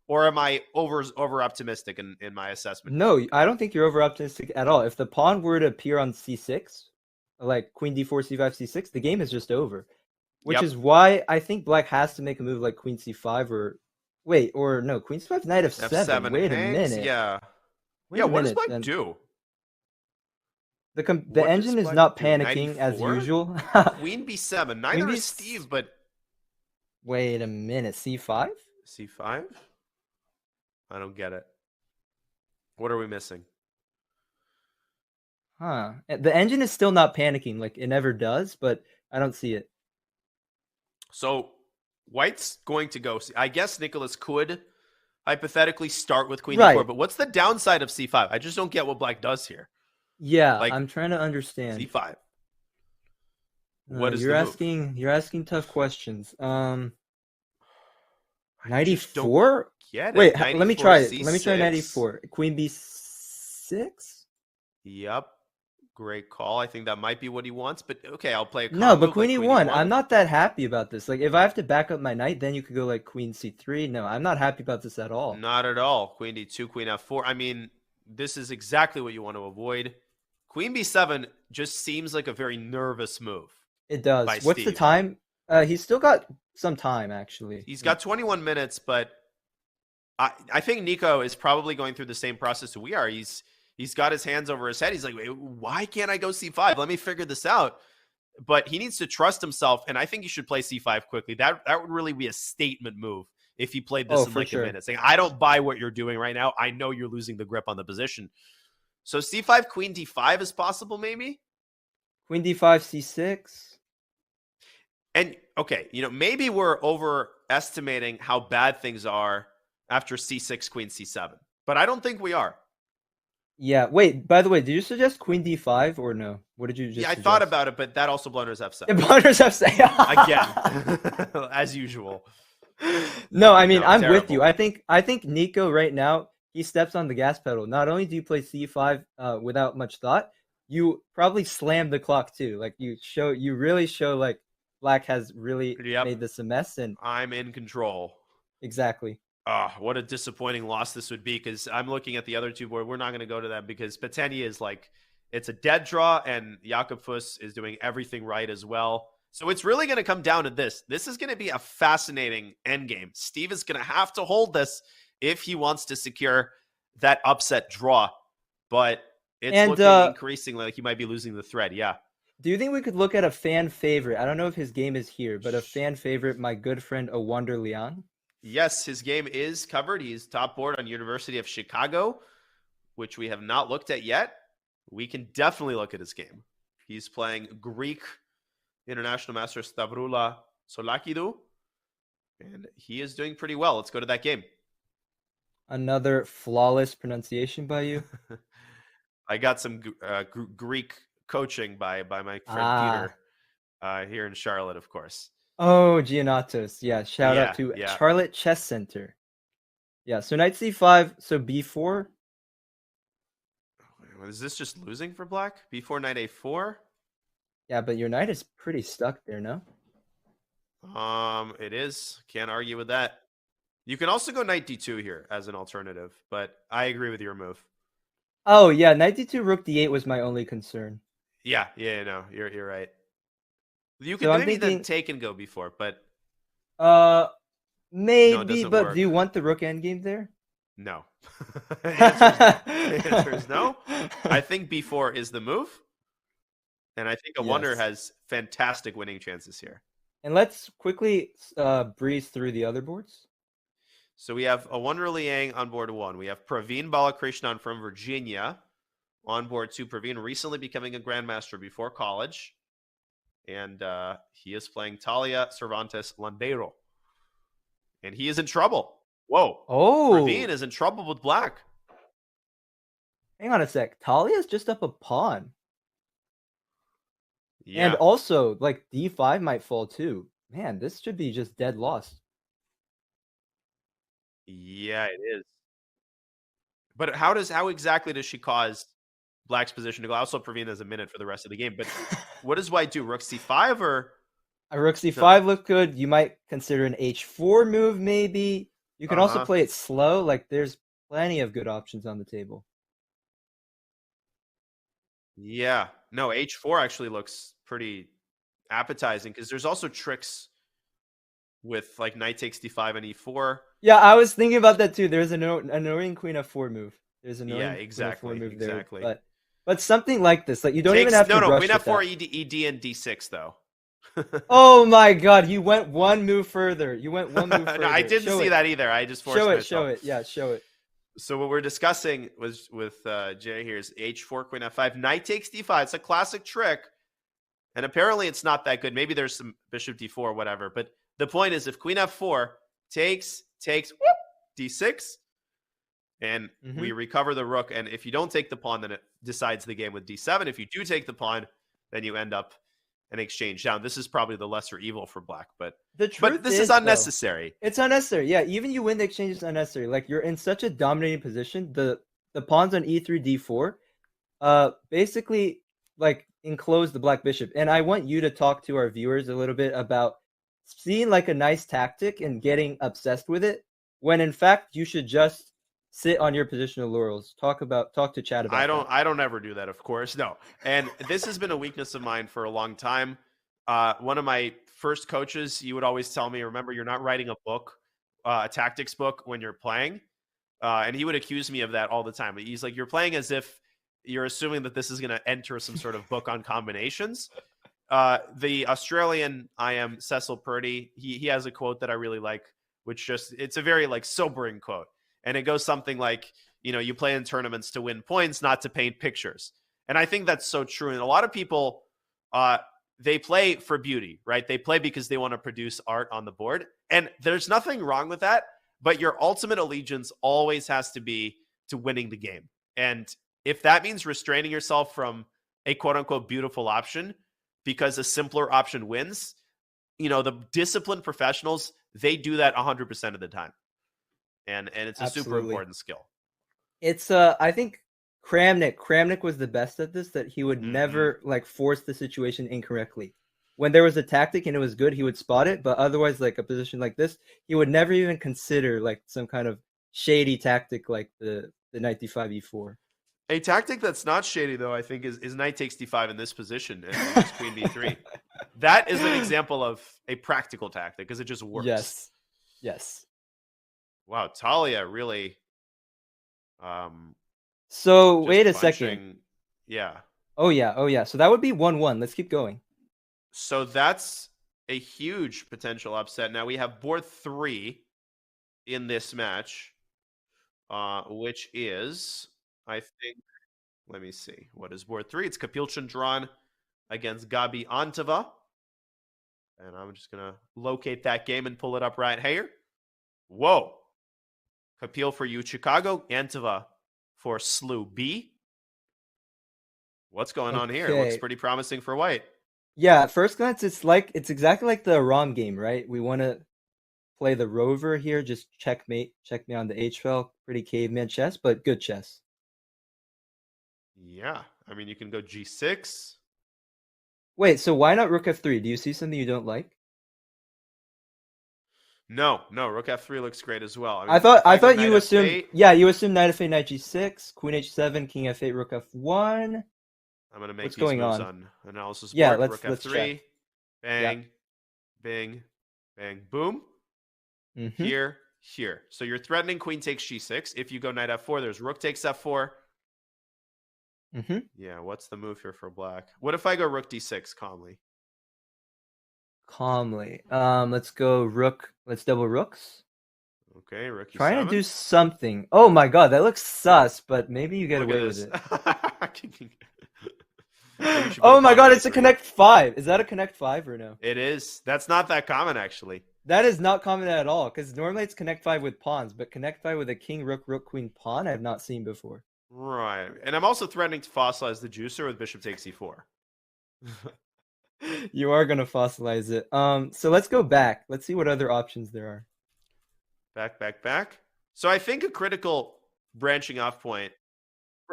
Or am I over optimistic in my assessment? No, I don't think you're over optimistic at all. If the pawn were to appear on C6, like Queen D4, C5, C6, the game is just over. Which is why I think Black has to make a move like Queen C5 Queen C5, Knight F7. Wait a minute. Yeah. What does Black do? The engine is not panicking as usual. Queen B7. Neither is Steve, but... Wait a minute. C5? C5? I don't get it. What are we missing? Huh. The engine is still not panicking. Like, it never does, but I don't see it. So, White's going to go... I guess Nicholas could hypothetically start with Queen D4, but what's the downside of C5? I just don't get what Black does here. Yeah, I'm trying to understand. C5. What is you're asking? You're asking tough questions. 94. Wait, let me try it. C6. Let me try 94. Queen B6. Yep, great call. I think that might be what he wants. But okay, I'll play a no. But Queen E1. I'm not that happy about this. Like, if I have to back up my knight, then you could go like Queen C3. No, I'm not happy about this at all. Not at all. Queen D2, Queen F4. I mean, this is exactly what you want to avoid. Queen B7 just seems like a very nervous move. It does. What's the time? He's still got some time, actually. He's got 21 minutes, but I think Nico is probably going through the same process that we are. He's got his hands over his head. He's like, why can't I go C5? Let me figure this out. But he needs to trust himself, and I think he should play C5 quickly. That would really be a statement move if he played this in like a minute. Saying, I don't buy what you're doing right now. I know you're losing the grip on the position. So C5, Queen D5 is possible, maybe? Queen D5, C6. And, okay, maybe we're overestimating how bad things are after C6, Queen C7. But I don't think we are. Yeah, wait, by the way, did you suggest Queen D5 or no? What did you just suggest? I thought about it, but that also blunders F7. It blunders F7. Again, as usual. No, I mean, I'm with you. I think Nico right now, he steps on the gas pedal. Not only do you play C5 without much thought, you probably slam the clock too. Like, you really show like Black has really made this a mess, and I'm in control. Exactly. What a disappointing loss this would be, because I'm looking at the other two board. We're not going to go to them because Pateni is like, it's a dead draw, and Jakob Fuss is doing everything right as well. So it's really going to come down to this. This is going to be a fascinating endgame. Steve is going to have to hold this if he wants to secure that upset draw. But it's looking increasingly like he might be losing the thread. Yeah. Do you think we could look at a fan favorite? I don't know if his game is here, but a fan favorite, my good friend Awonder Liang. Yes, his game is covered. He's top board on University of Chicago, which we have not looked at yet. We can definitely look at his game. He's playing Greek international master Stavroula Solakidou, and he is doing pretty well. Let's go to that game. Another flawless pronunciation by you. I got some Greek coaching by my friend Peter here in Charlotte, of course. Oh, Giannatos. Yeah, shout out to Charlotte Chess Center. Yeah, so knight c5, so b4. Is this just losing for black? B4, knight a4? Yeah, but your knight is pretty stuck there, no? It is. Can't argue with that. You can also go knight d2 here as an alternative, but I agree with your move. Oh, yeah, knight d2, rook d8 was my only concern. Yeah, no, you're right. You can So I'm maybe then thinking- take and go b4, but maybe, doesn't but work. do you want the rook endgame there? no. The answer is no. I think b4 is the move, and I think a wonder Yes. has fantastic winning chances here. And let's quickly breeze through the other boards. So we have a Wonder Liang on board 1. We have Praveen Balakrishnan from Virginia on board 2. Praveen recently becoming a grandmaster before college. And he is playing Talia Cervantes Landero. And he is in trouble. Whoa. Oh. Praveen is in trouble with black. Hang on a sec. Talia's just up a pawn. Yeah. And also, like, d5 might fall too. Man, this should be just dead lost. Yeah, it is. But how exactly does she cause black's position to go? Also, Praveen has a minute for the rest of the game. But what does white do? Rook c5 or? A rook c5 looked good. You might consider an h4 move, maybe. You can also play it slow. Like, there's plenty of good options on the table. Yeah. No, h4 actually looks pretty appetizing because there's also tricks with like knight takes d5 and e4. Yeah, I was thinking about that too. There's an annoying queen f4 move. There's an annoying exactly, queen f4 move there. exactly. But something like this, like you don't even have to rush queen with f4 that. ed and d6 though. Oh my god, you went one move further. You went one move further. No, I didn't see that either. I just forced myself. Show it. Yeah, show it. So what we're discussing was with Jay here is h4, queen f5, knight takes d5. It's a classic trick. And apparently it's not that good. Maybe there's some bishop d4, whatever. But the point is if queen f4 takes d6, and we recover the rook. And if you don't take the pawn, then it decides the game with d7. If you do take the pawn, then you end up an exchange down. This is probably the lesser evil for black, but this is unnecessary. It's unnecessary. Yeah, even you win the exchange is unnecessary. Like you're in such a dominating position. The pawns on e3, d4, basically like enclose the black bishop. And I want you to talk to our viewers a little bit about seeing like a nice tactic and getting obsessed with it, when in fact you should just sit on your positional laurels. Talk to chat about I don't ever do that, of course. No. And this has been a weakness of mine for a long time. One of my first coaches, he would always tell me, remember, you're not writing a book, a tactics book when you're playing. And he would accuse me of that all the time. He's like, you're playing as if you're assuming that this is going to enter some sort of book on combinations. The Australian I am Cecil Purdy, he has a quote that I really like, which it's a very like sobering quote. And it goes something like, you play in tournaments to win points, not to paint pictures. And I think that's so true. And a lot of people, they play for beauty, right? They play because they want to produce art on the board. And there's nothing wrong with that. But your ultimate allegiance always has to be to winning the game. And if that means restraining yourself from a quote unquote beautiful option because a simpler option wins, the disciplined professionals, they do that 100% of the time. And it's a super important skill. It's I think Kramnik was the best at this, that he would never like force the situation incorrectly. When there was a tactic and it was good, he would spot it, but otherwise like a position like this, he would never even consider like some kind of shady tactic like the knight d5 e4. A tactic that's not shady though, I think is knight takes d5 in this position and just queen b3. That is an example of a practical tactic because it just works. Yes. Wow, Talia really. So wait a second. Yeah. Oh yeah. So that would be 1-1. Let's keep going. So that's a huge potential upset. Now we have board 3 in this match, which is, I think, let me see. What is board 3? It's Kapil Chandran against Gabi Anteva. And I'm just going to locate that game and pull it up right here. Whoa. Kapil for Utrgv, Anteva for Slew B. What's going on here? It looks pretty promising for white. Yeah, at first glance, it's exactly like the ROM game, right? We want to play the rover here, just checkmate on the H file. Pretty caveman chess, but good chess. Yeah, I mean, you can go G6. Wait, so why not Rook F3? Do you see something you don't like? No, Rook F3 looks great as well. I thought Knight you assumed, F8. yeah, you assumed Knight F8, Knight G6, Queen H7, King F8, Rook F1. I'm gonna make What's these going moves on? analysis board. Yeah, Rook let's F3, check. bang, bang, bang, boom. Mm-hmm. Here. So you're threatening Queen takes G6. If you go Knight F4, there's Rook takes F4. Mm-hmm. Yeah, what's the move here for black? What if I go Rook D6 calmly? Let's go Rook. Let's double Rooks. Okay, Rook E7. Trying to do something. Oh my god, that looks sus, but maybe you get Look away at with this. it. Maybe you should put Oh a my god, it's a combination. Connect 5. Is that a Connect 5 or no? It is. That's not that common, actually. That is not common at all, because normally it's Connect 5 with pawns, but Connect 5 with a King, Rook, Rook, Queen, Pawn, I've not seen before. Right. And I'm also threatening to fossilize the juicer with Bishop takes E4. You are going to fossilize it. So let's go back. Let's see what other options there are. Back. So I think a critical branching off point,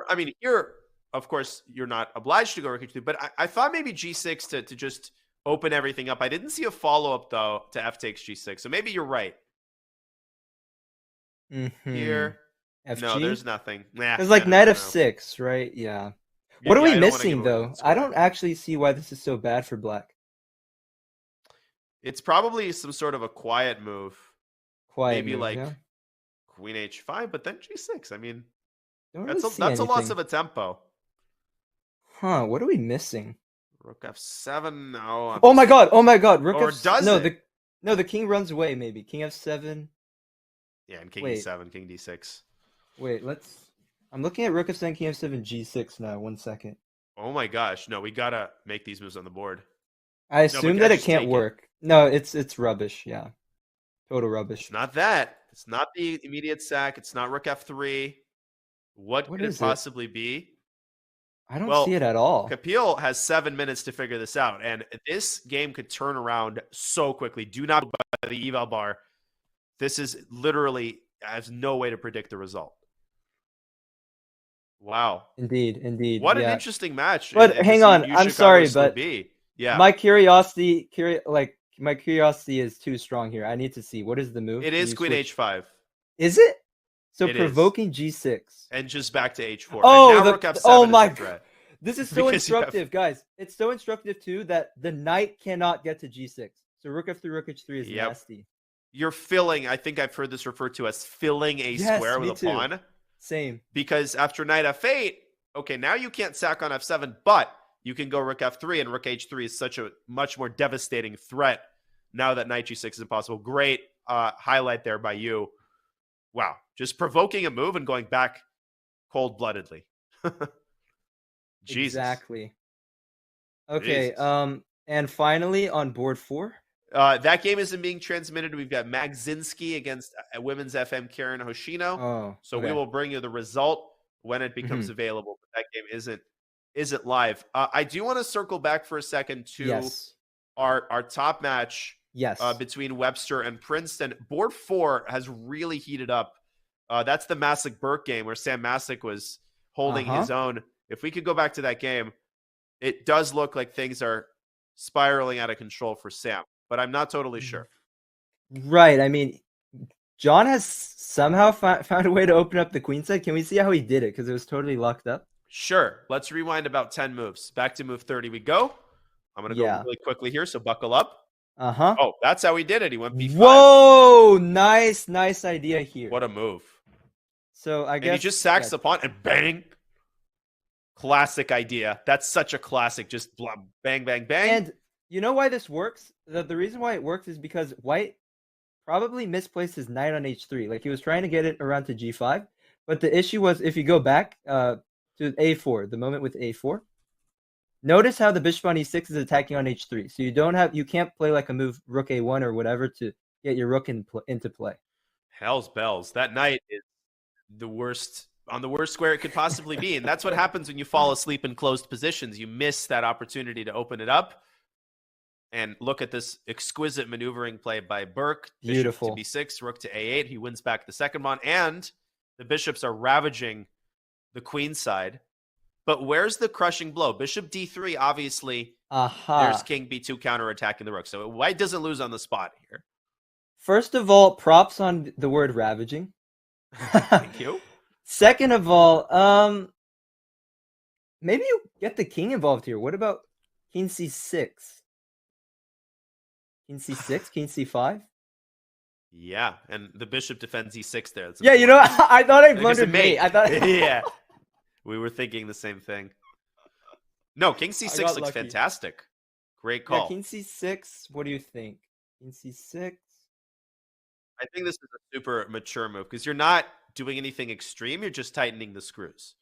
I mean, here, of course, you're not obliged to go Rook H2, but I thought maybe G6 to just open everything up. I didn't see a follow-up, though, to F takes G6. So maybe you're right. Mm-hmm. Here. FG? No, there's nothing. Nah, It's like no, Knight no. F6, right? Yeah. Yeah, What are I we don't wanna missing, give away though? the I score. don't actually see why this is so bad for black. It's probably some sort of a quiet move. Maybe move, like yeah? Queen H5, but then G6. I mean, Don't that's really see a loss anything. of a tempo. Huh, what are we missing? Rook F7, no. Oh my god, Rook Or F... does no, it? the king runs away, maybe. King F7. Yeah, and King Wait. E7, King D6. Wait, I'm looking at Rook F7, King F7, G6 now. 1 second. Oh my gosh, no, we gotta make these moves on the board. I assume but that I it just can't take it. work. No, it's rubbish, yeah. Total rubbish. It's not that. It's not the immediate sack. It's not Rook F3. What could it is it? possibly be? I don't see it at all. Capil has 7 minutes to figure this out, and this game could turn around so quickly. Do not go by the eval bar. This is literally has no way to predict the result. Wow. Indeed. What an yeah. interesting match. But and hang to see on, I'm Utrgv sorry, still but be. Yeah. my curiosity is too strong here. I need to see. What is the move? It is You Queen switch- H5. Is it? So It is. provoking G6. And just back to H4. Oh, and now Rook F7 oh is my the threat. This is so Because you have- instructive, guys. It's so instructive too that the knight cannot get to G6. So Rook F3, Rook H3 is Yep. nasty. You're filling, I think I've heard this referred to as filling a Yes, square me with a too. pawn. Same. Because after Knight F8, okay, now you can't sack on F7, but you can go Rook F3, and Rook H3 is such a much more devastating threat now that Knight G6 is impossible. Great highlight there by you. Wow. Just provoking a move and going back cold-bloodedly. Jesus. Exactly. Okay, Jesus. and finally on board 4. That game isn't being transmitted. We've got Magzinski against women's FM Karen Hoshino. Oh, So we okay. will bring you the result when it becomes available. But that game isn't live. I do want to circle back for a second to Yes. our top match Yes. between Webster and Princeton. Board 4 has really heated up. That's the Masick Burke game where Sam Masick was holding his own. If we could go back to that game, it does look like things are spiraling out of control for Sam, but I'm not totally sure. Right. I mean, John has somehow found a way to open up the queen side. Can we see how he did it? Because it was totally locked up. Sure. Let's rewind about 10 moves. Back to move 30 we go. I'm going to go really quickly here, so buckle up. Uh-huh. Oh, that's how he did it. He went B5. Whoa! Nice idea here. What a move. So I guess And he just sacks the pawn and bang. Classic idea. That's such a classic. Just bang, bang, bang. And you know why this works? The reason why it works is because White probably misplaced his knight on H3. Like he was trying to get it around to G5. But the issue was if you go back to A4, the moment with A4, notice how the bishop on E6 is attacking on H3. So you can't play like a move Rook A1 or whatever to get your rook into play. Hell's bells. That knight is the worst on the worst square it could possibly be. And that's what happens when you fall asleep in closed positions. You miss that opportunity to open it up. And look at this exquisite maneuvering play by Burke. Beautiful. Bishop to b6, rook to a8. He wins back the second pawn, and the bishops are ravaging the queen side. But where's the crushing blow? Bishop d3, obviously, there's king b2 counterattacking the rook. So white doesn't lose on the spot here. First of all, props on the word ravaging. Thank you. Second of all, maybe you get the king involved here. What about king c6? King c6, king c5? Yeah, and the bishop defends e6 there. Yeah, you know, I thought I blundered mate. I thought yeah. We were thinking the same thing. No, king c6 looks lucky. fantastic. Great call. Yeah, king c6, what do you think? King c6? I think this is a super mature move because you're not doing anything extreme. You're just tightening the screws.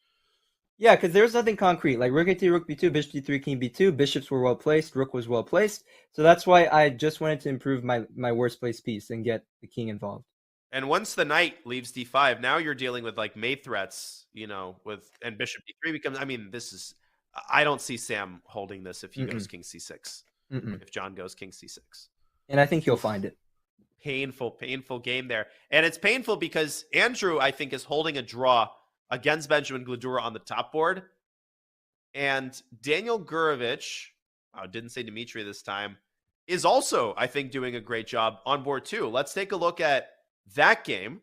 Yeah, because there's nothing concrete. Like rook a2, rook b2, bishop d3, king b2. Bishops were well placed. Rook was well placed. So that's why I just wanted to improve my worst placed piece and get the king involved. And once the knight leaves d5, now you're dealing with like mate threats, you know, and bishop d3 becomes. I mean, this is. I don't see Sam holding this if he goes king c6. If John goes king c6. And I think he'll find it. Painful game there. And it's painful because Andrew, I think, is holding a draw against Benjamin Gladura on the top board. And Daniel Gurevich, I didn't say Dimitri this time, is also, I think, doing a great job on board 2. Let's take a look at that game.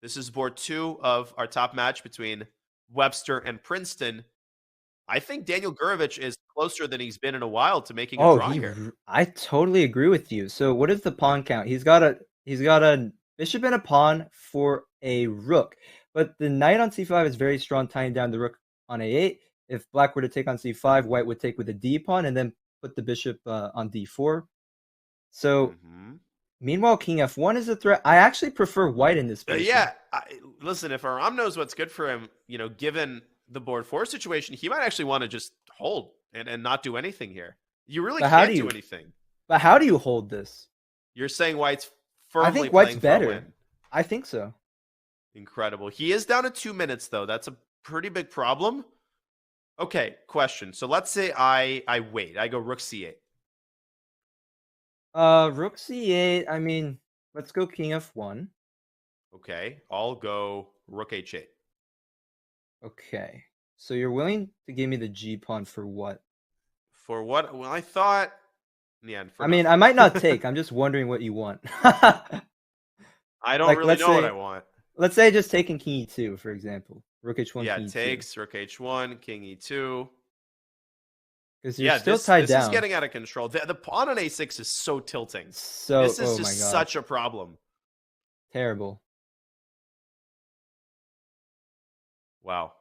This is board 2 of our top match between Webster and Princeton. I think Daniel Gurevich is closer than he's been in a while to making a draw here. I totally agree with you. So what is the pawn count? He's got a bishop and a pawn for a rook. But the knight on c5 is very strong, tying down the rook on a8. If black were to take on c5, white would take with a d pawn and then put the bishop on d4. So meanwhile, king f1 is a threat. I actually prefer white in this position. Yeah. Listen, if Aram knows what's good for him, you know, given the board 4 situation, he might actually want to just hold and not do anything here. You really can't do anything. But how do you hold this? You're saying white's firmly I think white's playing better. for a win. I think so. Incredible. He is down to 2 minutes, though. That's a pretty big problem. Okay, question. So let's say I wait. I go rook c8. Rook c8. I mean, let's go king f1. Okay, I'll go rook h8. Okay. So you're willing to give me the g pawn for what? For what? Well, I thought. Yeah. I mean, I might not take. I'm just wondering what you want. I don't really know what I want. Let's say just taking king e2, for example. Rook h1, yeah, king takes e2. rook h1, king e2. Because you're still tied down. This is getting out of control. The pawn on a6 is so tilting. So this is just such a problem. Terrible. Wow.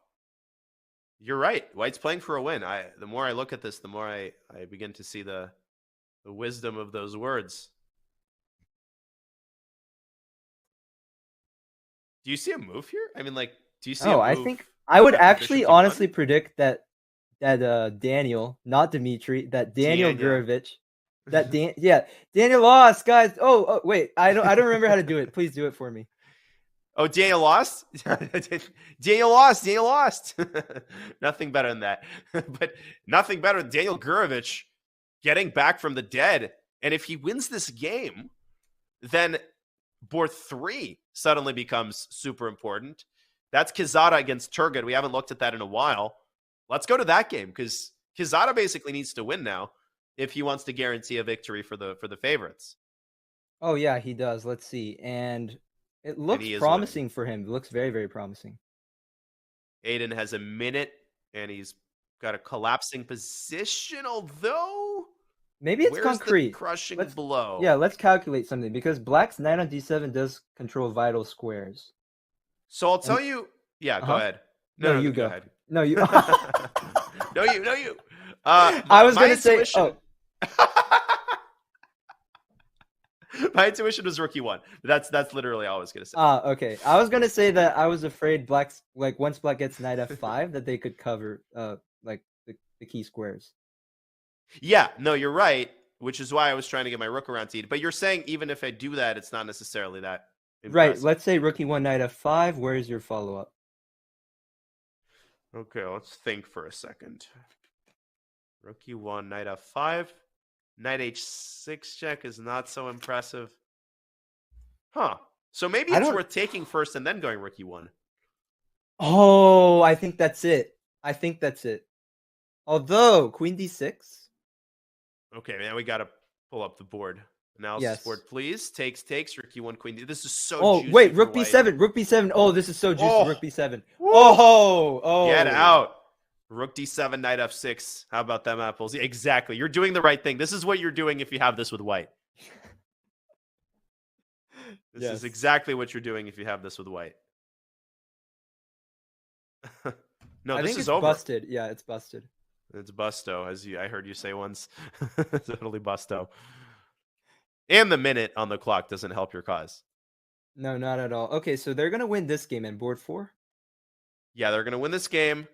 You're right. White's playing for a win. The more I look at this, the more I begin to see the wisdom of those words. Do you see a move here? I mean, like, do you see a move? I think I would actually honestly predict that Daniel, not Dimitri, that Daniel Gurevich, Daniel lost, guys. Oh, wait, I don't remember how to do it. Please do it for me. Oh, Daniel lost? Daniel lost. Nothing better than that. But nothing better than Daniel Gurevich getting back from the dead. And if he wins this game, then board 3 suddenly becomes super important. That's Quezada against Turgut. We haven't looked at that in a while. Let's go to that game because Quezada basically needs to win now if he wants to guarantee a victory for the favorites. Oh, yeah, he does. Let's see. And it looks promising for him. It looks very, very promising. Aiden has a minute, and he's got a collapsing position, although... Maybe it's concrete. The crushing blow? Yeah, let's calculate something, because black's knight on d7 does control vital squares. So I'll tell you... Yeah, go ahead. No, you go. Ahead. No, you... No, you. I was going to say... Oh. My intuition was rookie 1. That's literally all I was gonna say. Okay. I was gonna say that I was afraid black's once black gets knight f5 that they could cover the key squares. Yeah, no, you're right. Which is why I was trying to get my rook around to eat. But you're saying even if I do that, it's not necessarily that impressive. Right. Let's say rookie 1 knight f5. Where is your follow up? Okay, let's think for a second. Rookie 1 knight f5. Knight h6 check is not so impressive. Huh. So maybe I it's don't- worth taking first and then going rook e1. Oh, I think that's it. Although queen d6. Okay, now we got to pull up the board. Analysis Yes. board, please. Takes, rook e1, queen d. This is so Oh, juicy wait, for rook white. b7, rook b7. Oh, this is so juicy. Oh. Rook b7. Woo. Oh. Get out. Rook d7, knight f6. How about them apples? Yeah, exactly. You're doing the right thing. This is what you're doing if you have this with white. This Yes. is exactly what you're doing if you have this with white. No, I this think is it's over. busted. Yeah, it's busted. It's busto, I heard you say once. Totally busto. And the minute on the clock doesn't help your cause. No, not at all. Okay, so they're gonna win this game in board 4. Yeah, they're going to win this game.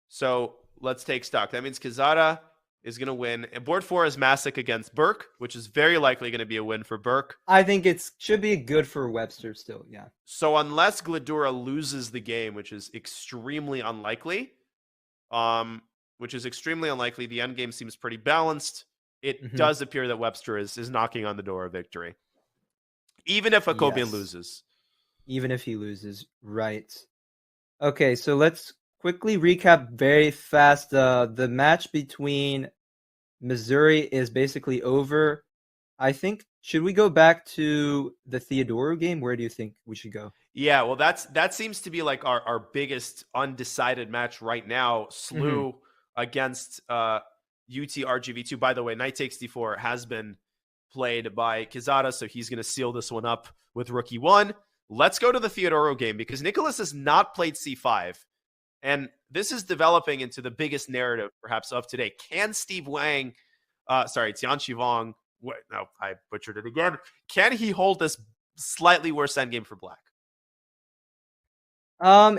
So let's take stock. That means Quezada is going to win. And board 4 is Masick against Burke, which is very likely going to be a win for Burke. I think it should be good for Webster still. Yeah. So unless Gladura loses the game, which is extremely unlikely, the end game seems pretty balanced. It does appear that Webster is knocking on the door of victory. Even if Akobian Yes. loses. Even if he loses, right. Okay, so let's quickly recap very fast. The match between Missouri is basically over. I think, should we go back to the Theodoro game? Where do you think we should go? Yeah, well, that seems to be like our biggest undecided match right now. Slew against Utrgv2. By the way, knight takes d4 has been played by Quezada, so he's going to seal this one up with rook e1. Let's go to the Theodoro game because Nicholas has not played c5. And this is developing into the biggest narrative, perhaps, of today. Can Steve Wang, Tianqi Wang, no, I butchered it again. Can he hold this slightly worse endgame for black?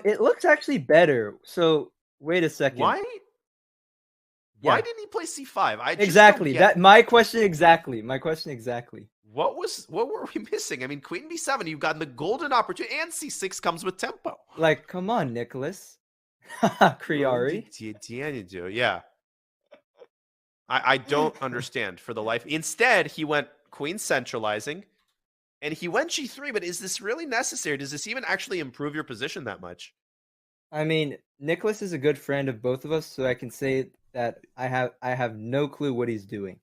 It looks actually better. So wait a second. Why didn't he play c5? I just Exactly. don't get it. My question exactly. What were we missing? I mean, queen b7, you've gotten the golden opportunity, and c6 comes with tempo. Like, come on, Nicholas. Criari. Yeah. I don't understand for the life. Instead, he went queen centralizing, and he went g3, but is this really necessary? Does this even actually improve your position that much? I mean, Nicholas is a good friend of both of us, so I can say that I have no clue what he's doing.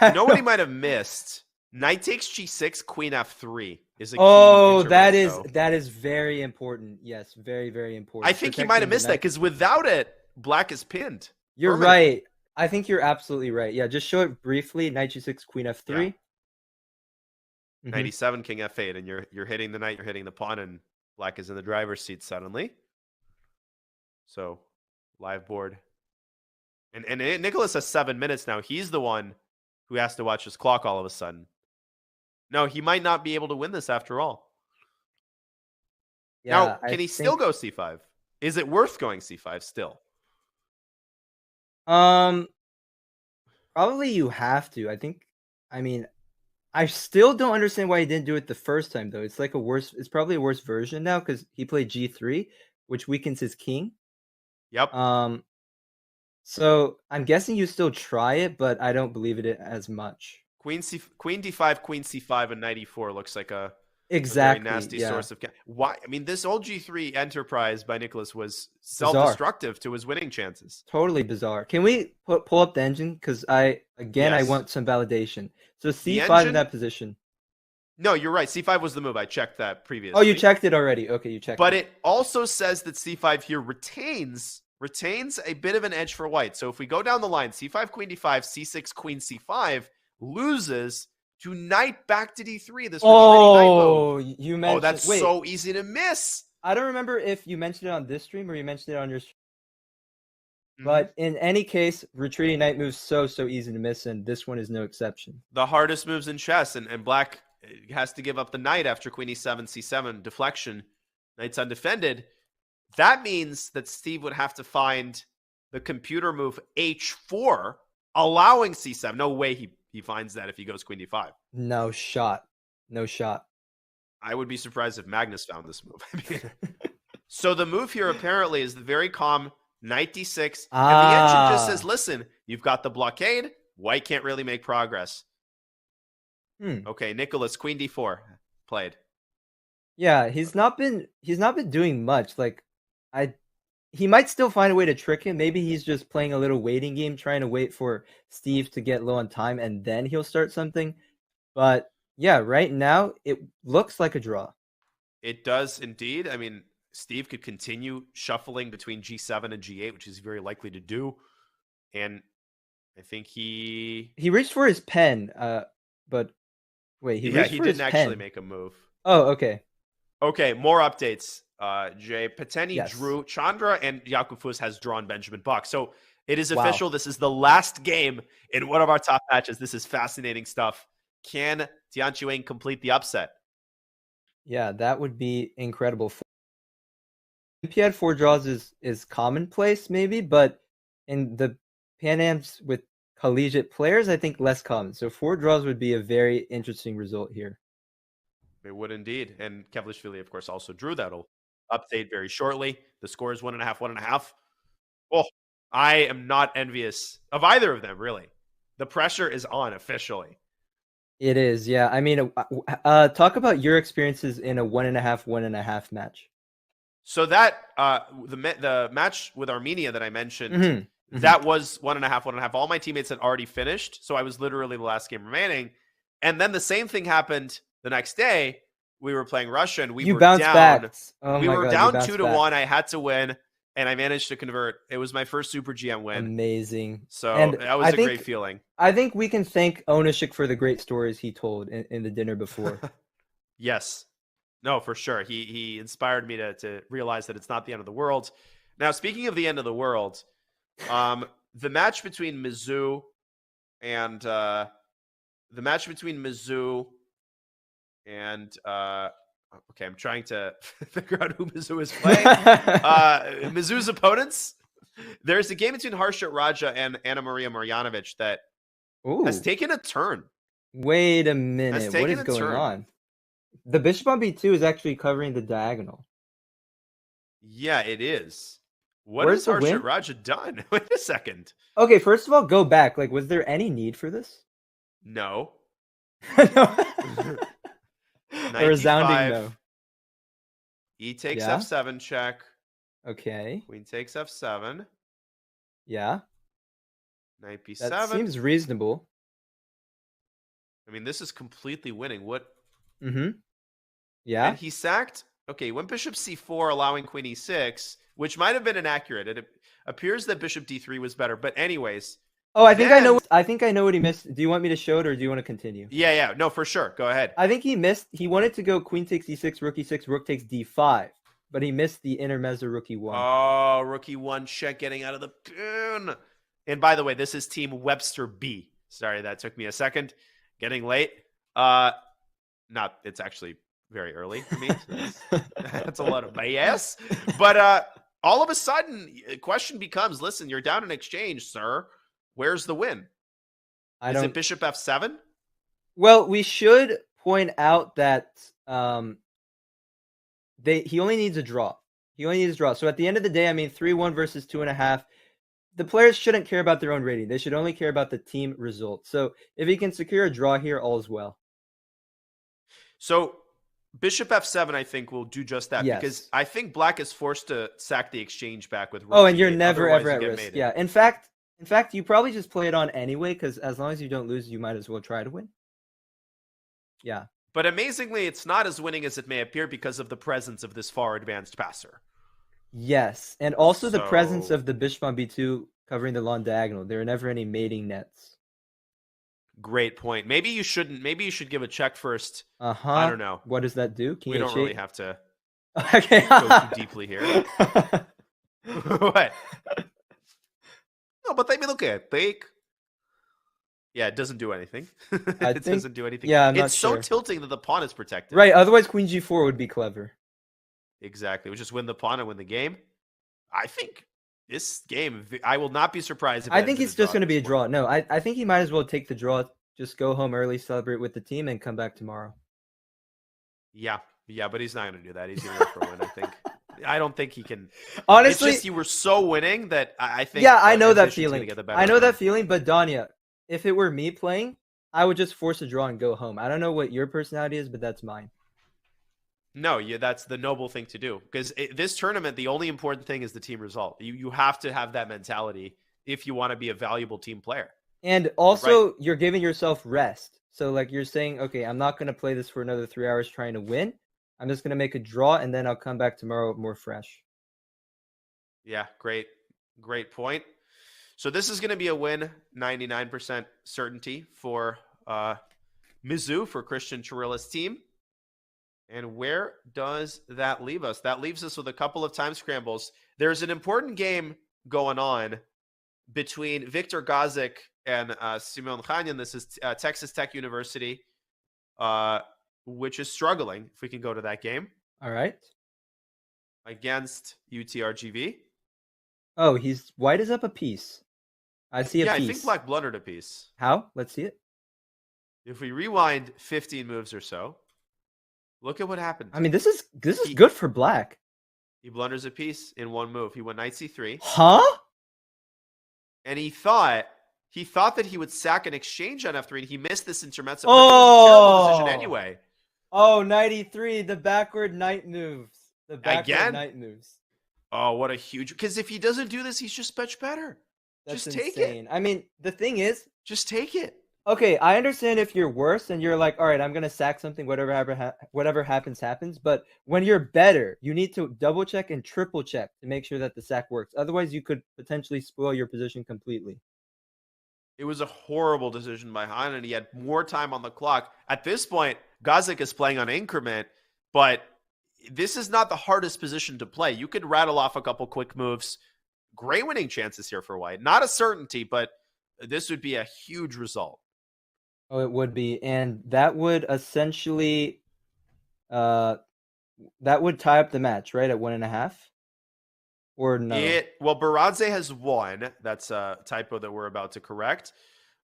You know what he might have missed? Knight takes g6, queen f3 is a key. Oh, intermezzo. that is very important. Yes, very, very important. I think he might have missed that because without it, black is pinned. You're permanently. right. I think you're absolutely right. Yeah, just show it briefly. Knight g6, queen f3. Yeah. Knight e7, king f8, and you're hitting the knight, you're hitting the pawn, and black is in the driver's seat suddenly. So, live board. And Nicholas has 7 minutes now. He's the one who has to watch his clock all of a sudden. No, he might not be able to win this after all. Yeah, now, can he still go c5? Is it worth going c5 still? Probably you have to. I still don't understand why he didn't do it the first time though. It's probably a worse version now because he played g3, which weakens his king. Yep. So I'm guessing you still try it, but I don't believe it as much. Queen d5, queen c5, and knight e4 looks like a Exactly, very nasty yeah. source of why. I mean, this old g3 enterprise by Nicholas was self-destructive to his winning chances. Totally bizarre. Can we pull up the engine? Because I want some validation. So c5 in that position. No, you're right. c5 was the move. I checked that previously. Oh, you checked it already. Okay, you checked But it. it also says that c5 here retains a bit of an edge for white. So if we go down the line, c5, queen d5, c6, queen c5, loses to knight back to d3. This you mentioned. Oh, that's so easy to miss. I don't remember if you mentioned it on this stream or you mentioned it on your stream. But in any case, retreating knight moves so easy to miss, and this one is no exception. The hardest moves in chess, and black has to give up the knight after queen e7, c7, deflection. Knight's undefended. That means that Steve would have to find the computer move h4, allowing c7. No way he finds that if he goes queen d5. No shot. I would be surprised if Magnus found this move. So the move here apparently is the very calm knight d6. And the engine just says, listen, you've got the blockade. White can't really make progress. Hmm. Okay, Nicholas, queen d4 played. Yeah, he's not been doing much. Like, he might still find a way to trick him. Maybe he's just playing a little waiting game, trying to wait for Steve to get low on time, and then he'll start something. But yeah, right now it looks like a draw. It does indeed. I mean, Steve could continue shuffling between G7 and G8, which he's very likely to do. And I think he reached for his pen, but wait, he didn't actually make a move. Oh, okay. Okay, more updates. Jay Pateni Yes. drew Chandra, and Yakufus has drawn Benjamin Buck. So it is official. This is the last game in one of our top matches. This is fascinating stuff. Can Tian Chuang complete the upset? Yeah, that would be incredible. Olympiad 4 draws is commonplace, maybe, but in the Pan Ams with collegiate players, I think less common. So 4 draws would be a very interesting result here. It would indeed. And Kevlishvili, of course, also drew that. Will update very shortly. The score is 1.5, 1.5. Oh, I am not envious of either of them, really. The pressure is on officially. It is, yeah. I mean, talk about your experiences in a 1.5, 1.5 match. So that the match with Armenia that I mentioned, that was 1.5, 1.5. All my teammates had already finished, so I was literally the last game remaining. And then the same thing happened the next day. We were playing Russia, and we were down. Back. Oh we my were God, down you bounced 2-1. I had to win, and I managed to convert. It was my first Super GM win. Amazing. So and that was a great feeling. I think we can thank Onishik for the great stories he told in the dinner before. Yes. No, for sure. He inspired me to realize that it's not the end of the world. Now, speaking of the end of the world, the match between Mizzou and okay, I'm trying to figure out who Mizzou is playing. Mizzou's opponents. There's a game between Harshit Raja and Anna Maria Marjanovic that has taken a turn. Wait a minute. What is going on? The bishop on b2 is actually covering the diagonal. Yeah, it is. What has Harshit Raja done? Wait a second. Okay, first of all, go back. Like, was there any need for this? No. A resounding no. E takes f7 check. Okay. Queen takes f7. Yeah. Knight b7. That seems reasonable. I mean, this is completely winning. What? Yeah. And he sacked. Okay, he went bishop c4, allowing queen e6, which might have been inaccurate. It appears that bishop d3 was better. But anyways. Oh, I think I know. I think I know what he missed. Do you want me to show it, or do you want to continue? Yeah. No, for sure. Go ahead. I think he missed. He wanted to go queen takes e6, rook e6, rook takes d5, but he missed the intermezzo rook e1. Oh, rook e1 check, getting out of the pin. And by the way, this is team Webster B. Sorry, that took me a second. Getting late. It's actually very early for me. So that's a lot of BS. But all of a sudden, the question becomes: listen, you're down in exchange, sir. Where's the win? Is it bishop f7? Well, we should point out that he only needs a draw. So at the end of the day, I mean, 3-1 versus 2.5. The players shouldn't care about their own rating. They should only care about the team result. So if he can secure a draw here, all is well. So bishop f7, I think, will do just that. Yes. Because I think black is forced to sack the exchange back with rook. Oh, and you're never, Otherwise, ever at risk. mated. Yeah. In fact, you probably just play it on anyway, because as long as you don't lose, you might as well try to win. Yeah. But amazingly, it's not as winning as it may appear because of the presence of this far advanced passer. Yes, and also the presence of the bishop on b2 covering the long diagonal. There are never any mating nets. Great point. Maybe you shouldn't. Maybe you should give a check first. I don't know. What does that do? We don't really have to go too deeply here. What? No, but I mean, look at take. Yeah, it doesn't do anything. Doesn't do anything. Yeah, it's so tilting that the pawn is protected. Right. Otherwise, queen g4 would be clever. Exactly. We just win the pawn and win the game. I think this game, I will not be surprised if I think it's just going to be a draw. No, I think he might as well take the draw, just go home early, celebrate with the team, and come back tomorrow. Yeah, but he's not going to do that. He's going to go for a win, I think. I don't think he can. Honestly, it's just you were so winning that I think. Yeah, I know that feeling. I know that feeling, but Danya, if it were me playing, I would just force a draw and go home. I don't know what your personality is, but that's mine. No, that's the noble thing to do. Because this tournament, the only important thing is the team result. You have to have that mentality if you want to be a valuable team player. And also, you're giving yourself rest. So, like, you're saying, okay, I'm not going to play this for another 3 hours trying to win. I'm just going to make a draw, and then I'll come back tomorrow more fresh. Yeah, great point. So this is going to be a win, 99% certainty for Mizzou, for Christian Chirila's team. And where does that leave us? That leaves us with a couple of time scrambles. There's an important game going on between Viktor Gazik and Simon Khanyan. This is Texas Tech University, which is struggling, if we can go to that game. All right. Against Utrgv. Oh, he's white is up a piece. I see a piece. Yeah, I think black blundered a piece. How? Let's see it. If we rewind 15 moves or so, look at what happened. I mean, this is good for black. He blunders a piece in one move. He went knight c3. Huh? And he thought that he would sack an exchange on f3, and he missed this intermezzo. Oh! But it was a terrible decision anyway. Oh, knight e3, the backward knight moves. The backward knight moves. Oh, what a huge... Because if he doesn't do this, he's just much better. That's just insane. take it. I mean, the thing is... Just take it. Okay, I understand if you're worse and you're like, all right, I'm going to sack something, whatever happens. But when you're better, you need to double check and triple check to make sure that the sack works. Otherwise, you could potentially spoil your position completely. It was a horrible decision by Han, and he had more time on the clock. At this point, Gazik is playing on increment, but this is not the hardest position to play. You could rattle off a couple quick moves. Great winning chances here for White. Not a certainty, but this would be a huge result. Oh, it would be. And that would essentially that would tie up the match, right? At 1.5? Or no? Well, Baradze has won. That's a typo that we're about to correct.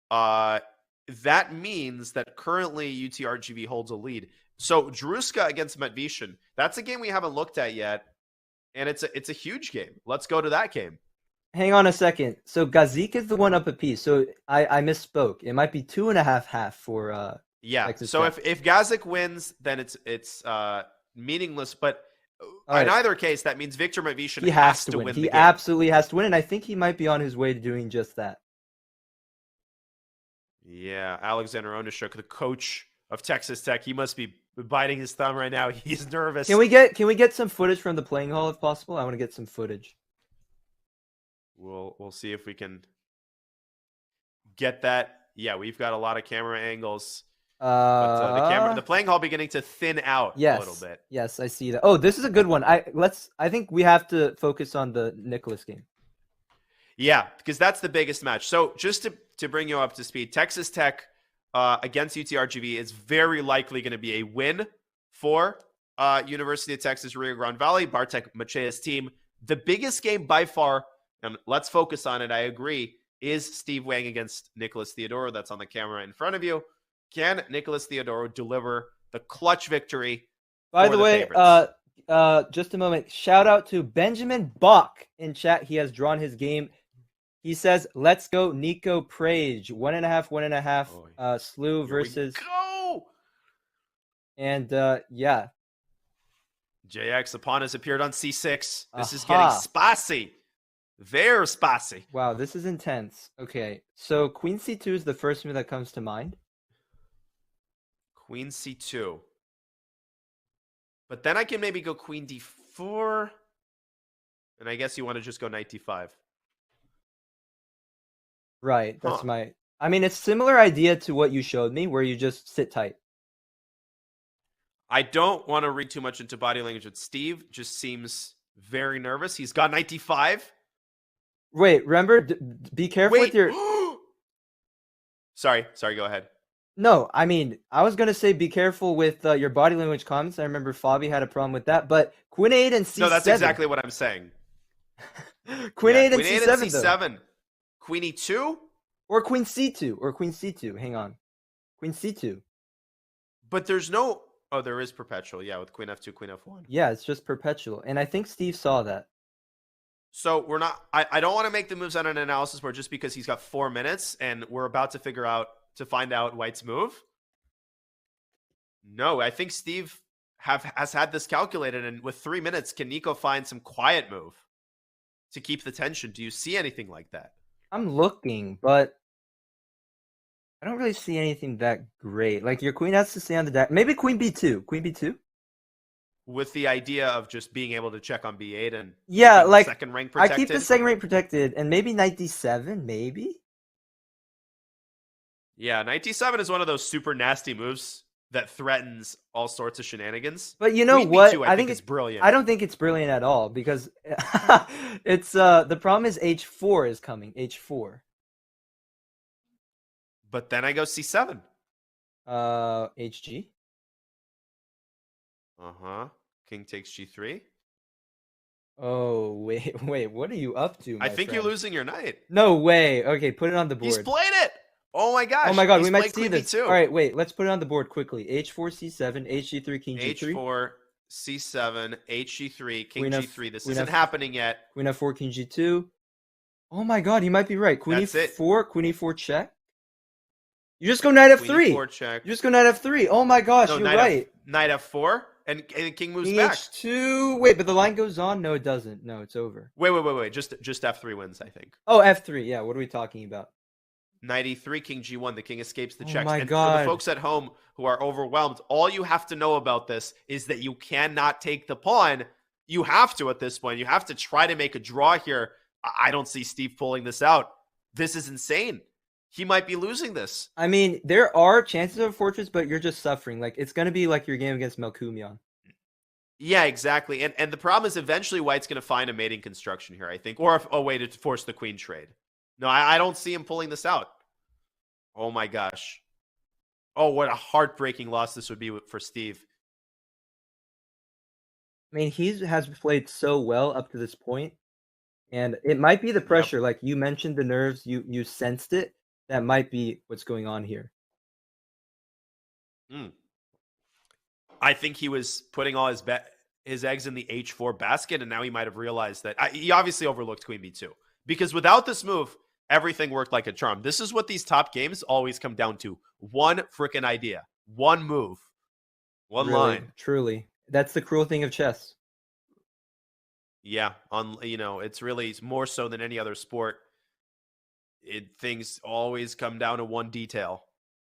That means that currently Utrgv holds a lead. So Druska against Matvishin, that's a game we haven't looked at yet, and it's a huge game. Let's go to that game. Hang on a second. So Gazik is the one up a piece. So I misspoke. It might be 2.5 for Texas so Tech. if Gazik wins, then it's meaningless. But right. In either case, that means Viktor Matvishin he has to win. He the game. absolutely has to win, and I think he might be on his way to doing just that. Yeah, Alexander Onishuk, the coach of Texas Tech, he must be biting his thumb right now. He's nervous. Can we get some footage from the playing hall if possible? I want to get some footage. We'll see if we can get that. Yeah, we've got a lot of camera angles. But the playing hall beginning to thin out a little bit. Yes, I see that. Oh, this is a good one. I think we have to focus on the Nicholas game. Yeah, because that's the biggest match. So just to bring you up to speed, Texas Tech against Utrgv is very likely going to be a win for University of Texas Rio Grande Valley, Bartek Maciej's team. The biggest game by far, and let's focus on it, I agree, is Steve Wang against Nicholas Theodoro. That's on the camera in front of you. Can Nicholas Theodoro deliver the clutch victory? By the way, just a moment. Shout out to Benjamin Bach in chat. He has drawn his game. He says, let's go Nico Prage. 1.5, Slew versus... Go! And, yeah. JX, upon has appeared on C6. This is getting spicy. Very spicy. Wow, this is intense. Okay, so Queen C2 is the first move that comes to mind. Queen C2. But then I can maybe go Queen D4. And I guess you want to just go Knight D5. Right, that's my... I mean, it's similar idea to what you showed me, where you just sit tight. I don't want to read too much into body language with Steve. Just seems very nervous. He's got Knight D5. Wait, remember, be careful with your... Sorry, go ahead. No, I mean, I was going to say be careful with your body language comments. I remember Fabi had a problem with that, but Queen 8 and C7. No, that's exactly what I'm saying. Queen 8 and Queen 8 C7, and C7. Queen E2? Or Queen C2. Hang on. Queen C2. But there's no... Oh, there is perpetual. Yeah, with Queen F2, Queen F1. Yeah, it's just perpetual. And I think Steve saw that. So we're not. I don't want to make the moves on an analysis board just because he's got 4 minutes and we're about to find out White's move. No, I think Steve has had this calculated, and with 3 minutes, can Nico find some quiet move to keep the tension? Do you see anything like that? I'm looking, but I don't really see anything that great. Like your queen has to stay on the deck. Maybe queen b2. Queen b2? With the idea of just being able to check on b8 and like second rank protected. I keep the second rank protected, and maybe knight d7, maybe? Yeah, knight d7 is one of those super nasty moves that threatens all sorts of shenanigans. But you know queen what? b2, I think it's brilliant. I don't think it's brilliant at all because it's the problem is h4 is coming. h4. But then I go c7. Hg. King takes g3. Oh, wait, what are you up to, I think you're losing your knight. No way. Okay, put it on the board. He's played it! Oh my gosh. Oh my god, He's we might see queen this. b2. All right, wait, let's put it on the board quickly. h4, c7, hg3, king g3. h4, c7, hg3, king Queen g3. This queen isn't happening yet. Queen f4, king g2. Oh my god, you might be right. Queen That's it. e4, queen e4 check. You just go knight f3. Queen e4 check. You just go knight f3. Oh my gosh, No, you're knight right. Knight f4, and king moves King back. h2. Wait, but the line goes on? No, it doesn't. No, it's over. Wait. Just f3 wins, I think. Oh, f3. Yeah, what are we talking about? Knight e3, king g1. The king escapes the Oh checks. my and God. for the folks at home who are overwhelmed, all you have to know about this is that you cannot take the pawn. You have to at this point. You have to try to make a draw here. I don't see Steve pulling this out. This is insane. He might be losing this. I mean, there are chances of a fortress, but you're just suffering. Like, it's going to be like your game against Melkumian. Yeah, exactly. And the problem is eventually White's going to find a mating construction here, I think, or a way to force the queen trade. No, I don't see him pulling this out. Oh my gosh. Oh, what a heartbreaking loss this would be for Steve. I mean, he has played so well up to this point, and it might be the pressure. Like you mentioned, the nerves. You sensed it. That might be what's going on here. I think he was putting all his eggs in the h4 basket, and now he might have realized that he obviously overlooked queen b2 because without this move, everything worked like a charm. This is what these top games always come down to: one freaking idea, one move, one line. Truly, that's the cruel thing of chess. Yeah, it's more so than any other sport. Things always come down to one detail.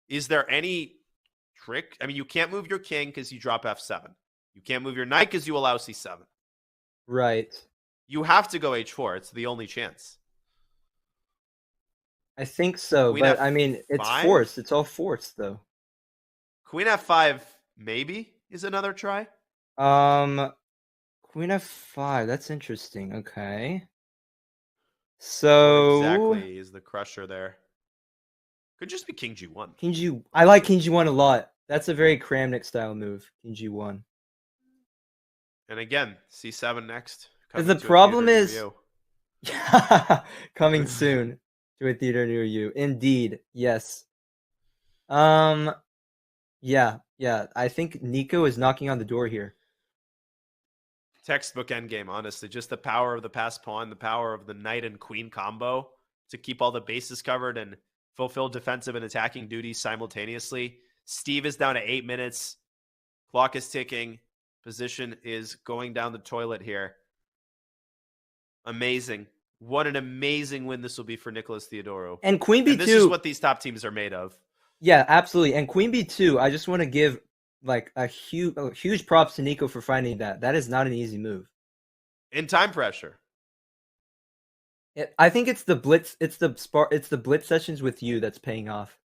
Is there any trick? I mean, you can't move your king because you drop f7. You can't move your knight because you allow c7. Right. You have to go h4. It's the only chance. I think so, Queen but F5? I mean, it's forced. It's all forced, though. Queen f5 maybe is another try. Queen f5. That's interesting. Okay. So What exactly is the crusher there? Could just be king g1. I like king g1 a lot. That's a very Kramnik style move. King g1. And again, c7 next. Because the problem is coming soon to a theater near you. Indeed, yes. Yeah. I think Nico is knocking on the door here. Textbook endgame, honestly. Just the power of the passed pawn, the power of the knight and queen combo to keep all the bases covered and fulfill defensive and attacking duties simultaneously. Steve is down to 8 minutes. Clock is ticking. Position is going down the toilet here. Amazing. What an amazing win this will be for Nicholas Theodorou. And queen b2. And this is what these top teams are made of. Yeah, absolutely. And queen b2, I just want to give like a huge props to Nico for finding that. That is not an easy move. In time pressure. I think it's the blitz. It's the blitz sessions with you that's paying off.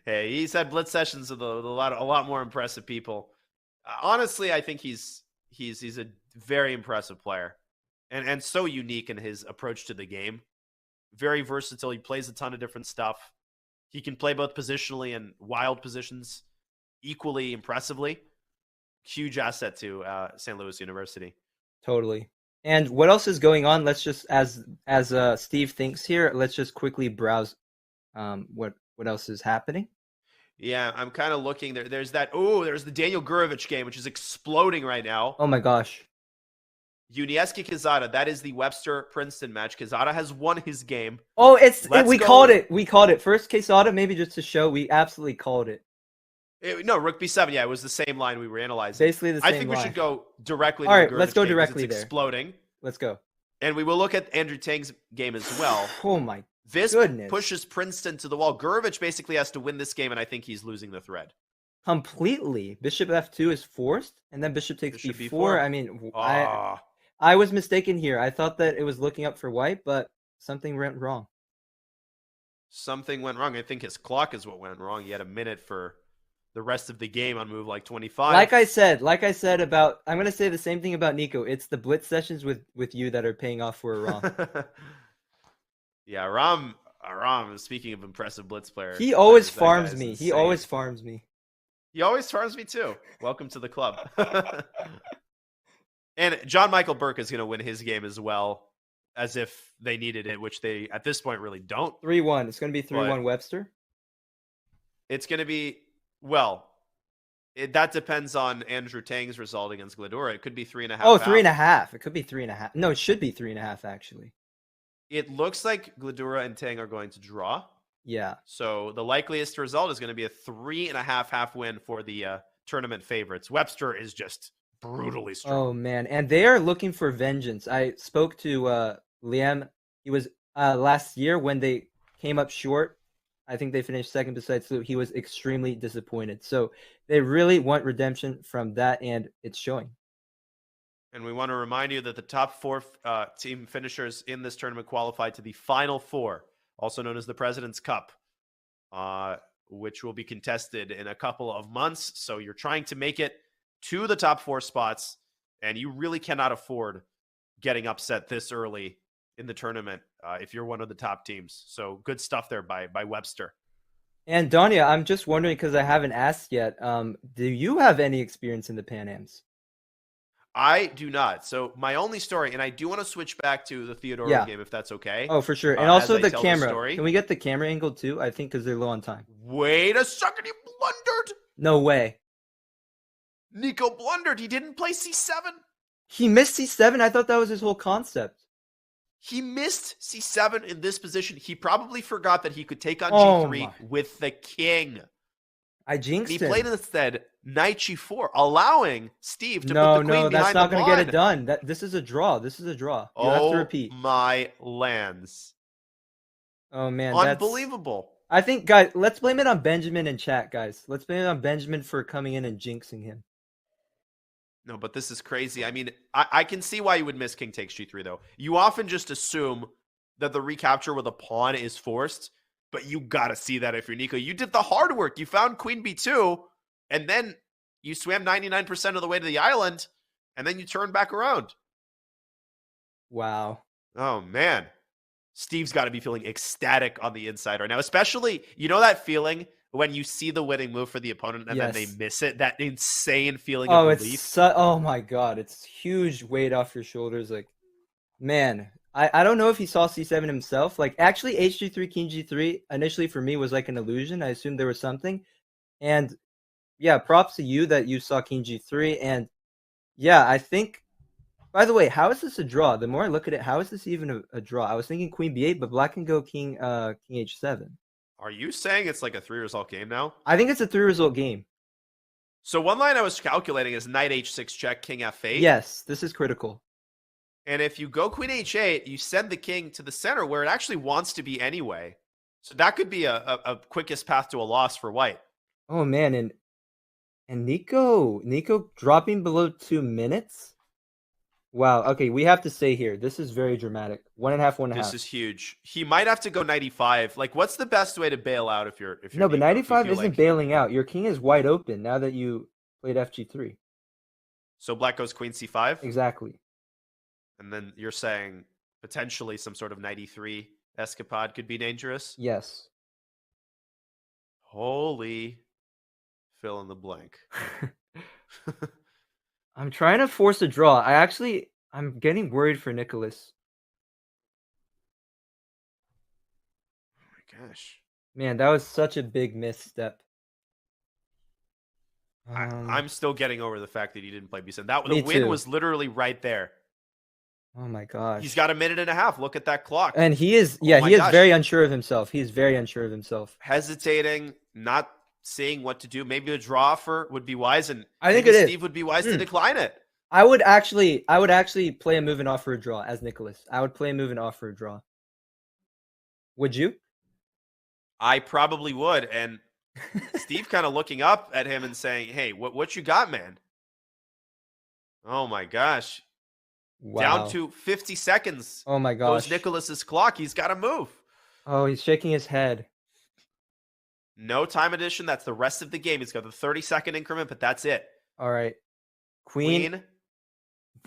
Hey, he's had blitz sessions with a lot more impressive people. Honestly, I think he's a very impressive player, and so unique in his approach to the game. Very versatile. He plays a ton of different stuff. He can play both positionally and wild positions equally impressively. Huge asset to St. Louis University. Totally. And what else is going on? Let's just, as Steve thinks here, let's just quickly browse what else is happening. Yeah, I'm kind of looking there. There's the Daniel Gurevich game, which is exploding right now. Oh my gosh. Unieski Quezada, that is the Webster Princeton match. Quezada has won his game. Oh, we go. called it. We called it. First Quesada, maybe just to show, we absolutely called it. No, Rook B7. Yeah, it was the same line we were analyzing. Basically the same I think line. we should go directly. All to right, the let's go Gurvich game, 'cause directly it's there. Exploding. Let's go. And we will look at Andrew Tang's game as well. Oh my This goodness. pushes Princeton to the wall. Gurvich basically has to win this game, and I think he's losing the thread. Completely. Bishop F2 is forced, and then Bishop takes Bishop B4. B4. I mean, Ah. I was mistaken here. I thought that it was looking up for white, but something went wrong. Something went wrong. I think his clock is what went wrong. He had a minute for the rest of the game on move like 25. Like I said about, I'm gonna say the same thing about Nico. It's the blitz sessions with you that are paying off for Aram. Yeah, Aram. Speaking of impressive blitz players, He always that farms guy's me. insane. He always farms me. He always farms me too. Welcome to the club. And John Michael Burke is going to win his game as well, as if they needed it, which they at this point really don't. 3-1. It's gonna be 3-1 But- Webster. It's going to be, well, that depends on Andrew Tang's result against Gladura. It could be 3.5. Oh, 3.5. It could be 3.5. No, it should be 3.5 actually. It looks like Gladura and Tang are going to draw. Yeah. So the likeliest result is going to be a 3.5 half win for the tournament favorites. Webster is just brutally strong. Oh man, and they are looking for vengeance. I spoke to Liam. He was last year when they came up short. I think they finished second besides Lou. He was extremely disappointed. So they really want redemption from that, and it's showing. And we want to remind you that the top 4 team finishers in this tournament qualified to the Final Four, also known as the President's Cup, which will be contested in a couple of months. So you're trying to make it to the top 4 spots, and you really cannot afford getting upset this early in the tournament if you're one of the top teams. So good stuff there by Webster. And Danya, I'm just wondering, because I haven't asked yet, do you have any experience in the Pan Ams? I do not. So my only story, and I do want to switch back to the Theodoro game if that's okay. Oh, for sure. And also as I the tell camera. story. Can we get the camera angle too? I think because they're low on time. Wait a second, he blundered. No way. Nico blundered. He didn't play C7. He missed C7? I thought that was his whole concept. He missed C7 in this position. He probably forgot that he could take on Oh G3 my. with the king. I jinxed He him. played instead Knight G4, allowing Steve to No, put the queen no, that's behind not the going to get pawn. it done. This is a draw. This is a draw. You have Oh to repeat. my lands. Oh man, Unbelievable. I think, guys, let's blame it on Benjamin in chat, guys. Let's blame it on Benjamin for coming in and jinxing him. No, but this is crazy. I mean, I can see why you would miss king takes G3, though. You often just assume that the recapture with a pawn is forced, but you got to see that if you're Nico. You did the hard work. You found queen B2, and then you swam 99% of the way to the island, and then you turn back around. Wow. Oh, man. Steve's got to be feeling ecstatic on the inside right now, especially, you know that feeling when you see the winning move for the opponent and then they Yes. miss it? That insane feeling Oh, of relief. it's oh my god, it's huge weight off your shoulders. Like, man, I don't know if he saw C7 himself. Like, actually, H3, King G3 initially for me was like an illusion. I assumed there was something, and yeah, props to you that you saw King G3. And yeah, I think. By the way, how is this a draw? The more I look at it, how is this even a draw? I was thinking Queen B8, but Black can go King H7. Are you saying it's like a 3-result game now? I think it's a 3-result game. So one line I was calculating is knight h6 check, king f8. Yes, this is critical. And if you go queen h8, you send the king to the center where it actually wants to be anyway. So that could be a quickest path to a loss for white. Oh man, and Nico dropping below 2 minutes. Wow. Okay, we have to say here, this is very dramatic. 1.5, 1.5. This is huge. He might have to go 95. Like, what's the best way to bail out if you're No, but Nico, if you 95 feel isn't like- bailing out. Your king is wide open now that you played FG3. So black goes queen c5? Exactly. And then you're saying potentially some sort of 93 escapade could be dangerous? Yes. Holy fill in the blank. I'm trying to force a draw. I'm getting worried for Nicholas. Oh my gosh. Man, that was such a big misstep. I'm still getting over the fact that he didn't play B7. The Me win too. was literally right there. Oh my gosh. He's got a minute and a half. Look at that clock. And he is, Oh my he is gosh. very unsure of himself. He's very unsure of himself. Hesitating, not seeing what to do. Maybe a draw offer would be wise, and I think maybe it is. Steve would be wise to decline it. I would actually play a move and offer a draw as Nicholas. I would play a move and offer a draw. Would you? I probably would. And Steve kind of looking up at him and saying, "Hey, what you got, man?" Oh my gosh. Wow. Down to 50 seconds. Oh my gosh. Goes Nicholas's clock. He's got to move. Oh, he's shaking his head. No time addition. That's the rest of the game. He's got the 30-second increment, but that's it. All right. Queen.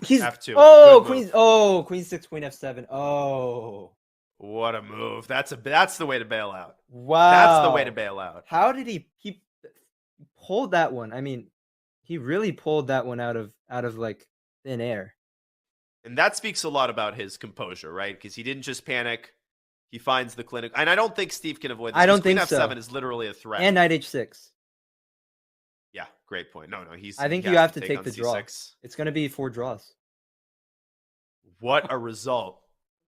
He's F2. Oh, Queen. Oh, Queen 6, Queen F7. Oh. What a move. That's the way to bail out. Wow. That's the way to bail out. How did he pulled that one? I mean, he really pulled that one out of like thin air. And that speaks a lot about his composure, right? Because he didn't just panic. He finds the clinic. And I don't think Steve can avoid this. I don't Queen think F7 so. is literally a threat. And Knight H6. Yeah, great point. No, I think he you have to take take on the draw. C6. It's going to be 4 draws. What a result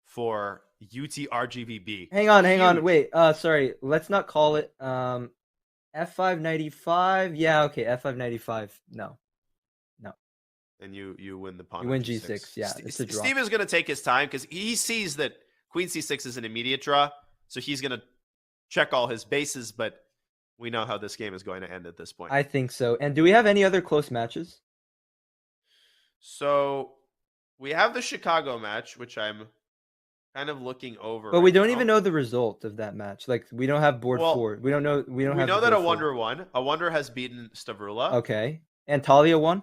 for Utrgv. Hang on. Wait. Sorry. Let's not call it F5 95. Yeah, okay. F5 95. No. And you win the pawn. You win G6. Yeah, it's a draw. Steve is going to take his time because he sees that Queen C6 is an immediate draw. So he's going to check all his bases, but we know how this game is going to end at this point. I think so. And do we have any other close matches? So we have the Chicago match, which I'm kind of looking over. But we don't even know the result of that match. Like, we don't have board 4. We know that a Wonder won. A Wonder has beaten Stavrula. Okay. And Talia won?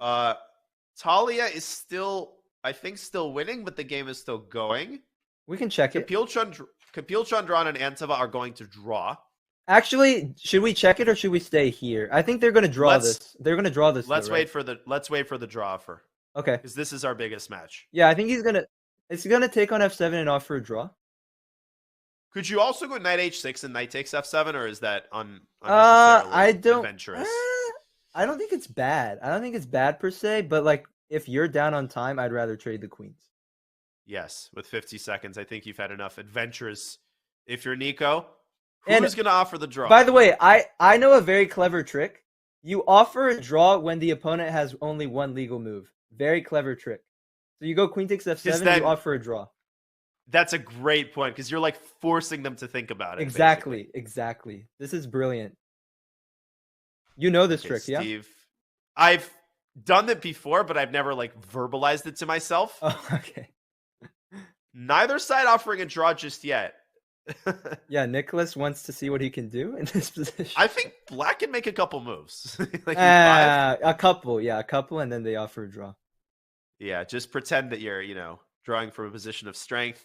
Talia is still winning, but the game is still going. We can check it. Kapil Chandran and Antava are going to draw. Actually, should we check it or should we stay here? I think they're going to draw this. They're going to draw this. Let's wait for the draw offer. Okay. Because this is our biggest match. Yeah, I think it's going to take on F7 and offer a draw. Could you also go Knight H6 and Knight takes F7, or is that unnecessarily adventurous? I don't think it's bad. I don't think it's bad per se, but like if you're down on time, I'd rather trade the queens. Yes, with 50 seconds, I think you've had enough adventures. If you're Nico, who's going to offer the draw? By the way, I know a very clever trick. You offer a draw when the opponent has only one legal move. Very clever trick. So you go Queen takes F7, you offer a draw. That's a great point because you're like forcing them to think about it. Exactly. This is brilliant. You know this trick, Steve, yeah? I've done it before, but I've never like verbalized it to myself. Oh, okay. Neither side offering a draw just yet. Yeah, Nicholas wants to see what he can do in this position. I think Black can make a couple moves. A couple, and then they offer a draw. Yeah, just pretend that you're, drawing from a position of strength.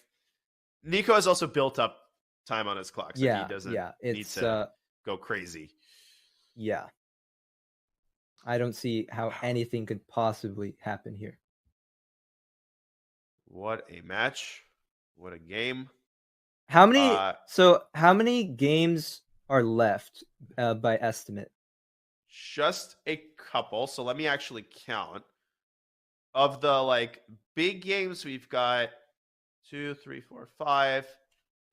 Nico has also built up time on his clock, so he doesn't need to go crazy. Yeah. I don't see how anything could possibly happen here. What a match. What a game. How many games are left by estimate? Just a couple. So let me actually count. Of the big games, we've got 2, 3, 4, 5.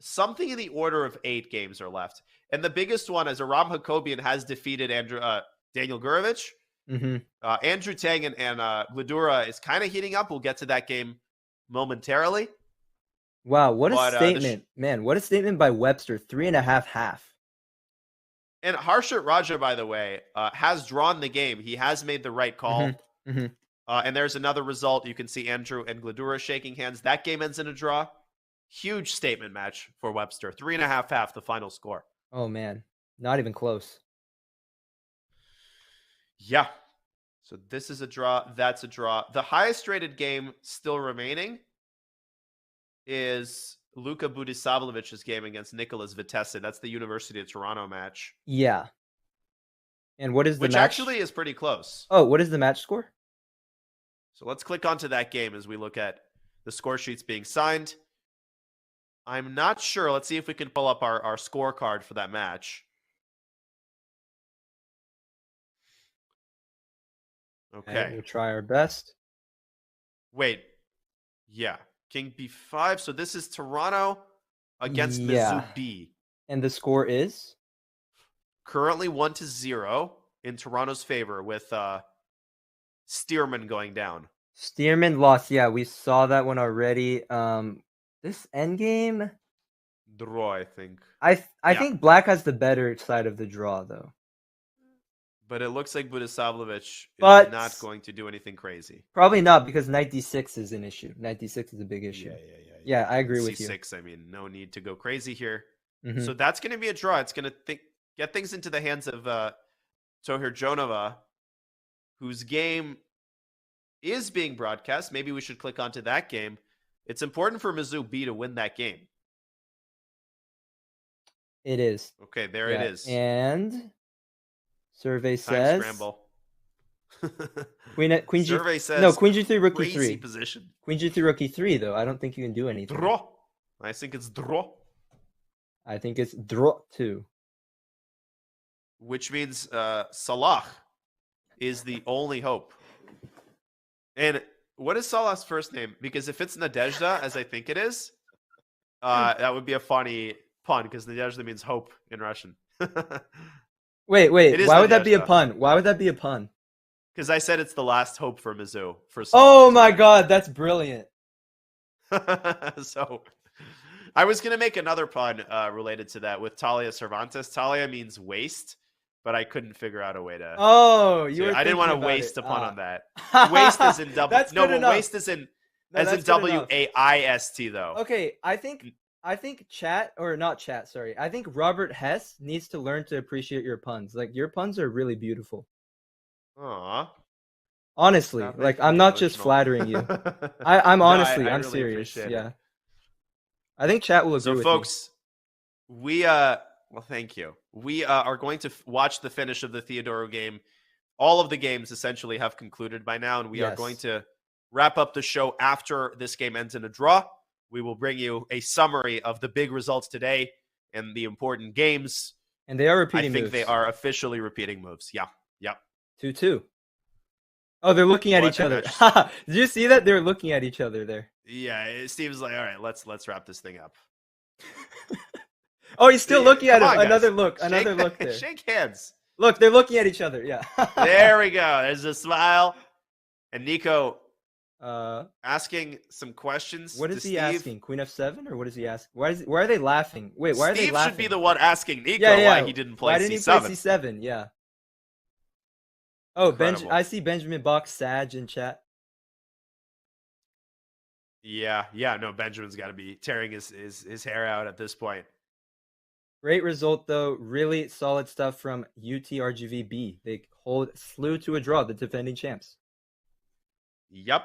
Something in the order of 8 games are left. And the biggest one is Aram Hakobian has defeated Daniel Gurevich. Mm-hmm. Andrew Tang and Gladura is kind of heating up. We'll get to that game momentarily. Wow, what a statement. Man, what a statement by Webster. 3.5 half. And Harshit Raja, by the way, has drawn the game. He has made the right call. Mm-hmm. Mm-hmm. And there's another result. You can see Andrew and Gladura shaking hands. That game ends in a draw. Huge statement match for Webster. 3.5 half, the final score. Oh, man. Not even close. Yeah. So this is a draw. That's a draw. The highest rated game still remaining is Luka Budisavljevich's game against Nicholas Vitesse. That's the University of Toronto match. Yeah. And what is the match? Which actually is pretty close. Oh, what is the match score? So let's click onto that game as we look at the score sheets being signed. I'm not sure. Let's see if we can pull up our scorecard for that match. Okay. We'll try our best. Wait. Yeah. King B5. So this is Toronto against Yeah. Mizzou B. And the score is? Currently 1-0 in Toronto's favor with Stearman going down. Stearman lost. Yeah, we saw that one already. This endgame, Draw, I think. I think black has the better side of the draw, though. But it looks like Budisavljevic is But- not going to do anything crazy. Probably not, because knight d6 is an issue. Knight d6 is a big issue. Yeah, I agree with you. C6, I mean, no need to go crazy here. Mhm. So that's going to be a draw. It's going to get things into the hands of Tohir Jonova, whose game is being broadcast. Maybe we should click onto that game. It's important for Mizzou B to win that game. It is. Okay, there it is. And survey Time says scramble. Queen G. Survey says No, Queen G3, Rook crazy E3. position. Queen G3, Rook E3, though. I don't think you can do anything. Draw. I think it's draw. I think it's draw too. Which means Salah is the only hope. And what is Salah's first name? Because if it's Nadezhda, as I think it is, that would be a funny pun, because Nadezhda means hope in Russian. Wait. It is Why would that be a Nadezhda. pun? Why would that be a pun? Because I said it's the last hope for Mizzou. For Oh my god, that's brilliant. So I was going to make another pun related to that with Talia Cervantes. Talia means waste, but I couldn't figure out a way to. Oh, you were I didn't want to thinking about waste it. a pun Ah. on that. Waste is in double. That's No, good but enough. waste is in No, as in that's good enough. WAIST though. Okay, I think chat, or not chat, sorry. I think Robert Hess needs to learn to appreciate your puns. Like, your puns are really beautiful. Aw. Honestly, Stop like, making I'm me not just emotional. flattering you. I'm No, honestly, I I'm really serious. appreciate it. Yeah. I think chat will agree So, with folks, we well, thank you. We are going to watch the finish of the Theodoro game. All of the games essentially have concluded by now, and we are Yes. going to wrap up the show after this game ends in a draw. We will bring you a summary of the big results today and the important games. you. And they are I repeating think moves. they are officially repeating moves. Yeah. Yep. 2-2. Oh, they're looking at What each a other. match. Did you see that? They're looking at each other there. Yeah. Steve's like, all right, let's wrap this thing up. Oh, he's still looking at Come him. on, guys. Another look. Shake- Another look there. Shake hands. Look, they're looking at each other. Yeah. There we go. There's a smile. And Nico asking some questions. What is to he Steve. asking? Queen F7, or what is he asking? Why are they laughing? Wait, why are they Steve laughing? should be the one asking Nico yeah. why he didn't play Why didn't C7. he play C7? Yeah. Oh, Incredible. I see Benjamin Box Sag in chat. Yeah. No, Benjamin's got to be tearing his hair out at this point. Great result though. Really solid stuff from Utrgv B. They slew to a draw, the defending champs. Yep.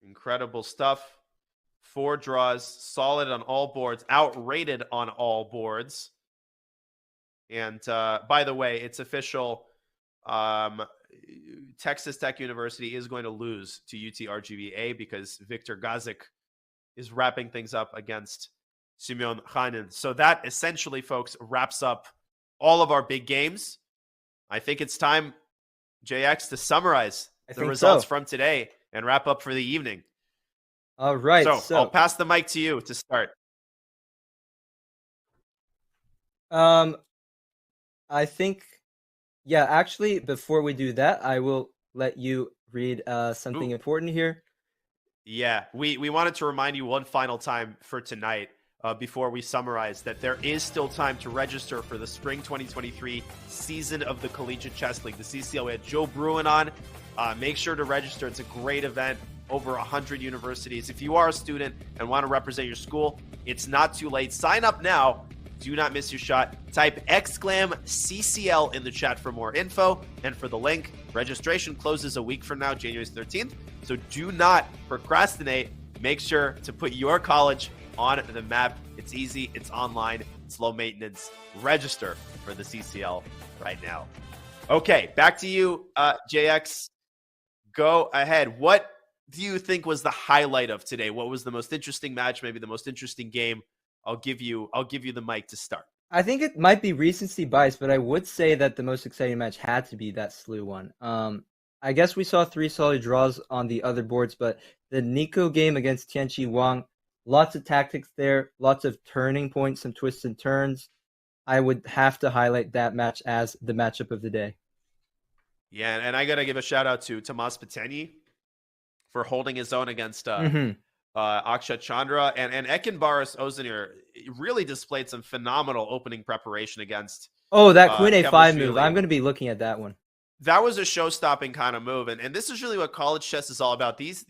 Incredible stuff. 4 draws, solid on all boards, outrated on all boards. And by the way, it's official. Texas Tech University is going to lose to UTRGV-A because Victor Gazik is wrapping things up against Simeon Hanen. So that essentially, folks, wraps up all of our big games. I think it's time, JX, to summarize the results from today and wrap up for the evening. All right. So I'll pass the mic to you to start. I think, yeah, actually, before we do that, I will let you read something important here. Yeah, we wanted to remind you one final time for tonight before we summarize that there is still time to register for the Spring 2023 season of the Collegiate Chess League, the CCL. We had Joe Bruin on. Make sure to register. It's a great event. Over 100 universities. If you are a student and want to represent your school, it's not too late. Sign up now. Do not miss your shot. Type !CCL in the chat for more info and for the link. Registration closes a week from now, January 13th. So do not procrastinate. Make sure to put your college on the map. It's easy. It's online. It's low maintenance. Register for the CCL right now. Okay, back to you, JX. Go ahead. What do you think was the highlight of today? What was the most interesting match? Maybe the most interesting game? I'll give you the mic to start. I think it might be recency bias, but I would say that the most exciting match had to be that SLU one. I guess we saw 3 solid draws on the other boards, but the Nico game against Tianqi Wang, lots of tactics there, lots of turning points, some twists and turns. I would have to highlight that match as the matchup of the day. Yeah, and I got to give a shout out to Tomas Patenyi for holding his own against Akshat Chandra. And Ekenbaris Özdemir really displayed some phenomenal opening preparation against. Oh, that Queen A5 Kevashvili. move. I'm going to be looking at that one. That was a show-stopping kind of move. And this is really what college chess is all about. These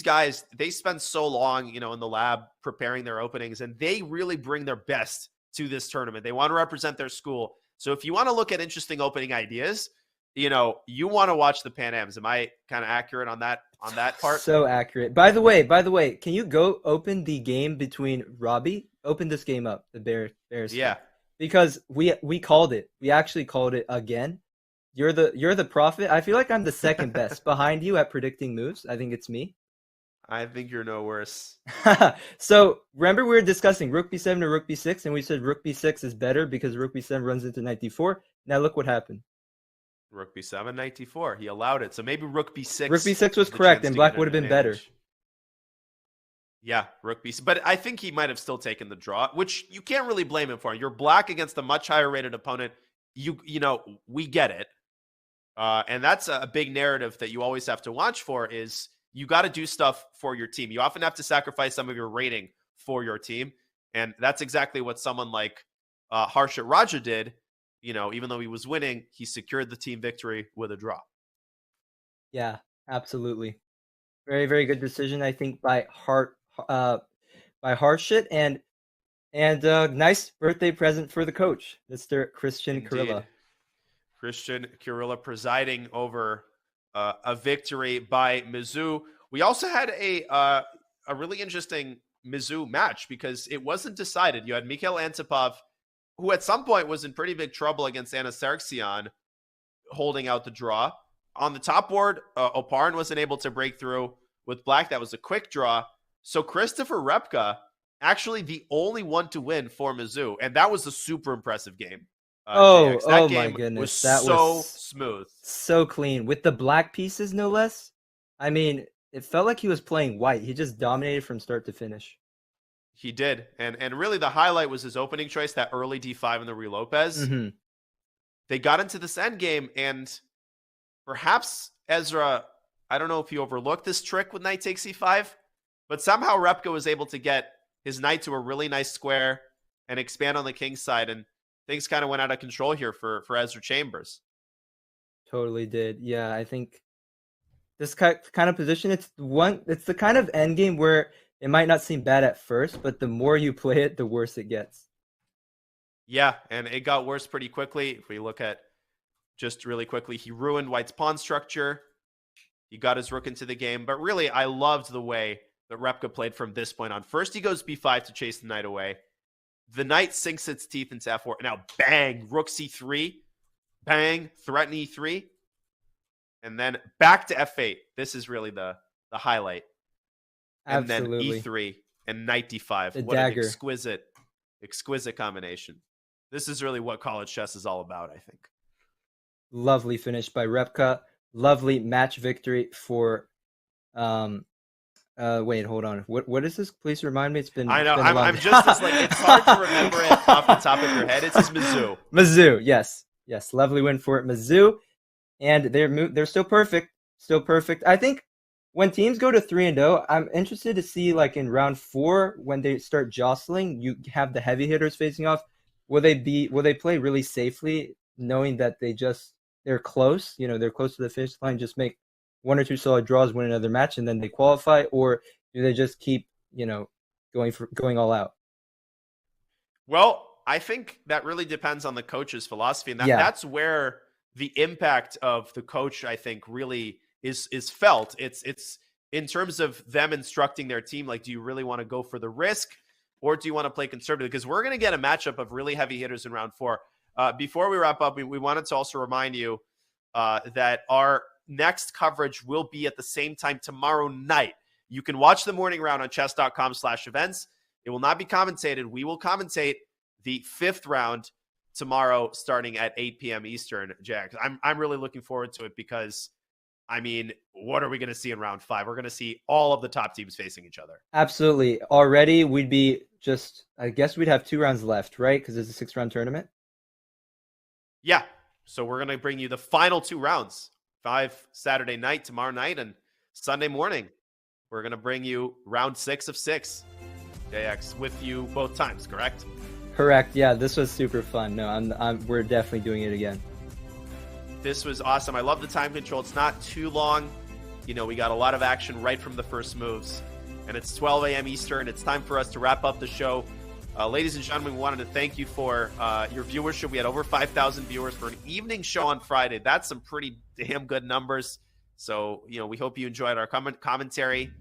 guys, they spend so long, in the lab preparing their openings, and they really bring their best to this tournament. They want to represent their school. So if you want to look at interesting opening ideas, you want to watch the Pan Ams. Am I kind of accurate on that part? So accurate. By the way, can you go open the game between Robbie? Open this game up, the Bears. Yeah. Because we called it. We actually called it again. You're the prophet. I feel like I'm the second best behind you at predicting moves. I think it's me. I think you're no worse. So remember we were discussing Rook B7 or Rook B6, and we said Rook B6 is better because Rook B7 runs into Knight D4. Now look what happened. Rook B7, Knight D4. He allowed it. So maybe Rook B6. Rook B6 was correct, and Black would have been better. Yeah, Rook B6. But I think he might have still taken the draw, which you can't really blame him for. You're Black against a much higher rated opponent. We get it. And that's a big narrative that you always have to watch for is you got to do stuff for your team. You often have to sacrifice some of your rating for your team. And that's exactly what someone like Harshit Raja did. Even though he was winning, he secured the team victory with a draw. Yeah, absolutely. Very, very good decision, I think, by Harshit. And nice birthday present for the coach, Mr. Christian Chirila. Christian Chirila presiding over a victory by Mizzou. We also had a really interesting Mizzou match because it wasn't decided. You had Mikhail Antipov, who at some point was in pretty big trouble against Anna Sargsyan, holding out the draw. On the top board, Oparin wasn't able to break through with Black. That was a quick draw. So Christopher Repka, actually the only one to win for Mizzou, and that was a super impressive game. That game my goodness. That was smooth. So clean. With the black pieces, no less. I mean, it felt like he was playing white. He just dominated from start to finish. He did. And really the highlight was his opening choice, that early D5 in the Ruy Lopez. Mm-hmm. They got into this end game, and perhaps Ezra, I don't know if he overlooked this trick with knight takes E5, but somehow Repka was able to get his knight to a really nice square and expand on the king's side, and things kind of went out of control here for Ezra Chambers. Totally did. Yeah, I think this kind of position, it's the kind of endgame where it might not seem bad at first, but the more you play it, the worse it gets. Yeah, and it got worse pretty quickly. If we look at just really quickly, he ruined White's pawn structure. He got his rook into the game. But really, I loved the way that Repka played from this point on. First, he goes B5 to chase the knight away. The knight sinks its teeth into F4. Now, bang, rook C3. Bang, threaten E3. And then back to F8. This is really the highlight. And Absolutely. then E3 and knight D5. The what dagger. an exquisite combination. This is really what college chess is all about, I think. Lovely finish by Repka. Lovely match victory for wait, hold on. What is this? Please remind me. It's been I know. Been I'm just as it's hard to remember it off the top of your head. It's Mizzou. Mizzou, yes. Lovely win for Mizzou. And they're still perfect. I think when teams go to 3-0, I'm interested to see in round 4 when they start jostling, you have the heavy hitters facing off. Will they play really safely, knowing that they're close? They're close to the finish line. Just make 1 or 2 solid draws, win another match, and then they qualify, or do they just keep going all out? Well, I think that really depends on the coach's philosophy, and that's where the impact of the coach, I think, really is felt. It's in terms of them instructing their team, do you really want to go for the risk, or do you want to play conservative? Because we're going to get a matchup of really heavy hitters in round 4. Before we wrap up, we wanted to also remind you that our next coverage will be at the same time tomorrow night. You can watch the morning round on chess.com/events. It will not be commentated. We will commentate the 5th round tomorrow starting at 8 p.m. Eastern, Jack. I'm really looking forward to it because I mean, what are we going to see in round 5? We're going to see all of the top teams facing each other. Absolutely. Already, we'd be I guess we'd have 2 rounds left, right? Because it's a 6-round tournament. Yeah. So we're going to bring you the final 2 rounds. 5 Saturday night, tomorrow night, and Sunday morning. We're going to bring you round 6 of 6. JX with you both times, correct? Correct. Yeah, this was super fun. No, we're definitely doing it again. This was awesome. I love the time control. It's not too long. You know, we got a lot of action right from the first moves. And it's 12 a.m. Eastern. It's time for us to wrap up the show. Ladies and gentlemen, we wanted to thank you for your viewership. We had over 5,000 viewers for an evening show on Friday. That's some pretty damn good numbers. So, you know, we hope you enjoyed our commentary.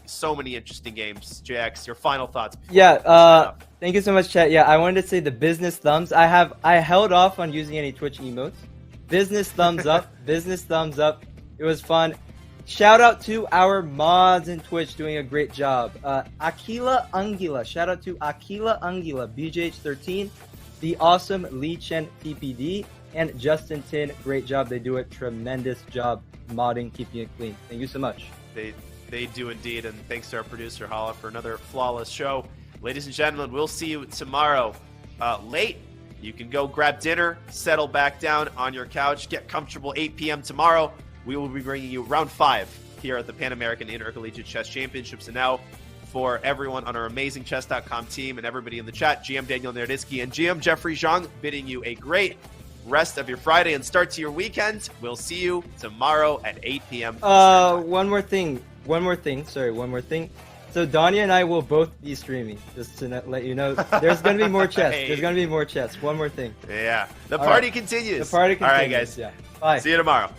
So many interesting games. JX, your final thoughts? Thank you so much, chat. Yeah, I wanted to say the business thumbs. I held off on using any Twitch emotes. Business thumbs up. Business thumbs up. It was fun. Shout out to our mods in Twitch doing a great job. Aquila Angila. Shout out to Aquila Angila, BJH13, the awesome Lee Chen PPD, and Justin Tin. Great job. They do a tremendous job modding, keeping it clean. Thank you so much. They do indeed. And thanks to our producer, Hala, for another flawless show. Ladies and gentlemen, we'll see you tomorrow late. You can go grab dinner, settle back down on your couch, get comfortable. 8 p.m. tomorrow. We will be bringing you round 5 here at the Pan American Intercollegiate Chess Championships. And now, for everyone on our amazing Chess.com team and everybody in the chat, GM Daniel Nerditsky and GM Jeffrey Zhang bidding you a great rest of your Friday and start to your weekend. We'll see you tomorrow at 8 p.m. One more thing. So Danya and I will both be streaming, just to let you know. There's going to be more chess. There's going to be more chess. One more thing. Yeah. The party continues. The party continues. All right, guys. Yeah. Bye. See you tomorrow.